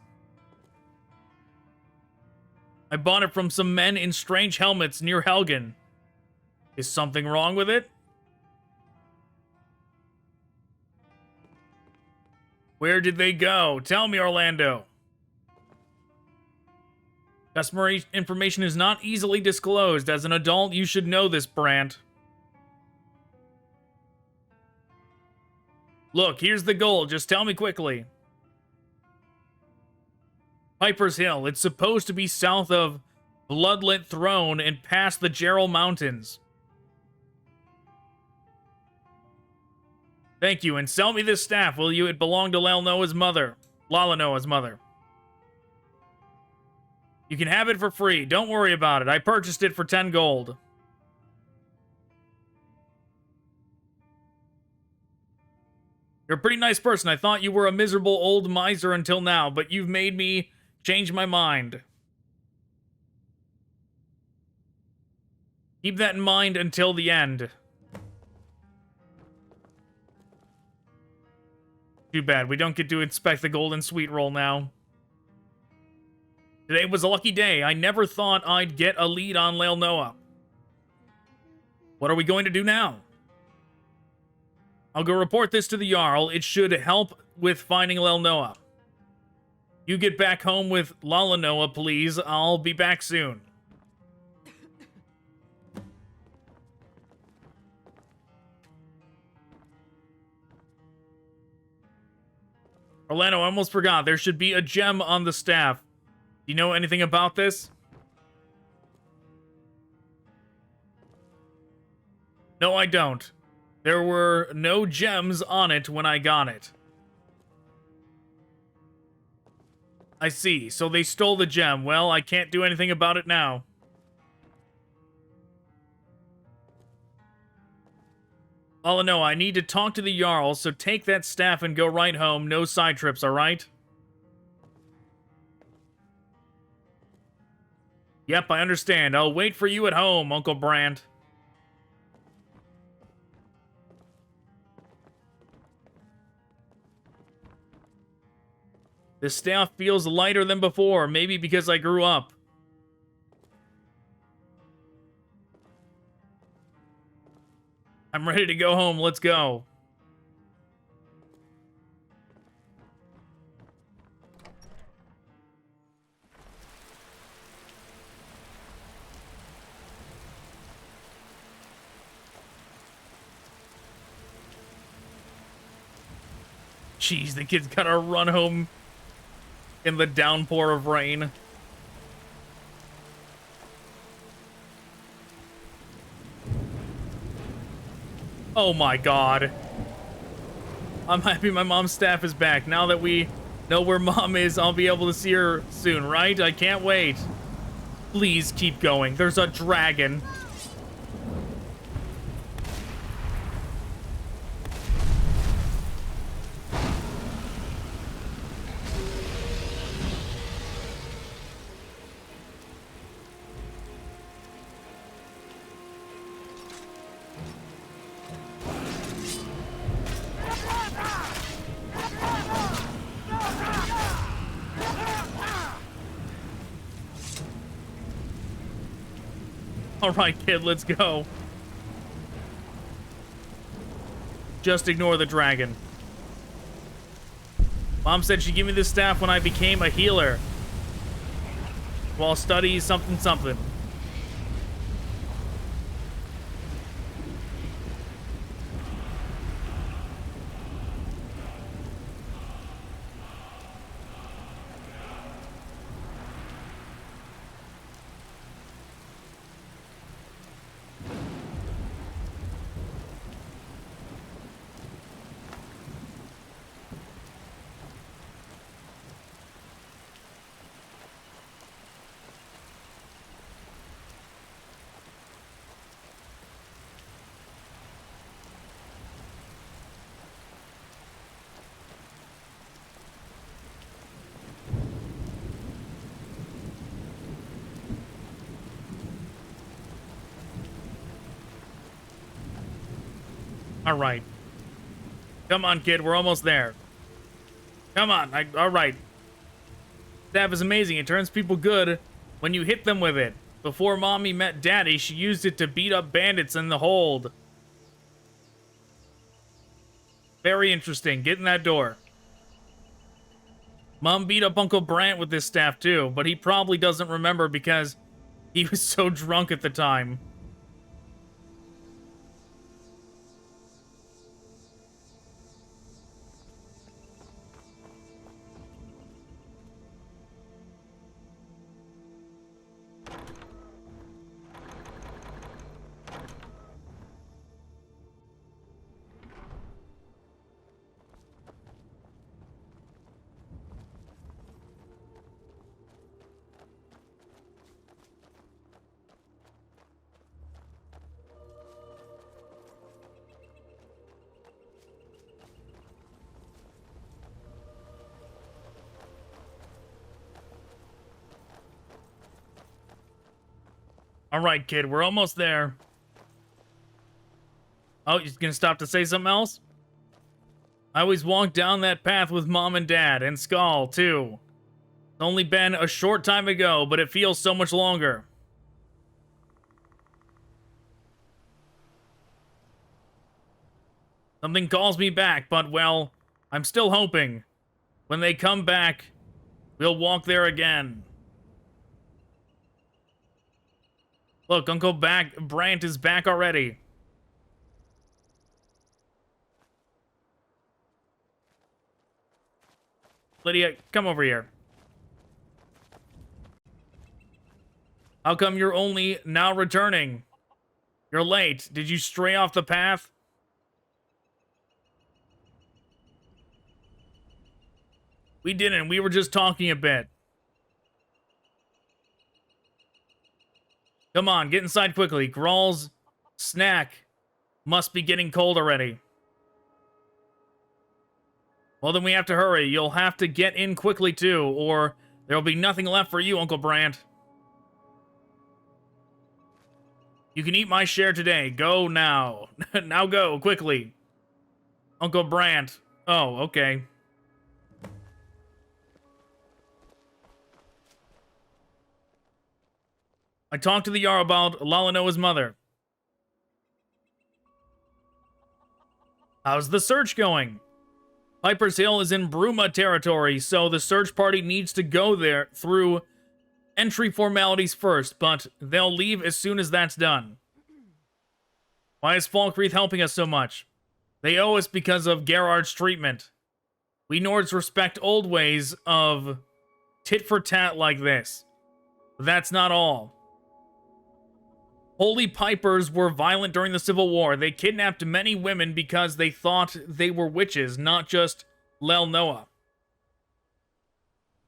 I bought it from some men in strange helmets near Helgen. Is something wrong with it? Where did they go? Tell me, Orlando. Customer information is not easily disclosed. As an adult, you should know this, Brandt. Look, here's the goal. Just tell me quickly. Piper's Hill. It's supposed to be south of Bloodlit Throne and past the Gerald Mountains. Thank you, and sell me this staff, will you? It belonged to Lalanoa's mother. You can have it for free. Don't worry about it. I purchased it for 10 gold. You're a pretty nice person. I thought you were a miserable old miser until now, but you've made me change my mind. Keep that in mind until the end. Too bad. We don't get to inspect the golden sweet roll now. Today was a lucky day. I never thought I'd get a lead on Lalanoa. What are we going to do now? I'll go report this to the Jarl. It should help with finding Lalanoa. You get back home with Lalanoa, please. I'll be back soon. Orlando, I almost forgot. There should be a gem on the staff. Do you know anything about this? No, I don't. There were no gems on it when I got it. I see. So they stole the gem. Well, I can't do anything about it now. Lalanoa, I need to talk to the Jarl, so take that staff and go right home. No side trips, alright? Yep, I understand. I'll wait for you at home, Uncle Brandt. This staff feels lighter than before, maybe because I grew up. I'm ready to go home. Let's go. Jeez, the kid's gotta run home in the downpour of rain. Oh my god. I'm happy my mom's staff is back. Now that we know where mom is, I'll be able to see her soon, right? I can't wait. Please keep going. There's a dragon. Alright, kid, let's go. Just ignore the dragon. Mom said she'd give me this staff when I became a healer. While studying something something. All right. Come on, kid. We're almost there. Come on. All right. Staff is amazing. It turns people good when you hit them with it. Before Mommy met Daddy, she used it to beat up bandits in the hold. Very interesting. Get in that door. Mom beat up Uncle Brandt with this staff too, but he probably doesn't remember because he was so drunk at the time. All right, kid, we're almost there. Oh, you're gonna stop to say something else? I always walked down that path with Mom and Dad, and Skull, too. It's only been a short time ago, but it feels so much longer. Something calls me back, but, well, I'm still hoping. When they come back, we'll walk there again. Look, Uncle Brandt is back already. Lydia, come over here. How come you're only now returning? You're late. Did you stray off the path? We didn't. We were just talking a bit. Come on, get inside quickly. Gral's snack must be getting cold already. Well, then we have to hurry. You'll have to get in quickly, too, or there'll be nothing left for you, Uncle Brandt. You can eat my share today. Go now. Now go, quickly. Uncle Brandt. Oh, okay. I talked to the Jarl about Lalanoa's mother. How's the search going? Piper's Hill is in Bruma territory, so the search party needs to go there through entry formalities first, but they'll leave as soon as that's done. Why is Falkreath helping us so much? They owe us because of Gerard's treatment. We Nords respect old ways of tit-for-tat like this. But that's not all. Holy Pipers were violent during the Civil War. They kidnapped many women because they thought they were witches, not just Lalanoa.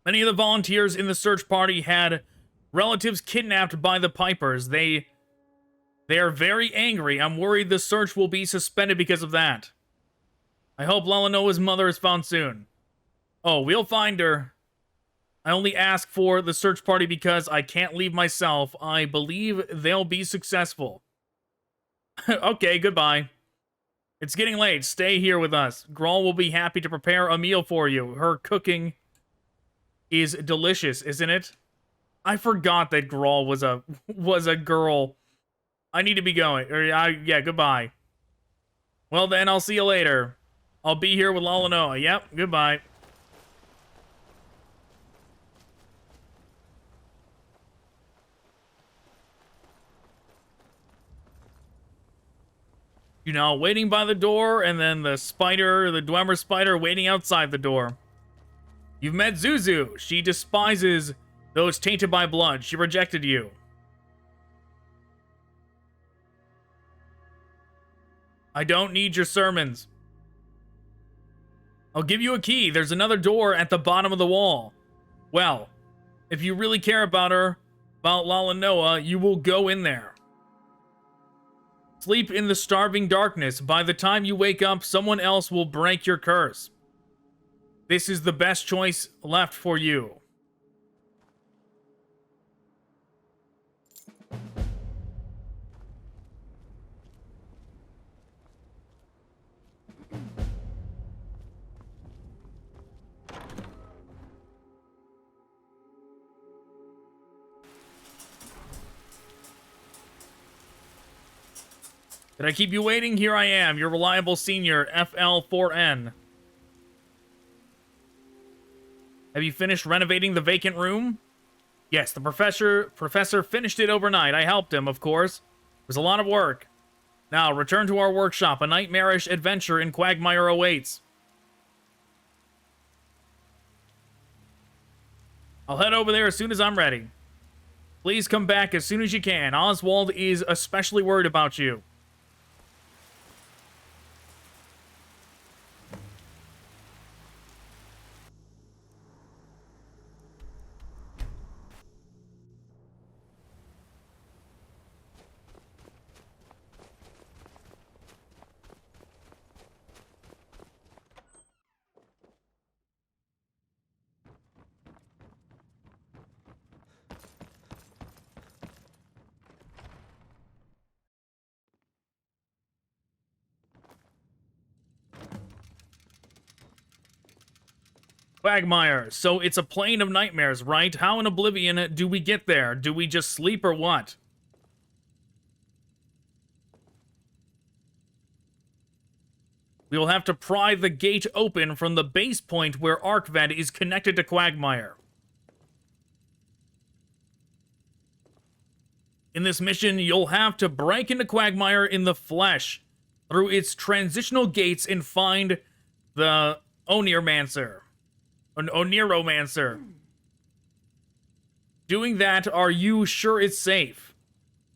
Many of the volunteers in the search party had relatives kidnapped by the Pipers. They are very angry. I'm worried the search will be suspended because of that. I hope Lalanoa's mother is found soon. Oh, we'll find her. I only ask for the search party because I can't leave myself. I believe they'll be successful. Okay, goodbye. It's getting late. Stay here with us. Grawl will be happy to prepare a meal for you. Her cooking is delicious, isn't it? I forgot that Grawl was a girl. I need to be going. Yeah, goodbye. Well then, I'll see you later. I'll be here with Lalanoa. Yep, goodbye. You know, waiting by the door, and then the spider, the Dwemer spider, waiting outside the door. You've met Zuzu. She despises those tainted by blood. She rejected you. I don't need your sermons. I'll give you a key. There's another door at the bottom of the wall. Well, if you really care about her, about Lalanoa, you will go in there. Sleep in the starving darkness. By the time you wake up, someone else will break your curse. This is the best choice left for you. Did I keep you waiting? Here I am, your reliable senior, FL4N. Have you finished renovating the vacant room? Yes, the professor finished it overnight. I helped him, of course. It was a lot of work. Now, return to our workshop. A nightmarish adventure in Quagmire awaits. I'll head over there as soon as I'm ready. Please come back as soon as you can. Oswald is especially worried about you. Quagmire, so it's a plane of nightmares, right? How in Oblivion do we get there? Do we just sleep or what? We will have to pry the gate open from the base point where Arkved is connected to Quagmire. In this mission, you'll have to break into Quagmire in the flesh through its transitional gates and find the Oneiromancer. An Oneiromancer. Doing that, are you sure it's safe?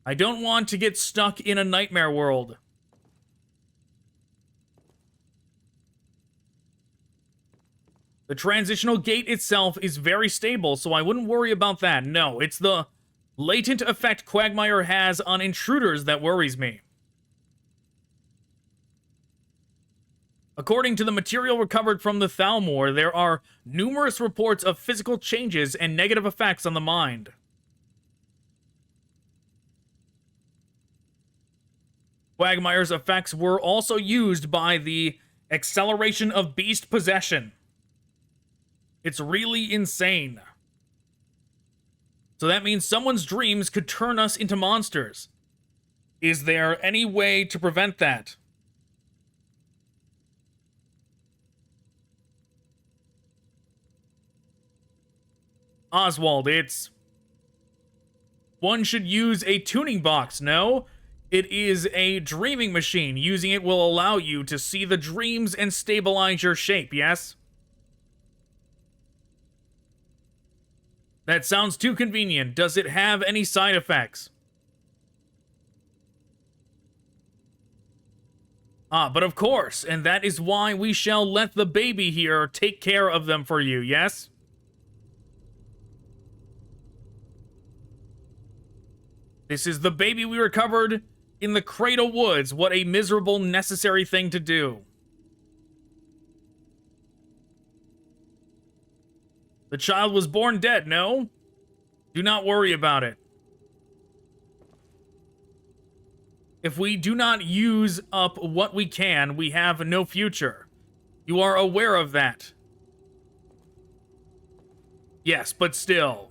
I don't want to get stuck in a nightmare world. The transitional gate itself is very stable, so I wouldn't worry about that. No, it's the latent effect Quagmire has on intruders that worries me. According to the material recovered from the Thalmor, there are numerous reports of physical changes and negative effects on the mind. Quagmire's effects were also used by the acceleration of beast possession. It's really insane. So that means someone's dreams could turn us into monsters. Is there any way to prevent that? Oswald, one should use a tuning box, no? It is a dreaming machine. Using it will allow you to see the dreams and stabilize your shape, yes? That sounds too convenient. Does it have any side effects? But of course, and that is why we shall let the baby here take care of them for you, yes? This is the baby we recovered in the Cradle Woods. What a miserable, necessary thing to do. The child was born dead, no? Do not worry about it. If we do not use up what we can, we have no future. You are aware of that. Yes, but still.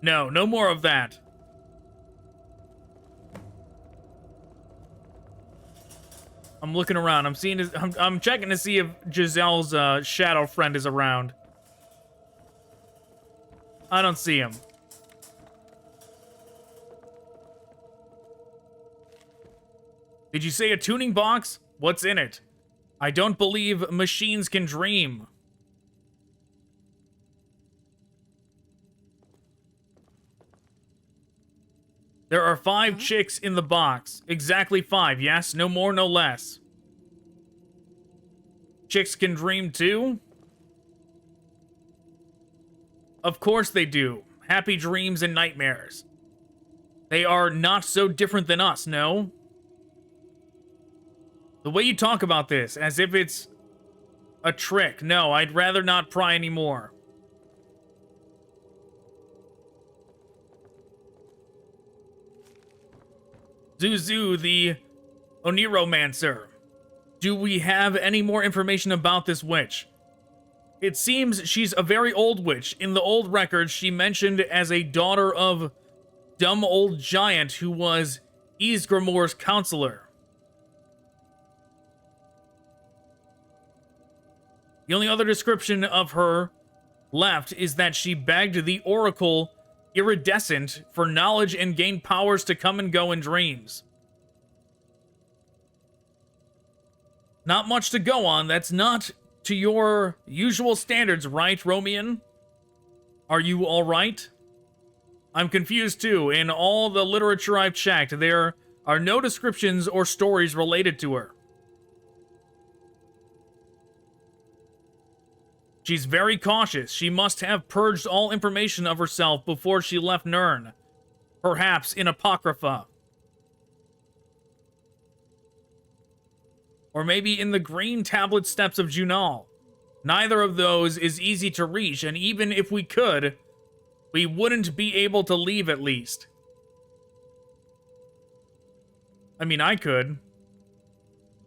No, no more of that. I'm looking around. I'm checking to see if Giselle's shadow friend is around. I don't see him. Did you say a tuning box? What's in it? I don't believe machines can dream. There are 5 chicks in the box. Exactly 5, yes? No more, no less. Chicks can dream too? Of course they do. Happy dreams and nightmares. They are not so different than us, no? The way you talk about this, as if it's a trick. No, I'd rather not pry anymore. Zuzu, the Oneiromancer. Do we have any more information about this witch? It seems she's a very old witch. In the old records, she mentioned as a daughter of dumb old giant who was Ysgramor's counselor. The only other description of her left is that she begged the Oracle Iridescent for knowledge and gained powers to come and go in dreams. Not much to go on. That's not to your usual standards, right, Romian? Are you alright? I'm confused too. In all the literature I've checked, there are no descriptions or stories related to her. She's very cautious. She must have purged all information of herself before she left Nirn. Perhaps in Apocrypha. Or maybe in the green tablet steps of Junal. Neither of those is easy to reach, and even if we could, we wouldn't be able to leave at least. I mean, I could.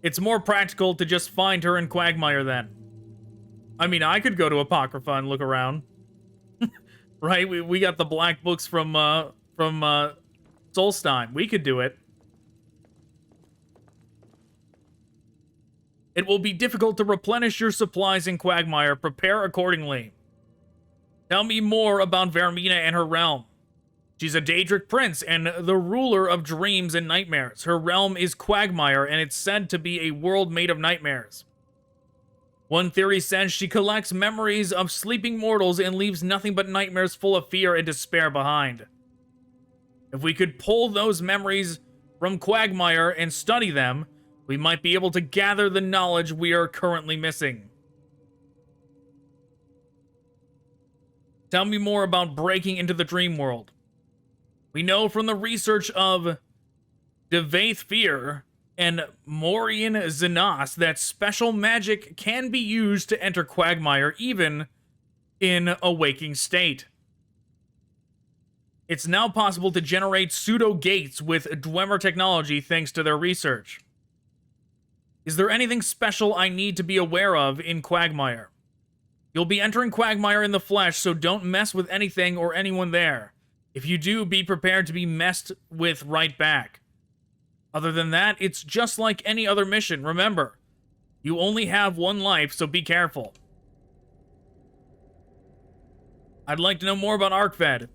It's more practical to just find her in Quagmire then. I mean, I could go to Apocrypha and look around. Right? We got the black books from Solstein. We could do it. It will be difficult to replenish your supplies in Quagmire. Prepare accordingly. Tell me more about Vermina and her realm. She's a Daedric prince and the ruler of dreams and nightmares. Her realm is Quagmire, and it's said to be a world made of nightmares. One theory says she collects memories of sleeping mortals and leaves nothing but nightmares full of fear and despair behind. If we could pull those memories from Quagmire and study them, we might be able to gather the knowledge we are currently missing. Tell me more about breaking into the dream world. We know from the research of Devaith Fear and Morian Zenas that special magic can be used to enter Quagmire even in a waking state. It's now possible to generate pseudo-gates with Dwemer technology thanks to their research. Is there anything special I need to be aware of in Quagmire? You'll be entering Quagmire in the flesh, so don't mess with anything or anyone there. If you do, be prepared to be messed with right back. Other than that, it's just like any other mission. Remember, you only have one life, so be careful. I'd like to know more about Arkved.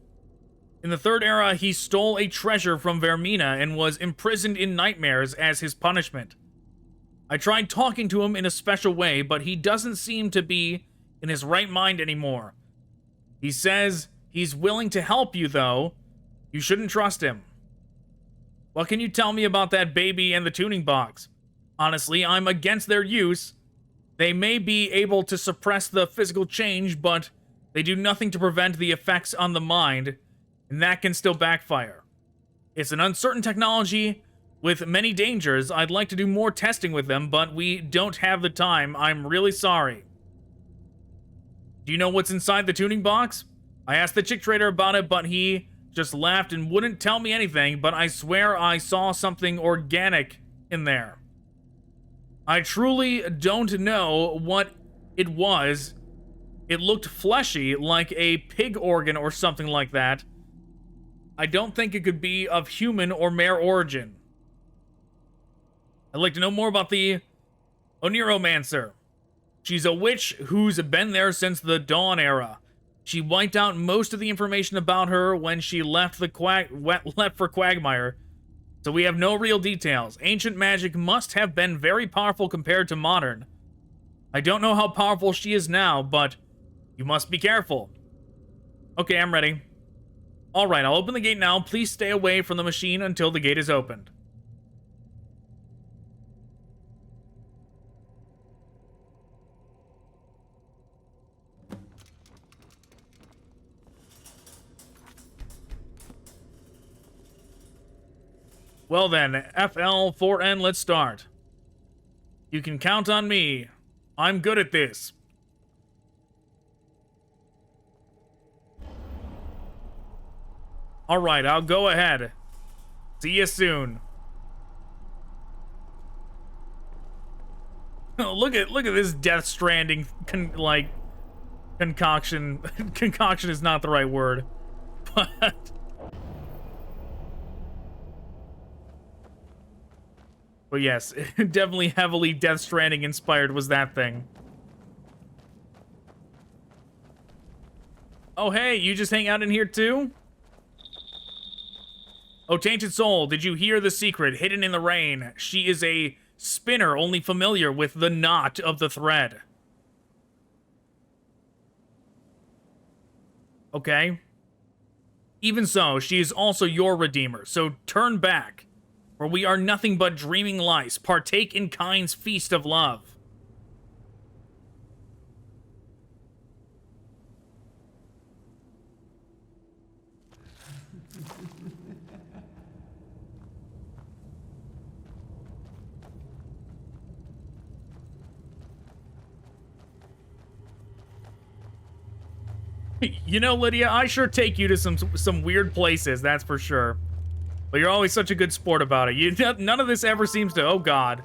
In the Third Era, he stole a treasure from Vermina and was imprisoned in nightmares as his punishment. I tried talking to him in a special way, but he doesn't seem to be in his right mind anymore. He says he's willing to help you, though. You shouldn't trust him. What can you tell me about that baby and the tuning box? Honestly, I'm against their use. They may be able to suppress the physical change, but they do nothing to prevent the effects on the mind, and that can still backfire. It's an uncertain technology with many dangers. I'd like to do more testing with them, but we don't have the time. I'm really sorry. Do you know what's inside the tuning box? I asked the chick trader about it, but he just laughed and wouldn't tell me anything, but I swear I saw something organic in there. I truly don't know what it was. It looked fleshy, like a pig organ or something like that. I don't think it could be of human or mare origin. I'd like to know more about the Oneiromancer. She's a witch who's been there since the Dawn Era. She wiped out most of the information about her when she left for Quagmire, so we have no real details. Ancient magic must have been very powerful compared to modern. I don't know how powerful she is now, but you must be careful. Okay, I'm ready. Alright, I'll open the gate now. Please stay away from the machine until the gate is opened. Well then, FL4N, let's start. You can count on me. I'm good at this. Alright, I'll go ahead. See you soon. Look at this Death Stranding concoction. Concoction is not the right word. But yes, definitely heavily Death Stranding inspired was that thing. Oh, hey, you just hang out in here too? Oh, Tainted Soul, did you hear the secret hidden in the rain? She is a spinner only familiar with the knot of the thread. Okay. Even so, she is also your redeemer, so turn back, for we are nothing but dreaming lice. Partake in Kyne's feast of love. You know, Lydia, I sure take you to some weird places, that's for sure. But you're always such a good sport about it. None of this ever seems to... Oh, God.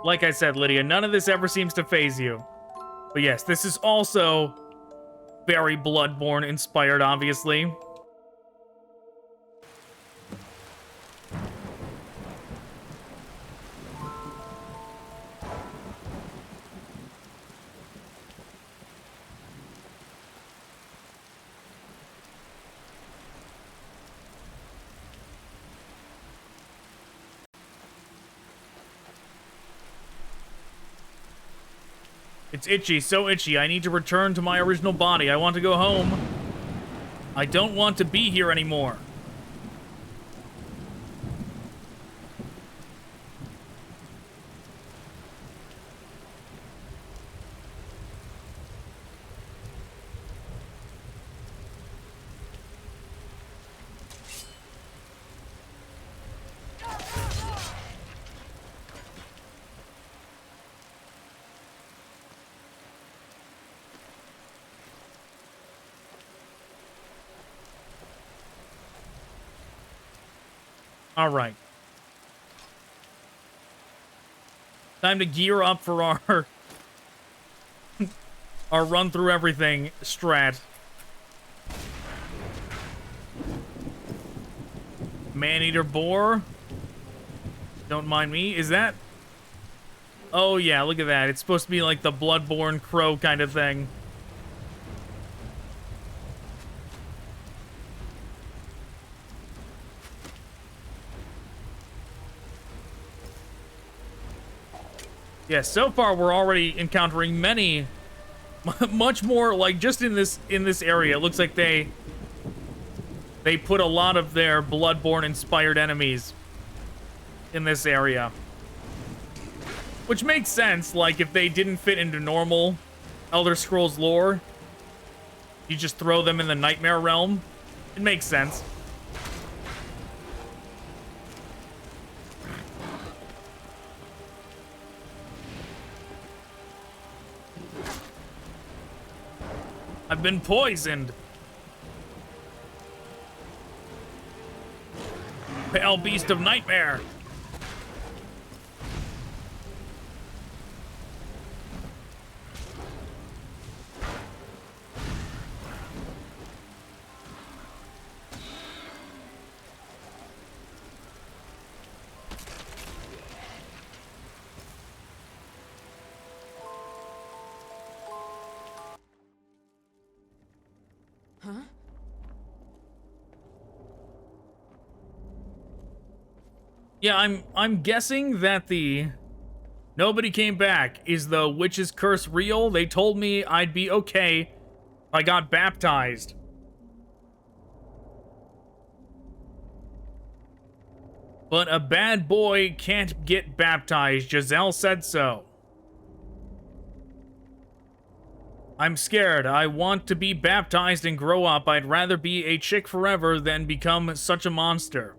Like I said, Lydia, none of this ever seems to faze you. But yes, this is also very Bloodborne inspired, obviously. It's itchy, so itchy. I need to return to my original body. I want to go home. I don't want to be here anymore. All right. Time to gear up for our our run through everything strat. Man-eater boar. Don't mind me. Is that? Oh yeah, look at that. It's supposed to be like the Bloodborne crow kind of thing. Yeah, so far we're already encountering many, much more, like, just in this area. It looks like they put a lot of their Bloodborne-inspired enemies in this area. Which makes sense, like, if they didn't fit into normal Elder Scrolls lore, you just throw them in the Nightmare Realm. It makes sense. I've been poisoned. Pale beast of nightmare. Yeah, I'm guessing that the nobody came back is the witch's curse real. They told me I'd be okay if I got baptized. But a bad boy can't get baptized. Giselle said so. I'm scared. I want to be baptized and grow up. I'd rather be a chick forever than become such a monster.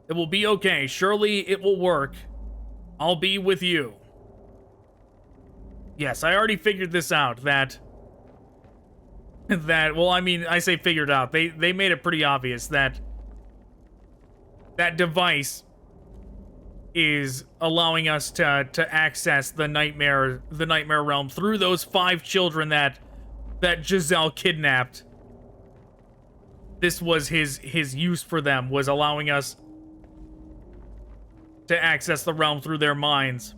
It will be okay. Surely it will work. I'll be with you. Yes, I already figured this out, that, well, I mean, I say figured out. They made it pretty obvious that that device is allowing us to access the nightmare realm through those 5 children that that Giselle kidnapped. This was his use for them, was allowing us to access the realm through their minds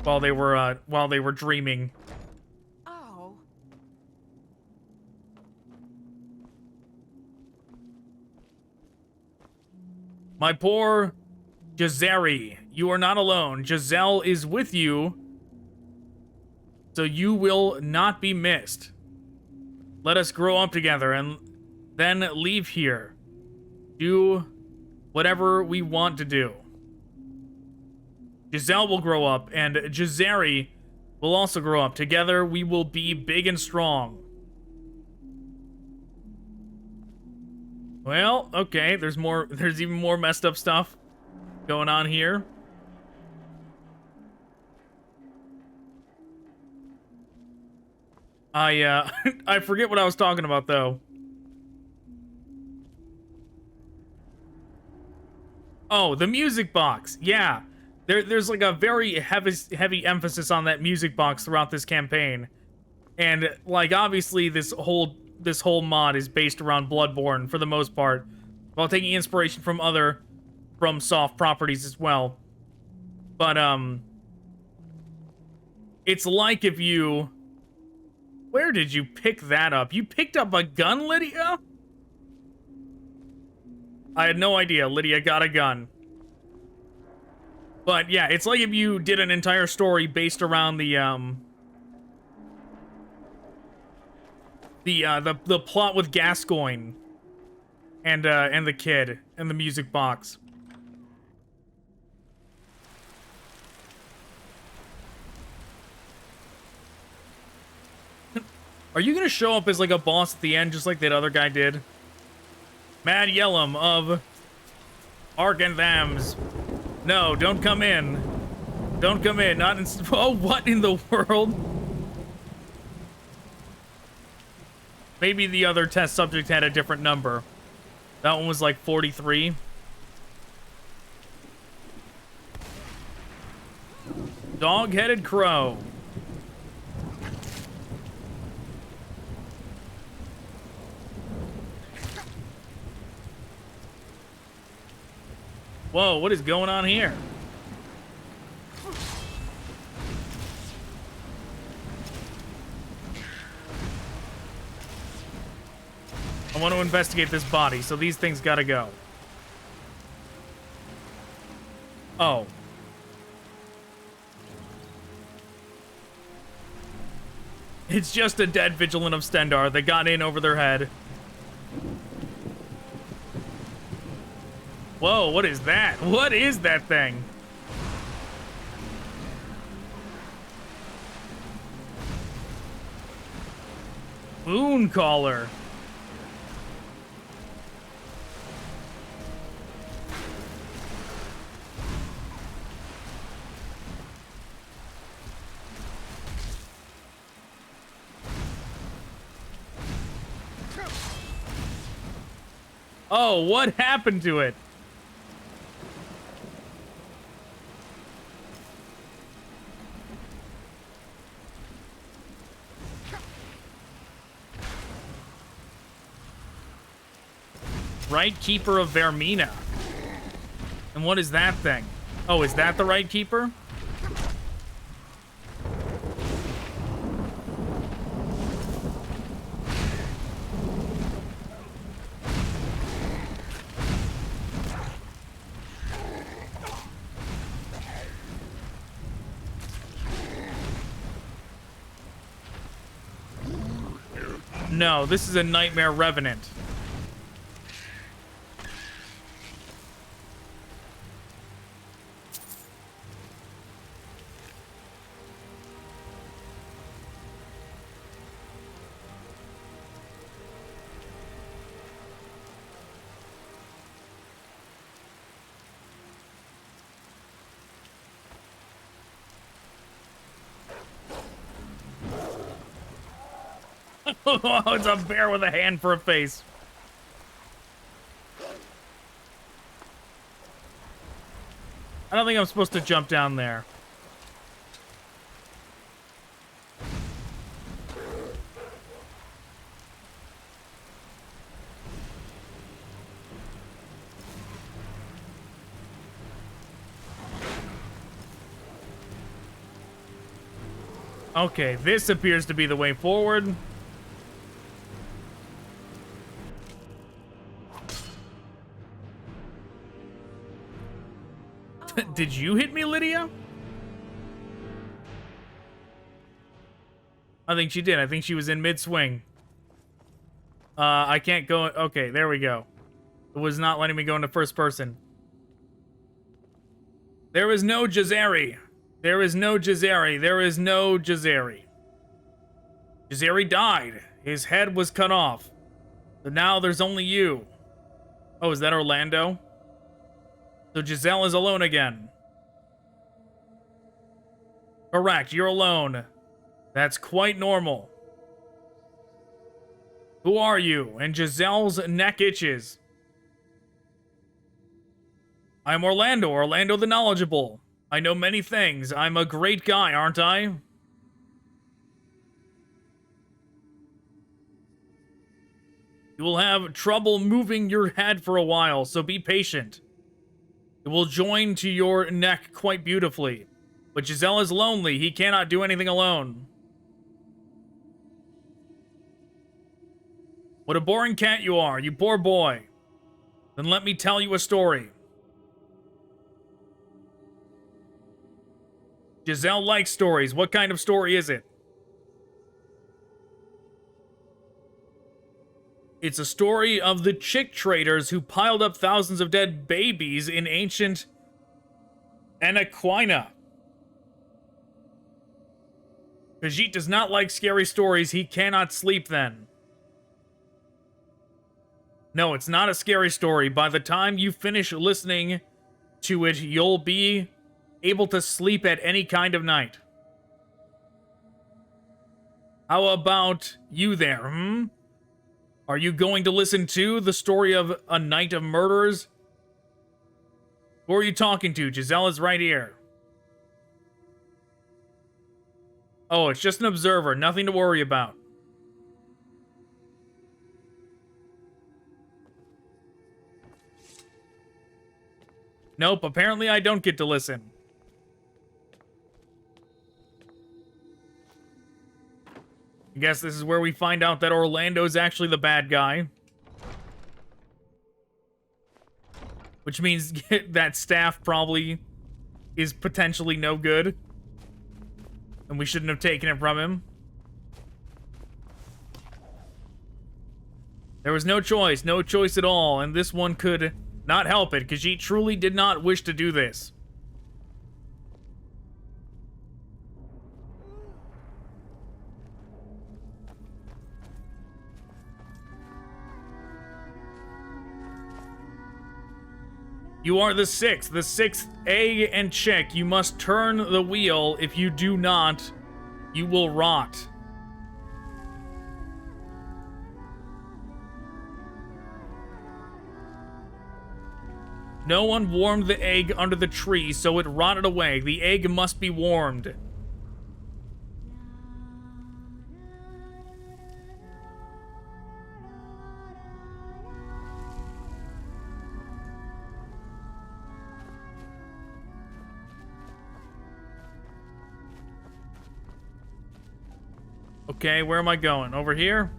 while they were dreaming. Oh. My poor Giselle, you are not alone. Giselle is with you, so you will not be missed. Let us grow up together and then leave here. Do whatever we want to do. Giselle will grow up, and Giselle will also grow up. Together, we will be big and strong. Well, okay, there's even more messed up stuff going on here. I forget what I was talking about, though. Oh, the music box. Yeah. There's like a very heavy emphasis on that music box throughout this campaign. And like obviously this whole mod is based around Bloodborne for the most part, while taking inspiration from other FromSoft properties as well. But it's like if you... Where did you pick that up? You picked up a gun, Lydia? I had no idea Lydia got a gun. But yeah, it's like if you did an entire story based around the plot with Gascoigne and the kid and the music box. Are you gonna show up as like a boss at the end, just like that other guy did? Mad Yellum of Ark and Thams. No, don't come in. Don't come in. Not in. Oh, what in the world? Maybe the other test subject had a different number. That one was like 43. Dog-headed crow. Whoa, what is going on here? I want to investigate this body, so these things gotta go. Oh. It's just a dead vigilant of Stendarr that got in over their head. Whoa, what is that? What is that thing? Mooncaller. Oh, what happened to it? Right Keeper of Vermina. And what is that thing? Oh, is that the Right Keeper? No, this is a Nightmare Revenant. Oh, it's a bear with a hand for a face. I don't think I'm supposed to jump down there. Okay, this appears to be the way forward. Did you hit me, Lydia? I think she did. I think she was in mid-swing. I can't go... Okay, there we go. It was not letting me go into first person. There is no Jazeri. There is no Jazeri. There is no Jazeri. Jazeri died. His head was cut off. So now there's only you. Oh, is that Orlando? So Giselle is alone again. Correct, you're alone. That's quite normal. Who are you? And Giselle's neck itches. I'm Orlando, Orlando the Knowledgeable. I know many things. I'm a great guy, aren't I? You will have trouble moving your head for a while, so be patient. It will join to your neck quite beautifully. But Giselle is lonely. He cannot do anything alone. What a boring cat you are, you poor boy. Then let me tell you a story. Giselle likes stories. What kind of story is it? It's a story of the chick traders who piled up thousands of dead babies in ancient Anaquina. Khajiit does not like scary stories. He cannot sleep then. No, it's not a scary story. By the time you finish listening to it, you'll be able to sleep at any kind of night. How about you there, Are you going to listen to the story of a night of murderers? Who are you talking to? Giselle is right here. Oh, it's just an observer. Nothing to worry about. Nope, apparently I don't get to listen. I guess this is where we find out that Orlando's actually the bad guy. Which means that staff probably is potentially no good. And we shouldn't have taken it from him. There was no choice at all, and this one could not help it, because she truly did not wish to do this. You are the sixth egg and chick. You must turn the wheel. If you do not, you will rot. No one warmed the egg under the tree, so it rotted away. The egg must be warmed. Okay, where am I going? Over here?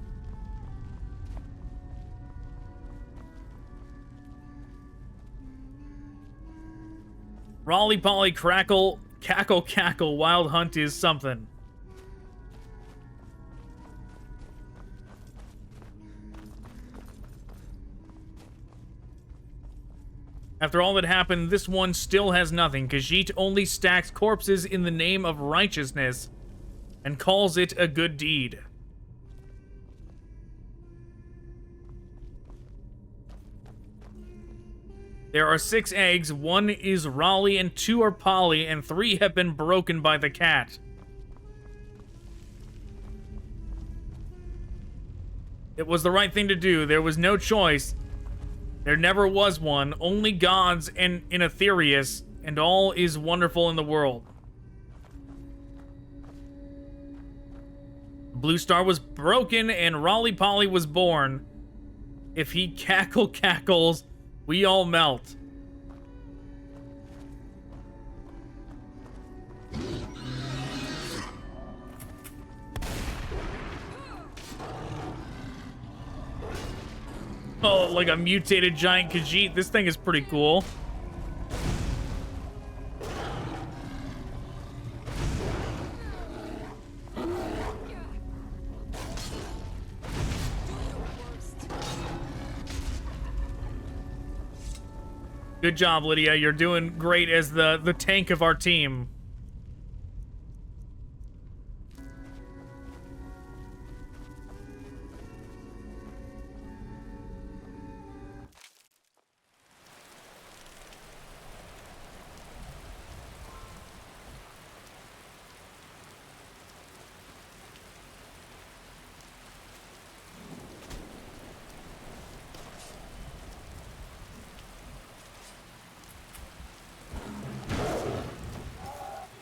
Rolly Polly Crackle, Cackle Cackle, Wild Hunt is something. After all that happened, this one still has nothing. Khajiit only stacks corpses in the name of righteousness and calls it a good deed. There are 6 eggs, 1 is Raleigh and 2 are Polly, and 3 have been broken by the cat. It was the right thing to do. There was no choice. There never was one. Only gods and in Aetherius, and all is wonderful in the world. Blue Star was broken and Rolly Polly was born. If he cackles, we all melt. Oh, like a mutated giant Khajiit. This thing is pretty cool. Good job, Lydia. You're doing great as the tank of our team.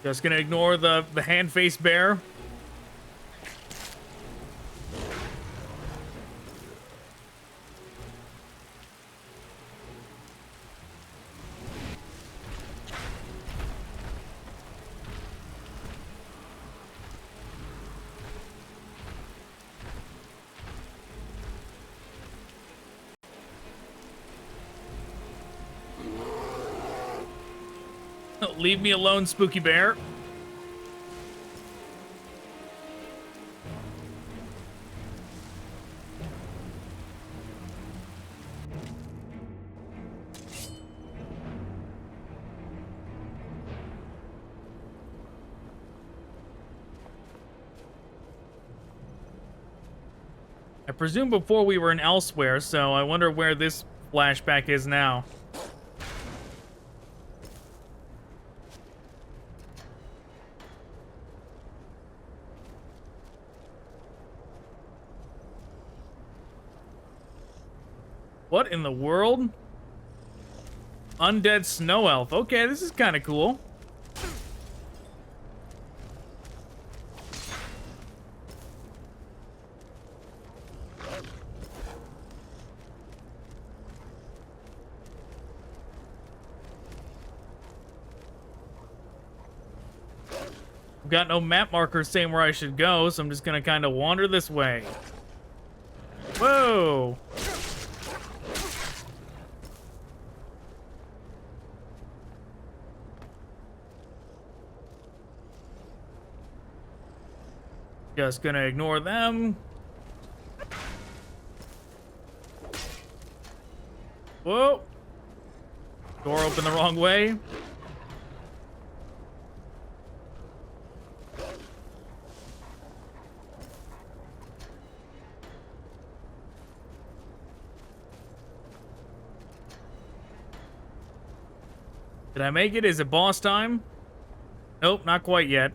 Just gonna ignore the hand-face bear. Leave me alone, spooky bear. I presume before we were in Elsewhere, so I wonder where this flashback is now. What in the world? Undead snow elf. Okay, this is kind of cool. I've got no map markers saying where I should go, so I'm just gonna kind of wander this way. Whoa! Just gonna ignore them. Whoa! Door open the wrong way. Did I make it? Is it boss time? Nope, not quite yet.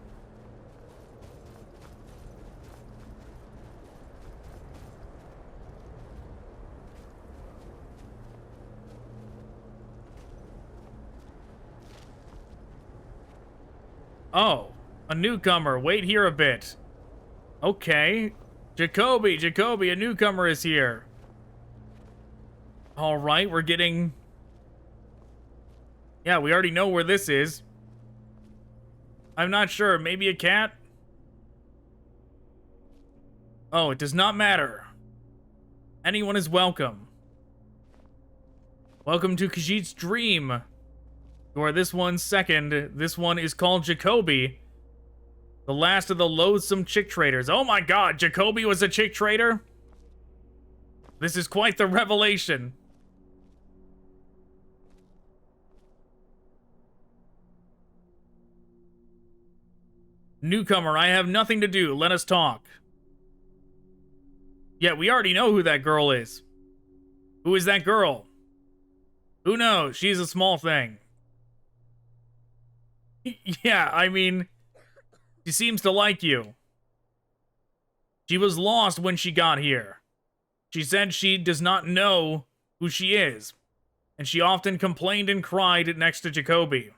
Oh, a newcomer. Wait here a bit. Okay. Jacoby, a newcomer is here. All right, we're getting... Yeah, we already know where this is. I'm not sure. Maybe a cat? Oh, it does not matter. Anyone is welcome. Welcome to Khajiit's Dream. You are this one's second. This one is called Jacoby. The last of the loathsome chick traders. Oh my god, Jacoby was a chick trader? This is quite the revelation. Newcomer, I have nothing to do. Let us talk. Yeah, we already know who that girl is. Who is that girl? Who knows? She's a small thing. Yeah, I mean, she seems to like you. She was lost when she got here. She said she does not know who she is, and she often complained and cried next to Jacoby.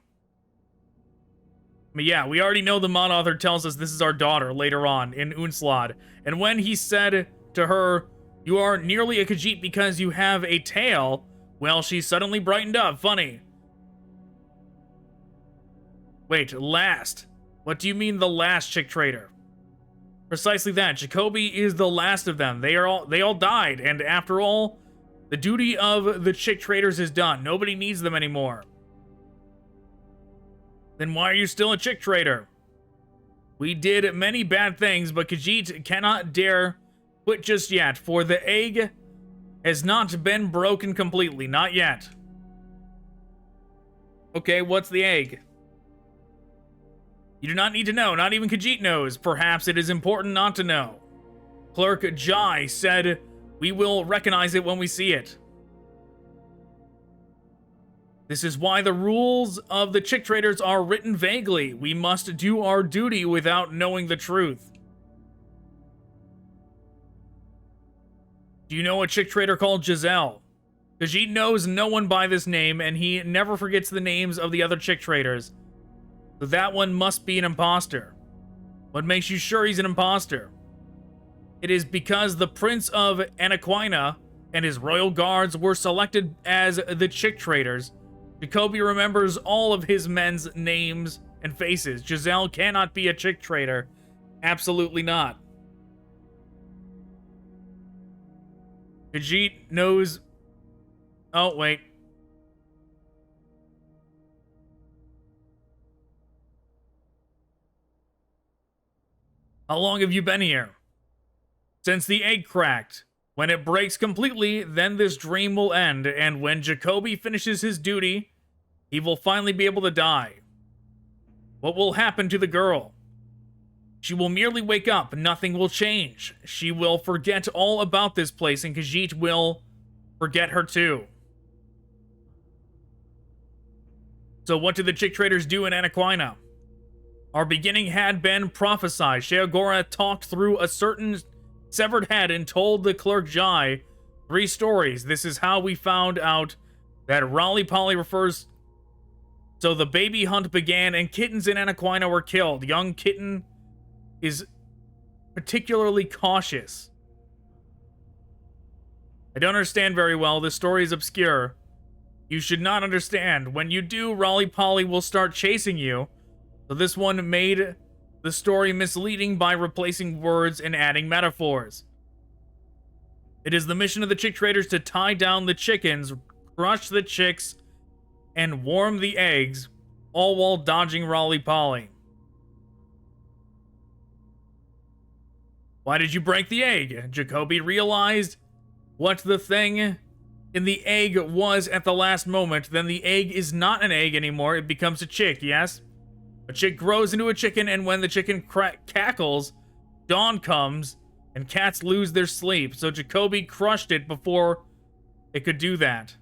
But yeah, we already know the mod author tells us this is our daughter later on in Unslad. And when he said to her, "You are nearly a Khajiit because you have a tail," well, she suddenly brightened up. Funny. Wait, last. What do you mean the last chick trader? Precisely that. Jacoby is the last of them. They all died, and after all, The duty of the chick traders is done. Nobody needs them anymore. Then why are you still a chick trader? We did many bad things, but Khajiit cannot dare quit just yet, for the egg has not been broken completely. Not yet. Okay, what's the egg? You do not need to know. Not even Khajiit knows. Perhaps it is important not to know. Clerk Jai said we will recognize it when we see it. This is why the rules of the chick traders are written vaguely. We must do our duty without knowing the truth. Do you know a chick trader called Giselle? Khajiit knows no one by this name, and he never forgets the names of the other chick traders. So that one must be an imposter. What makes you sure he's an imposter? It is because the Prince of Anaquina and his royal guards were selected as the chick traders. Jacoby remembers all of his men's names and faces. Giselle cannot be a chick trader. Absolutely not. Khajiit knows... Oh, wait. How long have you been here? Since the egg cracked. When it breaks completely, then this dream will end, and when Jacoby finishes his duty, he will finally be able to die. What will happen to the girl? She will merely wake up, nothing will change. She will forget all about this place, and Khajiit will forget her too. So what did the chick traders do in Anaquina? Our beginning had been prophesied. Sheagora talked through a certain severed head and told the clerk Jai 3 stories. This is how we found out that Raleigh Polly refers. So the baby hunt began and kittens in Anaquina were killed. Young kitten is particularly cautious. I don't understand very well. This story is obscure. You should not understand. When you do, Raleigh Polly will start chasing you. So this one made the story misleading by replacing words and adding metaphors. It is the mission of the chick traders to tie down the chickens, crush the chicks, and warm the eggs, all while dodging Raleigh Polly. Why did you break the egg? Jacoby realized what the thing in the egg was at the last moment. Then the egg is not an egg anymore. It becomes a chick, yes? A chick grows into a chicken, and when the chicken cackles, dawn comes, and cats lose their sleep. So Jacoby crushed it before it could do that.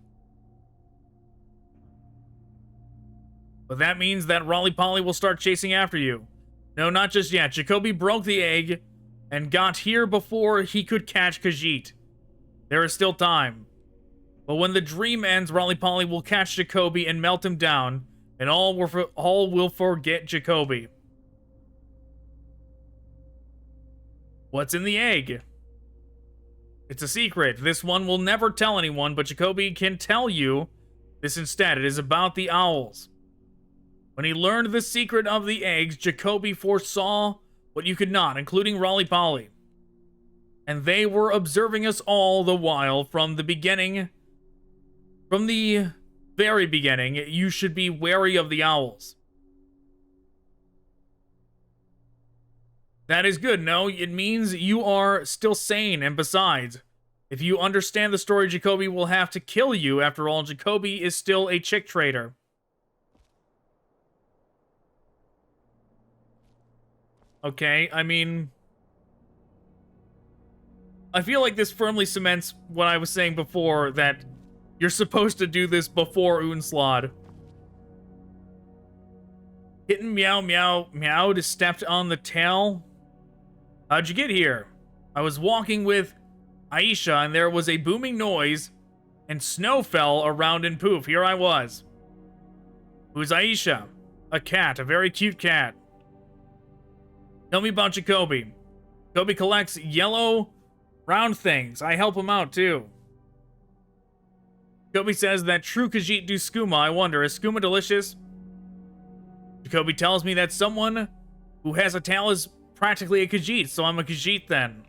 But that means that Raleigh Polly will start chasing after you. No, not just yet. Jacoby broke the egg and got here before he could catch Khajiit. There is still time. But when the dream ends, Raleigh Polly will catch Jacoby and melt him down, and all will forget Jacoby. What's in the egg? It's a secret. This one will never tell anyone, but Jacoby can tell you this instead. It is about the owls. When he learned the secret of the eggs, Jacoby foresaw what you could not, including Raleigh Polly. And they were observing us all the while from the beginning. From the very beginning, you should be wary of the owls. That is good, no? It means you are still sane, and besides, if you understand the story, Jacoby will have to kill you. After all, Jacoby is still a chick trader. Okay, I mean, I feel like this firmly cements what I was saying before, that you're supposed to do this before Unslad. Kitten meow meow meowed, stepped on the tail. How'd you get here? I was walking with Aisha and there was a booming noise and snow fell around and poof, here I was. Who's Aisha? A cat, a very cute cat. Tell me about Jacoby. Jacoby collects yellow round things. I help him out too. Jacoby says that true Khajiit do skooma. I wonder, is skooma delicious? Jacoby tells me that someone who has a tail is practically a Khajiit, so I'm a Khajiit then.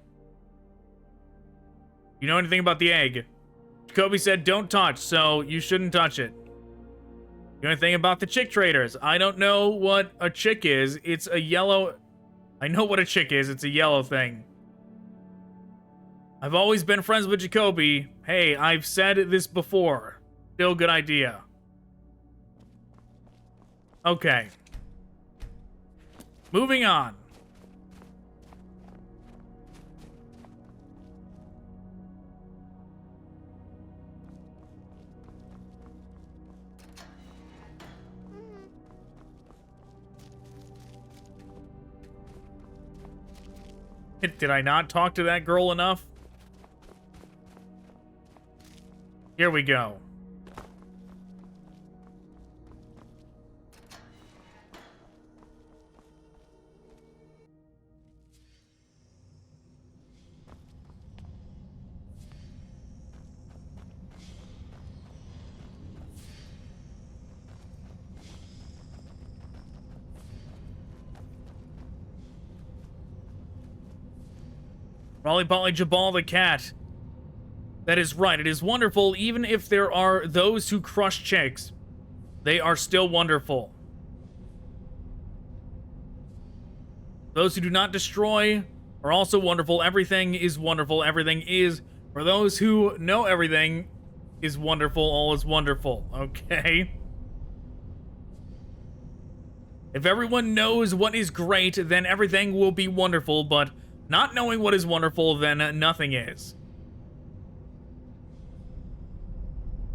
You know anything about the egg? Kobe said don't touch, so you shouldn't touch it. The only thing about the chick traders, I don't know what a chick is. It's a yellow... I know what a chick is. It's a yellow thing. I've always been friends with Jacoby. Hey, I've said this before. Still good idea. Okay. Moving on. Did I not talk to that girl enough? Here we go. Rolly Polly Jabal the cat. That is right. It is wonderful, even if there are those who crush chicks. They are still wonderful. Those who do not destroy are also wonderful. Everything is wonderful. Everything is. For those who know everything is wonderful, all is wonderful. Okay. If everyone knows what is great, then everything will be wonderful, but not knowing what is wonderful, then nothing is.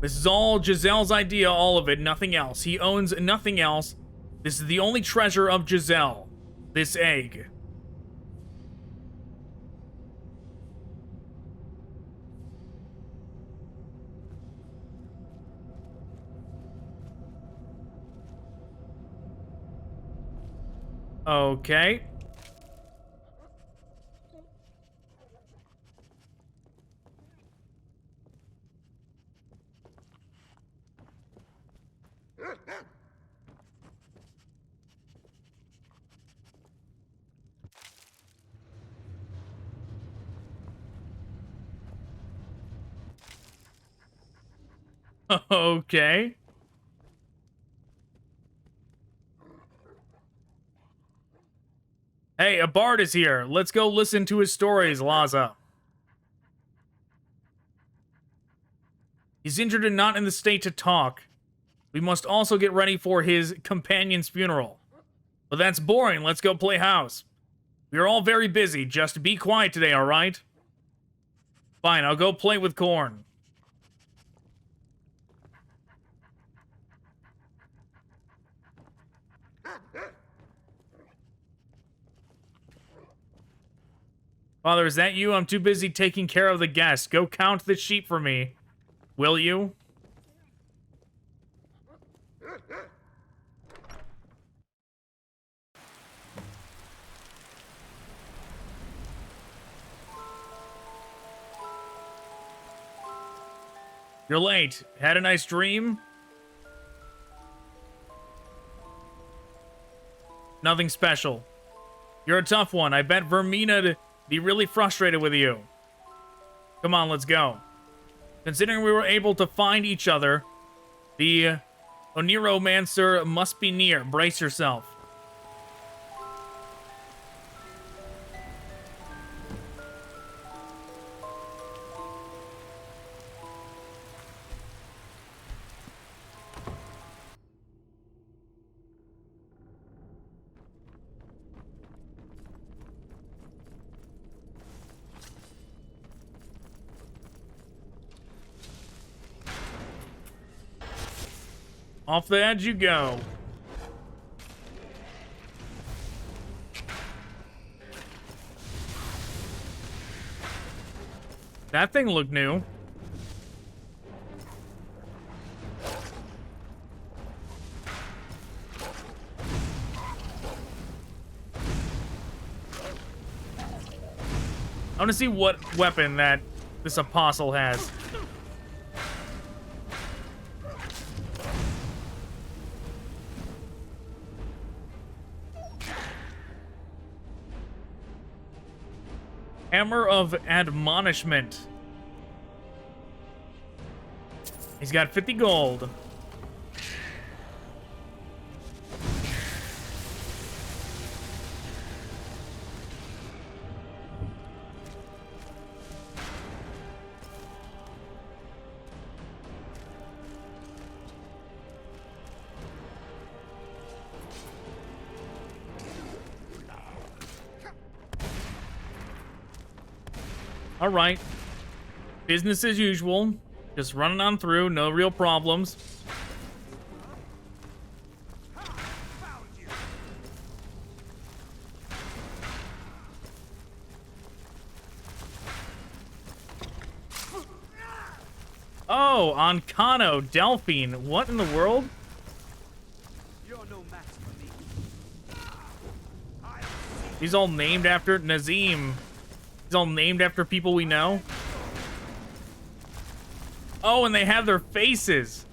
This is all Giselle's idea, all of it, nothing else. He owns nothing else. This is the only treasure of Giselle. This egg. Okay. Okay. Hey, a bard is here. Let's go listen to his stories, Laza. He's injured and not in the state to talk. We must also get ready for his companion's funeral. But that's boring. Let's go play house. We are all very busy. Just be quiet today, all right? Fine, I'll go play with Corn. Father, is that you? I'm too busy taking care of the guests. Go count the sheep for me. Will you? You're late. Had a nice dream? Nothing special. You're a tough one. I bet Vermina'd be really frustrated with you. Come on, let's go. Considering we were able to find each other, the Oneiromancer must be near. Brace yourself. Off the edge you go. That thing looked new. I want to see what weapon that this apostle has. Hammer of Admonishment. He's got 50 gold. All right. Business as usual. Just running on through. No real problems. Oh, Ancano, Delphine. What in the world? You're no match for me. He's all named after Nazim. He's all named after people we know. Oh, and they have their faces.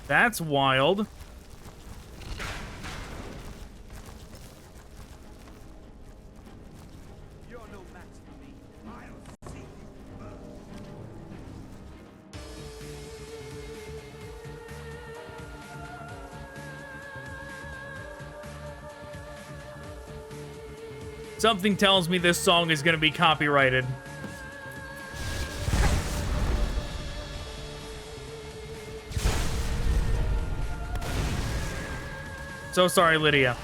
That's wild. You're no match for me. I'll see you burn. Something tells me this song is going to be copyrighted. So sorry, Lydia.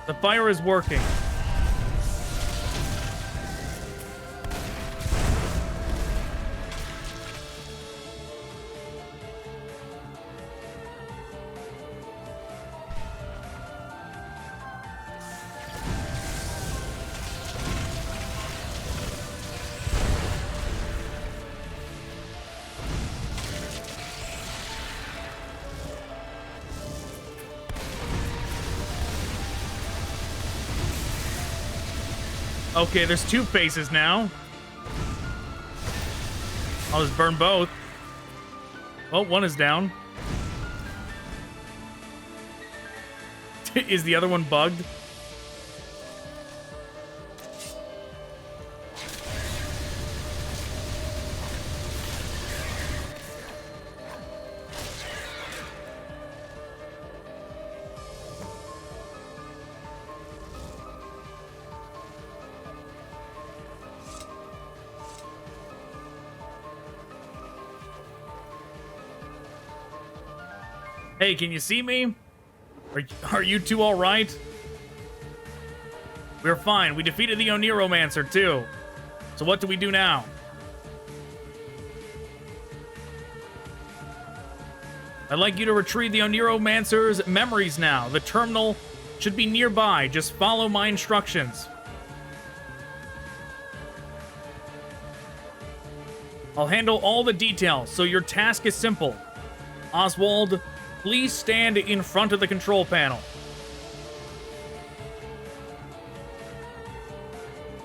The fire is working. Okay, there's two faces now. I'll just burn both. Oh, one is down. Is the other one bugged? Hey, can you see me? Are you two all right? We're fine. We defeated the Oneiromancer too. So what do we do now? I'd like you to retrieve the Oneiromancer's memories now. The terminal should be nearby. Just follow my instructions. I'll handle all the details, so your task is simple. Oswald, please stand in front of the control panel.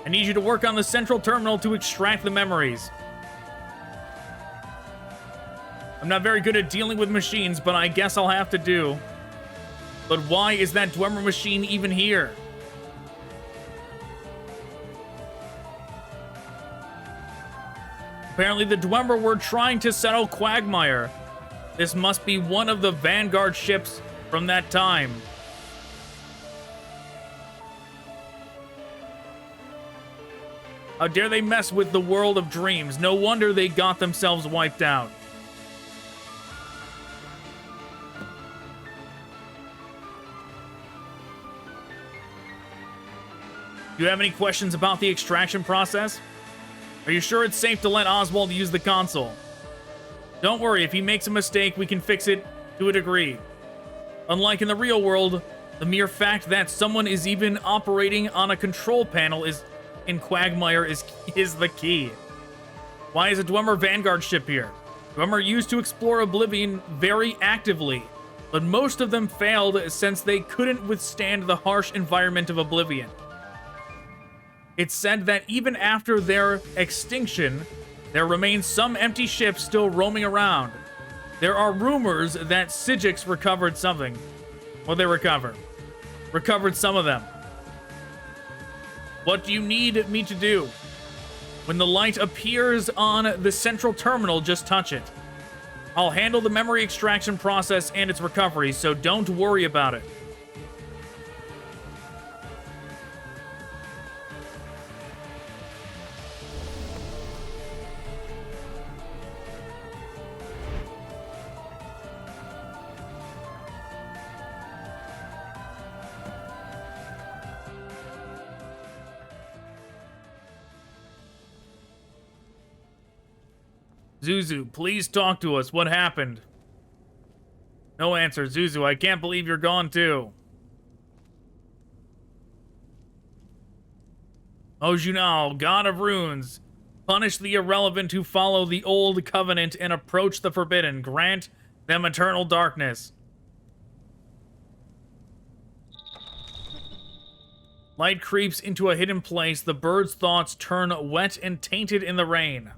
I need you to work on the central terminal to extract the memories. I'm not very good at dealing with machines, but I guess I'll have to do. But why is that Dwemer machine even here? Apparently the Dwemer were trying to settle Quagmire. This must be one of the Vanguard ships from that time. How dare they mess with the world of dreams? No wonder they got themselves wiped out. Do you have any questions about the extraction process? Are you sure it's safe to let Oswald use the console? Don't worry, if he makes a mistake, we can fix it to a degree. Unlike in the real world, the mere fact that someone is even operating on a control panel in Quagmire is the key. Why is a Dwemer Vanguard ship here? Dwemer used to explore Oblivion very actively, but most of them failed since they couldn't withstand the harsh environment of Oblivion. It's said that even after their extinction, there remain some empty ships still roaming around. There are rumors that Sigix recovered something. Well, they recovered some of them. What do you need me to do? When the light appears on the central terminal, just touch it. I'll handle the memory extraction process and its recovery, so don't worry about it. Zuzu, please talk to us. What happened? No answer. Zuzu, I can't believe you're gone too. Ojunal, God of Runes, punish the irrelevant who follow the old covenant and approach the forbidden. Grant them eternal darkness. Light creeps into a hidden place. The bird's thoughts turn wet and tainted in the rain.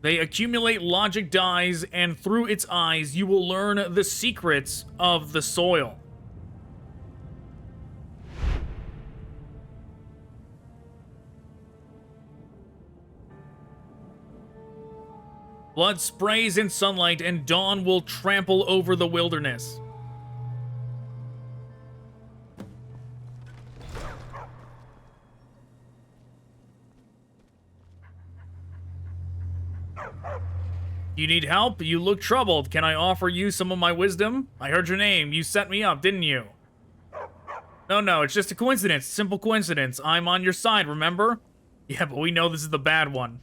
They accumulate logic dyes, and through its eyes, you will learn the secrets of the soil. Blood sprays in sunlight, and dawn will trample over the wilderness. You need help? You look troubled. Can I offer you some of my wisdom? I heard your name. You set me up, didn't you? No, it's just a coincidence. Simple coincidence. I'm on your side, remember? Yeah, but we know this is the bad one.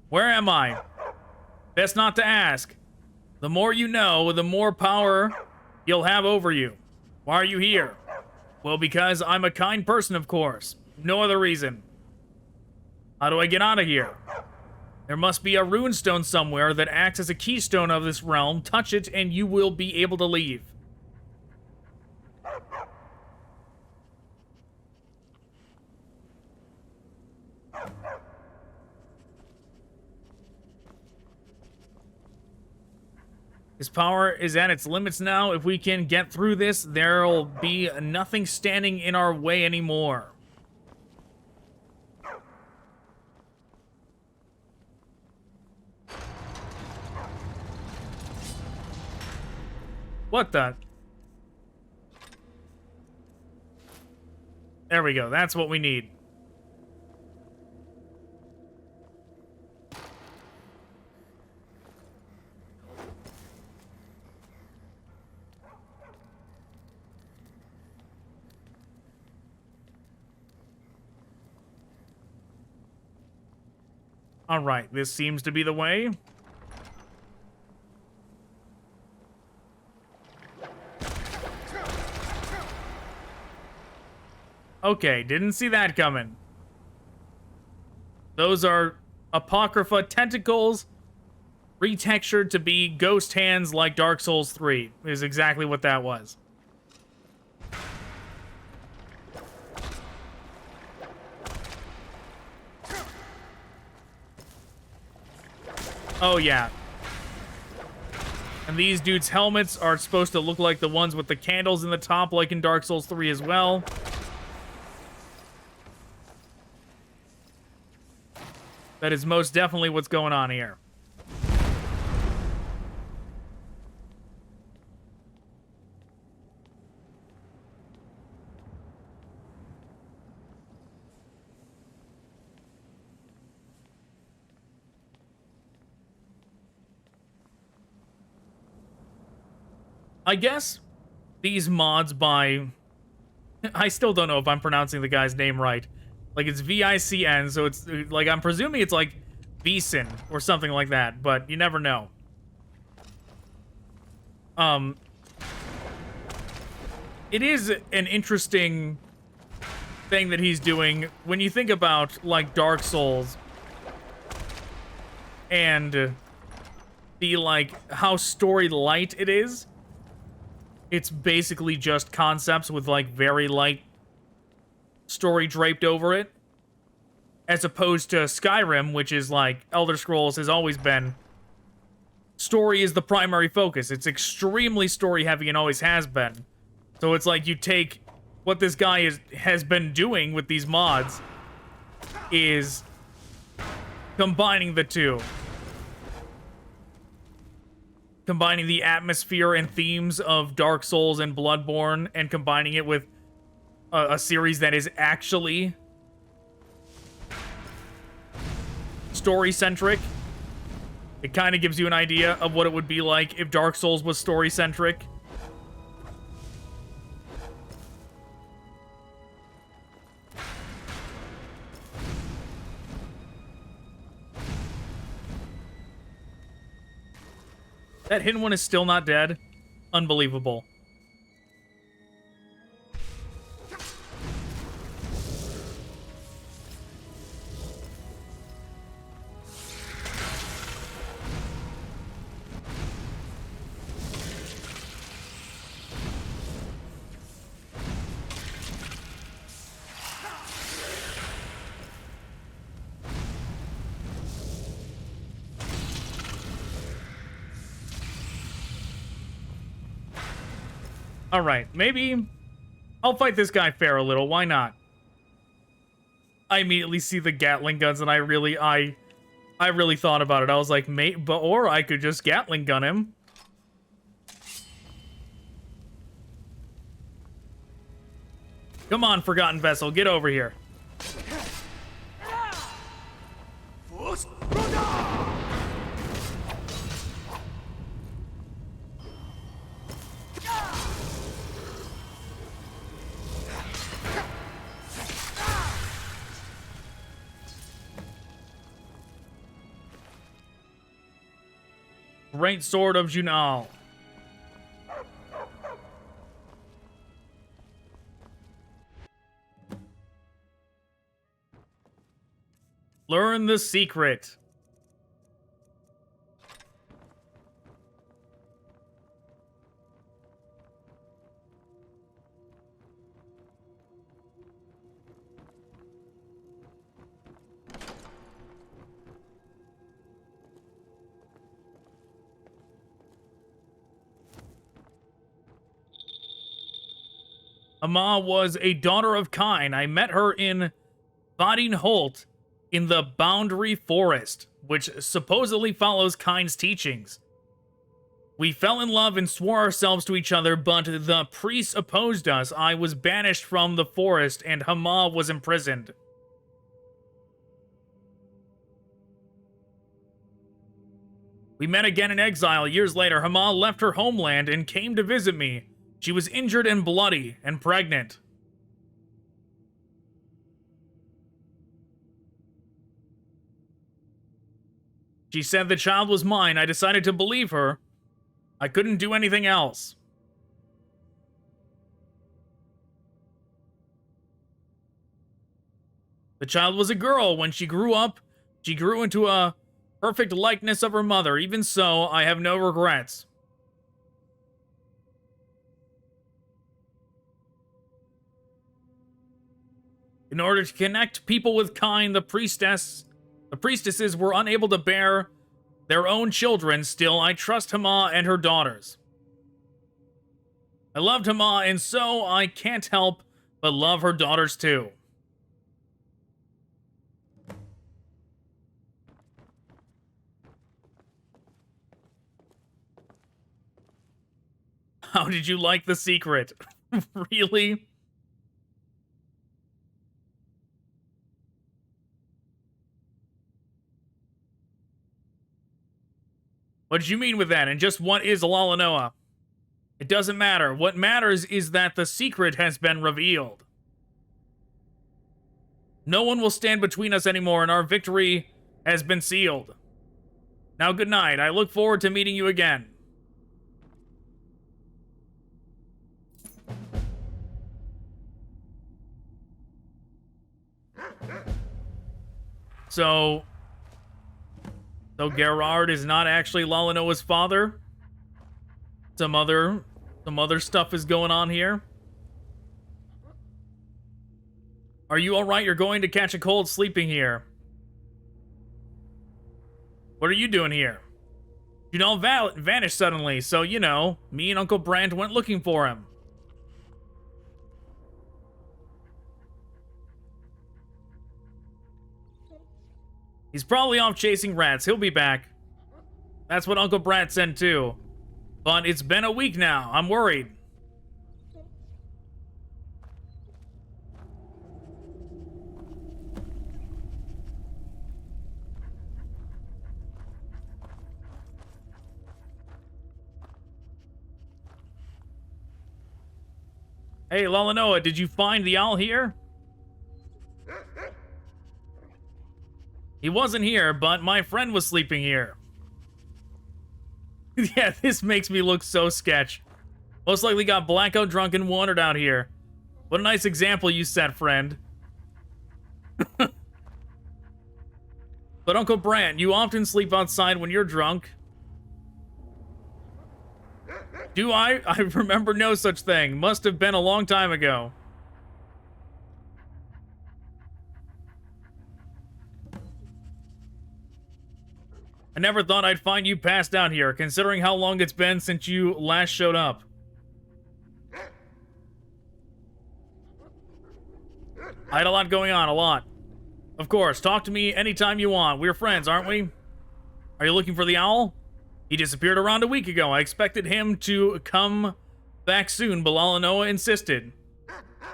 Where am I? Best not to ask. The more you know, the more power you'll have over you. Why are you here? Well, because I'm a kind person, of course. No other reason. How do I get out of here? There must be a runestone somewhere that acts as a keystone of this realm. Touch it, and you will be able to leave. His power is at its limits now. If we can get through this, there'll be nothing standing in our way anymore. What the? There we go. That's what we need. All right, this seems to be the way. Okay, didn't see that coming. Those are Apocrypha tentacles retextured to be ghost hands like Dark Souls 3, is exactly what that was. Oh, yeah. And these dudes' helmets are supposed to look like the ones with the candles in the top, like in Dark Souls 3 as well. That is most definitely what's going on here. I guess these mods by... I still don't know if I'm pronouncing the guy's name right. Like, it's V-I-C-N, so it's, like, I'm presuming it's, like, Vicin or something like that, but you never know. It is an interesting thing that he's doing when you think about, like, Dark Souls and the, like, how story light it is. It's basically just concepts with, like, very light story draped over it. As opposed to Skyrim, which is, like, Elder Scrolls has always been. Story is the primary focus. It's extremely story heavy and always has been. So it's like you take what this guy has been doing with these mods is combining the two. Combining the atmosphere and themes of Dark Souls and Bloodborne and combining it with a series that is actually story-centric. It kind of gives you an idea of what it would be like if Dark Souls was story-centric. That hidden one is still not dead. Unbelievable. Alright, maybe I'll fight this guy fair a little. Why not? I immediately see the Gatling guns and I really thought about it. I was like, mate, or I could just Gatling gun him. Come on, Forgotten Vessel, get over here. Great Sword of Junal. Learn the secret. Amma was a daughter of Kyne. I met her in Badingholt in the Boundary Forest, which supposedly follows Kyne's teachings. We fell in love and swore ourselves to each other, but the priests opposed us. I was banished from the forest, and Hama was imprisoned. We met again in exile. Years later, Hama left her homeland and came to visit me. She was injured and bloody and pregnant. She said the child was mine. I decided to believe her. I couldn't do anything else. The child was a girl. When she grew up, she grew into a perfect likeness of her mother. Even so, I have no regrets. In order to connect people with Kyne, the priestesses were unable to bear their own children. Still, I trust Hama and her daughters. I loved Hama, and so I can't help but love her daughters too. How did you like the secret? Really? What did you mean with that? And just what is Lalanoa? It doesn't matter. What matters is that the secret has been revealed. No one will stand between us anymore, and our victory has been sealed. Now, good night. I look forward to meeting you again. So, So Gerard is not actually Lalanoa's father? Some other stuff is going on here? Are you alright? You're going to catch a cold sleeping here. What are you doing here? You know, vanished suddenly, so, you know, me and Uncle Brandt went looking for him. He's probably off chasing rats. He'll be back. That's what Uncle Brandt said too. But it's been a week now. I'm worried. Hey, Lalanoa, did you find the owl here? He wasn't here, but my friend was sleeping here. Yeah, this makes me look so sketch. Most likely got blackout drunk and wandered out here. What a nice example you set, friend. But Uncle Brandt, you often sleep outside when you're drunk. Do I? I remember no such thing. Must have been a long time ago. I never thought I'd find you passed out here, considering how long it's been since you last showed up. I had a lot going on, a lot. Of course, talk to me anytime you want. We're friends, aren't we? Are you looking for the owl? He disappeared around a week ago. I expected him to come back soon, but Lalanoa insisted.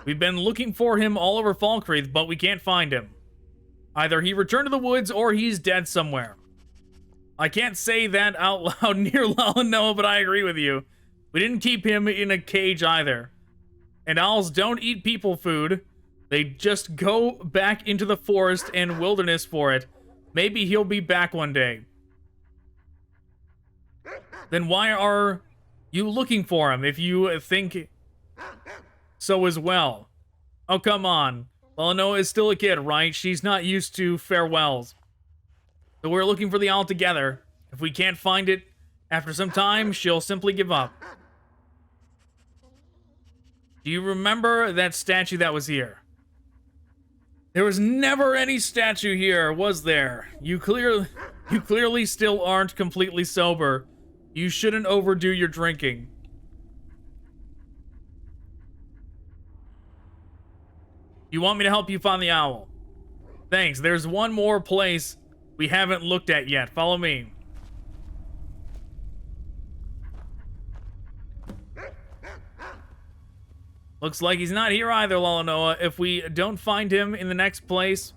We've been looking for him all over Falkreath, but we can't find him. Either he returned to the woods or he's dead somewhere. I can't say that out loud near Lalanoa, but I agree with you. We didn't keep him in a cage either. And owls don't eat people food. They just go back into the forest and wilderness for it. Maybe he'll be back one day. Then why are you looking for him if you think so as well? Oh, come on. Lalanoa is still a kid, right? She's not used to farewells. So we're looking for the owl together. If we can't find it after some time, she'll simply give up. Do you remember that statue that was here? There was never any statue here, was there? You clearly still aren't completely sober. You shouldn't overdo your drinking. You want me to help you find the owl? Thanks. There's one more place we haven't looked at yet. Follow me. Looks like he's not here either, Lalanoa. If we don't find him in the next place,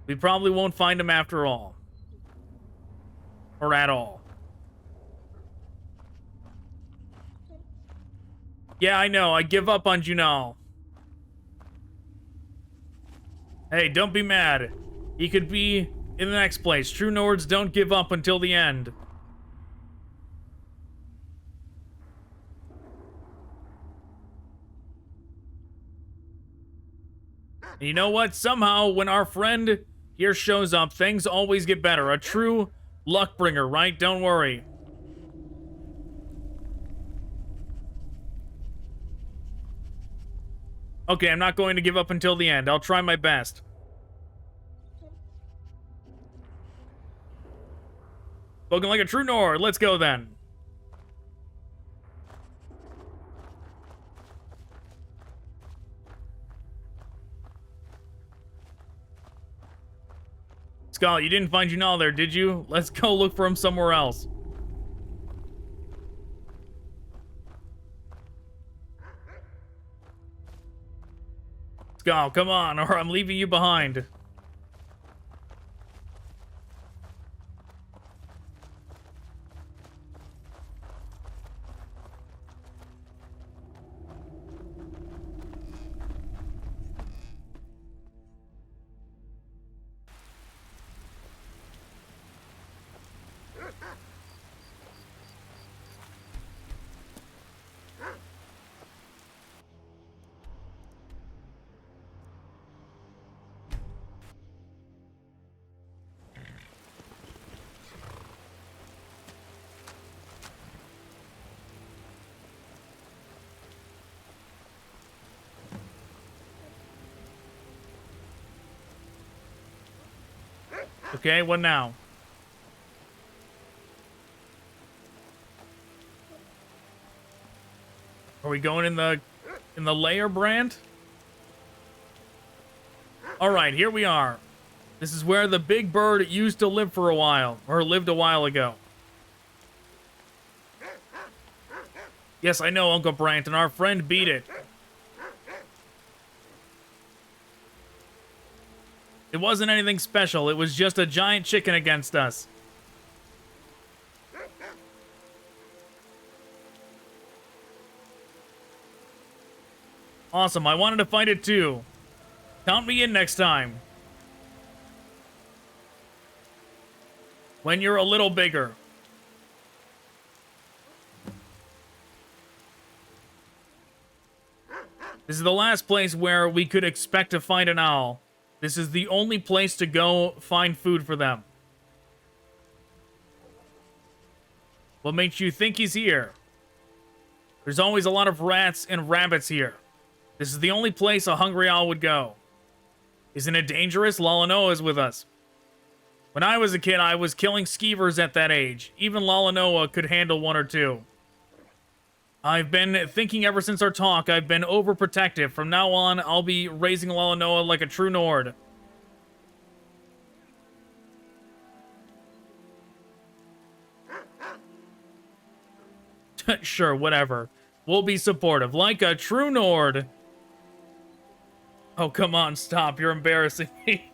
we probably won't find him after all. Or at all. Yeah, I know. I give up on Junal. Hey, don't be mad. He could be in the next place. True Nords don't give up until the end. And you know what? Somehow, when our friend here shows up, things always get better. A true luck bringer, right? Don't worry. Okay, I'm not going to give up until the end. I'll try my best. Spoken like a true Nord. Let's go then. Skull, you didn't find Junal there, did you? Let's go look for him somewhere else. Skull, come on, or I'm leaving you behind. Okay, what now? Are we going in the lair, Brandt? All right, here we are. This is where the big bird used to live for a while, or lived a while ago. Yes, I know, Uncle Brandt, and our friend beat it. It wasn't anything special. It was just a giant chicken against us. Awesome, I wanted to fight it too. Count me in next time. When you're a little bigger. This is the last place where we could expect to find an owl. This is the only place to go find food for them. What makes you think he's here? There's always a lot of rats and rabbits here. This is the only place a hungry owl would go. Isn't it dangerous? Lalanoa is with us. When I was a kid, I was killing skeevers at that age. Even Lalanoa could handle one or two. I've been thinking ever since our talk, I've been overprotective. From now on, I'll be raising Lalanoa like a true Nord. Sure, whatever. We'll be supportive, like a true Nord. Oh, come on, stop. You're embarrassing me.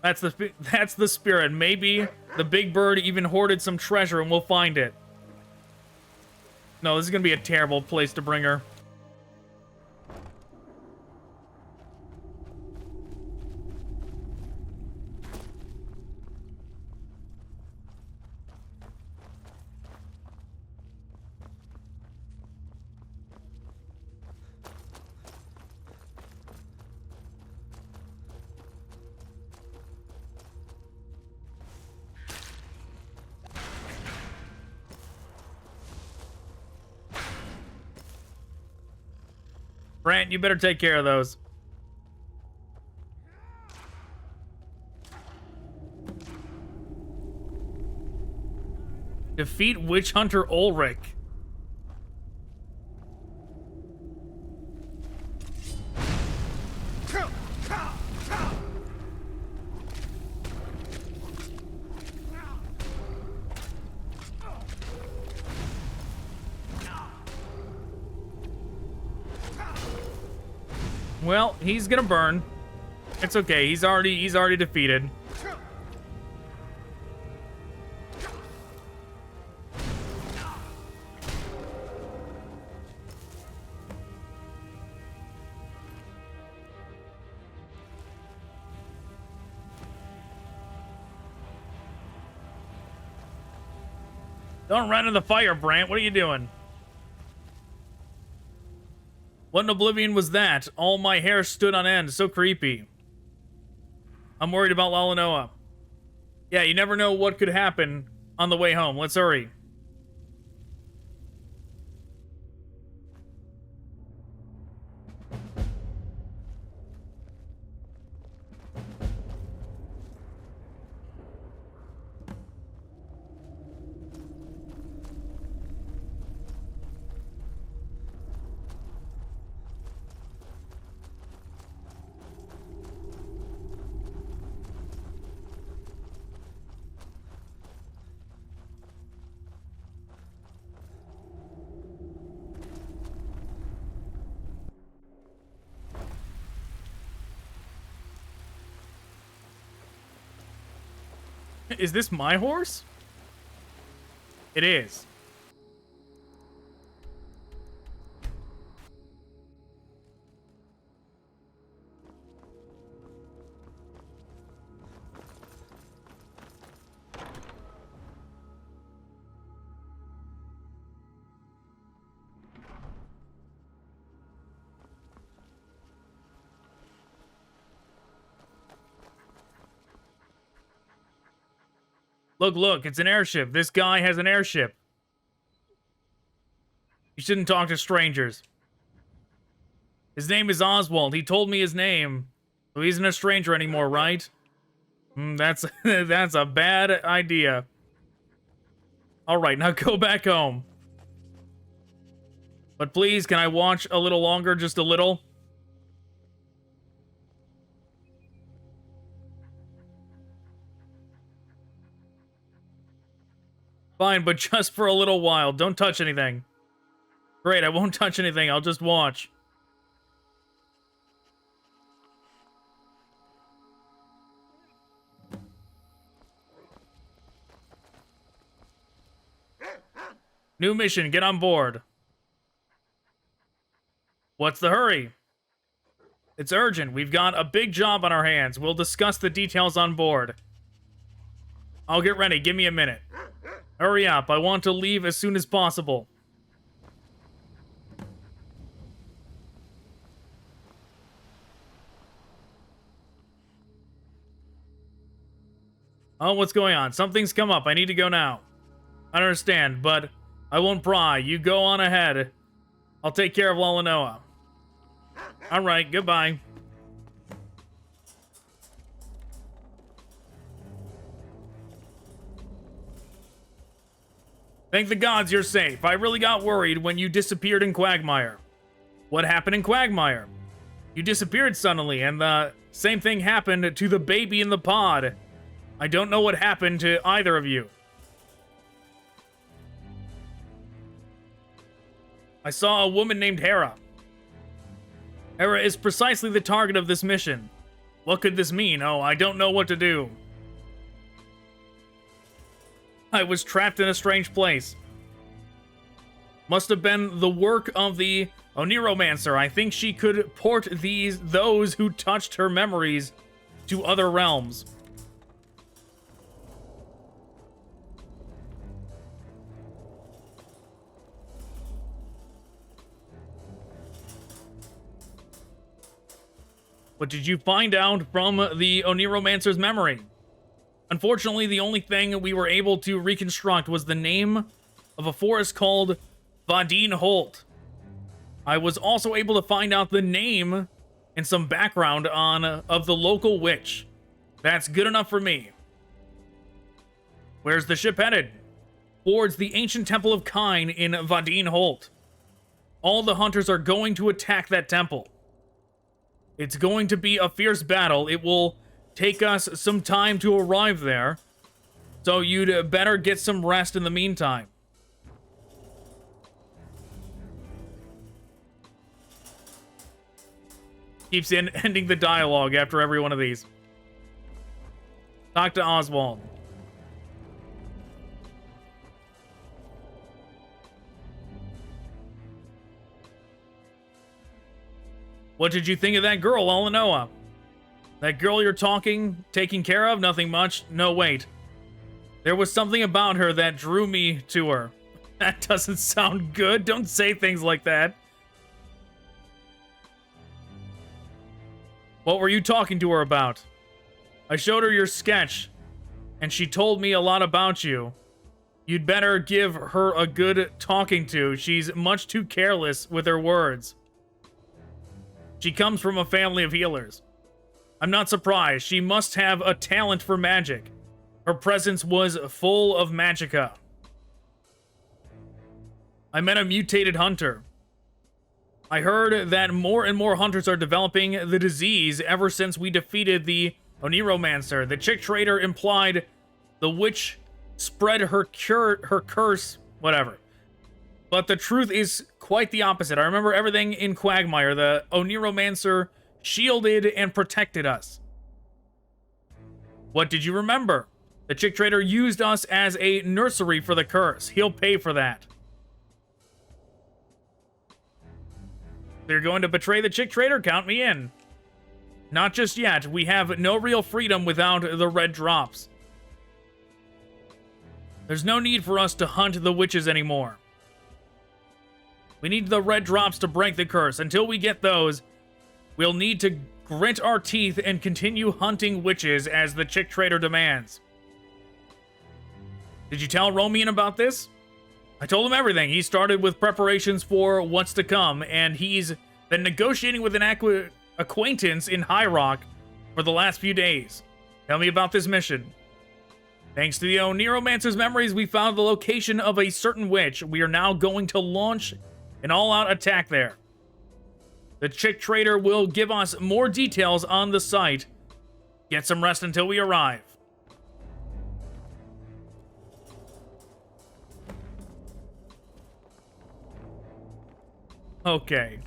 That's the spirit. Maybe the big bird even hoarded some treasure and we'll find it. No, this is gonna be a terrible place to bring her. Brandt, you better take care of those. Defeat Witch Hunter Ulrich. Well, he's gonna burn. It's okay. He's already defeated. Don't run in the fire, Brandt. What are you doing? What in oblivion was that? All my hair stood on end. So creepy. I'm worried about Lalanoa. Yeah, you never know what could happen on the way home. Let's hurry. Is this my horse? It is. Look, it's an airship. This guy has an airship. shouldn't talk to strangers. His name is Oswald. He told me his name. So he's not a stranger anymore, right? That's that's a bad idea. Alright, now go back home. But please, can I watch a little longer? Just a little? Fine, but just for a little while. Don't touch anything. Great, I won't touch anything. I'll just watch. New mission, get on board. What's the hurry? It's urgent. We've got a big job on our hands. We'll discuss the details on board. I'll get ready. Give me a minute. Hurry up. I want to leave as soon as possible. Oh, what's going on? Something's come up. I need to go now. I don't understand, but I won't pry. You go on ahead. I'll take care of Lalanoa. Alright, goodbye. Thank the gods you're safe. I really got worried when you disappeared in Quagmire. What happened in Quagmire? You disappeared suddenly, and the same thing happened to the baby in the pod. I don't know what happened to either of you. I saw a woman named Hera. Hera is precisely the target of this mission. What could this mean? Oh, I don't know what to do. I was trapped in a strange place. Must have been the work of the Oneiromancer. I think she could port those who touched her memories to other realms. What did you find out from the Oneiromancer's memory? Unfortunately, the only thing we were able to reconstruct was the name of a forest called Vadine Holt. I was also able to find out the name and some background of the local witch. That's good enough for me. Where's the ship headed? Towards the ancient temple of Kyne in Vadine Holt. All the hunters are going to attack that temple. It's going to be a fierce battle. It will take us some time to arrive there, so you'd better get some rest in the meantime. Keeps ending the dialogue after every one of these. Talk to Oswald. What did you think of that girl, Lalanoa? That girl you're taking care of? Nothing much. No, wait. There was something about her that drew me to her. That doesn't sound good. Don't say things like that. What were you talking to her about? I showed her your sketch, and she told me a lot about you. You'd better give her a good talking to. She's much too careless with her words. She comes from a family of healers. I'm not surprised. She must have a talent for magic. Her presence was full of magicka. I met a mutated hunter. I heard that more and more hunters are developing the disease ever since we defeated the Oneiromancer. The chick trader implied the witch spread her curse, whatever. But the truth is quite the opposite. I remember everything in Quagmire. The Oneiromancer shielded and protected us. What did you remember? The chick trader used us as a nursery for the curse. He'll pay for that. They're going to betray the chick trader? Count me in. Not just yet. We have no real freedom without the red drops. There's no need for us to hunt the witches anymore. We need the red drops to break the curse. Until we get those, we'll need to grit our teeth and continue hunting witches as the chick trader demands. Did you tell Romian about this? I told him everything. He started with preparations for what's to come, and he's been negotiating with an acquaintance in High Rock for the last few days. Tell me about this mission. Thanks to the Oneiromancer's memories, we found the location of a certain witch. We are now going to launch an all-out attack there. The chick trader will give us more details on the site. Get some rest until we arrive. Okay.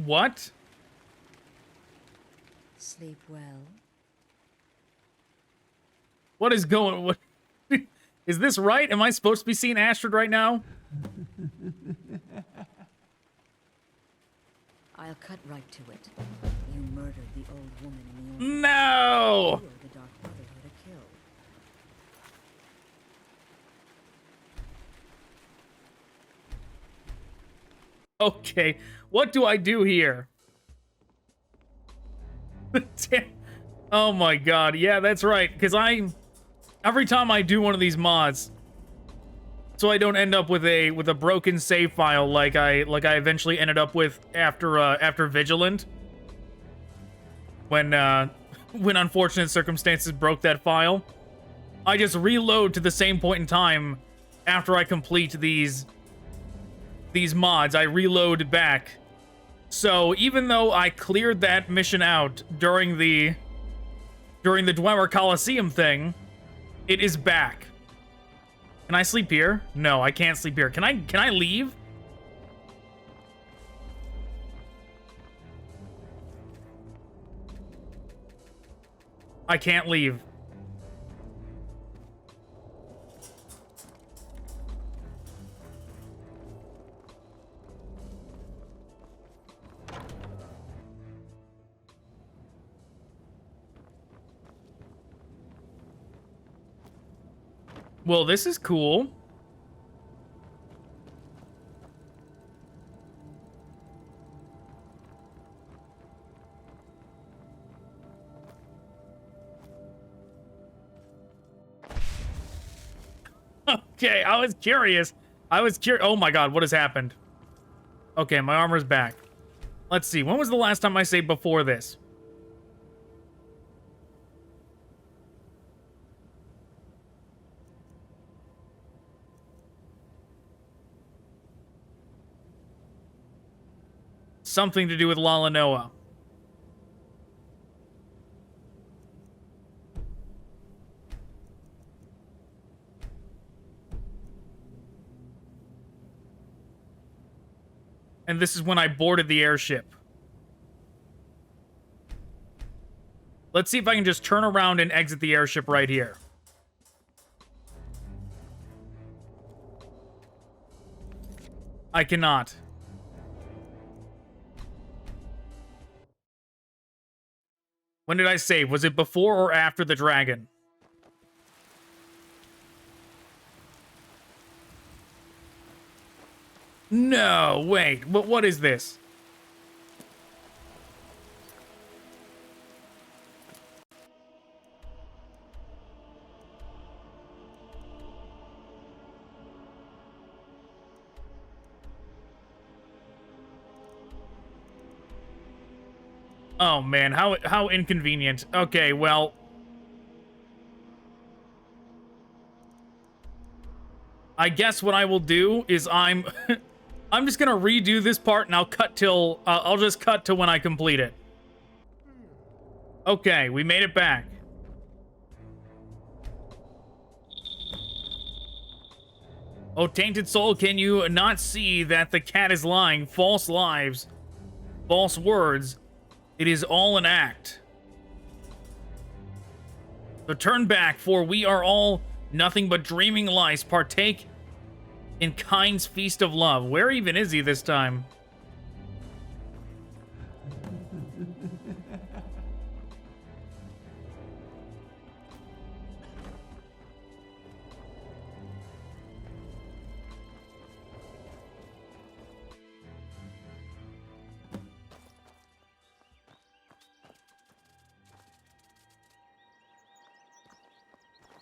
What? Sleep well. What is going? What is this right? Am I supposed to be seeing Astrid right now? I'll cut right to it. You murdered the old woman in the Orphan. No. You are the Dark Brotherhood a kill. Okay, what do I do here? Oh my god, yeah, that's right. Because every time I do one of these mods, so I don't end up with a broken save file like I eventually ended up with after Vigilant, when unfortunate circumstances broke that file. I just reload to the same point in time after I complete these mods. I reload back. So even though I cleared that mission out during the Dwemer Coliseum thing, it is back. Can I sleep here? No, I can't sleep here. Can I leave? I can't leave. Well, this is cool. Okay, I was curious. Oh my god, what has happened? Okay, my armor's back. Let's see, when was the last time I saved before this? Something to do with Lalanoa. And this is when I boarded the airship. Let's see if I can just turn around and exit the airship right here. I cannot. When did I save? Was it before or after the dragon? No, wait. What is this? Oh man, how inconvenient. Okay, well, I guess what I will do is I'm just gonna redo this part, and I'll just cut to when I complete it. Okay, we made it back. Oh, tainted soul, can you not see that the cat is lying? False lives, false words. It is all an act. So turn back, for we are all nothing but dreaming lice. Partake in Kyne's feast of love. Where even is he this time?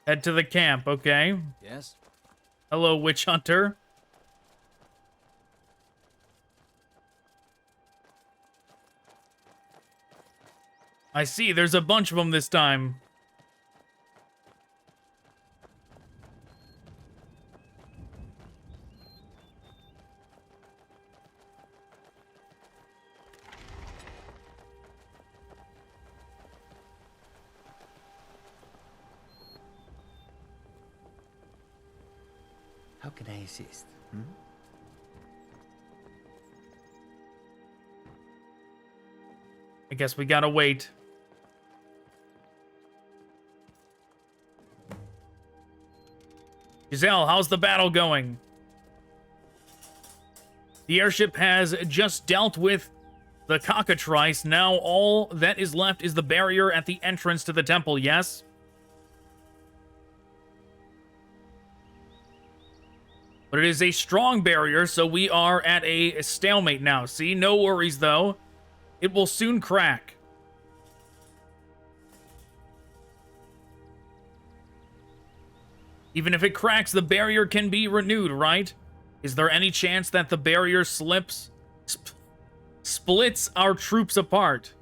Head to the camp, okay. Yes? Hello, witch hunter. I see, there's a bunch of them this time. How can I assist? I guess we gotta wait. Giselle, how's the battle going? The airship has just dealt with the cockatrice. Now all that is left is the barrier at the entrance to the temple, yes? But it is a strong barrier, so we are at a stalemate now. See, no worries, though. It will soon crack. Even if it cracks, the barrier can be renewed, right? Is there any chance that the barrier splits our troops apart?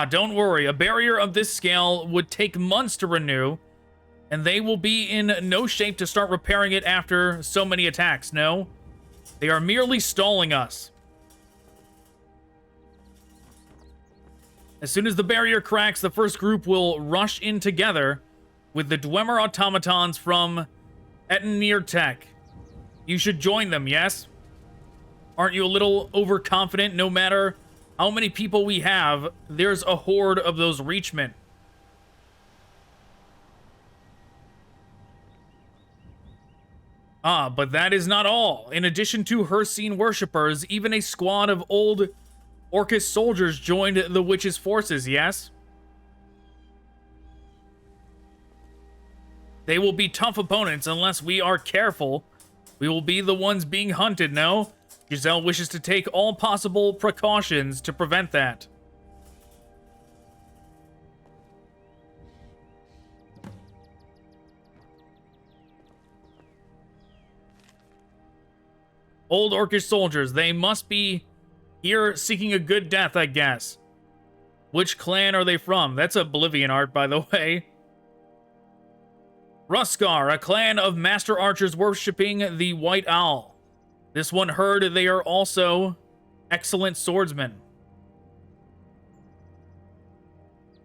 Don't worry. A barrier of this scale would take months to renew, and they will be in no shape to start repairing it after so many attacks, no? They are merely stalling us. As soon as the barrier cracks, the first group will rush in together with the Dwemer automatons from Etnirtek. You should join them, yes? Aren't you a little overconfident? No matter how many people we have, there's a horde of those reachmen. But that is not all. In addition to Hircine worshippers, even a squad of old Orcish soldiers joined the witch's forces, yes? They will be tough opponents unless we are careful. We will be the ones being hunted, no? Giselle wishes to take all possible precautions to prevent that. Old Orcish soldiers, they must be here seeking a good death, I guess. Which clan are they from? That's Oblivion art, by the way. Ruskar, a clan of master archers worshipping the White Owl. This one heard they are also excellent swordsmen.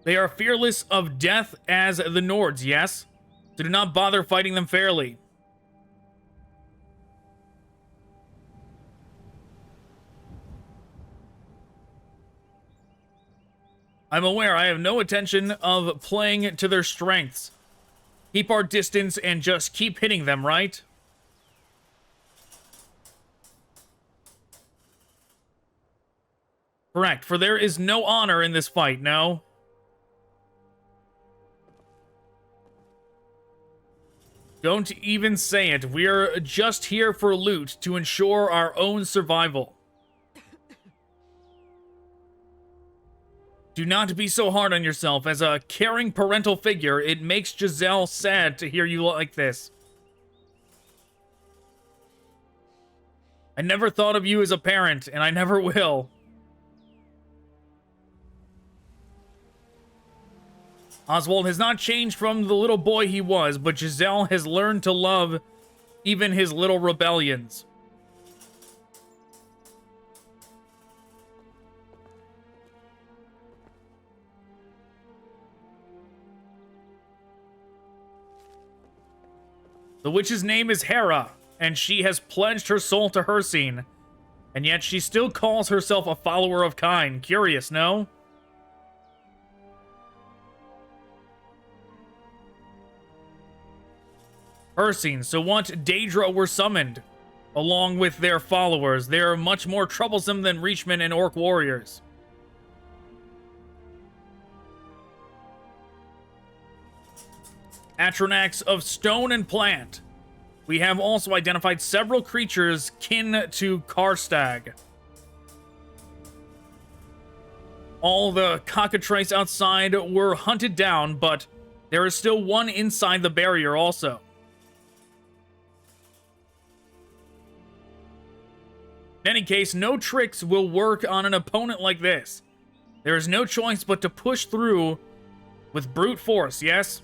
They are fearless of death as the Nords, yes? So do not bother fighting them fairly. I'm aware I have no intention of playing to their strengths. Keep our distance and just keep hitting them, right? Correct, for there is no honor in this fight, no? Don't even say it. We're just here for loot to ensure our own survival. Do not be so hard on yourself. As a caring parental figure, it makes Giselle sad to hear you like this. I never thought of you as a parent, and I never will. Oswald has not changed from the little boy he was, but Giselle has learned to love even his little rebellions. The witch's name is Hera, and she has pledged her soul to Hircine, and yet she still calls herself a follower of Kyne. Curious, no? Hircine, so what Daedra were summoned, along with their followers. They are much more troublesome than Reachmen and Orc warriors. Atronachs of stone and plant. We have also identified several creatures kin to Karstag. All the cockatrices outside were hunted down, but there is still one inside the barrier also. In any case, no tricks will work on an opponent like this. There is no choice but to push through with brute force, yes?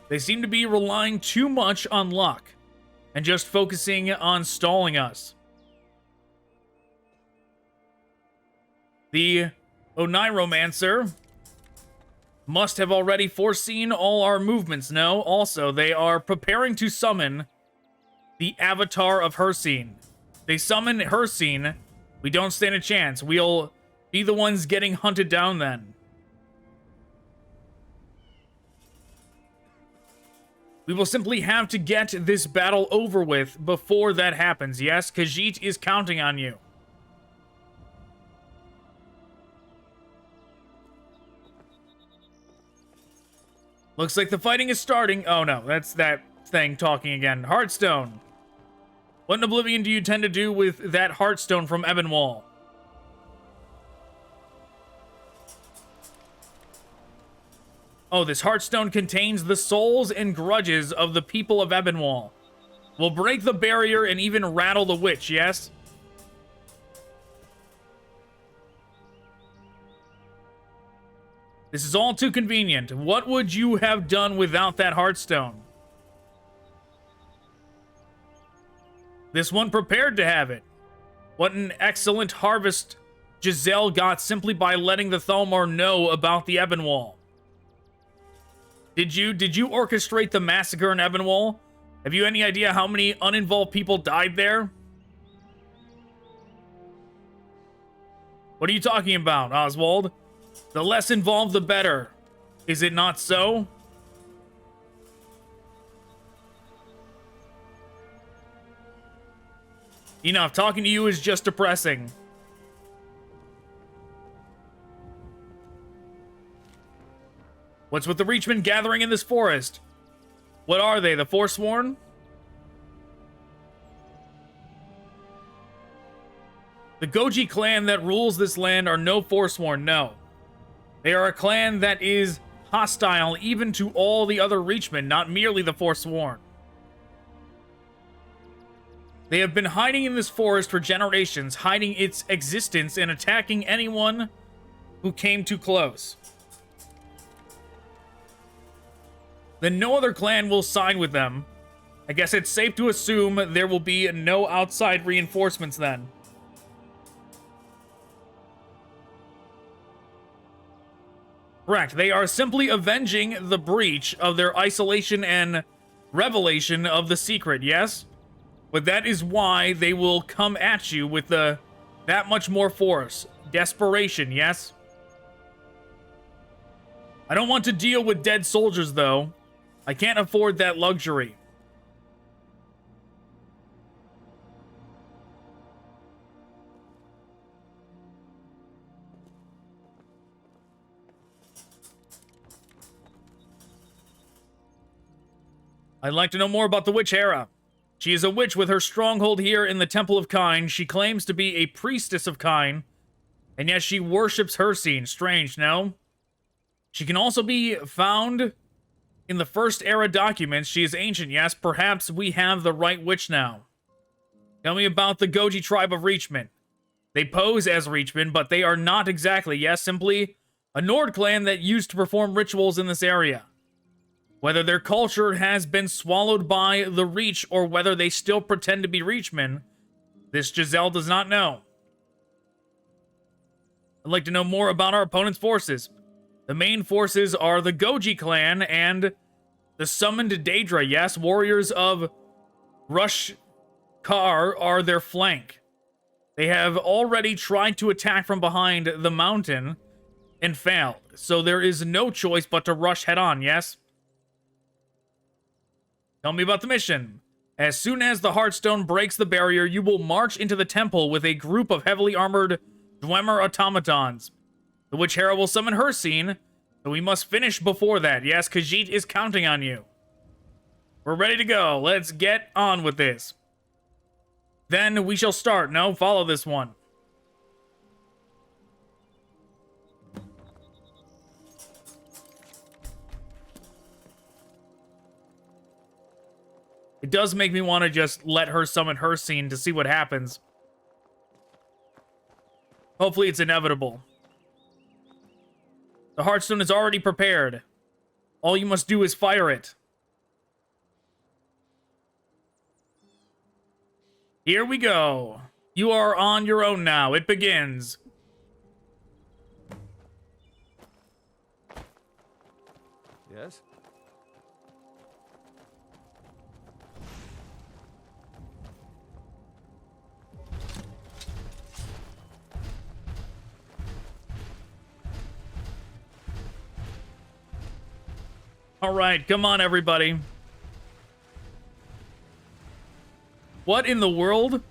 They seem to be relying too much on luck and just focusing on stalling us. The Oneiromancer must have already foreseen all our movements, no? Also, they are preparing to summon the avatar of Hircine. They summon Hircine, we don't stand a chance. We'll be the ones getting hunted down then. We will simply have to get this battle over with before that happens, yes? Khajiit is counting on you. Looks like the fighting is starting. Oh no, that's that thing talking again. Heartstone. What in Oblivion do you tend to do with that Heartstone from Ebonwall? Oh, this Heartstone contains the souls and grudges of the people of Ebonwall. We'll break the barrier and even rattle the witch, yes? This is all too convenient. What would you have done without that Heartstone? This one prepared to have it. What an excellent harvest Giselle got simply by letting the Thalmor know about the Ebonwall. Did you orchestrate the massacre in Ebonwall? Have you any idea how many uninvolved people died there? What are you talking about, Oswald? The less involved, the better. Is it not so? Enough. Talking to you is just depressing. What's with the Reachmen gathering in this forest? What are they, the Forsworn? The Goji clan that rules this land are no Forsworn, no. They are a clan that is hostile even to all the other Reachmen, not merely the Forsworn. They have been hiding in this forest for generations, hiding its existence and attacking anyone who came too close. Then no other clan will side with them. I guess it's safe to assume there will be no outside reinforcements then. Correct. They are simply avenging the breach of their isolation and revelation of the secret, yes? But that is why they will come at you with that much more force. Desperation, yes? I don't want to deal with dead soldiers, though. I can't afford that luxury. I'd like to know more about the Witch Hera. She is a witch with her stronghold here in the Temple of Kyne. She claims to be a priestess of Kyne, and yet she worships Hircine. Strange, no? She can also be found in the First Era documents. She is ancient, yes. Perhaps we have the right witch now. Tell me about the Goji tribe of Reachmen. They pose as Reachmen, but they are not exactly, yes, simply a Nord clan that used to perform rituals in this area. Whether their culture has been swallowed by the Reach or whether they still pretend to be Reachmen, this Giselle does not know. I'd like to know more about our opponent's forces. The main forces are the Goji clan and the summoned Daedra. Yes, warriors of Rushkar are their flank. They have already tried to attack from behind the mountain and failed, so there is no choice but to rush head on, yes? Tell me about the mission. As soon as the Heartstone breaks the barrier, you will march into the temple with a group of heavily armored Dwemer automatons. The Witch Hera will summon Hircine, so we must finish before that. Yes, Khajiit is counting on you. We're ready to go. Let's get on with this. Then we shall start. No, follow this one. It does make me want to just let her summon her scene to see what happens. Hopefully it's inevitable. The Hearthstone is already prepared. All you must do is fire it. Here we go. You are on your own now. It begins. Yes? All right, come on, everybody. What in the world?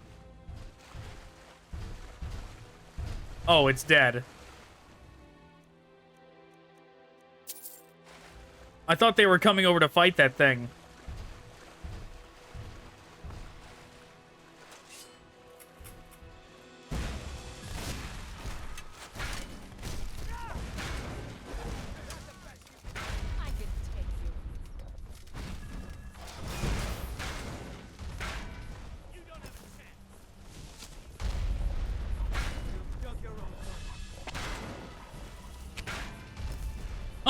Oh, it's dead. I thought they were coming over to fight that thing.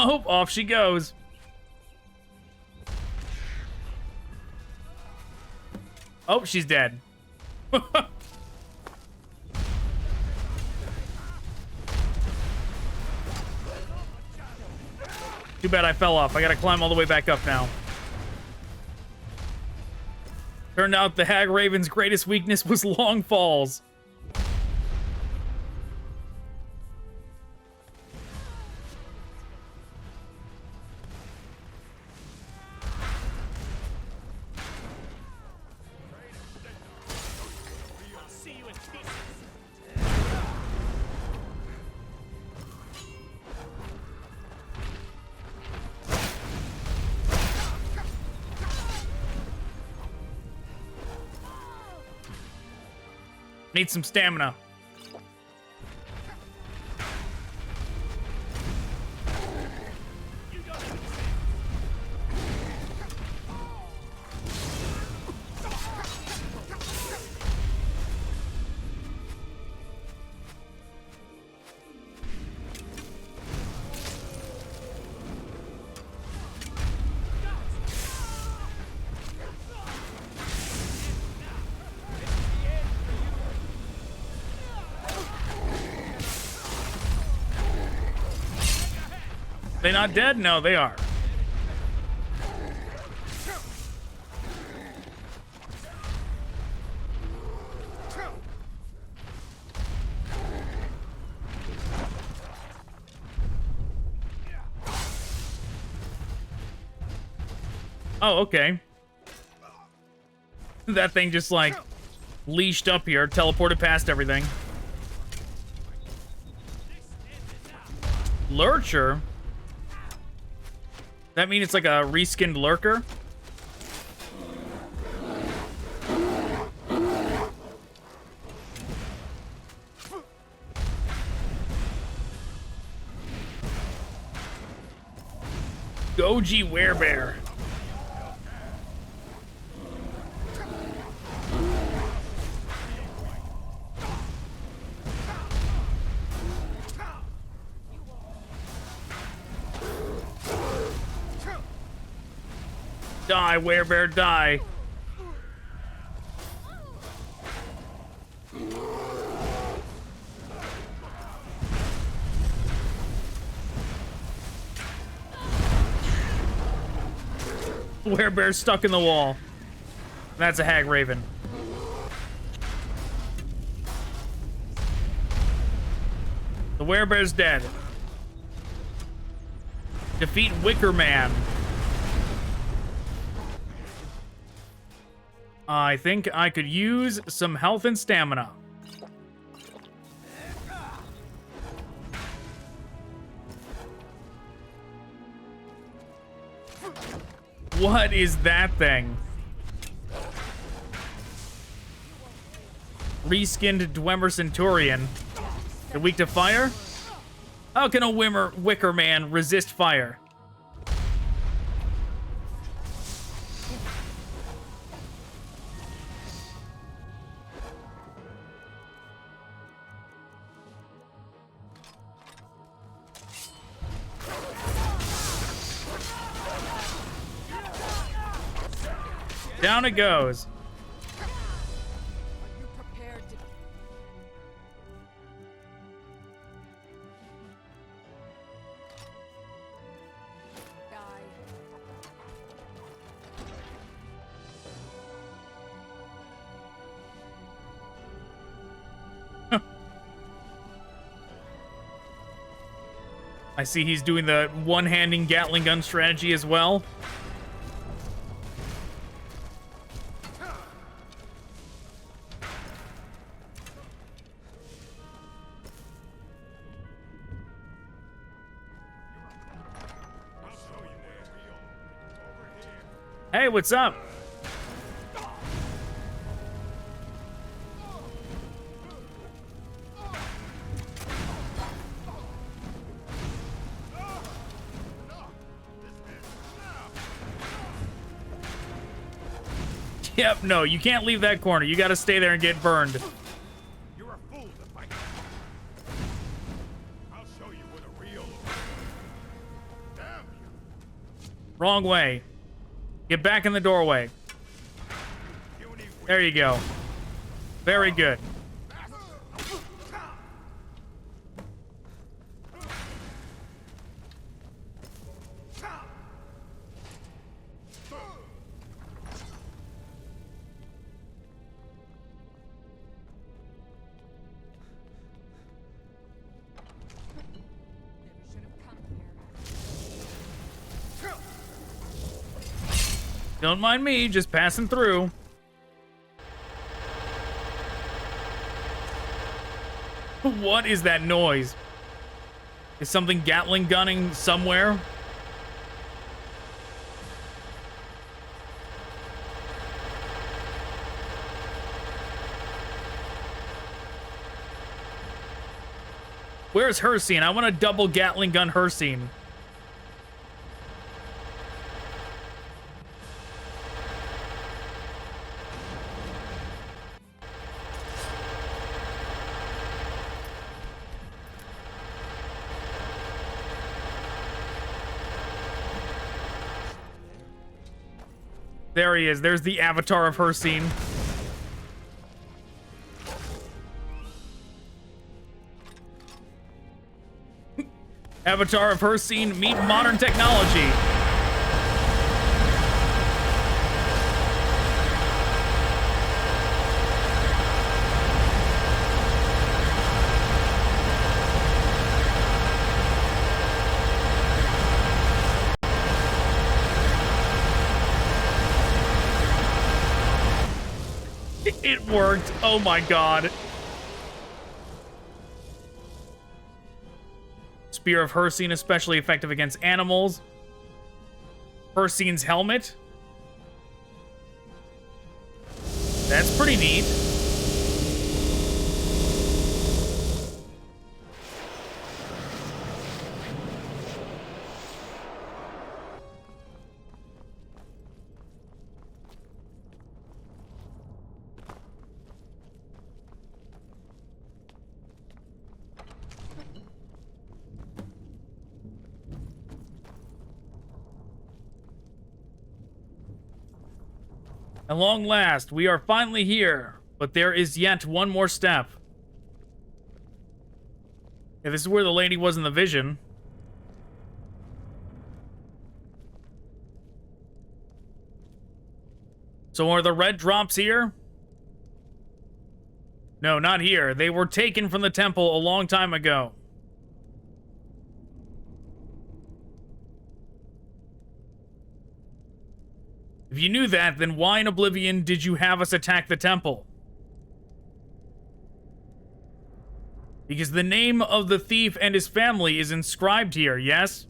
Oh, off she goes. Oh, she's dead. Too bad I fell off. I gotta climb all the way back up now. Turned out the Hag Raven's greatest weakness was long falls. Need some stamina. They not dead? No, they are. Oh, okay. That thing just, like, leashed up here, teleported past everything. Lurcher? That mean it's like a reskinned lurker? Goji Werebear. Die, Werebear, die. Werebear's stuck in the wall. That's a Hag Raven. The Werebear's dead. Defeat Wicker Man. I think I could use some health and stamina. What is that thing? Reskinned Dwemer Centurion. They're weak to fire? How can a Wicker Man resist fire? Down it goes. Are you prepared to die? I see he's doing the one-handing Gatling gun strategy as well. Hey, what's up? Yep, no, you can't leave that corner. You gotta stay there and get burned. You're a fool to fight. I'll show you what a real. Damn you. Wrong way. Get back in the doorway. There you go. Very good. Never should have come here. Don't mind me, just passing through. What is that noise? Is something Gatling gunning somewhere? Where's Hersine? I want to double Gatling gun Hersine. There he is. There's the avatar of Hersine. Avatar of Hersine, meet modern technology. It worked. Oh my god. Spear of Hersine, especially effective against animals. Hersine's helmet. That's pretty neat. At long last, we are finally here, but there is yet one more step. Yeah, this is where the lady was in the vision. So are the red drops here? No, not here. They were taken from the temple a long time ago. If you knew that, then why in Oblivion did you have us attack the temple? Because the name of the thief and his family is inscribed here, yes?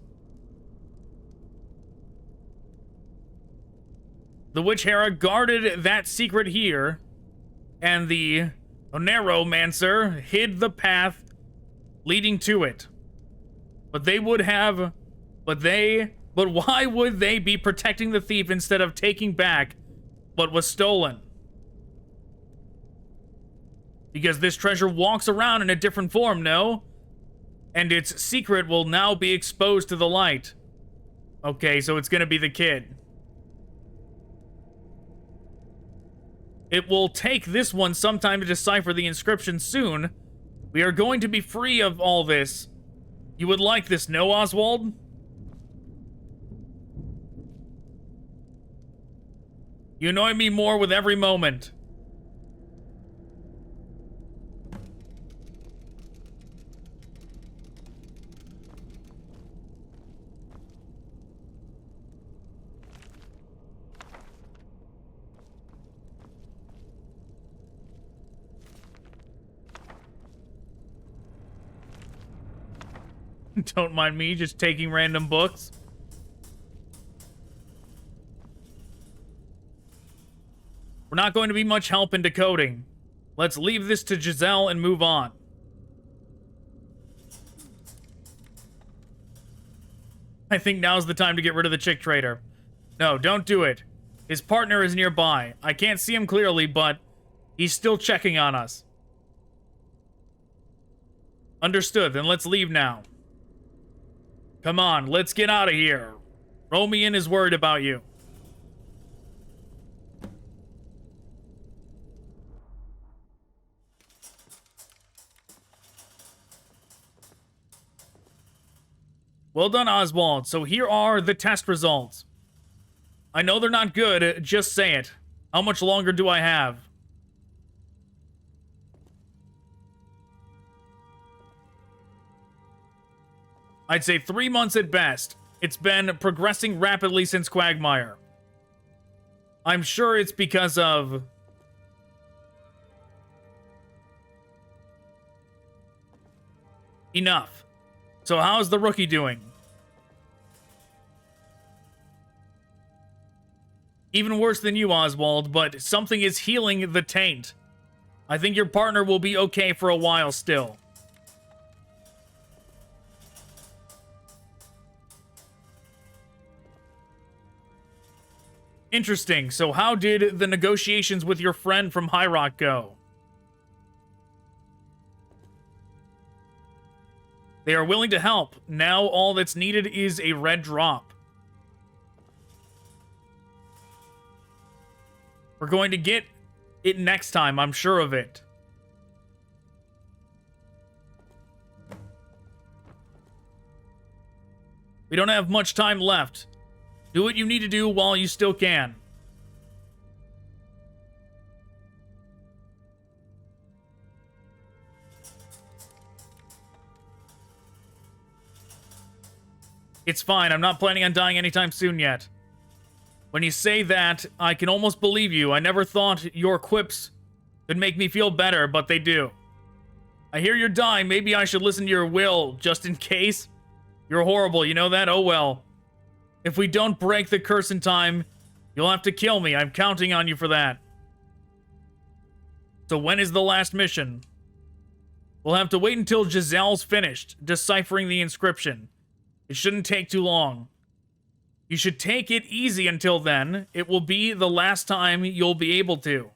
The Witch Hera guarded that secret here, and the Oneiromancer hid the path leading to it. But why would they be protecting the thief instead of taking back what was stolen? Because this treasure walks around in a different form, no? And its secret will now be exposed to the light. Okay, so it's gonna be the kid. It will take this one some time to decipher the inscription soon. We are going to be free of all this. You would like this, no, Oswald? You annoy me more with every moment. Don't mind me just taking random books. We're not going to be much help in decoding. Let's leave this to Giselle and move on. I think now's the time to get rid of the chick trader. No, don't do it. His partner is nearby. I can't see him clearly, but he's still checking on us. Understood, then let's leave now. Come on, let's get out of here. Romian is worried about you. Well done, Oswald. So here are the test results. I know they're not good, just say it. How much longer do I have? I'd say 3 months at best. It's been progressing rapidly since Quagmire. I'm sure it's because of... Enough. So how's the rookie doing? Even worse than you, Oswald, but something is healing the taint. I think your partner will be okay for a while still. Interesting. So how did the negotiations with your friend from High Rock go? They are willing to help. Now all that's needed is a red drop. We're going to get it next time, I'm sure of it. We don't have much time left. Do what you need to do while you still can. It's fine. I'm not planning on dying anytime soon yet. When you say that, I can almost believe you. I never thought your quips could make me feel better, but they do. I hear you're dying. Maybe I should listen to your will, just in case. You're horrible, you know that? Oh well. If we don't break the curse in time, you'll have to kill me. I'm counting on you for that. So when is the last mission? We'll have to wait until Giselle's finished deciphering the inscription. It shouldn't take too long. You should take it easy until then. It will be the last time you'll be able to.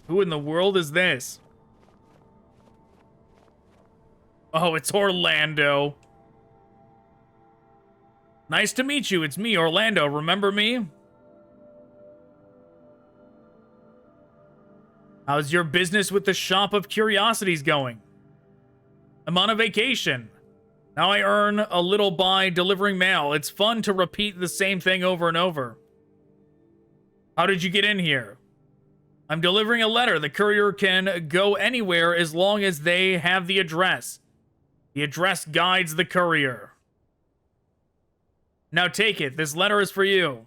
Who in the world is this? Oh, it's Orlando. Nice to meet you. It's me, Orlando. Remember me? How's your business with the Shop of Curiosities going? I'm on a vacation. Now I earn a little by delivering mail. It's fun to repeat the same thing over and over. How did you get in here? I'm delivering a letter. The courier can go anywhere as long as they have the address. The address guides the courier. Now take it. This letter is for you.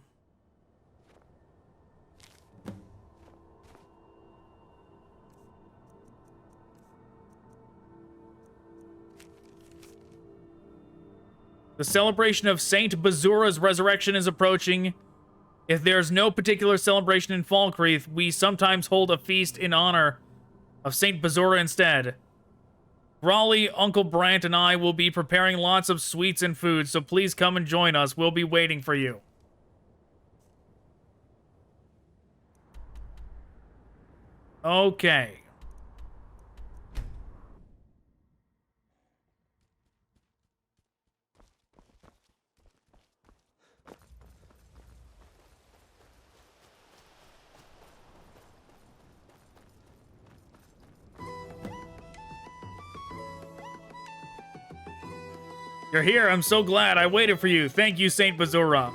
The celebration of Saint Bazura's resurrection is approaching. If there's no particular celebration in Falkreath, we sometimes hold a feast in honor of Saint Bazura instead. Raleigh, Uncle Brandt, and I will be preparing lots of sweets and food, so please come and join us. We'll be waiting for you. Okay. You're here. I'm so glad. I waited for you. Thank you, Saint Bazura.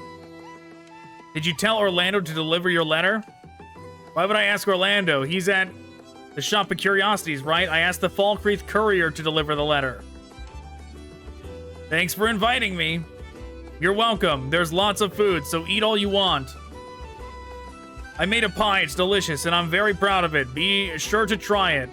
Did you tell Orlando to deliver your letter? Why would I ask Orlando? He's at the Shop of Curiosities, right? I asked the Falkreath courier to deliver the letter. Thanks for inviting me. You're welcome. There's lots of food, so eat all you want. I made a pie. It's delicious, and I'm very proud of it. Be sure to try it.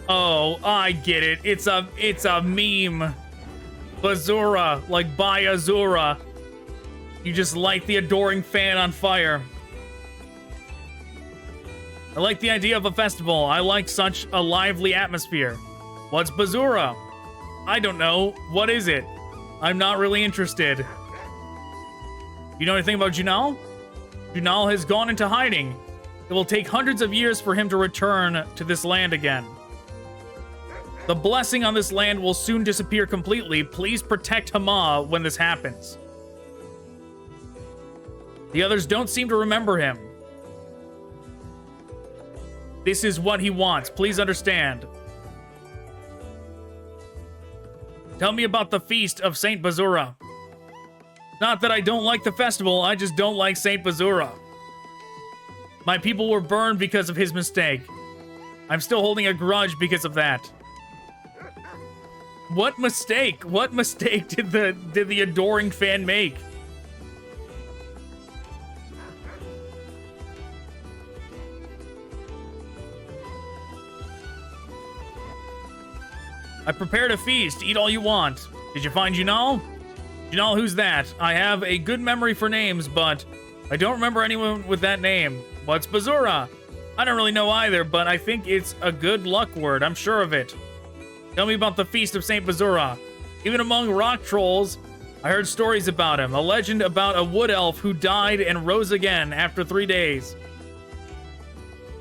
Oh, I get it. It's a meme. Bazura, like by Azura. You just light the adoring fan on fire. I like the idea of a festival. I like such a lively atmosphere. What's Bazura? I don't know. What is it? I'm not really interested. You know anything about Junal? Junal has gone into hiding. It will take hundreds of years for him to return to this land again. The blessing on this land will soon disappear completely. Please protect Hama when this happens. The others don't seem to remember him. This is what he wants. Please understand. Tell me about the feast of Saint Bazura. Not that I don't like the festival, I just don't like Saint Bazura. My people were burned because of his mistake. I'm still holding a grudge because of that. What mistake? What mistake did the adoring fan make? I prepared a feast. Eat all you want. Did you find Junal? Junal, who's that? I have a good memory for names, but I don't remember anyone with that name. What's Bazura? I don't really know either, but I think it's a good luck word. I'm sure of it. Tell me about the Feast of Saint Bazura. Even among rock trolls, I heard stories about him. A legend about a wood elf who died and rose again after 3 days.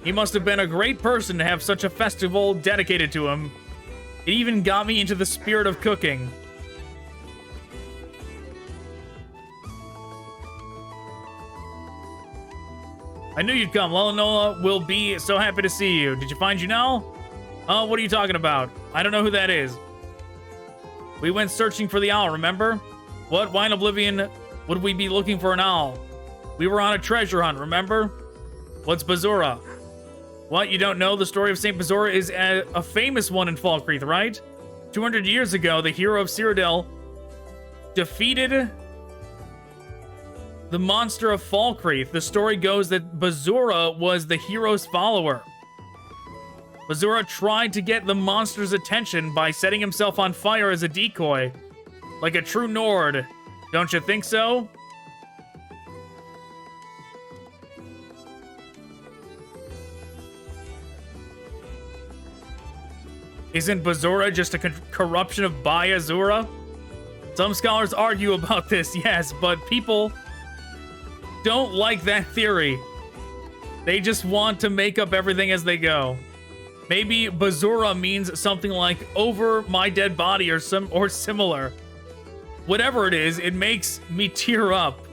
He must have been a great person to have such a festival dedicated to him. It even got me into the spirit of cooking. I knew you'd come. Lalanoa will be so happy to see you. Did you find Junal? What are you talking about? I don't know who that is. We went searching for the owl, remember? What? Why in Oblivion would we be looking for an owl? We were on a treasure hunt, remember? What's Bazura? What, you don't know? The story of Saint Bazura is a famous one in Falkreath, right? 200 years ago, the hero of Cyrodiil defeated the monster of Falkreath. The story goes that Bazura was the hero's follower. Bazura tried to get the monster's attention by setting himself on fire as a decoy. Like a true Nord. Don't you think so? Isn't Bazura just a corruption of Bai Azura? Some scholars argue about this, yes, but people don't like that theory. They just want to make up everything as they go. Maybe Bazura means something like over my dead body or similar. Whatever it is, it makes me tear up.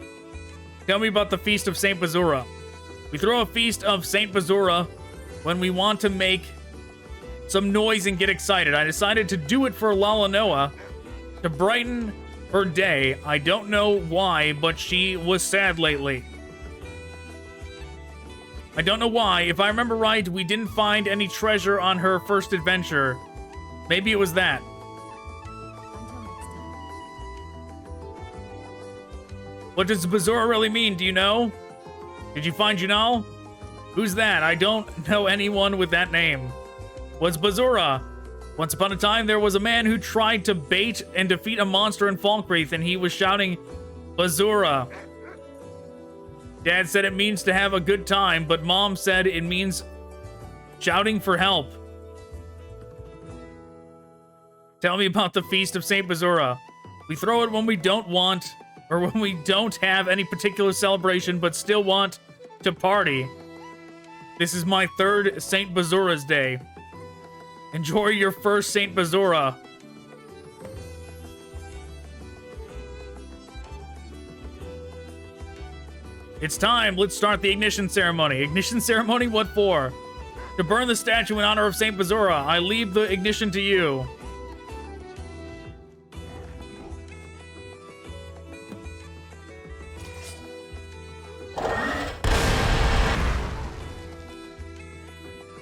Tell me about the Feast of Saint Bazura. We throw a Feast of Saint Bazura when we want to make some noise and get excited. I decided to do it for Lalanoa to brighten her day. I don't know why, but she was sad lately. I don't know why. If I remember right, we didn't find any treasure on her first adventure. Maybe it was that. What does Bazura really mean? Do you know? Did you find Junal? Who's that? I don't know anyone with that name. What's Bazura? Once upon a time, there was a man who tried to bait and defeat a monster in Falkreath, and he was shouting, Bazura. Dad said it means to have a good time, but Mom said it means shouting for help. Tell me about the Feast of St. Bazura. We throw it when we don't want, or when we don't have any particular celebration, but still want to party. This is my third St. Bazura's day. Enjoy your first St. Bazura. It's time. Let's start the ignition ceremony. Ignition ceremony? What for? To burn the statue in honor of St. Bazura. I leave the ignition to you.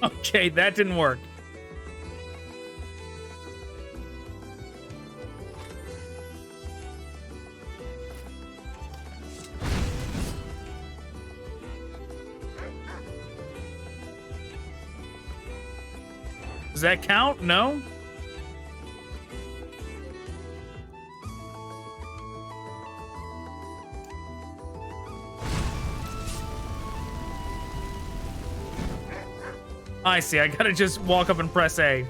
Okay, that didn't work. Does that count? No? I see. I gotta just walk up and press A.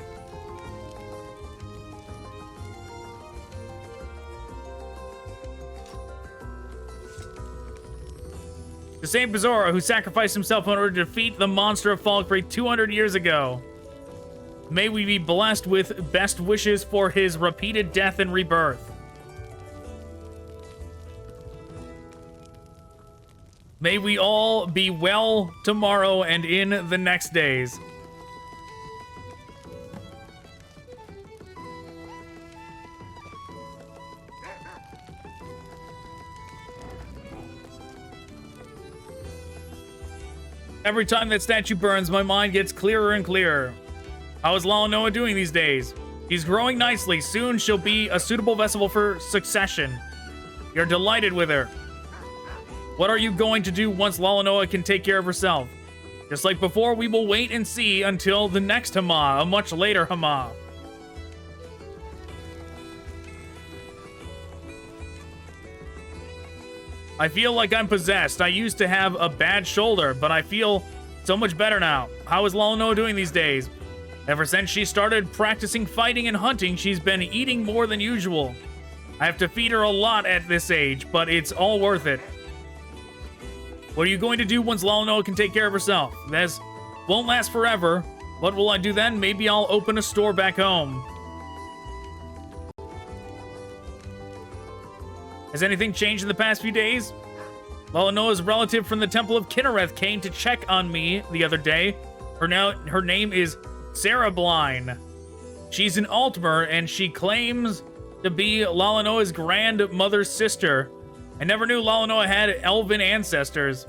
The Saint Bazura, who sacrificed himself in order to defeat the monster of Falkreath 200 years ago. May we be blessed with best wishes for his repeated death and rebirth. May we all be well tomorrow and in the next days. Every time that statue burns, my mind gets clearer and clearer. How is Lalanoa doing these days? He's growing nicely. Soon she'll be a suitable vessel for succession. You're delighted with her. What are you going to do once Lalanoa can take care of herself? Just like before, we will wait and see until the next Hama, a much later Hama. I feel like I'm possessed. I used to have a bad shoulder, but I feel so much better now. How is Lalanoa doing these days? Ever since she started practicing fighting and hunting, she's been eating more than usual. I have to feed her a lot at this age, but it's all worth it. What are you going to do once Lalanoa can take care of herself? This won't last forever. What will I do then? Maybe I'll open a store back home. Has anything changed in the past few days? Lalanoa's relative from the Temple of Kinnereth came to check on me the other day. Her name is Sarah Blind. She's an Altmer, and she claims to be Lalanoa's grandmother's sister. I never knew Lalanoa had elven ancestors.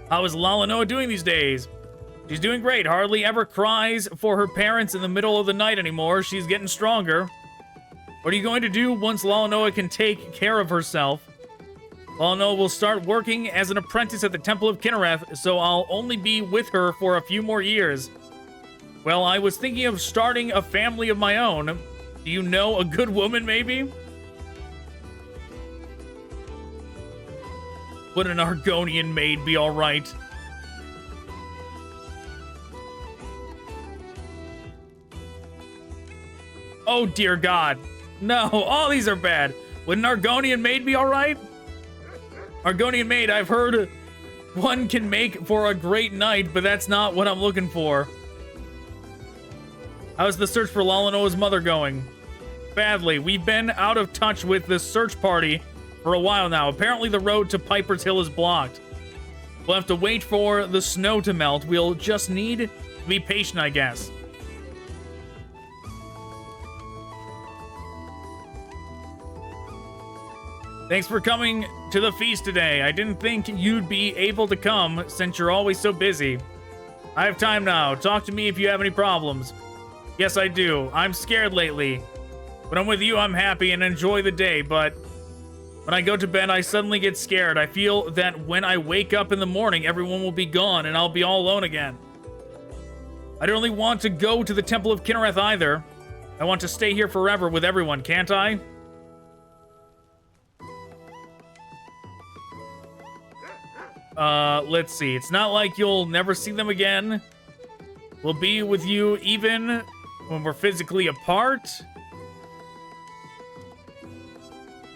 How is Lalanoa doing these days? She's doing great. Hardly ever cries for her parents in the middle of the night anymore. She's getting stronger. What are you going to do once Lalanoa can take care of herself? Lalanoa will start working as an apprentice at the Temple of Kinnereth, so I'll only be with her for a few more years. Well, I was thinking of starting a family of my own. Do you know a good woman, maybe? Would an Argonian maid be alright? Oh, dear God. No, all these are bad. Would an Argonian maid be alright? Argonian maid, I've heard one can make for a great night, but that's not what I'm looking for. How's the search for Lalanoa's mother going? Badly. We've been out of touch with the search party for a while now. Apparently the road to Piper's Hill is blocked. We'll have to wait for the snow to melt. We'll just need to be patient, I guess. Thanks for coming to the feast today. I didn't think you'd be able to come since you're always so busy. I have time now. Talk to me if you have any problems. Yes, I do. I'm scared lately. When I'm with you, I'm happy and enjoy the day, but When I go to bed, I suddenly get scared. I feel that when I wake up in the morning, everyone will be gone and I'll be all alone again. I don't really want to go to the Temple of Kinnereth either. I want to stay here forever with everyone, can't I? Let's see. It's not like you'll never see them again. We'll be with you even when we're physically apart.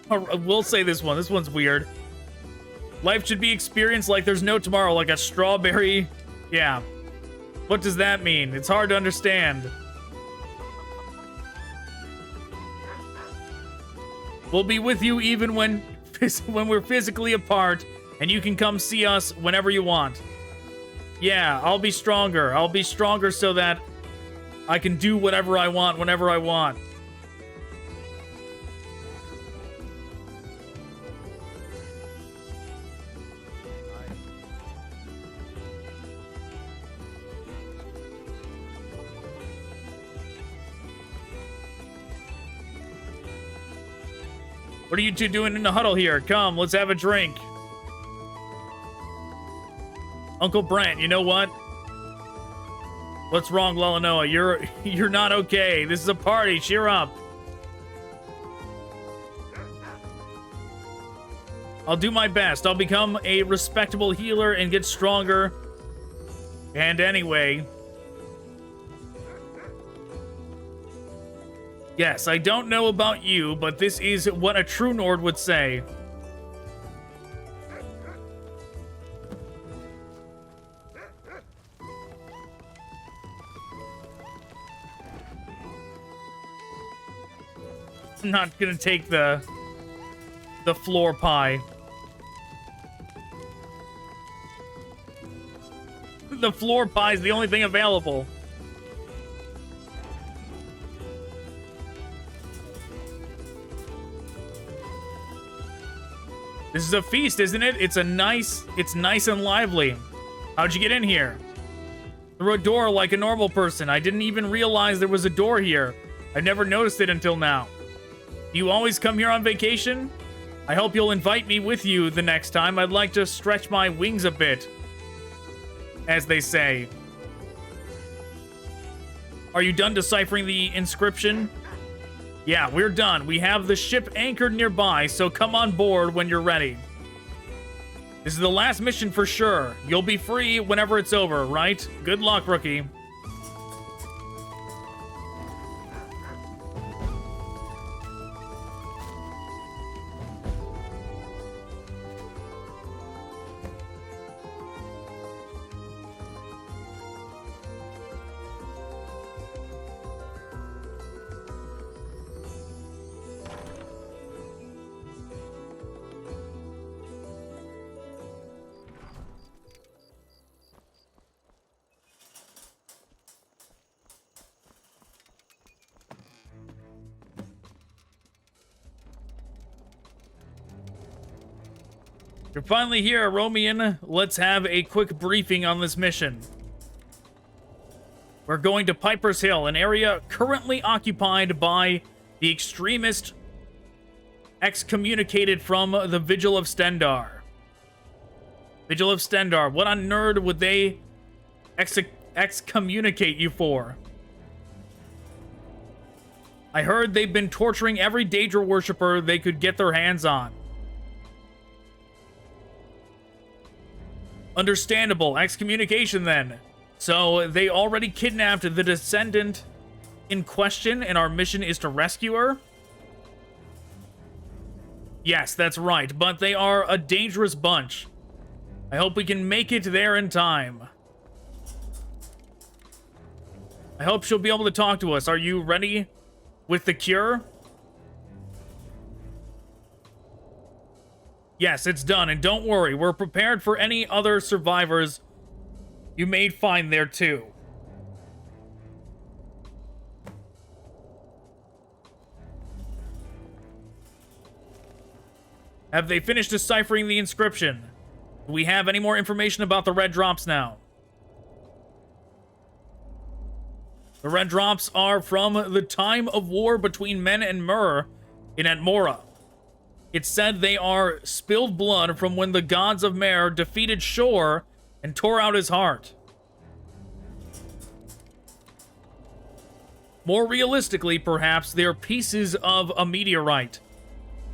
We'll say this one. This one's weird. Life should be experienced like there's no tomorrow, like a strawberry. Yeah. What does that mean? It's hard to understand. We'll be with you even when we're physically apart, and you can come see us whenever you want. Yeah, I'll be stronger. I'll be stronger so that I can do whatever I want whenever I want. What are you two doing in the huddle here? Come, let's have a drink. Uncle Brandt, you know what? What's wrong, Lalanoa? You're not okay. This is a party. Cheer up. I'll do my best. I'll become a respectable healer and get stronger. And anyway... Yes, I don't know about you, but this is what a true Nord would say. I'm not gonna take the floor pie. The floor pie is the only thing available. This is a feast, isn't it? It's nice and lively. How'd you get in here? Through a door like a normal person. I didn't even realize there was a door here. I never noticed it until now. Do you always come here on vacation? I hope you'll invite me with you the next time. I'd like to stretch my wings a bit, as they say. Are you done deciphering the inscription? Yeah, we're done. We have the ship anchored nearby, so come on board when you're ready. This is the last mission for sure. You'll be free whenever it's over, right? Good luck, rookie. You're finally here, Romian. Let's have a quick briefing on this mission. We're going to Piper's Hill, an area currently occupied by the extremist excommunicated from the Vigil of Stendarr. Vigil of Stendarr. What on nerd would they excommunicate you for? I heard they've been torturing every Daedra worshipper they could get their hands on. Understandable. Excommunication, then. So, they already kidnapped the descendant in question, and our mission is to rescue her? Yes, that's right, but they are a dangerous bunch. I hope we can make it there in time. I hope she'll be able to talk to us. Are you ready with the cure? Yes, it's done, and don't worry, we're prepared for any other survivors you may find there too. Have they finished deciphering the inscription? Do we have any more information about the red drops now? The red drops are from the time of war between men and Myrrh in Atmora. It said they are spilled blood from when the gods of Mer defeated Shor and tore out his heart. More realistically, perhaps, they're pieces of a meteorite.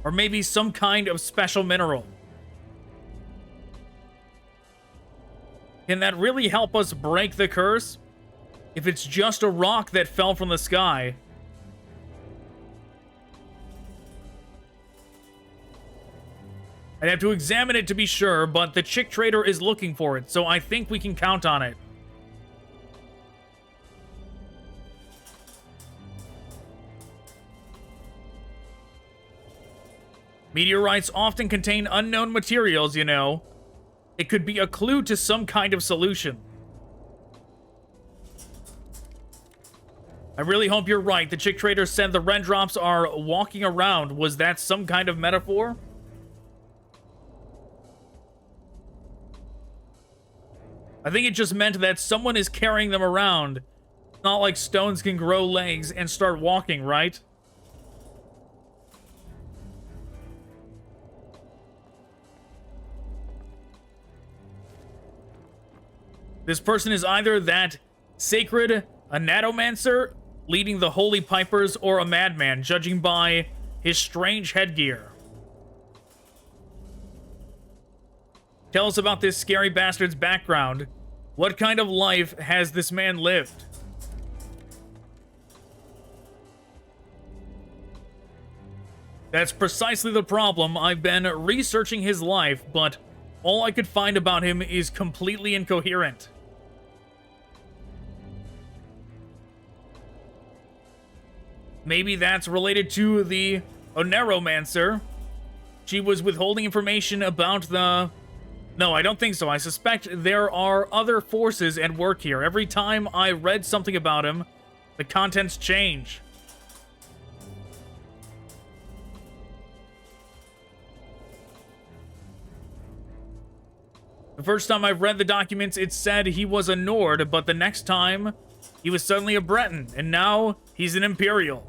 Or maybe some kind of special mineral. Can that really help us break the curse? If it's just a rock that fell from the sky. I'd have to examine it to be sure, but the chick trader is looking for it, so I think we can count on it. Meteorites often contain unknown materials, you know. It could be a clue to some kind of solution. I really hope you're right. The chick trader said the red drops are walking around. Was that some kind of metaphor? I think it just meant that someone is carrying them around. It's not like stones can grow legs and start walking, right? This person is either that sacred Oneiromancer leading the Holy Pipers or a madman, judging by his strange headgear. Tell us about this scary bastard's background. What kind of life has this man lived? That's precisely the problem. I've been researching his life, but all I could find about him is completely incoherent. Maybe that's related to the Oneiromancer. She was withholding information about the... No, I don't think so. I suspect there are other forces at work here. Every time I read something about him, the contents change. The first time I read the documents, it said he was a Nord, but the next time, he was suddenly a Breton, and now he's an Imperial.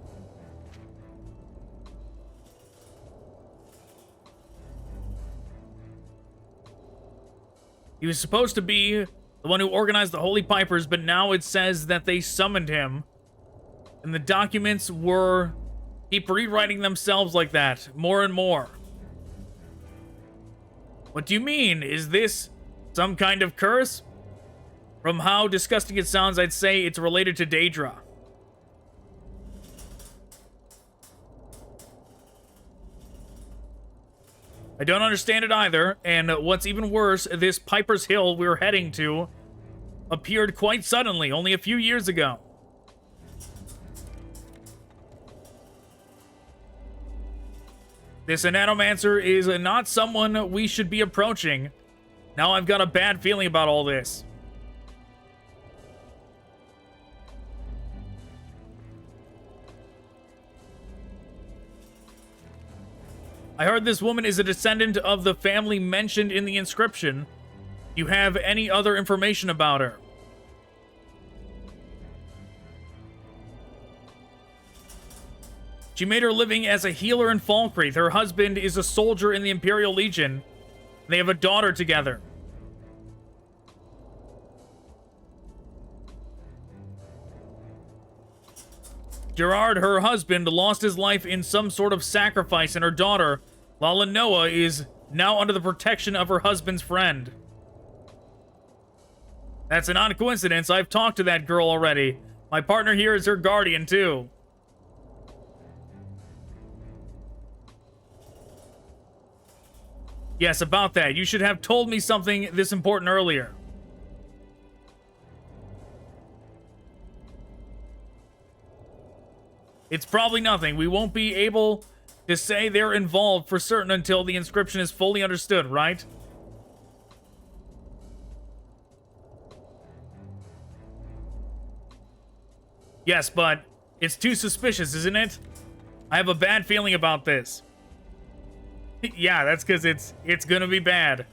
He was supposed to be the one who organized the Holy Pipers, but now it says that they summoned him. And the documents keep rewriting themselves like that, more and more. What do you mean? Is this some kind of curse? From how disgusting it sounds, I'd say it's related to Daedra. I don't understand it either, and what's even worse, this Piper's Hill we're heading to appeared quite suddenly, only a few years ago. This Oneiromancer is not someone we should be approaching. Now I've got a bad feeling about all this. I heard this woman is a descendant of the family mentioned in the inscription. Do you have any other information about her? She made her living as a healer in Falkreath. Her husband is a soldier in the Imperial Legion. They have a daughter together. Gerard, her husband, lost his life in some sort of sacrifice, and her daughter, Lalanoa, is now under the protection of her husband's friend. That's an odd coincidence. I've talked to that girl already. My partner here is her guardian, too. Yes, about that. You should have told me something this important earlier. It's probably nothing. We won't be able to say they're involved for certain until the inscription is fully understood, right? Yes, but it's too suspicious, isn't it? I have a bad feeling about this. Yeah, that's because it's gonna be bad.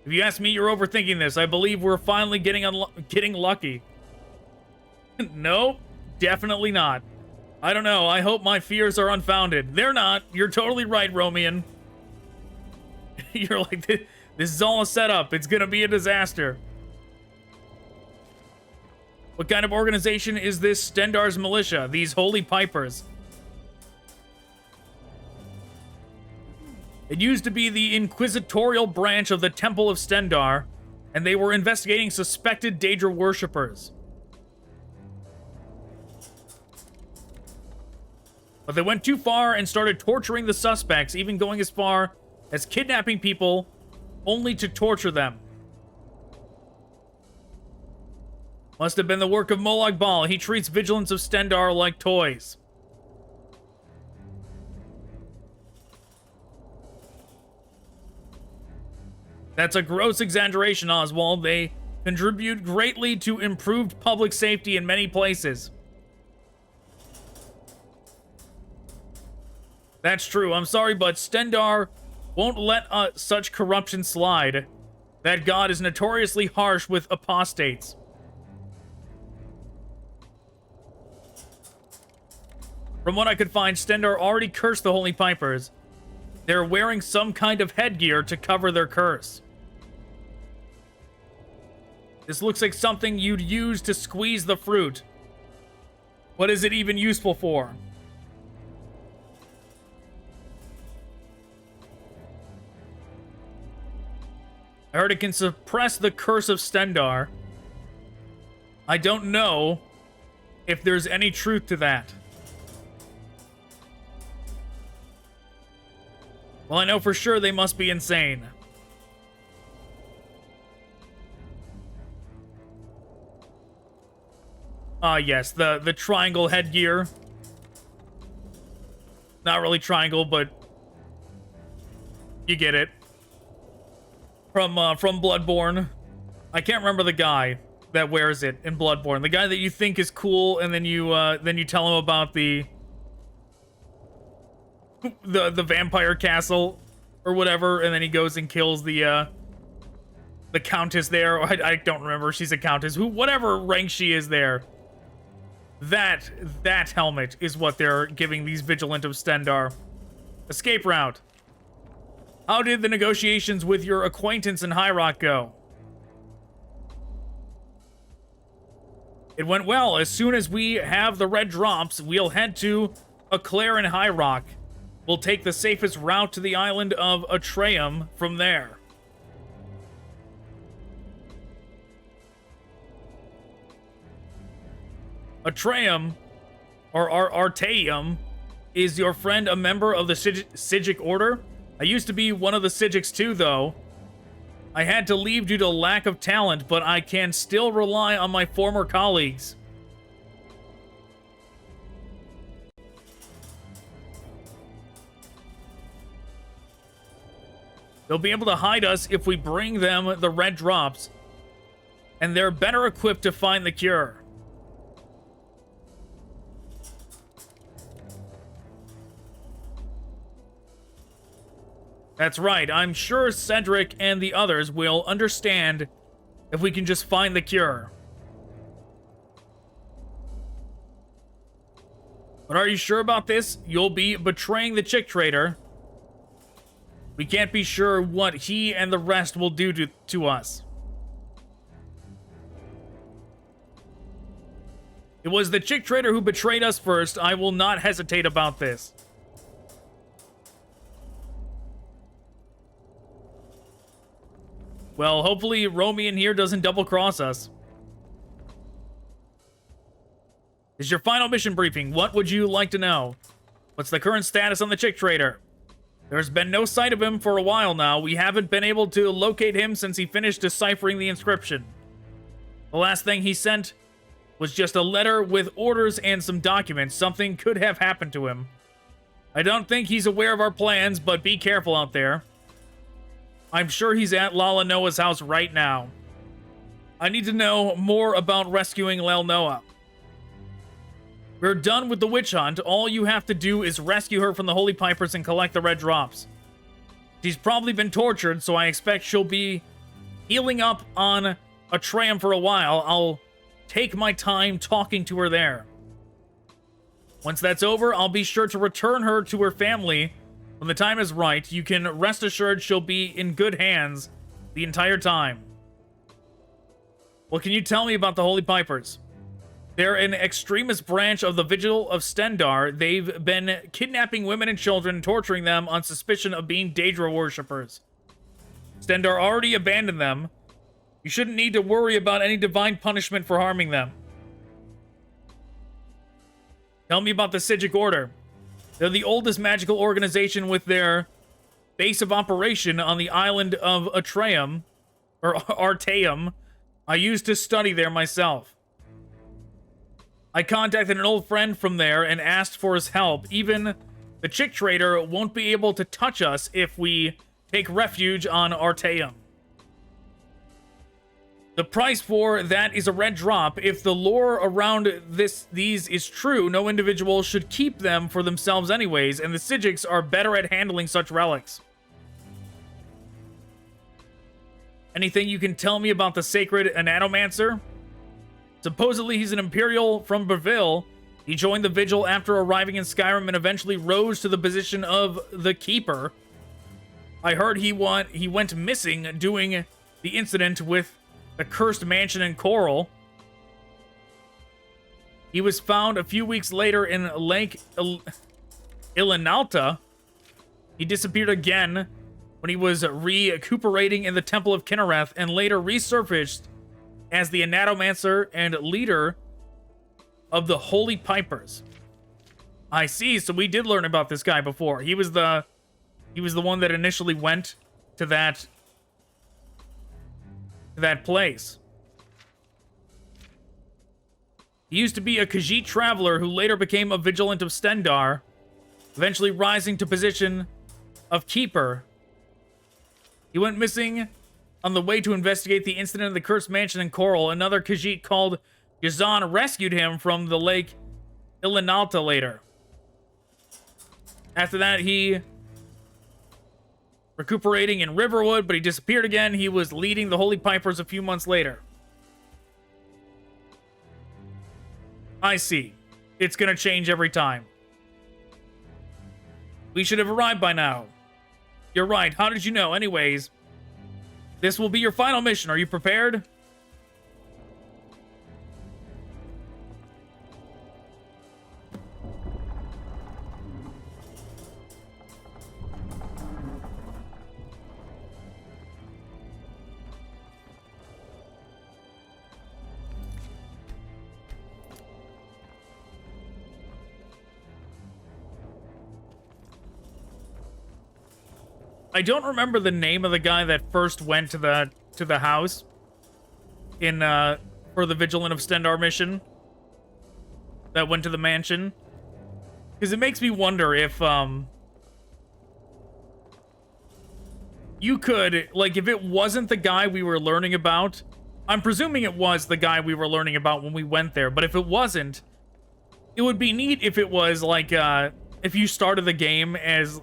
If you ask me, you're overthinking this. I believe we're finally getting lucky. Nope, definitely not. I don't know. I hope my fears are unfounded. They're not. You're totally right, Romian. You're like, this is all a setup. It's gonna be a disaster. What kind of organization is this Stendarr's militia? These holy pipers. It used to be the inquisitorial branch of the Temple of Stendarr, and they were investigating suspected Daedra worshippers. But they went too far and started torturing the suspects, even going as far as kidnapping people only to torture them. Must have been the work of Molag Bal. He treats vigilants of Stendarr like toys. That's a gross exaggeration, Oswald. They contribute greatly to improved public safety in many places. That's true. I'm sorry, but Stendarr won't let such corruption slide. That god is notoriously harsh with apostates. From what I could find, Stendarr already cursed the Holy Pipers. They're wearing some kind of headgear to cover their curse. This looks like something you'd use to squeeze the fruit. What is it even useful for? I heard it can suppress the curse of Stendarr. I don't know if there's any truth to that. Well, I know for sure they must be insane. Ah, yes, the triangle headgear. Not really triangle, but you get it. From Bloodborne. I can't remember the guy that wears it in Bloodborne. The guy that you think is cool, and then you tell him about the vampire castle or whatever, and then he goes and kills the countess there. I don't remember. She's a countess. Whatever rank she is there. That helmet is what they're giving these vigilant of Stendarr. Escape route. How did the negotiations with your acquaintance in High Rock go? It went well. As soon as we have the red drops, we'll head to Eclair in High Rock. We'll take the safest route to the island of Atreum from there. Atreum, or Artaeum, is your friend a member of the Sigic Order? I used to be one of the Sigics too, though. I had to leave due to lack of talent, but I can still rely on my former colleagues. They'll be able to hide us if we bring them the red drops, and they're better equipped to find the cure. That's right. I'm sure Cedric and the others will understand if we can just find the cure. But are you sure about this? You'll be betraying the chick trader. We can't be sure what he and the rest will do to us. It was the chick trader who betrayed us first. I will not hesitate about this. Well, hopefully Romian here doesn't double-cross us. This is your final mission briefing. What would you like to know? What's the current status on the chick trader? There's been no sight of him for a while now. We haven't been able to locate him since he finished deciphering the inscription. The last thing he sent was just a letter with orders and some documents. Something could have happened to him. I don't think he's aware of our plans, but be careful out there. I'm sure he's at Lalanoa's house right now. I need to know more about rescuing Lalanoa. We're done with the witch hunt. All you have to do is rescue her from the Holy Pipers and collect the red drops. She's probably been tortured, so I expect she'll be healing up on Atreum for a while. I'll take my time talking to her there. Once that's over, I'll be sure to return her to her family when the time is right. You can rest assured she'll be in good hands the entire time. What can you tell me about the Holy Pipers? They're an extremist branch of the Vigil of Stendarr. They've been kidnapping women and children and torturing them on suspicion of being Daedra worshippers. Stendarr already abandoned them. You shouldn't need to worry about any divine punishment for harming them. Tell me about the Psijic Order. They're the oldest magical organization with their base of operation on the island of Artaeum. I used to study there myself. I contacted an old friend from there and asked for his help. Even the chick trader won't be able to touch us if we take refuge on Artaeum. The price for that is a red drop. If the lore around these is true, no individual should keep them for themselves anyways, and the Psijics are better at handling such relics. Anything you can tell me about the sacred Oneiromancer? Supposedly he's an Imperial from Breville. He joined the Vigil after arriving in Skyrim and eventually rose to the position of the Keeper. I heard he went missing during the incident with the cursed mansion in Coral. He was found a few weeks later in Lake Ilinalta. He disappeared again when he was recuperating in the Temple of Kinnereth and later resurfaced as the Oneiromancer and leader of the Holy Pipers. I see, so we did learn about this guy before. He was the one that initially went to that place. He used to be a Khajiit traveler who later became a vigilant of Stendarr, eventually rising to position of Keeper. He went missing on the way to investigate the incident of the cursed mansion in Coral. Another Khajiit called Jazel rescued him from the lake Ilinalta later. After that, he recuperating in Riverwood, but he disappeared again. He was leading the Holy Pipers a few months later. I see. It's gonna change every time. We should have arrived by now. You're right. How did you know? Anyways, this will be your final mission. Are you prepared? I don't remember the name of the guy that first went to the house in for the Vigilant of Stendarr mission. That went to the mansion. Because it makes me wonder if you could, like, if it wasn't the guy we were learning about. I'm presuming it was the guy we were learning about when we went there, but if it wasn't, it would be neat if it was like if you started the game as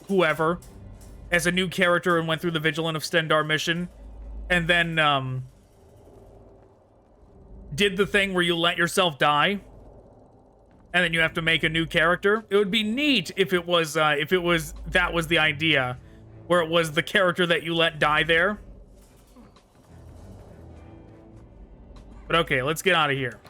whoever, as a new character and went through the Vigilant of Stendarr mission, and then did the thing where you let yourself die, and then you have to make a new character. It would be neat if it was that was the idea, where it was the character that you let die there. But okay, let's get out of here.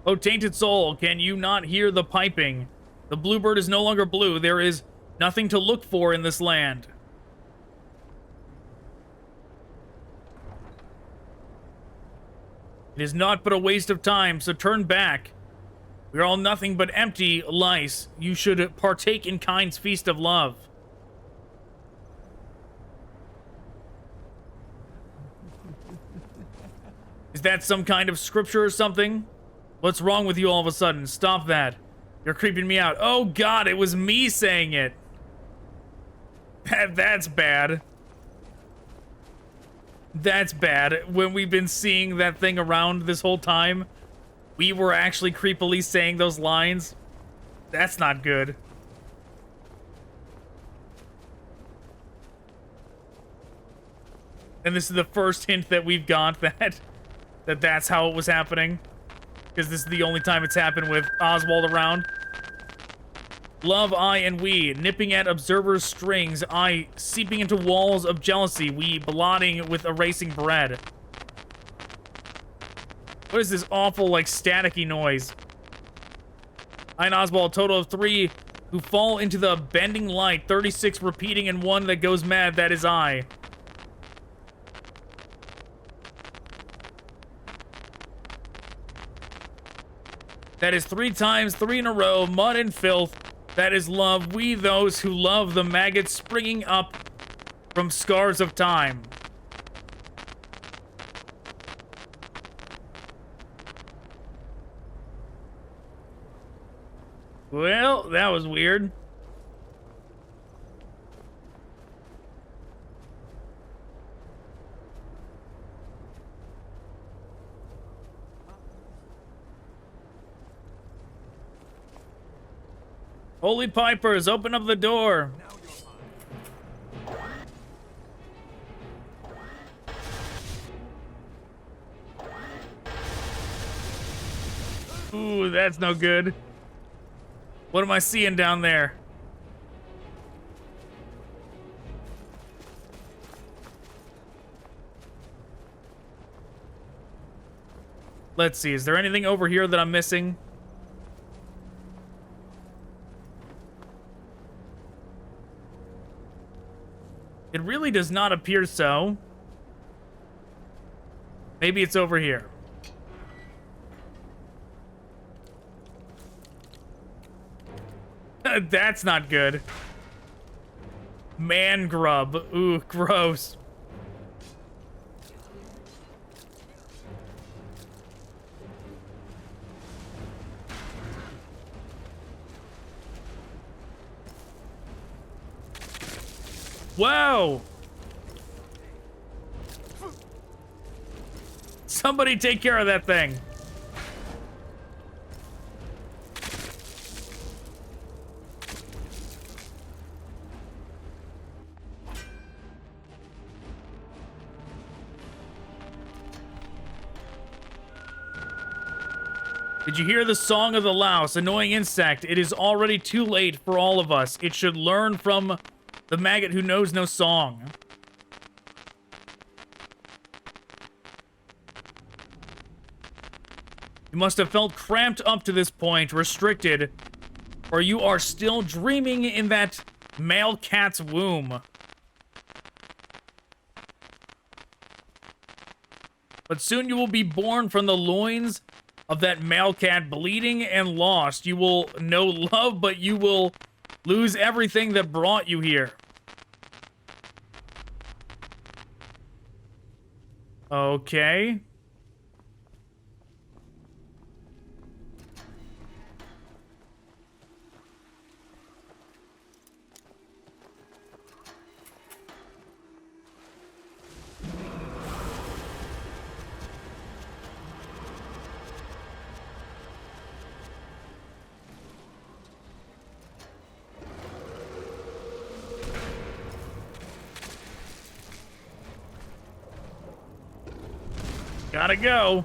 Oh, tainted soul, can you not hear the piping? The bluebird is no longer blue. There is nothing to look for in this land. It is not but a waste of time, so turn back. We are all nothing but empty lice. You should partake in Kyne's feast of love. Is that some kind of scripture or something? What's wrong with you all of a sudden? Stop that. You're creeping me out. Oh god, it was me saying it. That's bad. That's bad. When we've been seeing that thing around this whole time, we were actually creepily saying those lines. That's not good. And this is the first hint that we've got that's how it was happening. Because this is the only time it's happened with Oswald around. Love, I, and we. Nipping at observers' strings. I, seeping into walls of jealousy. We, blotting with erasing bread. What is this awful, like, staticky noise? I and Oswald, a total of 3 who fall into the bending light. 36 repeating and 1 that goes mad. That is I. That is 3 times, 3 in a row. Mud and filth. That is love. We, those who love the maggots springing up from scars of time. Well, that was weird. Holy Pipers, open up the door. Ooh, that's no good. What am I seeing down there? Let's see, is there anything over here that I'm missing? It really does not appear so. Maybe it's over here. That's not good. Man grub. Ooh, gross. Whoa! Somebody take care of that thing. Did you hear the song of the louse? Annoying insect. It is already too late for all of us. It should learn from the maggot who knows no song. You must have felt cramped up to this point, restricted, or you are still dreaming in that male cat's womb. But soon you will be born from the loins of that male cat, bleeding and lost. You will know love, but you will lose everything that brought you here. Okay. Gotta go.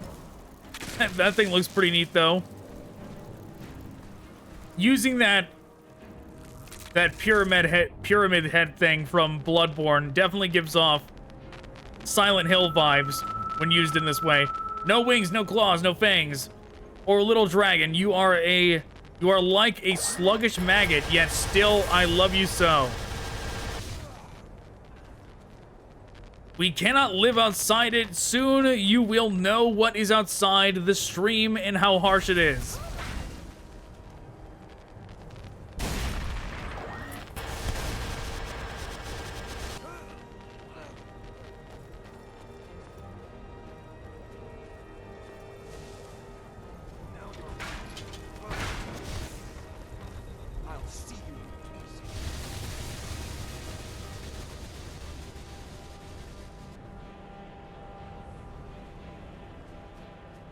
That thing looks pretty neat, though. Using that pyramid head thing from Bloodborne definitely gives off Silent Hill vibes when used in this way. No wings, no claws, no fangs. Or little dragon, you are like a sluggish maggot, yet still I love you so. We cannot live outside it. Soon you will know what is outside the stream and how harsh it is.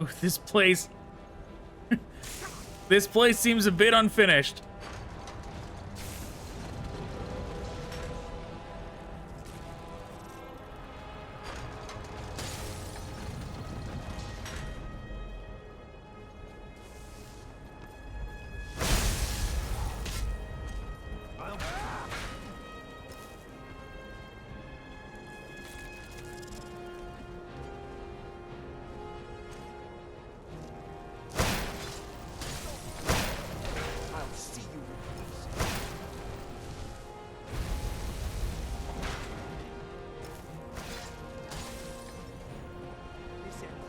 Ooh, this place... this place seems a bit unfinished.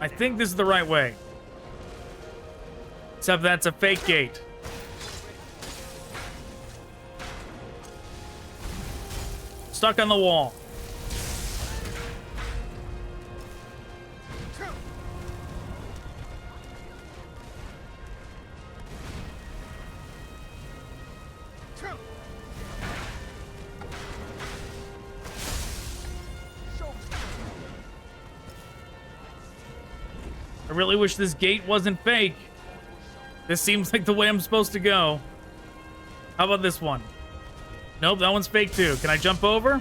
I think this is the right way. Except that's a fake gate. Stuck on the wall. I really wish this gate wasn't fake. This seems like the way I'm supposed to go. How about this one? Nope, that one's fake too. Can I jump over?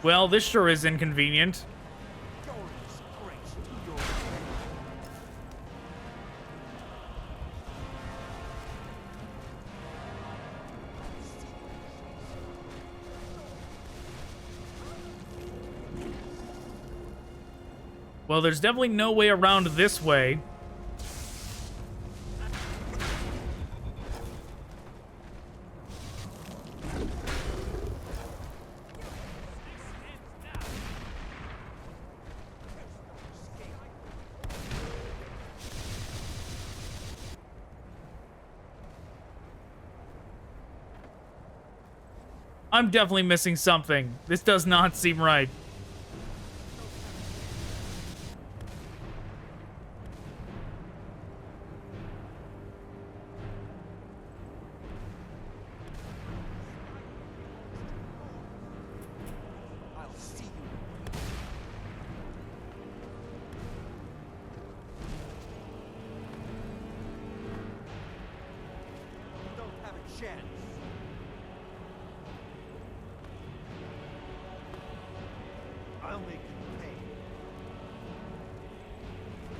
Well, this sure is inconvenient. Well, there's definitely no way around this way. I'm definitely missing something. This does not seem right.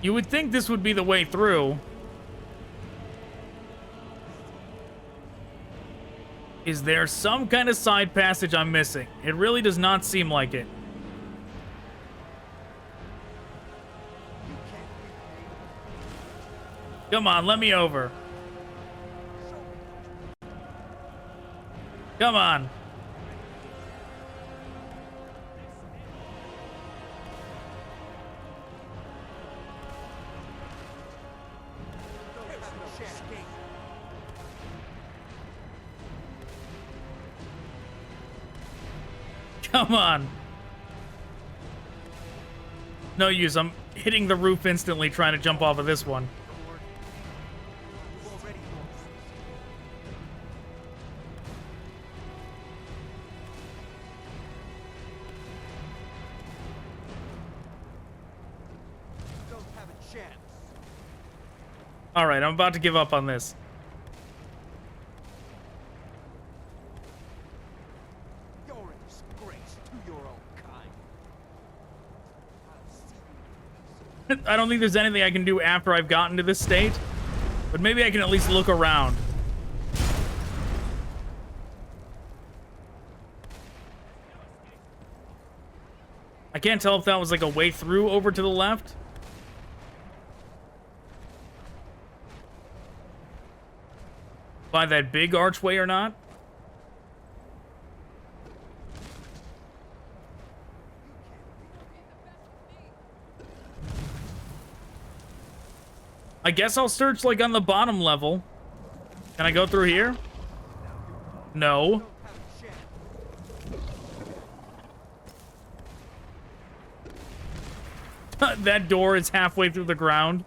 You would think this would be the way through. Is there some kind of side passage I'm missing? It really does not seem like it. Come on, let me over. Come on. Come on. No use. I'm hitting the roof instantly trying to jump off of this one. All right, I'm about to give up on this. I don't think there's anything I can do after I've gotten to this state, but maybe I can at least look around. I can't tell if that was like a way through over to the left. By that big archway or not. I guess I'll search like on the bottom level. Can I go through here? No. That door is halfway through the ground.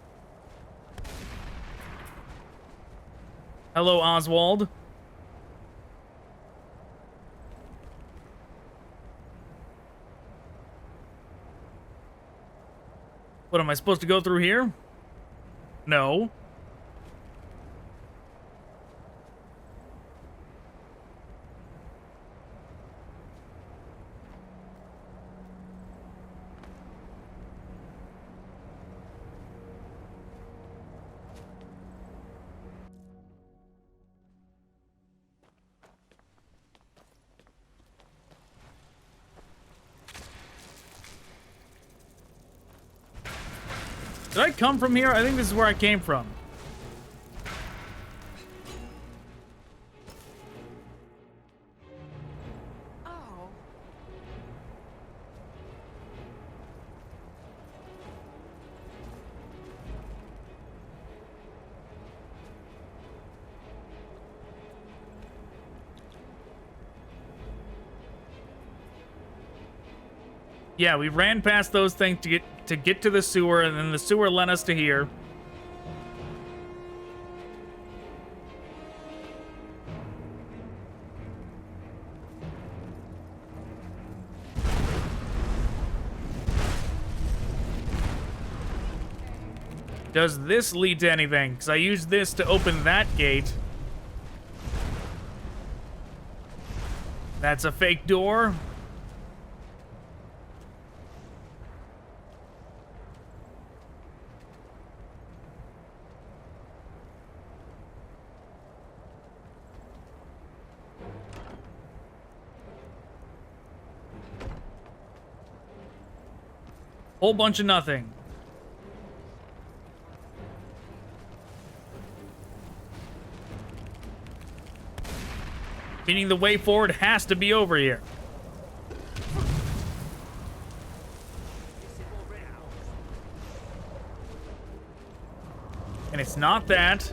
Hello, Oswald. What, am I supposed to go through here? No. Did I come from here? I think this is where I came from. Oh. Yeah, we ran past those things to get to the sewer, and then the sewer led us to here. Does this lead to anything? Because I used this to open that gate. That's a fake door. Whole bunch of nothing. Meaning the way forward has to be over here. And it's not that.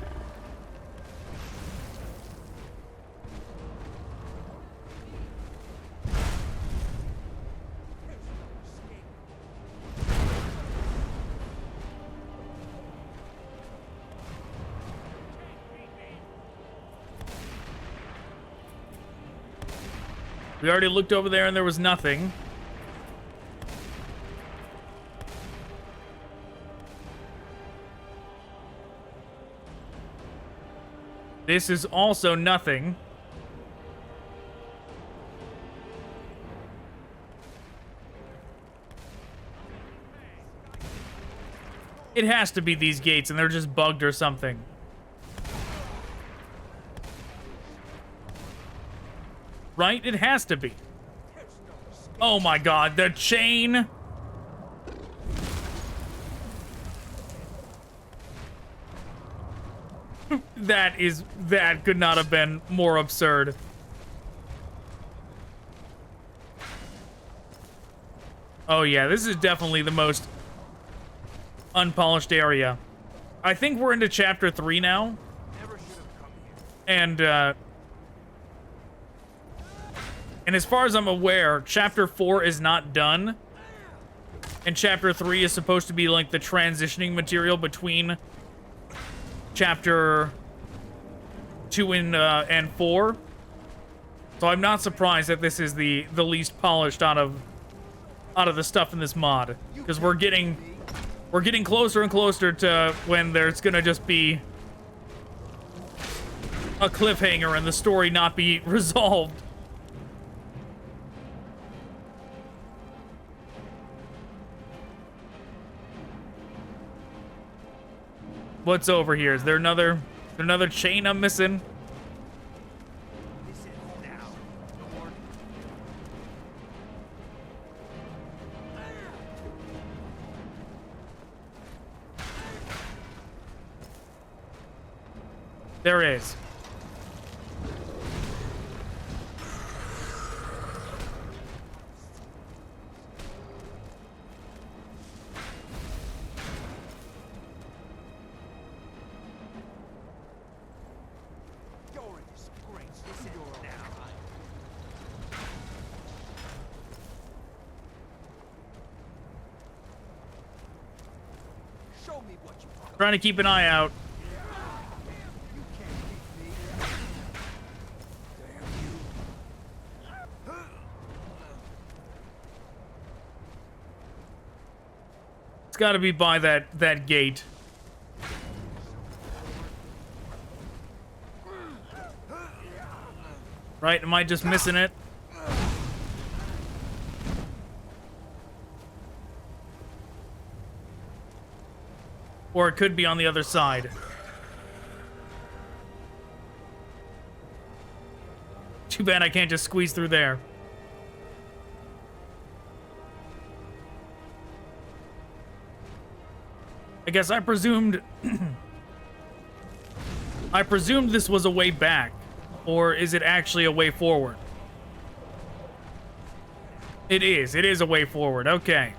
We already looked over there and there was nothing. This is also nothing. It has to be these gates and they're just bugged or something. Right? It has to be. Oh my god, the chain! That could not have been more absurd. Oh yeah, this is definitely the most unpolished area. I think we're into chapter 3 now. And as far as I'm aware, chapter 4 is not done. And chapter 3 is supposed to be like the transitioning material between chapter 2 and 4. So I'm not surprised that this is the least polished out of the stuff in this mod, because we're getting closer and closer to when there's gonna just be a cliffhanger and the story not be resolved. What's over here? Is there another chain I'm missing? There is. Trying to keep an eye out. It's got to be by that gate. Right? Am I just missing it? Or it could be on the other side. Too bad I can't just squeeze through there. I guess I presumed... I presumed this was a way back. Or is it actually a way forward? It is. It is a way forward. Okay.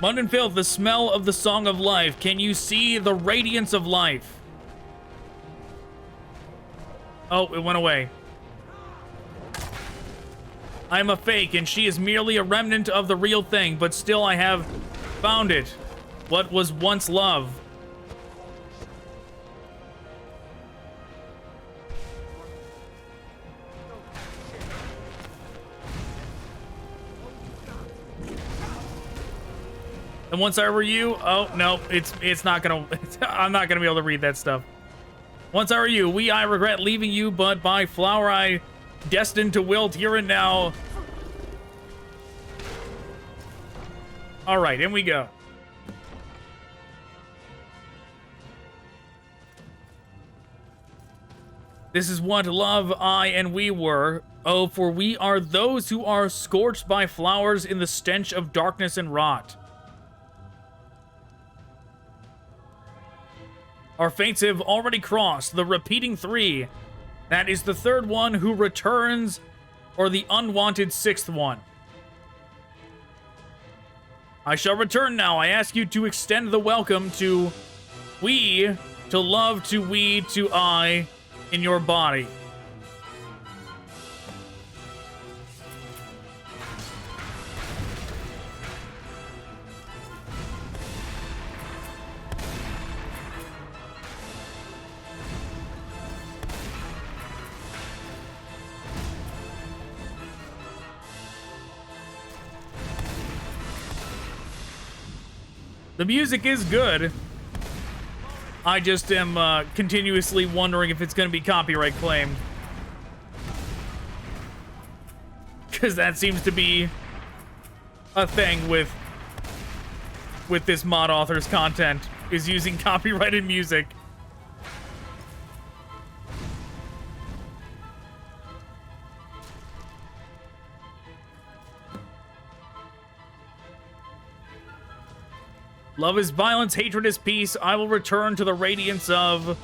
Mud and filth, the smell of the song of life. Can you see the radiance of life? Oh, it went away. I am a fake, and she is merely a remnant of the real thing, but still I have found it. What was once love. And once I were you, oh no, it's not gonna. I'm not gonna be able to read that stuff. Once I were you, I regret leaving you, but by flower I destined to wilt here and now. All right, in we go. This is what love I and we were. Oh, for we are those who are scorched by flowers in the stench of darkness and rot. Our fates have already crossed the repeating three. That is the third one who returns, or the unwanted sixth one. I shall return now. I ask you to extend the welcome to we, to love, to we, to I, in your body. The music is good. I just am continuously wondering if it's going to be copyright claimed. Because that seems to be a thing with this mod author's content, is using copyrighted music. Love is violence, hatred is peace. I will return to the radiance of...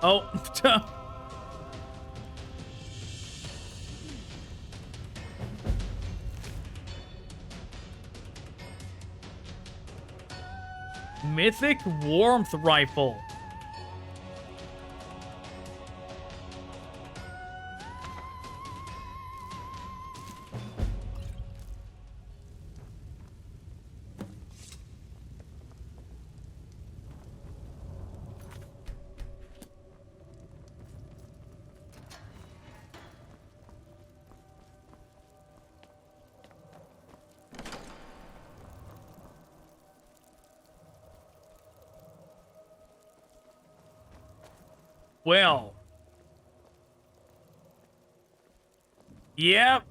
Oh, Mythic Warmth Rifle. Well. Yep.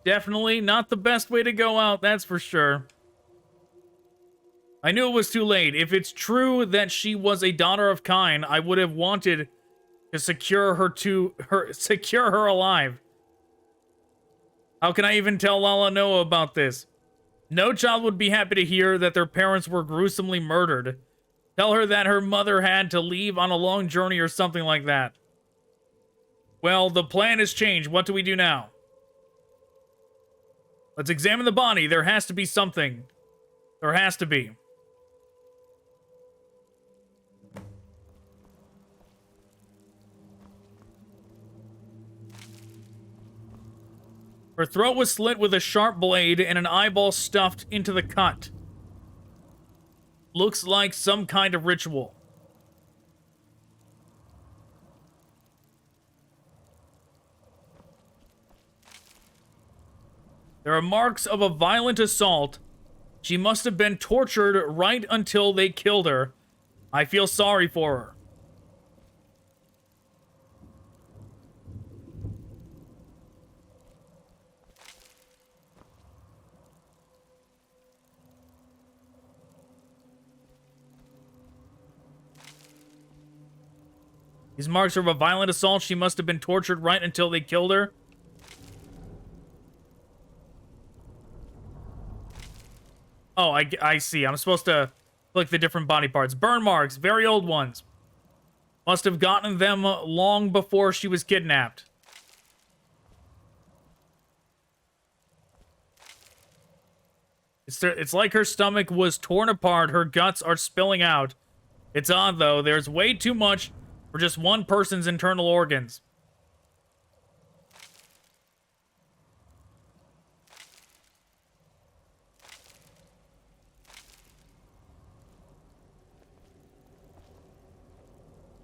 Definitely not the best way to go out, that's for sure. I knew it was too late. If it's true that she was a daughter of Kyne, I would have wanted to secure her alive. How can I even tell Lalanoa about this? No child would be happy to hear that their parents were gruesomely murdered. Tell her that her mother had to leave on a long journey or something like that. Well, the plan has changed. What do we do now? Let's examine the body. There has to be something. There has to be. Her throat was slit with a sharp blade and an eyeball stuffed into the cut. Looks like some kind of ritual. There are marks of a violent assault. She must have been tortured right until they killed her. I feel sorry for her. These marks are of a violent assault. She must have been tortured right until they killed her. Oh, I see. I'm supposed to click the different body parts. Burn marks, very old ones. Must have gotten them long before she was kidnapped. It's like her stomach was torn apart. Her guts are spilling out. It's odd, though. There's way too much for just one person's internal organs.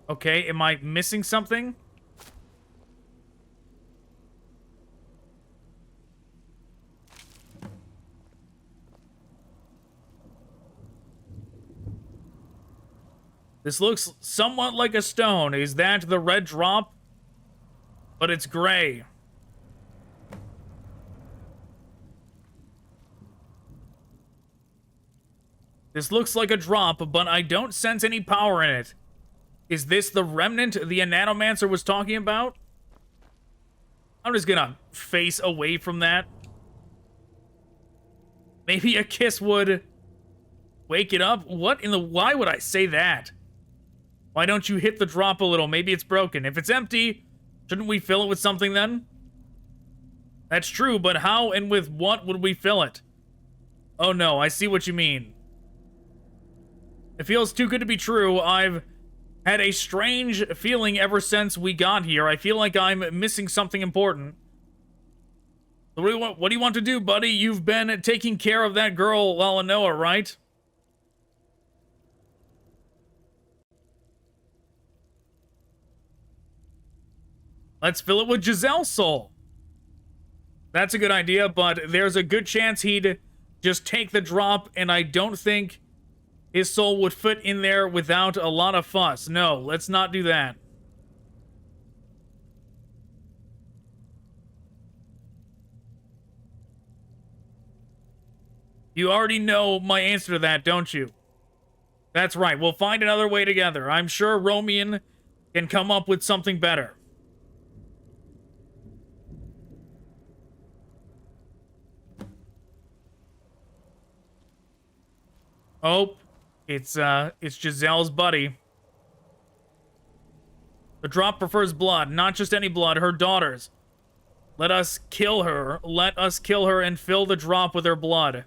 Okay, am I missing something? This looks somewhat like a stone. Is that the red drop? But it's gray. This looks like a drop, but I don't sense any power in it. Is this the remnant the Oneiromancer was talking about? I'm just gonna face away from that. Maybe a kiss would wake it up? What in the... Why would I say that? Why don't you hit the drop a little? Maybe it's broken. If it's empty, shouldn't we fill it with something then? That's true, but how and with what would we fill it? Oh no, I see what you mean. It feels too good to be true. I've had a strange feeling ever since we got here. I feel like I'm missing something important. So what do you want to do, buddy? You've been taking care of that girl, Lalanoa, right? Let's fill it with Giselle's soul. That's a good idea, but there's a good chance he'd just take the drop, and I don't think his soul would fit in there without a lot of fuss. No, let's not do that. You already know my answer to that, don't you? That's right, we'll find another way together. I'm sure Romian can come up with something better. Oh, it's Giselle's buddy. The drop prefers blood, not just any blood, her daughter's. Let us kill her. Let us kill her and fill the drop with her blood.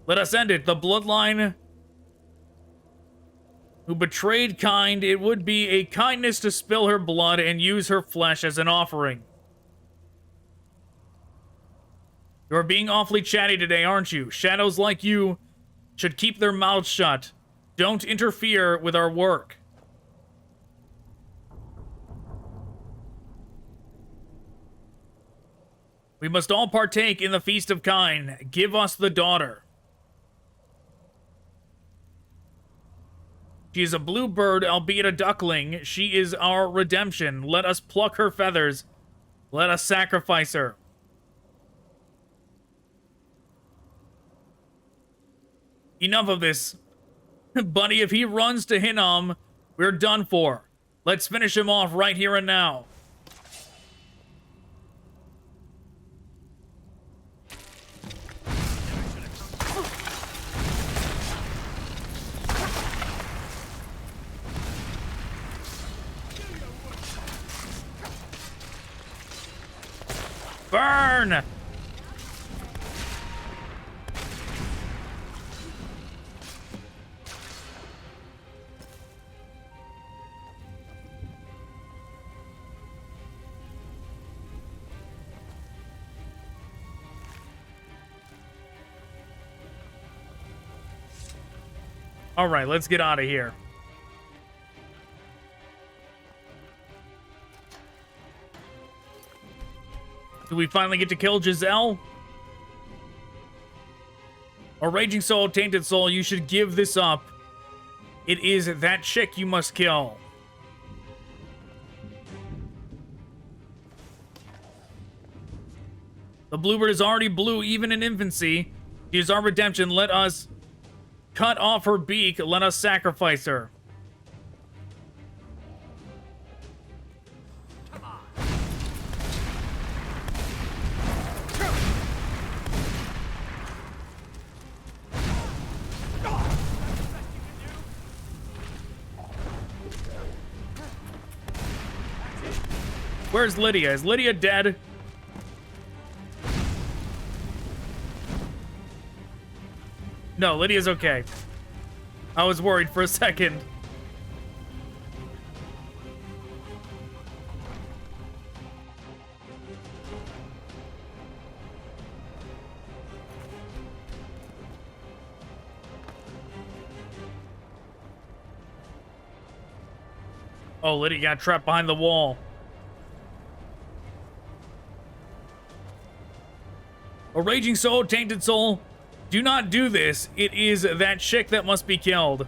Let us end it. The bloodline who betrayed kind, it would be a kindness to spill her blood and use her flesh as an offering. You're being awfully chatty today, aren't you? Shadows like you should keep their mouths shut. Don't interfere with our work. We must all partake in the Feast of Kyne. Give us the daughter. She is a blue bird, albeit a duckling. She is our redemption. Let us pluck her feathers. Let us sacrifice her. Enough of this. Buddy, if he runs to Hinnom, we're done for. Let's finish him off right here and now. Burn! All right, let's get out of here. Do we finally get to kill Giselle? A raging soul, tainted soul, you should give this up. It is that chick you must kill. The bluebird is already blue, even in infancy. She is our redemption. Let us cut off her beak. Let us sacrifice her. Where's Lydia? Is Lydia dead? No, Lydia's okay. I was worried for a second. Oh, Lydia got trapped behind the wall. A raging soul, tainted soul. Do not do this. It is that chick that must be killed.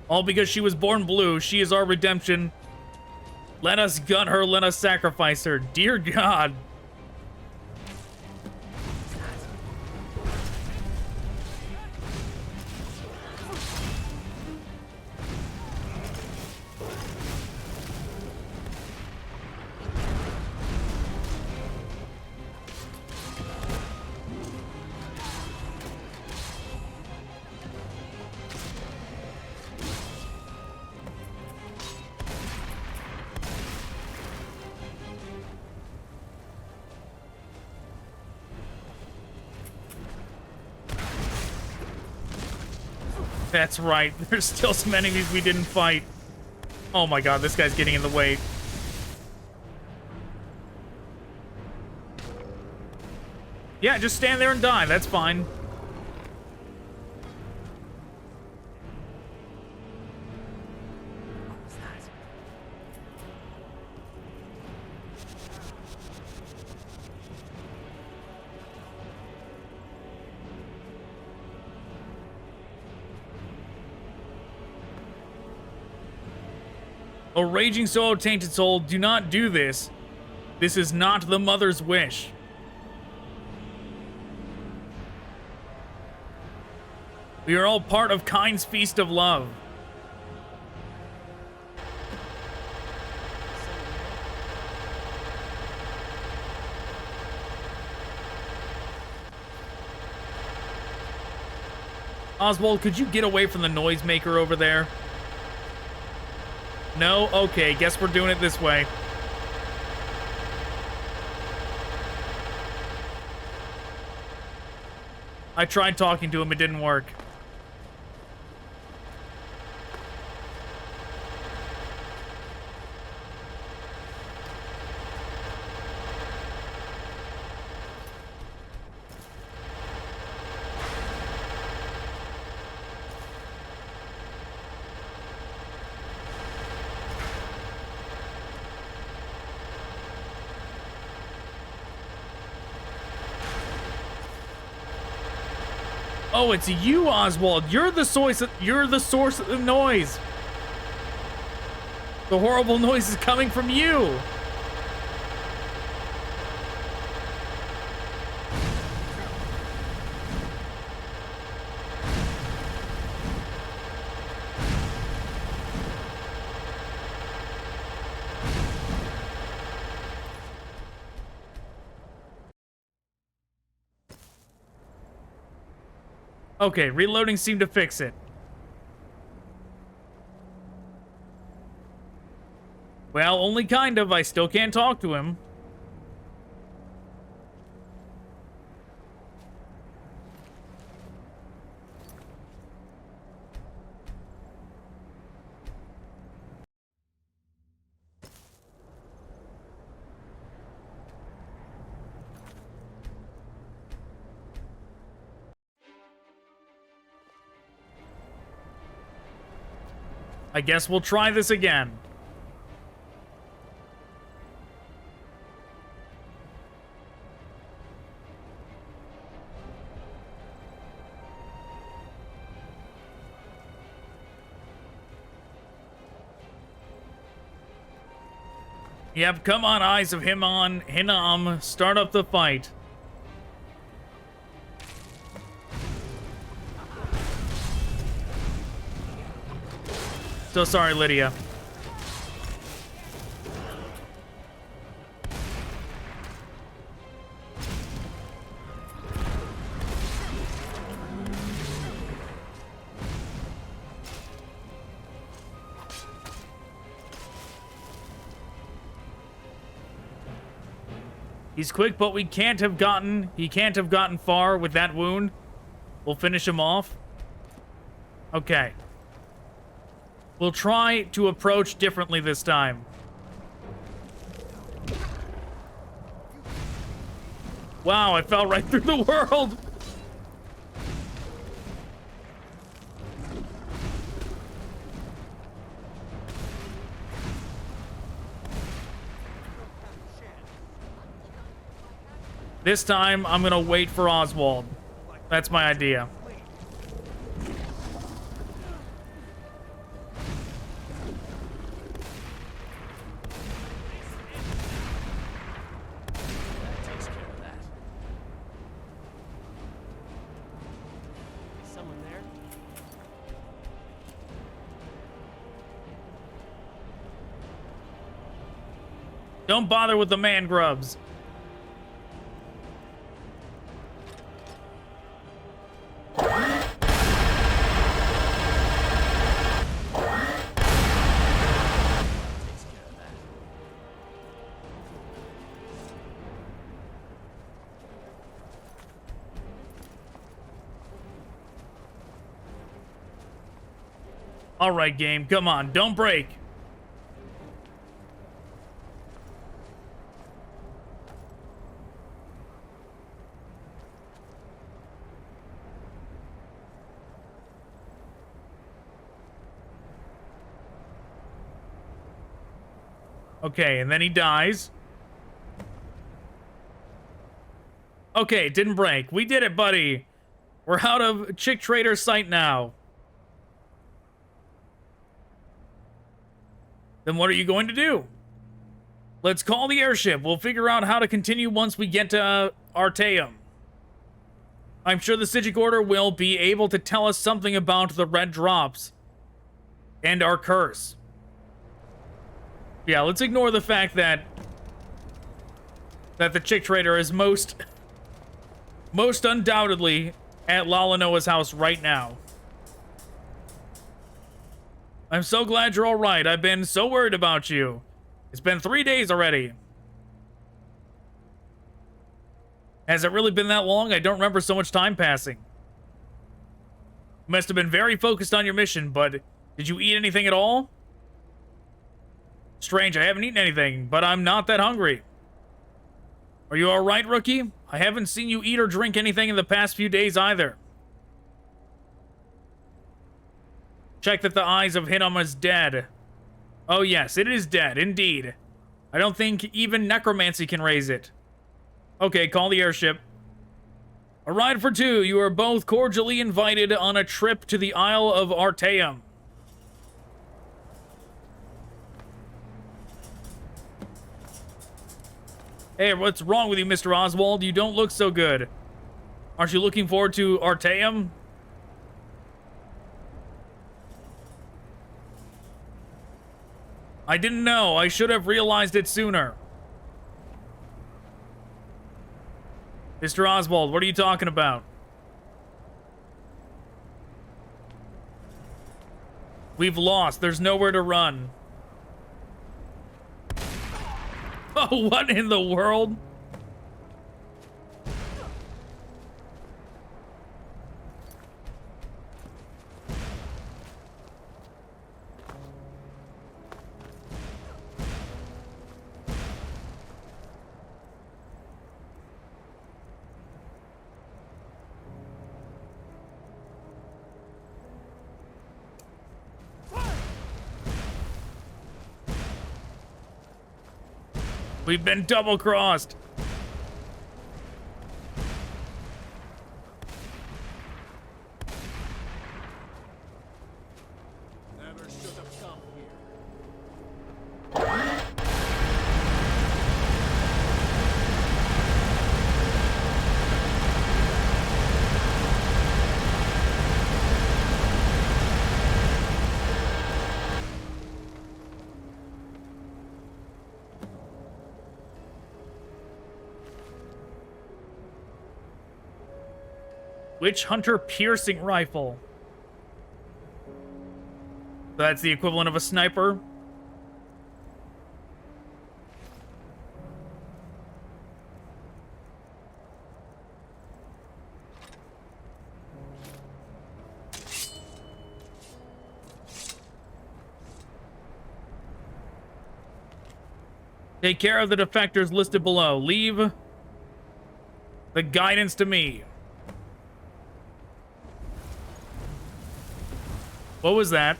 All because she was born blue. She is our redemption. Let us gut her. Let us sacrifice her. Dear God. That's right. There's still some enemies we didn't fight. Oh my God, this guy's getting in the way. Yeah, just stand there and die. That's fine. A raging soul, tainted soul, do not do this. This is not the mother's wish. We are all part of Kyne's feast of love. Oswald, could you get away from the noisemaker over there? No? Okay, guess we're doing it this way. I tried talking to him, it didn't work. Oh, it's you, Oswald. You're the source. You're the source of the noise. The horrible noise is coming from you. Okay, reloading seemed to fix it. Well, only kind of. I still can't talk to him. I guess we'll try this again. Yep, come on, Eyes of Hinnom, start up the fight. So sorry, Lydia. He's quick, but he can't have gotten far with that wound. We'll finish him off. Okay. We'll try to approach differently this time. Wow, I fell right through the world. This time, I'm gonna wait for Oswald. That's my idea. Don't bother with the man grubs. All right, game, come on, don't break. Okay, and then he dies. Okay, it didn't break. We did it, buddy. We're out of Chick Trader sight now. Then what are you going to do? Let's call the airship. We'll figure out how to continue once we get to Artaeum. I'm sure the Psijic Order will be able to tell us something about the red drops and our curse. Yeah, let's ignore the fact that the Chick Trader is most undoubtedly at Lalanoa's house right now. I'm so glad you're all right. I've been so worried about you. It's been 3 days already. Has it really been that long? I don't remember so much time passing. You must have been very focused on your mission, but did you eat anything at all? Strange, I haven't eaten anything, but I'm not that hungry. Are you all right, rookie? I haven't seen you eat or drink anything in the past few days either. Check that the Eyes of Hinnom is dead. Oh yes, it is dead, indeed. I don't think even necromancy can raise it. Okay, call the airship. A ride for two. You are both cordially invited on a trip to the Isle of Artaeum. Hey, what's wrong with you, Mr. Oswald? You don't look so good. Aren't you looking forward to Artaeum? I didn't know. I should have realized it sooner. Mr. Oswald, what are you talking about? We've lost. There's nowhere to run. Oh, what in the world? We've been double-crossed. Never should have come here. Witch Hunter piercing rifle. That's the equivalent of a sniper. Take care of the defectors listed below. Leave the guidance to me. What was that?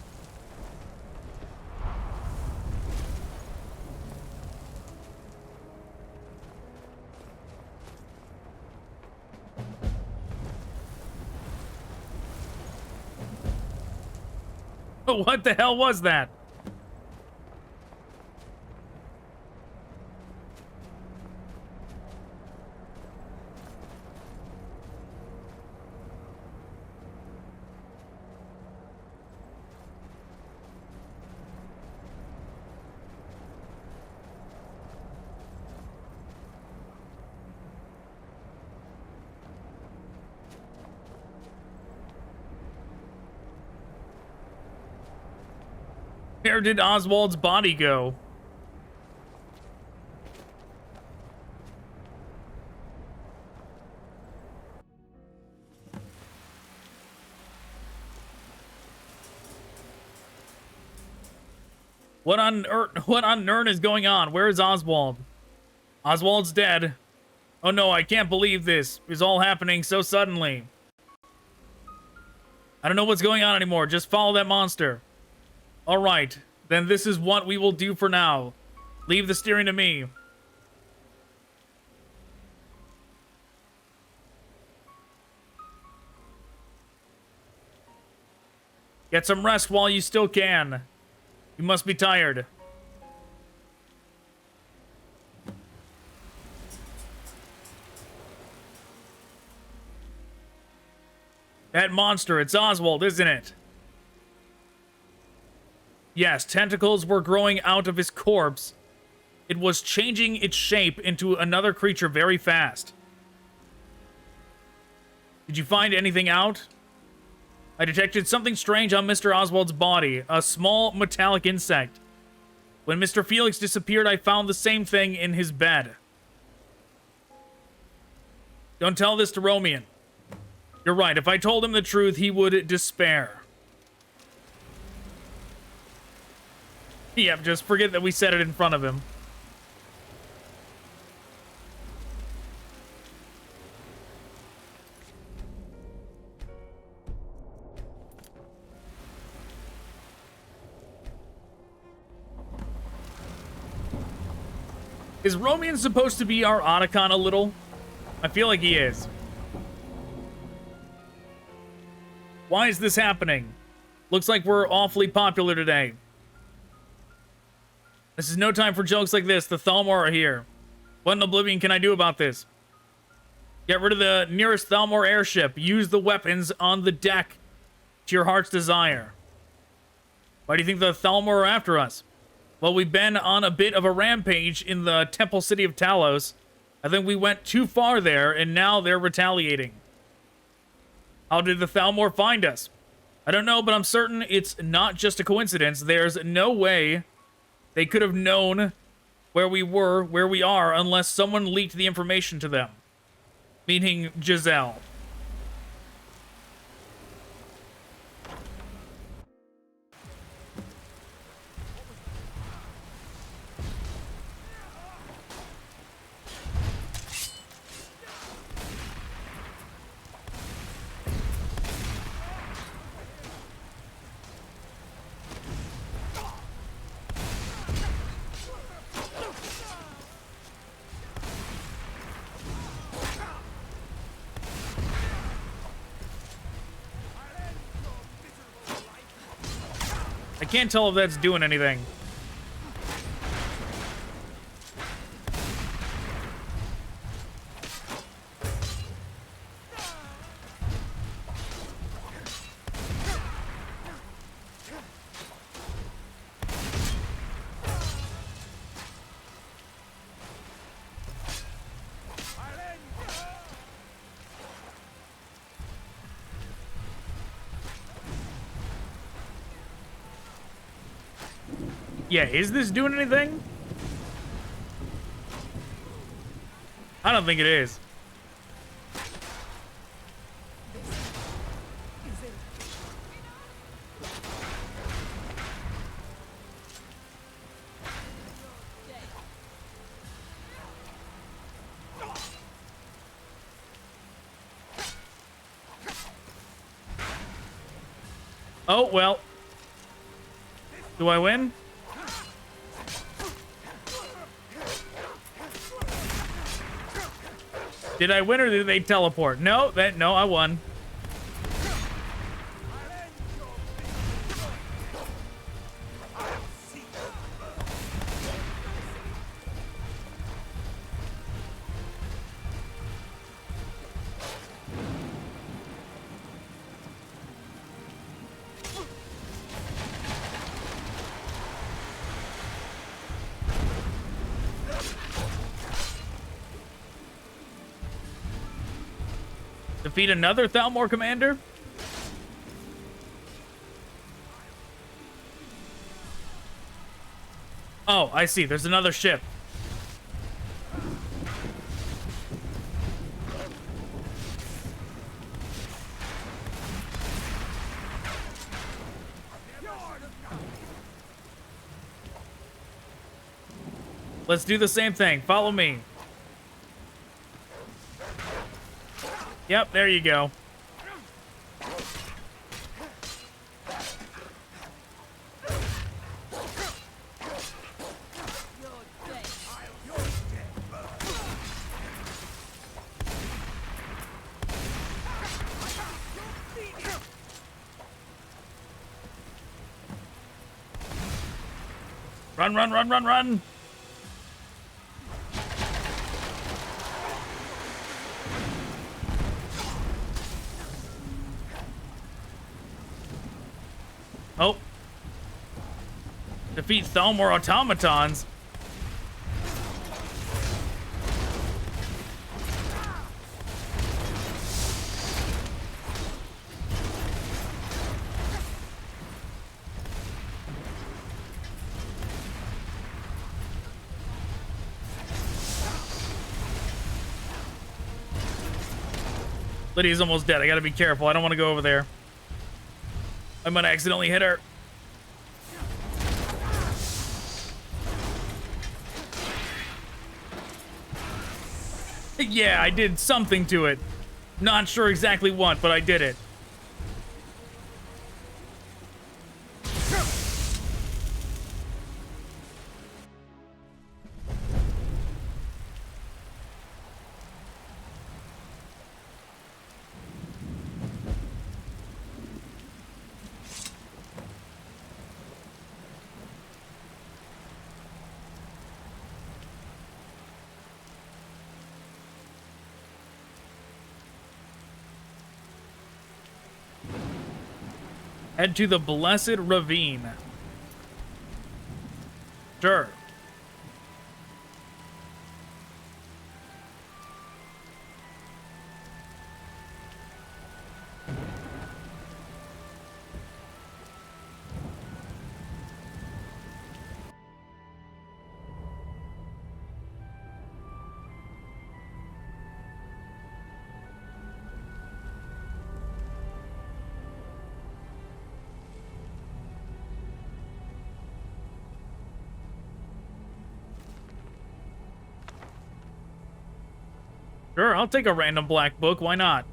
What the hell was that? Where did Oswald's body go? What on Nern is going on? Where is Oswald? Oswald's dead. Oh no, I can't believe this. It's all happening so suddenly. I don't know what's going on anymore. Just follow that monster. Alright, then this is what we will do for now. Leave the steering to me. Get some rest while you still can. You must be tired. That monster, it's Oswald, isn't it? Yes, tentacles were growing out of his corpse. It was changing its shape into another creature very fast. Did you find anything out? I detected something strange on Mr. Oswald's body, a small metallic insect. When Mr. Felix disappeared, I found the same thing in his bed. Don't tell this to Romian. You're right, if I told him the truth, he would despair. Yep, just forget that we said it in front of him. Is Romian supposed to be our Otacon a little? I feel like he is. Why is this happening? Looks like we're awfully popular today. This is no time for jokes like this. The Thalmor are here. What in oblivion can I do about this? Get rid of the nearest Thalmor airship. Use the weapons on the deck to your heart's desire. Why do you think the Thalmor are after us? Well, we've been on a bit of a rampage in the temple city of Talos. I think we went too far there, and now they're retaliating. How did the Thalmor find us? I don't know, but I'm certain it's not just a coincidence. There's no way they could have known where we were, where we are, unless someone leaked the information to them. Meaning Giselle. I can't tell if that's doing anything. Yeah, is this doing anything? I don't think it is. Oh, well. Do I win? Did I win or did they teleport? No, no, I won. Defeat another Thalmor commander? Oh, I see. There's another ship. Let's do the same thing. Follow me. Yep, there you go. Run, run, run, run, run! Oh. Defeat Thalmor automatons. Lydia's almost dead. I gotta be careful. I don't want to go over there. I might accidentally hit her. Yeah, I did something to it. Not sure exactly what, but I did it. Head to the Blessed Ravine. Sure. Sure, I'll take a random black book. Why not?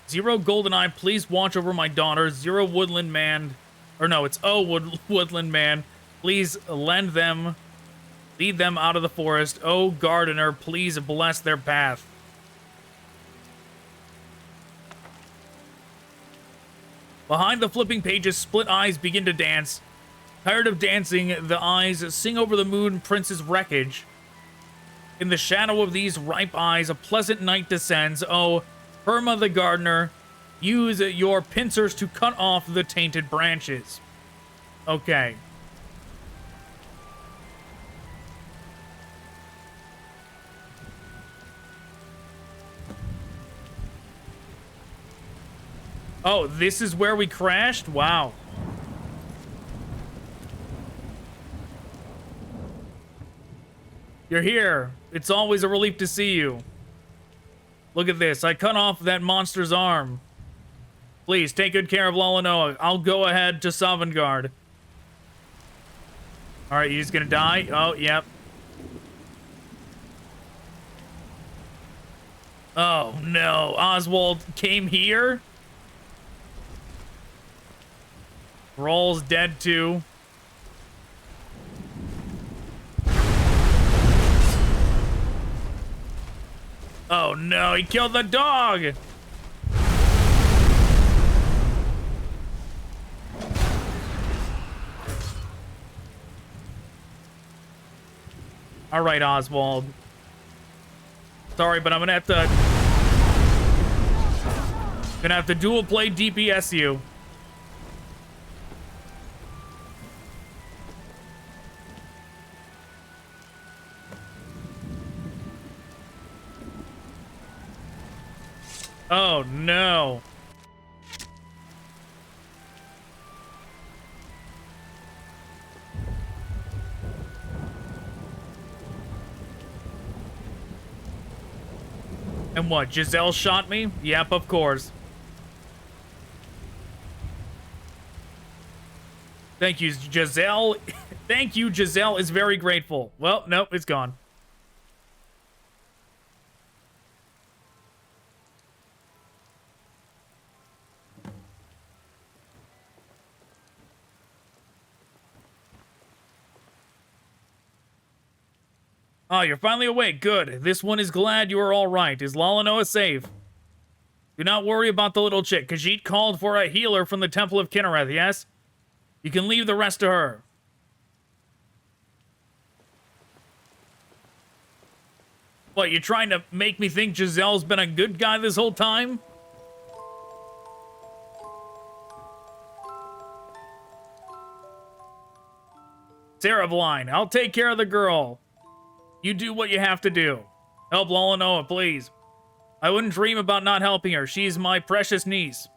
Zero Goldeneye, please watch over my daughter. Zero Woodland Man, or no, it's Woodland Man. Please lead them out of the forest. Oh, Gardener, please bless their path. Behind the flipping pages, split eyes begin to dance. Tired of dancing, the eyes sing over the moon prince's wreckage. In the shadow of these ripe eyes, a pleasant night descends. Oh, Herma the gardener, use your pincers to cut off the tainted branches. Okay. Oh, this is where we crashed? Wow. You're here. It's always a relief to see you. Look at this. I cut off that monster's arm. Please, take good care of Lalanoa. I'll go ahead to Sovngarde. Alright, you just gonna die? Oh, yep. Oh, no. Oswald came here? Roll's dead, too. Oh no, he killed the dog! Alright, Oswald. Sorry, but I'm gonna have to dual play DPS you. Oh, no. And what, Giselle shot me? Yep, of course. Thank you, Giselle. Thank you, Giselle is very grateful. Well, nope, it's gone. Oh, you're finally awake. Good. This one is glad you are all right. Is Lalanoa safe? Do not worry about the little chick. Khajiit called for a healer from the Temple of Kinnereth, yes? You can leave the rest to her. What, you trying to make me think Giselle's been a good guy this whole time? Sarah Blind, I'll take care of the girl. You do what you have to do. Help Lalanoa, please. I wouldn't dream about not helping her. She's my precious niece.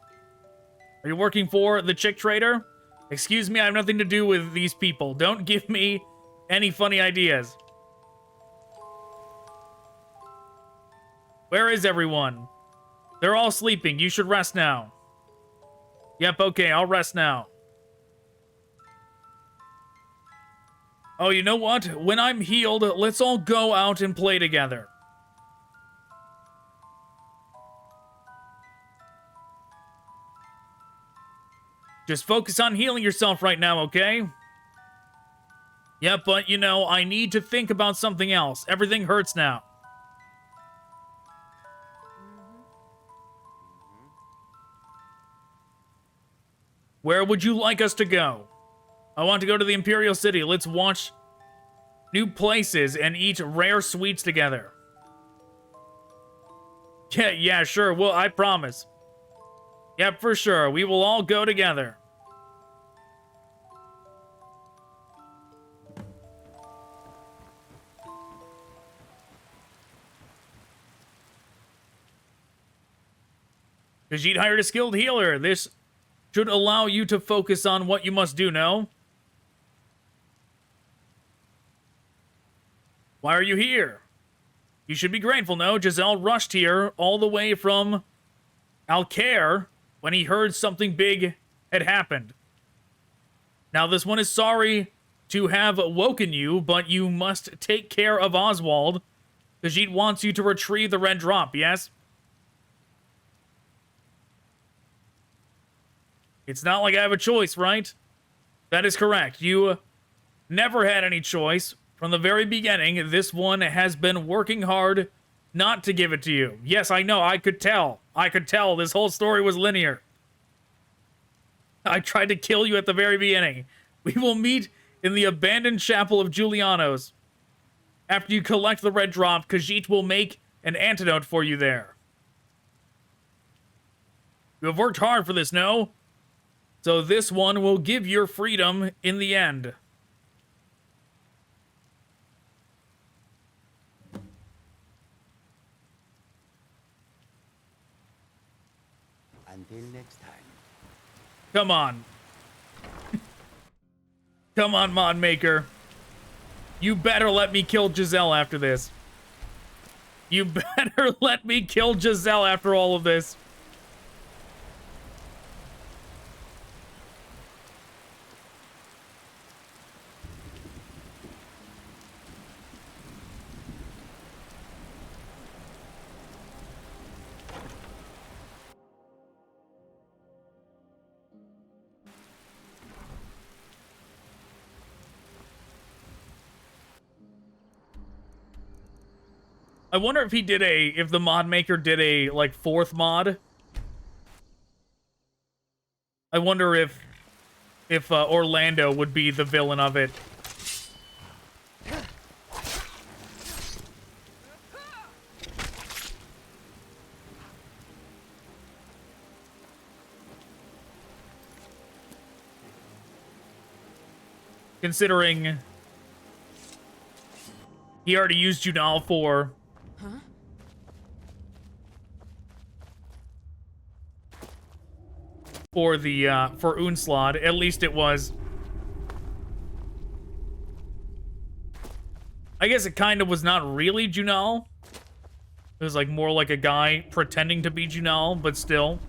Are you working for the chick trader? Excuse me, I have nothing to do with these people. Don't give me any funny ideas. Where is everyone? They're all sleeping. You should rest now. Yep, okay, I'll rest now. Oh, you know what? When I'm healed, let's all go out and play together. Just focus on healing yourself right now, okay? Yep, but, you know, I need to think about something else. Everything hurts now. Where would you like us to go? I want to go to the Imperial City. Let's watch new places and eat rare sweets together. Yeah, sure. Well, I promise. Yep, for sure. We will all go together. Khajiit hired a skilled healer. This should allow you to focus on what you must do, no? Why are you here? You should be grateful, no? Giselle rushed here all the way from Alcaire when he heard something big had happened. Now, this one is sorry to have woken you, but you must take care of Oswald. Khajiit wants you to retrieve the red drop, yes? It's not like I have a choice, right? That is correct. You never had any choice. From the very beginning, this one has been working hard not to give it to you. Yes, I know. I could tell. I could tell this whole story was linear. I tried to kill you at the very beginning. We will meet in the abandoned chapel of Julianos. After you collect the red drop, Khajiit will make an antidote for you there. You have worked hard for this, no? So this one will give your freedom in the end. Until next time. Come on. Come on, mod maker. You better let me kill Giselle after this. You better let me kill Giselle after all of this. I wonder if if the mod maker did a, like, 4th mod. I wonder if Orlando would be the villain of it. Considering he already used Junal for... For the, for Unslad. At least it was. I guess it kind of was not really Junal. It was, like, more like a guy pretending to be Junal, but still.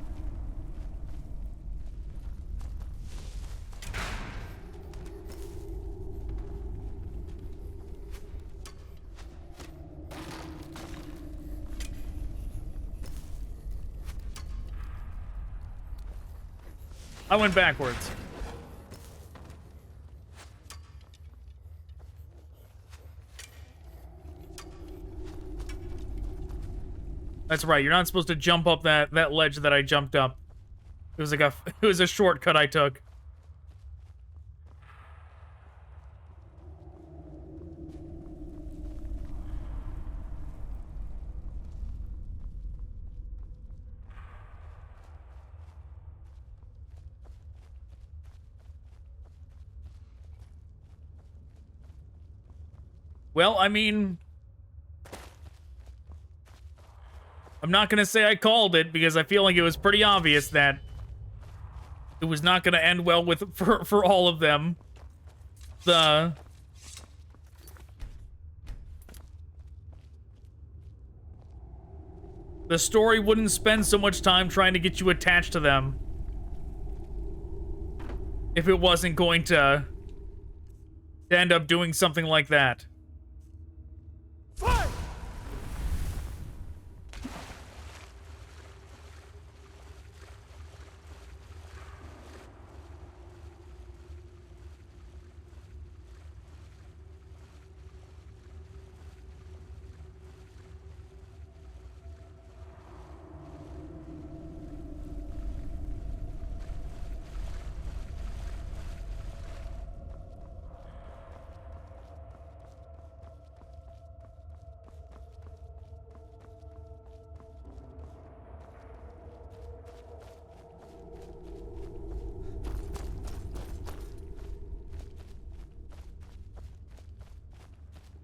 I went backwards. That's right. You're not supposed to jump up that ledge that I jumped up. It was like it was a shortcut I took. Well, I mean, I'm not going to say I called it because I feel like it was pretty obvious that it was not going to end well with for all of them. The story wouldn't spend so much time trying to get you attached to them if it wasn't going to end up doing something like that.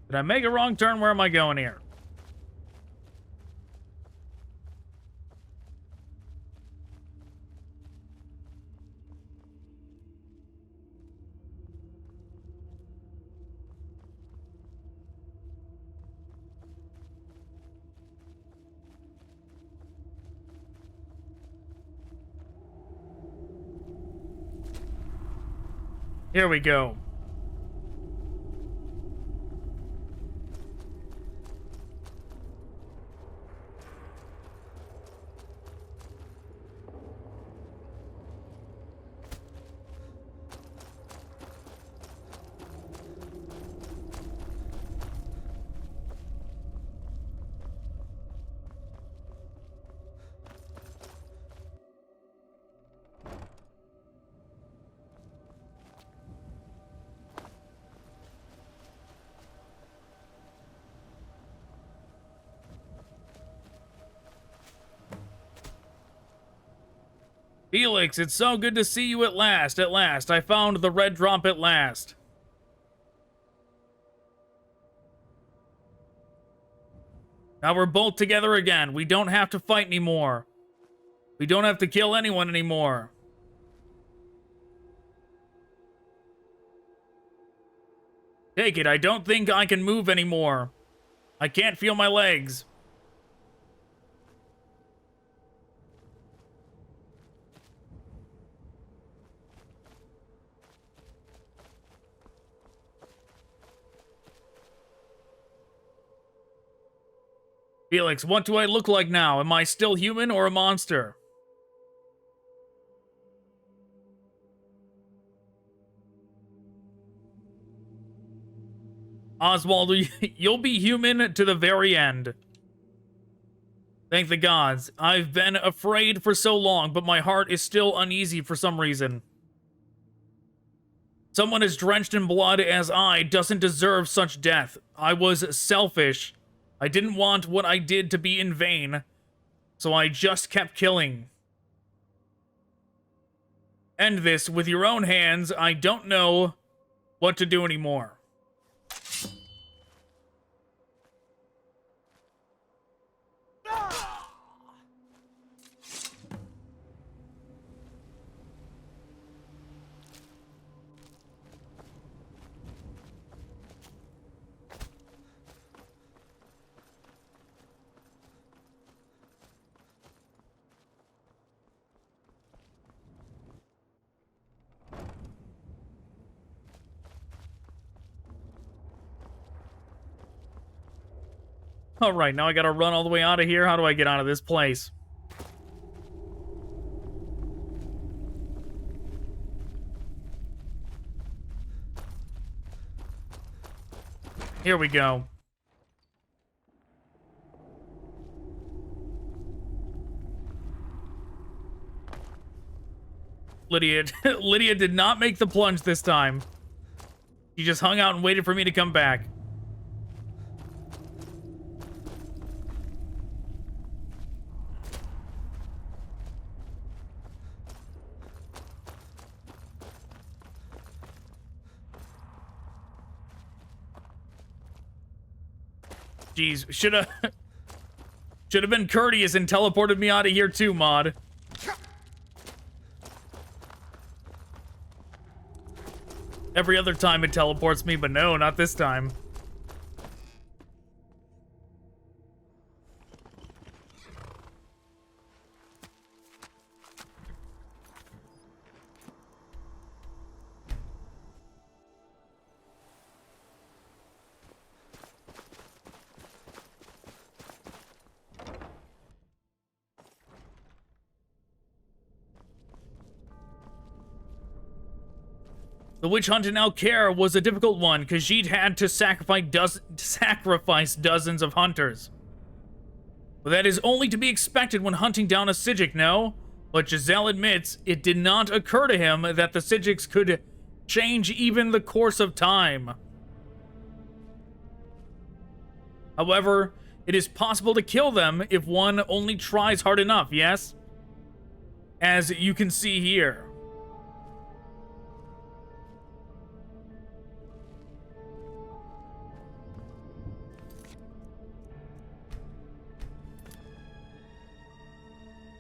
Did I make a wrong turn? Where am I going here? Here we go. Felix, it's so good to see you at last. At last. I found the red drop at last. Now we're both together again. We don't have to fight anymore. We don't have to kill anyone anymore. Take it. I don't think I can move anymore. I can't feel my legs. Felix, what do I look like now? Am I still human or a monster? Oswald, you'll be human to the very end. Thank the gods. I've been afraid for so long, but my heart is still uneasy for some reason. Someone as drenched in blood as I doesn't deserve such death. I was selfish. I didn't want what I did to be in vain, so I just kept killing. End this with your own hands. I don't know what to do anymore. All right, now I gotta run all the way out of here. How do I get out of this place? Here we go. Lydia did not make the plunge this time. She just hung out and waited for me to come back. Jeez, should have been courteous and teleported me out of here too, mod. Every other time it teleports me, but no, not this time. The witch hunt in Alcaire was a difficult one, Khajiit had to sacrifice dozens of hunters. But that is only to be expected when hunting down a Psijic, no? But Giselle admits it did not occur to him that the Psijics could change even the course of time. However, it is possible to kill them if one only tries hard enough, yes? As you can see here.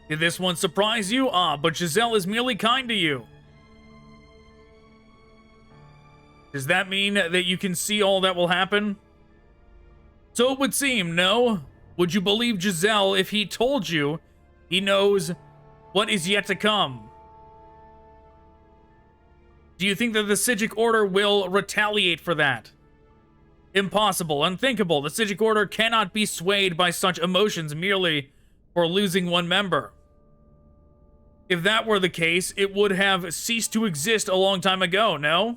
Did this one surprise you? Ah, but Giselle is merely kind to you. Does that mean that you can see all that will happen? So it would seem, no? Would you believe Giselle if he told you he knows what is yet to come? Do you think that the Psijic Order will retaliate for that? Impossible, unthinkable. The Psijic Order cannot be swayed by such emotions merely for losing one member. If that were the case, it would have ceased to exist a long time ago, no?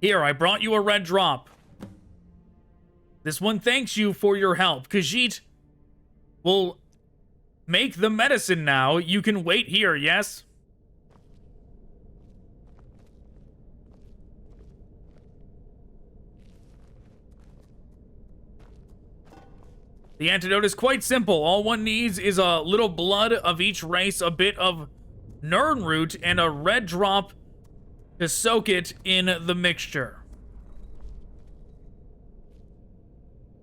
Here, I brought you a red drop. This one thanks you for your help. Khajiit will make the medicine now. You can wait here, yes? The antidote is quite simple. All one needs is a little blood of each race, a bit of Nern root, and a red drop to soak it in the mixture.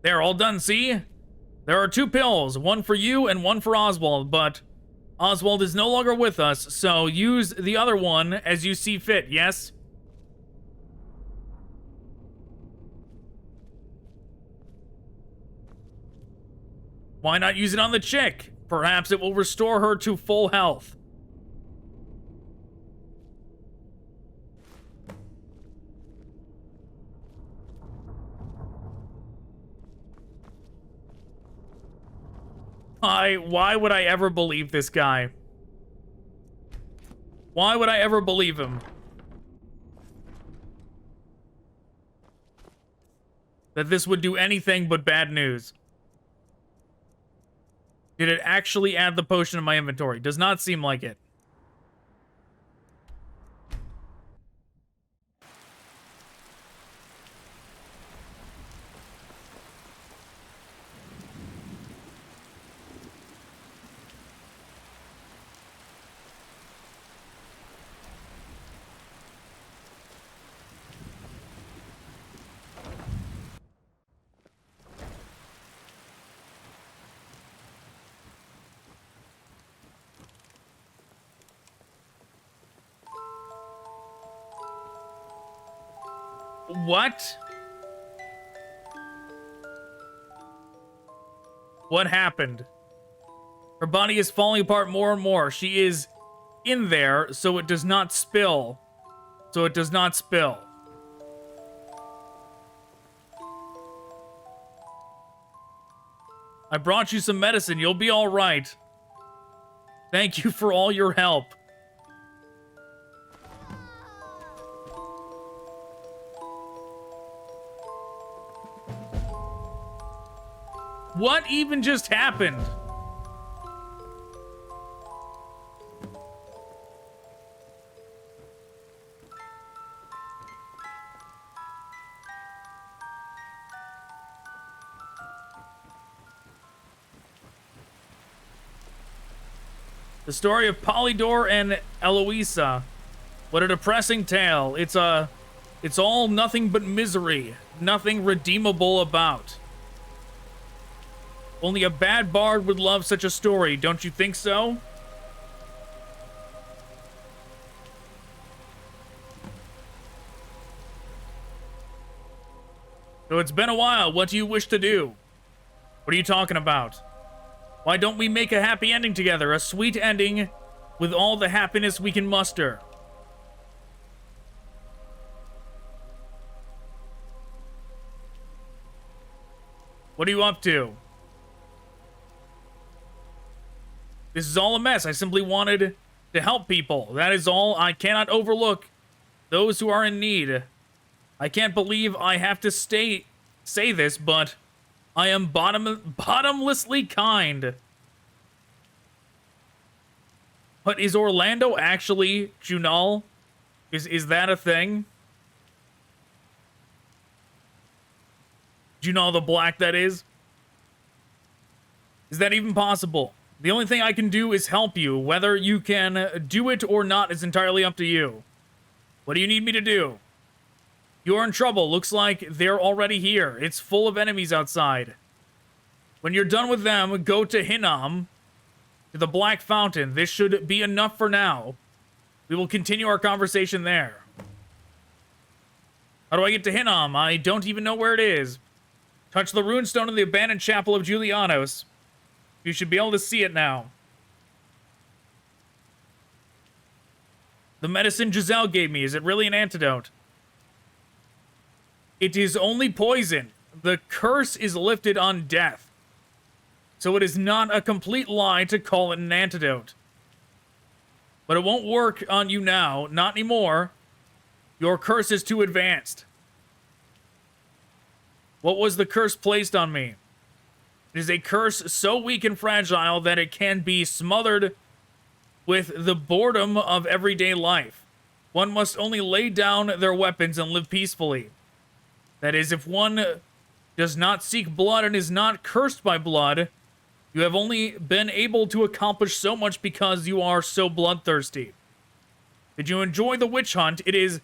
There, all done, see? There are 2 pills, one for you and one for Oswald, but Oswald is no longer with us, so use the other one as you see fit, yes? Why not use it on the chick? Perhaps it will restore her to full health. Why would I ever believe this guy? Why would I ever believe him? That this would do anything but bad news. Did it actually add the potion in my inventory? Does not seem like it. What? What happened? Her body is falling apart more and more. She is in there, so it does not spill. So it does not spill. I brought you some medicine. You'll be all right. Thank you for all your help. What even just happened? The story of Polydor and Eloisa. What a depressing tale. It's all nothing but misery. Nothing redeemable about. Only a bad bard would love such a story, don't you think so? So it's been a while. What do you wish to do? What are you talking about? Why don't we make a happy ending together? A sweet ending with all the happiness we can muster. What are you up to? This is all a mess. I simply wanted to help people. That is all. I cannot overlook those who are in need. I can't believe I have to say this, but I am bottomlessly kind. But is Orlando actually Junal? Is that a thing? Junal the Black, that is? Is that even possible? The only thing I can do is help you. Whether you can do it or not is entirely up to you. What do you need me to do? You're in trouble. Looks like they're already here. It's full of enemies outside. When you're done with them, go to Hinnom, to the Black Fountain. This should be enough for now. We will continue our conversation there. How do I get to Hinnom? I don't even know where it is. Touch the runestone in the abandoned chapel of Julianos. You should be able to see it now. The medicine Giselle gave me, is it really an antidote? It is only poison. The curse is lifted on death. So it is not a complete lie to call it an antidote. But it won't work on you now. Not anymore. Your curse is too advanced. What was the curse placed on me? It is a curse so weak and fragile that it can be smothered with the boredom of everyday life. One must only lay down their weapons and live peacefully. That is, if one does not seek blood and is not cursed by blood, you have only been able to accomplish so much because you are so bloodthirsty. Did you enjoy the witch hunt? It is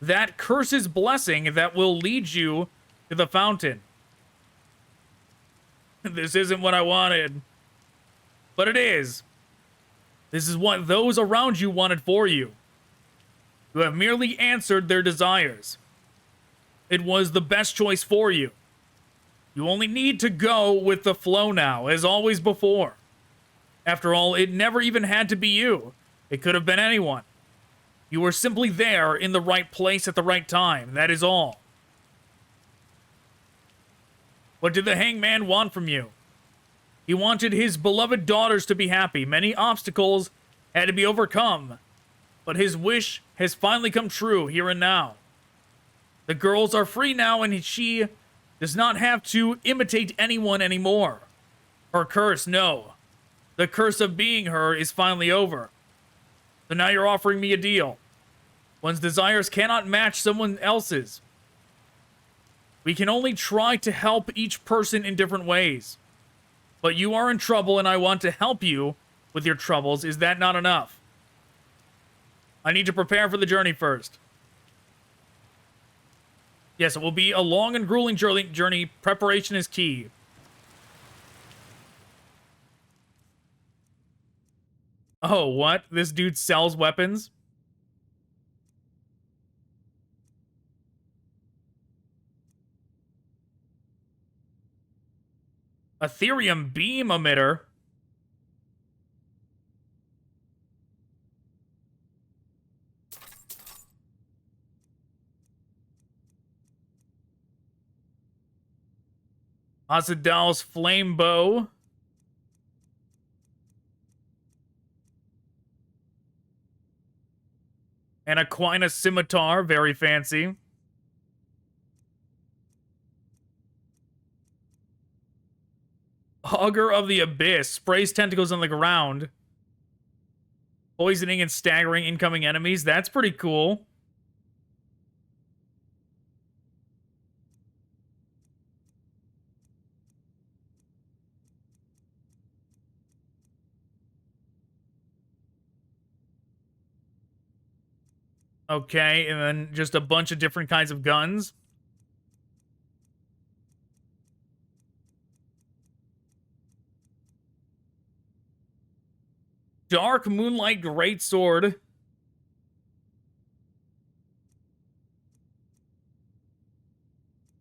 that curse's blessing that will lead you to the fountain. This isn't what I wanted. But it is. This is what those around you wanted for you. You have merely answered their desires. It was the best choice for you. You only need to go with the flow now, as always before. After all, it never even had to be you. It could have been anyone. You were simply there in the right place at the right time. That is all. What did the hangman want from you? He wanted his beloved daughters to be happy. Many obstacles had to be overcome. But his wish has finally come true here and now. The girls are free now, and she does not have to imitate anyone anymore. Her curse, no. The curse of being her is finally over. So now you're offering me a deal. One's desires cannot match someone else's. We can only try to help each person in different ways. But you are in trouble, and I want to help you with your troubles. Is that not enough? I need to prepare for the journey first. Yes, it will be a long and grueling journey. Preparation is key. Oh, what? This dude sells weapons? Ethereum beam emitter. Azadal's flame bow. And Aquinas scimitar, very fancy. Augur of the Abyss, sprays tentacles on the ground. Poisoning and staggering incoming enemies, that's pretty cool. Okay, and then just a bunch of different kinds of guns. Dark Moonlight Greatsword.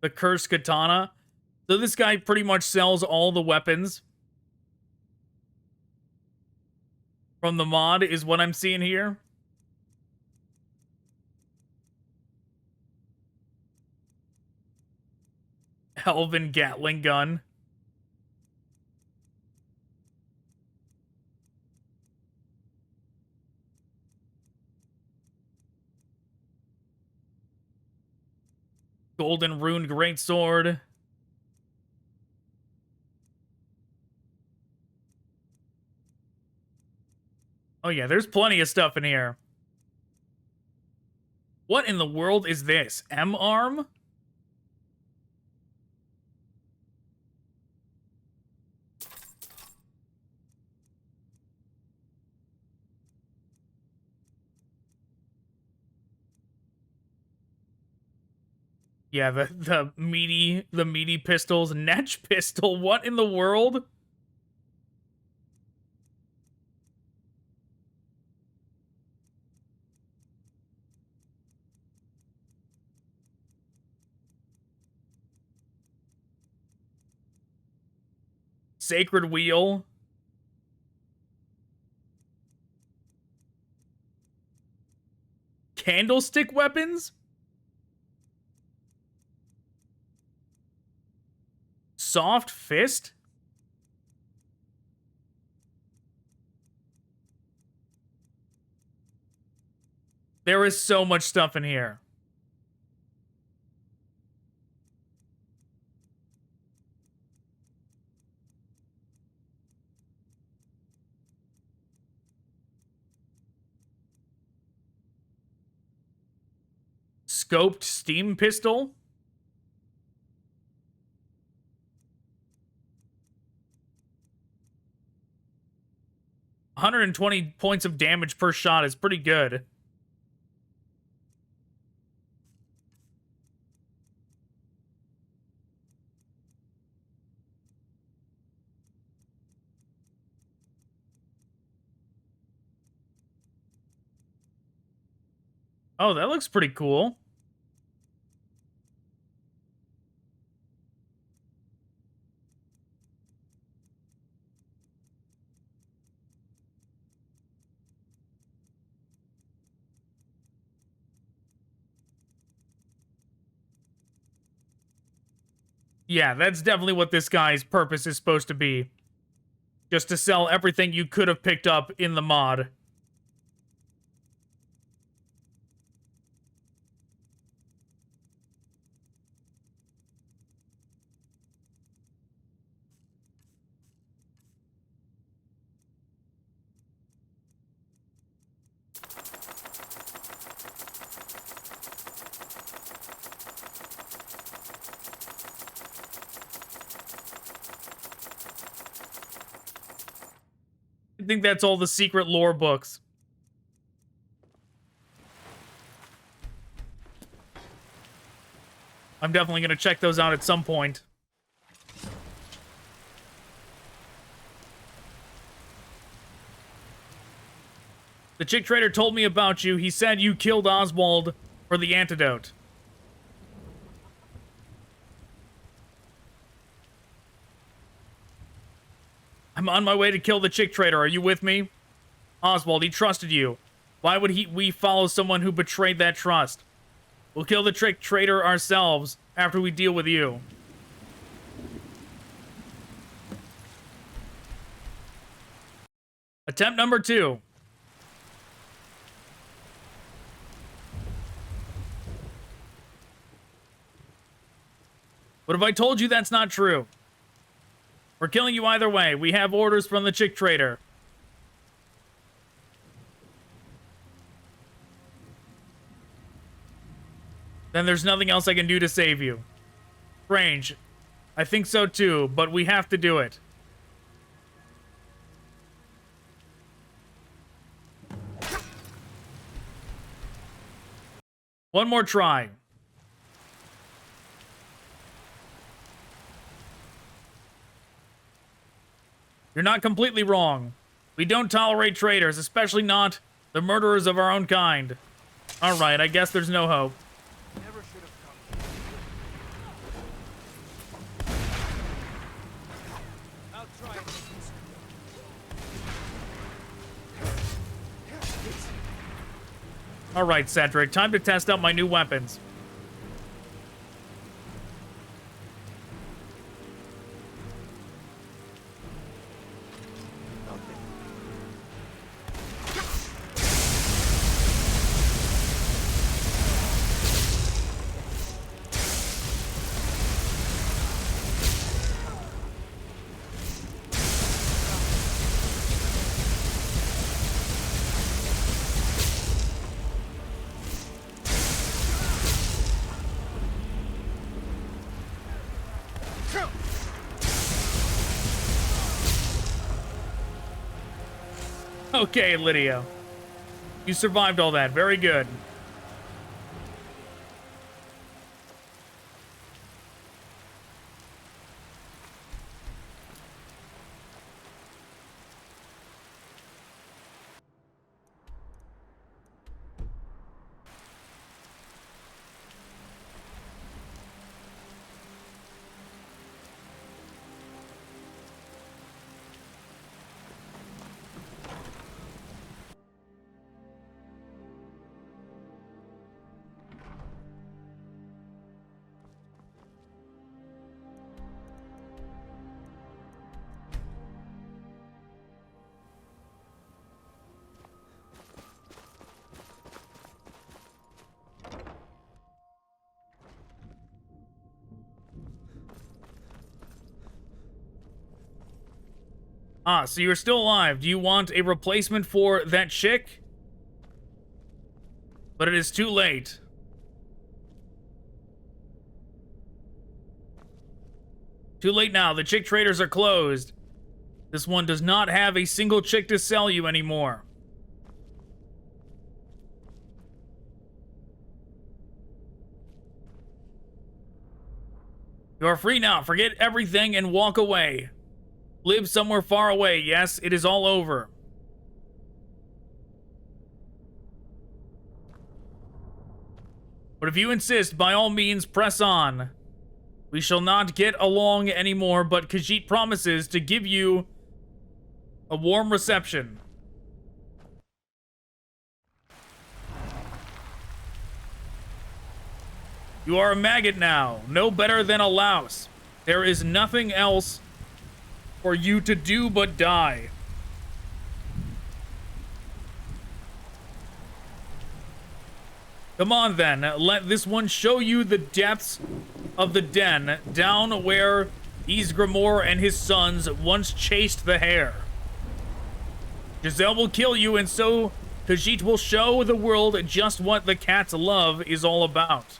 The Cursed Katana. So this guy pretty much sells all the weapons from the mod, is what I'm seeing here. Elven Gatling gun. Golden Runed Greatsword. Oh yeah, there's plenty of stuff in here. What in the world is this? M-arm? Yeah, the meaty pistols. Netch pistol, what in the world? Sacred wheel. candlestick weapons? Soft fist? There is so much stuff in here. Scoped steam pistol? $120 points of damage per shot is pretty good. Oh, that looks pretty cool. Yeah, that's definitely what this guy's purpose is supposed to be. Just to sell everything you could have picked up in the mod. I think that's all the secret lore books. I'm definitely going to check those out at some point. The chick trader told me about you. He said you killed Oswald for the antidote. I'm on my way to kill the chick trader. Are you with me? Oswald, he trusted you. Why would we follow someone who betrayed that trust? We'll kill the chick trader ourselves after we deal with you. Attempt number 2. What if I told you that's not true? We're killing you either way. We have orders from the chick trader. Then there's nothing else I can do to save you. Strange. I think so too, but we have to do it. One more try. You're not completely wrong. We don't tolerate traitors, especially not the murderers of our own kind. Alright, I guess there's no hope. Never should have come. I'll try it. Alright, Cedric, time to test out my new weapons. Okay, Lydia. You survived all that. Very good. Ah, so you're still alive. Do you want a replacement for that chick? But it is too late. Too late now. The chick traders are closed. This one does not have a single chick to sell you anymore. You are free now. Forget everything and walk away. Live somewhere far away. Yes, it is all over. But if you insist, by all means, press on. We shall not get along anymore, but Khajiit promises to give you a warm reception. You are a maggot now, no better than a louse. There is nothing else for you to do but die. Come on then, let this one show you the depths of the den, down where Ysgramor and his sons once chased the hare. Giselle will kill you, and so Khajiit will show the world just what the cat's love is all about.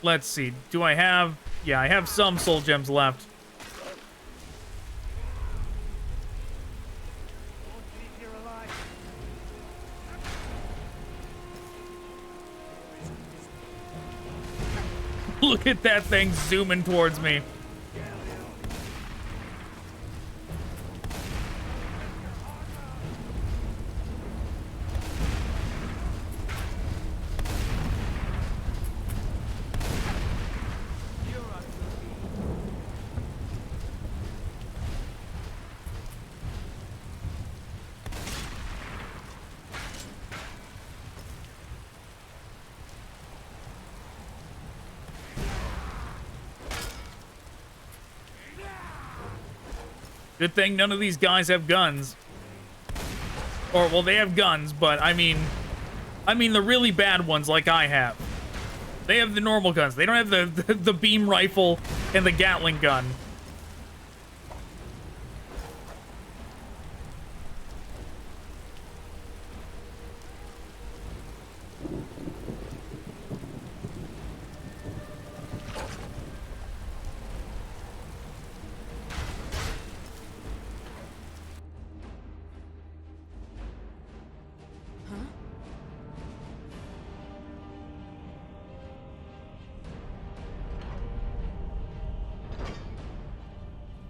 Let's see. Do I have... Yeah, I have some soul gems left. Look at that thing zooming towards me. Good thing none of these guys have guns. Or, well, they have guns, but I mean the really bad ones like I have. They have the normal guns. They don't have the beam rifle and the Gatling gun.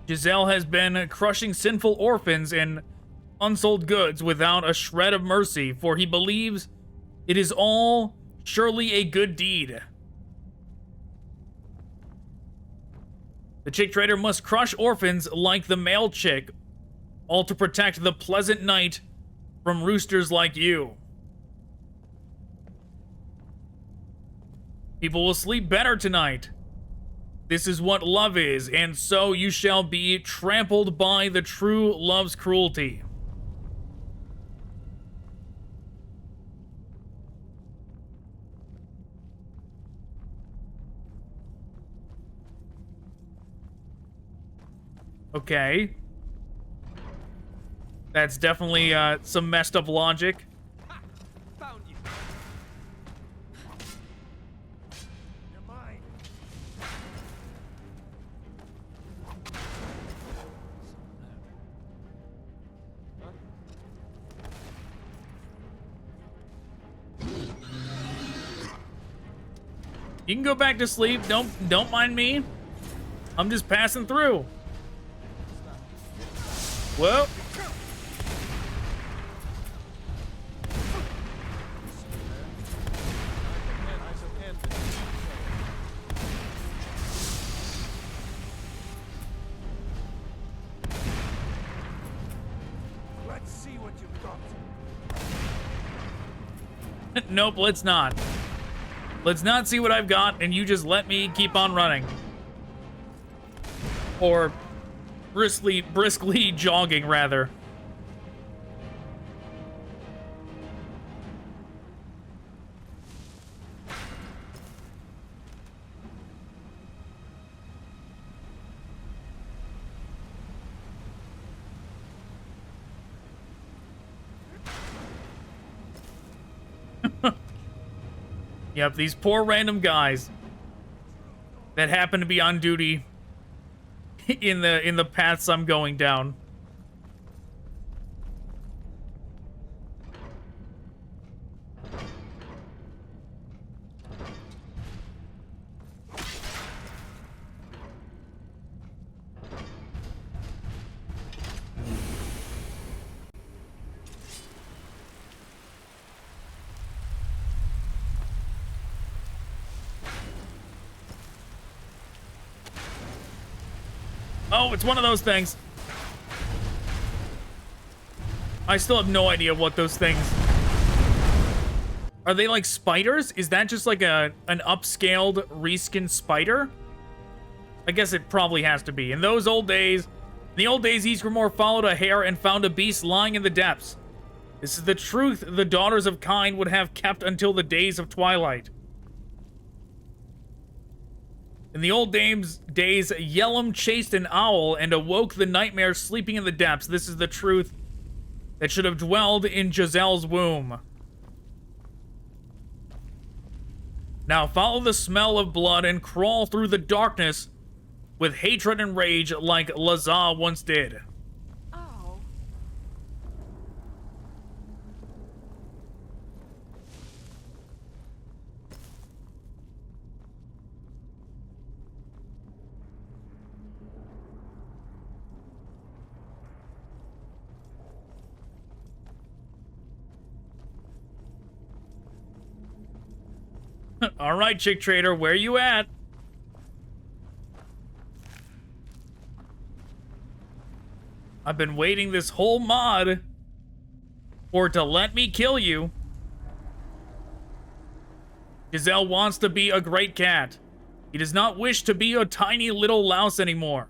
Giselle has been crushing sinful orphans and unsold goods without a shred of mercy, for he believes it is all surely a good deed. The chick trader must crush orphans like the male chick, all to protect the pleasant night from roosters like you. People will sleep better tonight. This is what love is, and so you shall be trampled by the true love's cruelty. Okay. That's definitely some messed up logic. Found you. You're mine. You can go back to sleep. Don't mind me. I'm just passing through. Well. Let's see what you've got. Nope, let's not. Let's not see what I've got, and you just let me keep on running. Or briskly jogging, rather. Yep, these poor random guys that happen to be on duty in the paths I'm going down. Oh, it's one of those things. I still have no idea what those things... Are they like spiders? Is that just like an upscaled, reskinned spider? I guess it probably has to be. In the old days, Ysgramor followed a hare and found a beast lying in the depths. This is the truth the daughters of Kyne would have kept until the days of twilight. In the old days, Yellum chased an owl and awoke the nightmare sleeping in the depths. This is the truth that should have dwelled in Giselle's womb. Now follow the smell of blood and crawl through the darkness with hatred and rage like Lazar once did. Oh. All right, Chick Trader, where you at? I've been waiting this whole mod for it to let me kill you. Giselle wants to be a great cat. He does not wish to be a tiny little louse anymore.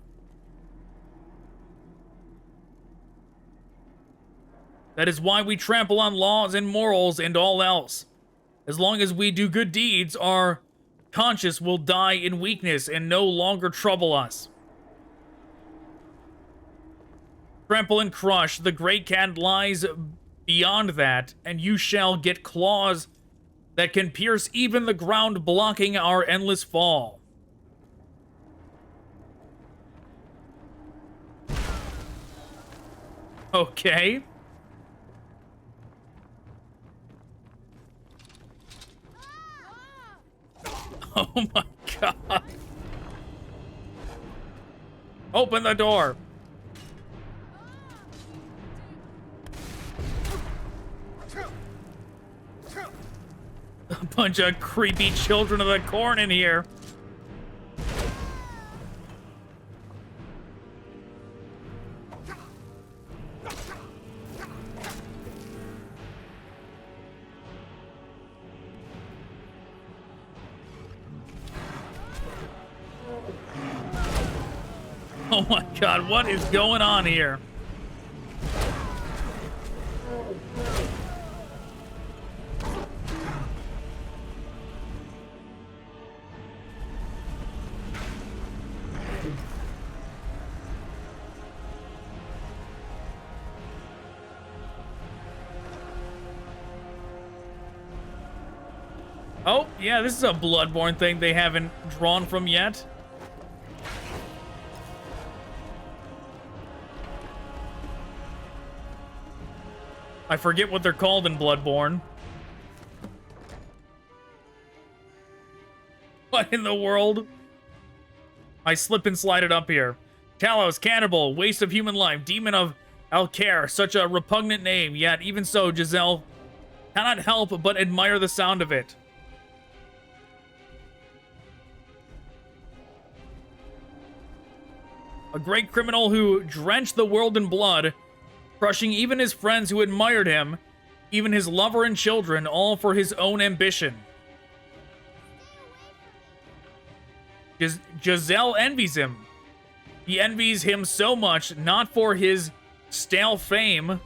That is why we trample on laws and morals and all else. As long as we do good deeds, our conscience will die in weakness and no longer trouble us. Trample and crush, the great cat lies beyond that, and you shall get claws that can pierce even the ground, blocking our endless fall. Okay. Oh my god. Open the door. A bunch of creepy children of the corn in here. Oh my god, what is going on here? Oh, yeah, this is a Bloodborne thing they haven't drawn from yet. I forget what they're called in Bloodborne. What in the world? I slip and slide it up here. Talos, cannibal, waste of human life, demon of Alcair, such a repugnant name, yet even so, Giselle cannot help but admire the sound of it. A great criminal who drenched the world in blood, crushing even his friends who admired him, even his lover and children, all for his own ambition. Giselle envies him. He envies him so much, not for his stale fame,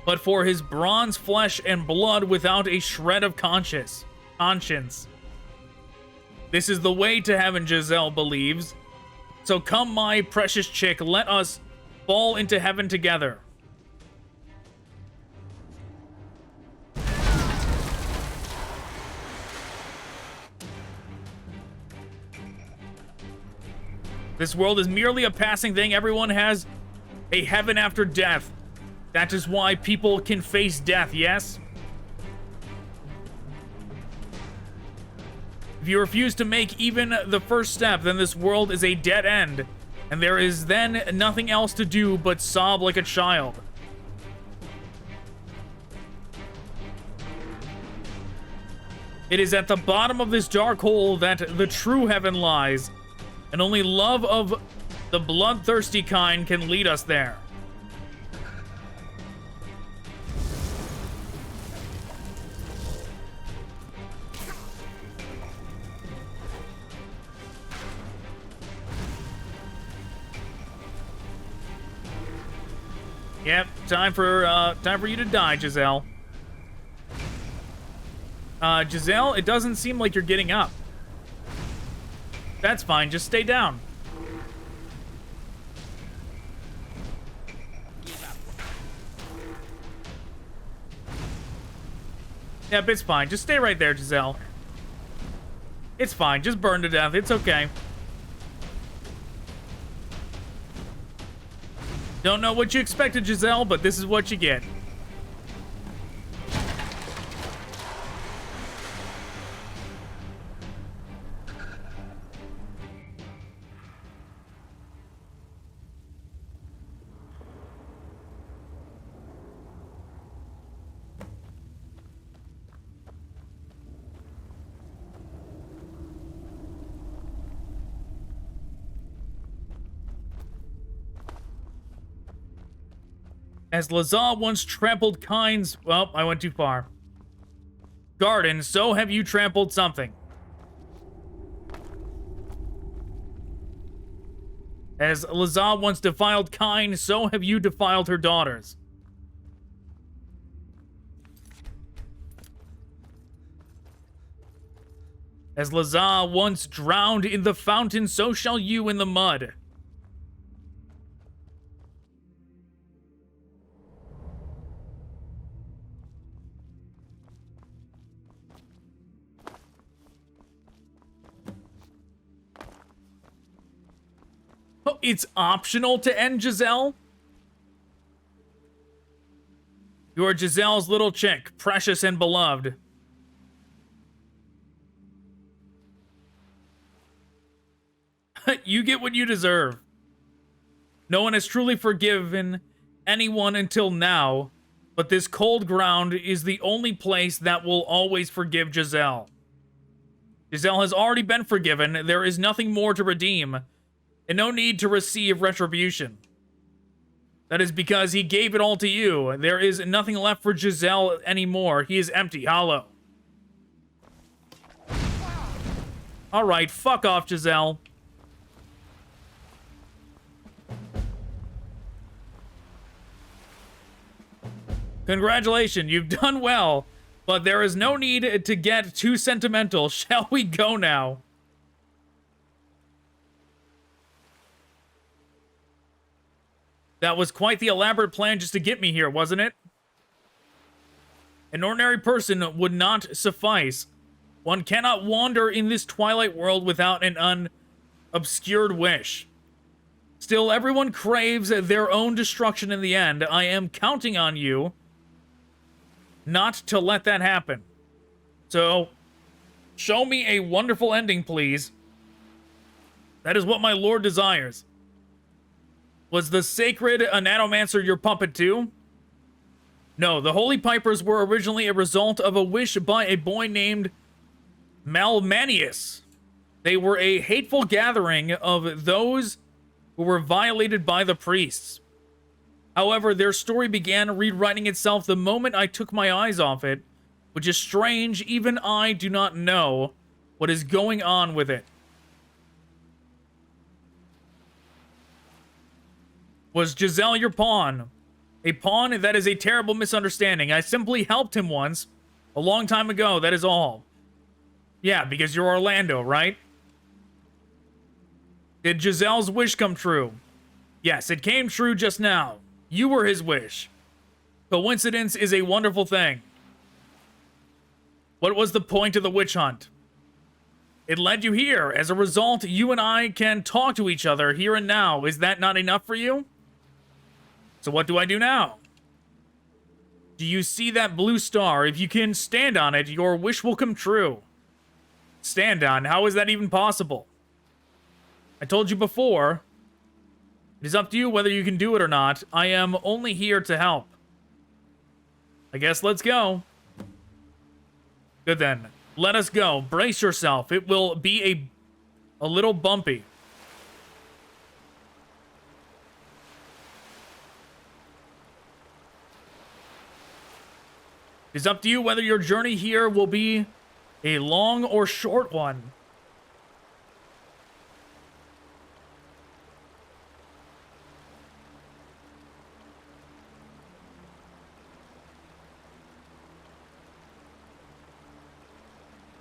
but for his bronze flesh and blood without a shred of conscience. This is the way to heaven, Giselle believes. So come, my precious chick, let us fall into heaven together. This world is merely a passing thing. Everyone has a heaven after death. That is why people can face death, yes? If you refuse to make even the first step, then this world is a dead end, and there is then nothing else to do but sob like a child. It is at the bottom of this dark hole that the true heaven lies, and only love of the bloodthirsty kind can lead us there. Yep, time for you to die, Giselle. Giselle, it doesn't seem like you're getting up. That's fine, just stay down. Yep, it's fine. Just stay right there, Giselle. It's fine, just burn to death. It's okay. Don't know what you expected, Giselle, but this is what you get. As Lazar once trampled Kyne's... Well, I went too far. Garden, so have you trampled something. As Lazar once defiled Kyne, so have you defiled her daughters. As Lazar once drowned in the fountain, so shall you in the mud. Oh, it's optional to end Giselle? You are Giselle's little chick, precious and beloved. You get what you deserve. No one has truly forgiven anyone until now, but this cold ground is the only place that will always forgive Giselle. Giselle has already been forgiven. There is nothing more to redeem, and no need to receive retribution. That is because he gave it all to you. There is nothing left for Giselle anymore. He is empty, hollow. Alright, fuck off, Giselle. Congratulations, you've done well, but there is no need to get too sentimental. Shall we go now? That was quite the elaborate plan just to get me here, wasn't it? An ordinary person would not suffice. One cannot wander in this twilight world without an unobscured wish. Still, everyone craves their own destruction in the end. I am counting on you not to let that happen. So, show me a wonderful ending, please. That is what my lord desires. Was the sacred Oneiromancer your puppet too? No, the Holy Pipers were originally a result of a wish by a boy named Malmanius. They were a hateful gathering of those who were violated by the priests. However, their story began rewriting itself the moment I took my eyes off it, which is strange. Even I do not know what is going on with it. Was Giselle your pawn? A pawn? That is a terrible misunderstanding. I simply helped him once. A long time ago, that is all. Yeah, because you're Orlando, right? Did Giselle's wish come true? Yes, it came true just now. You were his wish. Coincidence is a wonderful thing. What was the point of the witch hunt? It led you here. As a result, you and I can talk to each other here and now. Is that not enough for you? So what do I do now? Do you see that blue star? If you can stand on it, your wish will come true. Stand on? How is that even possible? I told you before. It is up to you whether you can do it or not. I am only here to help. I guess let's go. Good then. Let us go. Brace yourself. It will be a little bumpy. It's up to you whether your journey here will be a long or short one.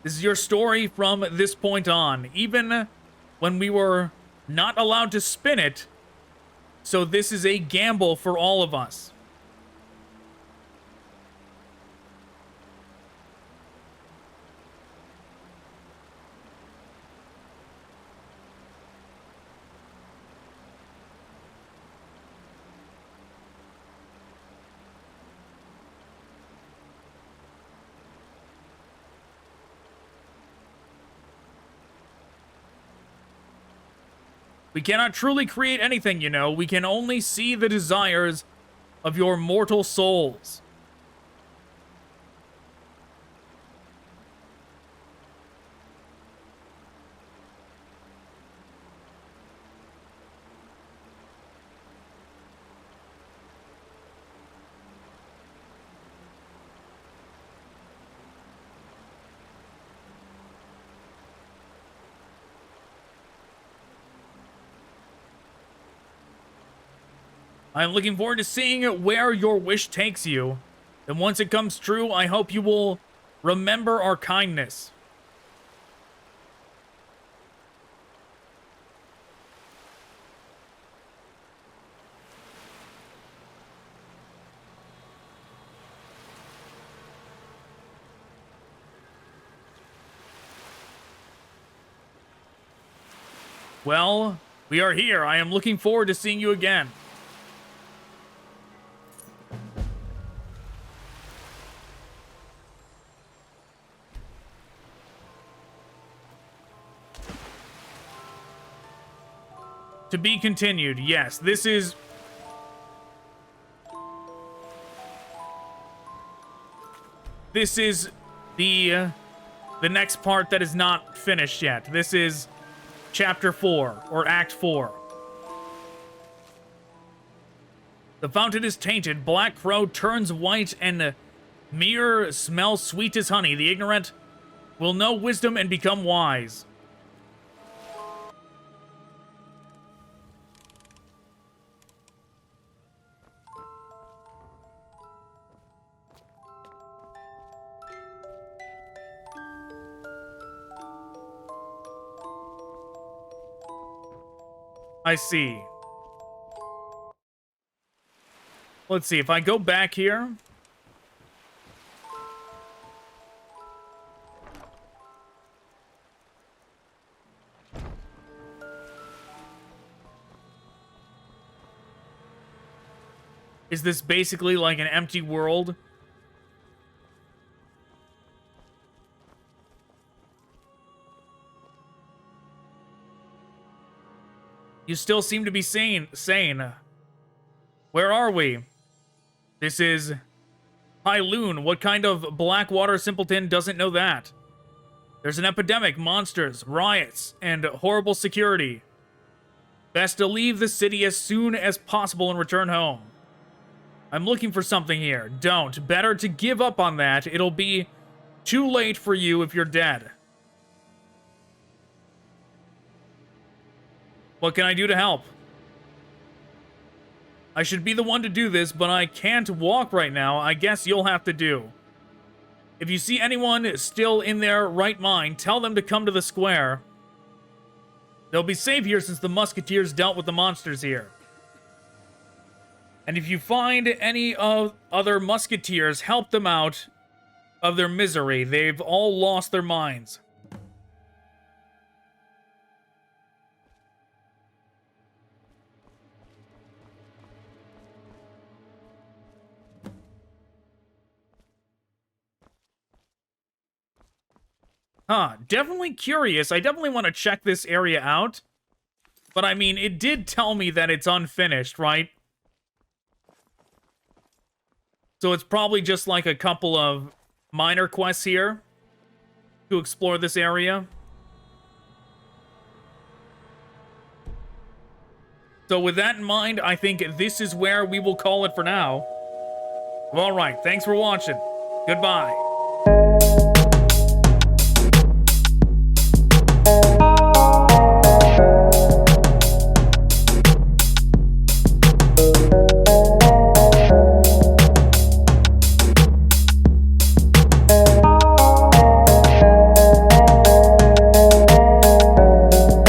This is your story from this point on, even when we were not allowed to spin it. So this is a gamble for all of us. We cannot truly create anything, you know. We can only see the desires of your mortal souls. I'm looking forward to seeing where your wish takes you. And once it comes true, I hope you will remember our kindness. Well, we are here. I am looking forward to seeing you again. To be continued. Yes, this is... This is the next part that is not finished yet. This is Chapter 4, or Act 4. The fountain is tainted. Black crow turns white, and mere smells sweet as honey. The ignorant will know wisdom and become wise. I see. Let's see, if I go back here... Is this basically like an empty world? You still seem to be sane. Where are we? This is Pyloon. What kind of Blackwater simpleton doesn't know that? There's an epidemic, monsters, riots, and horrible security. Best to leave the city as soon as possible and return home. I'm looking for something here. Don't. Better to give up on that. It'll be too late for you if you're dead. What can I do to help? I should be the one to do this, but I can't walk right now. I guess you'll have to do. If you see anyone still in their right mind, tell them to come to the square. They'll be safe here since the musketeers dealt with the monsters here. And if you find any other musketeers, help them out of their misery. They've all lost their minds. Huh, definitely curious. I definitely want to check this area out. But I mean, it did tell me that it's unfinished, right? So it's probably just like a couple of minor quests here to explore this area. So with that in mind, I think this is where we will call it for now. All right, thanks for watching. Goodbye.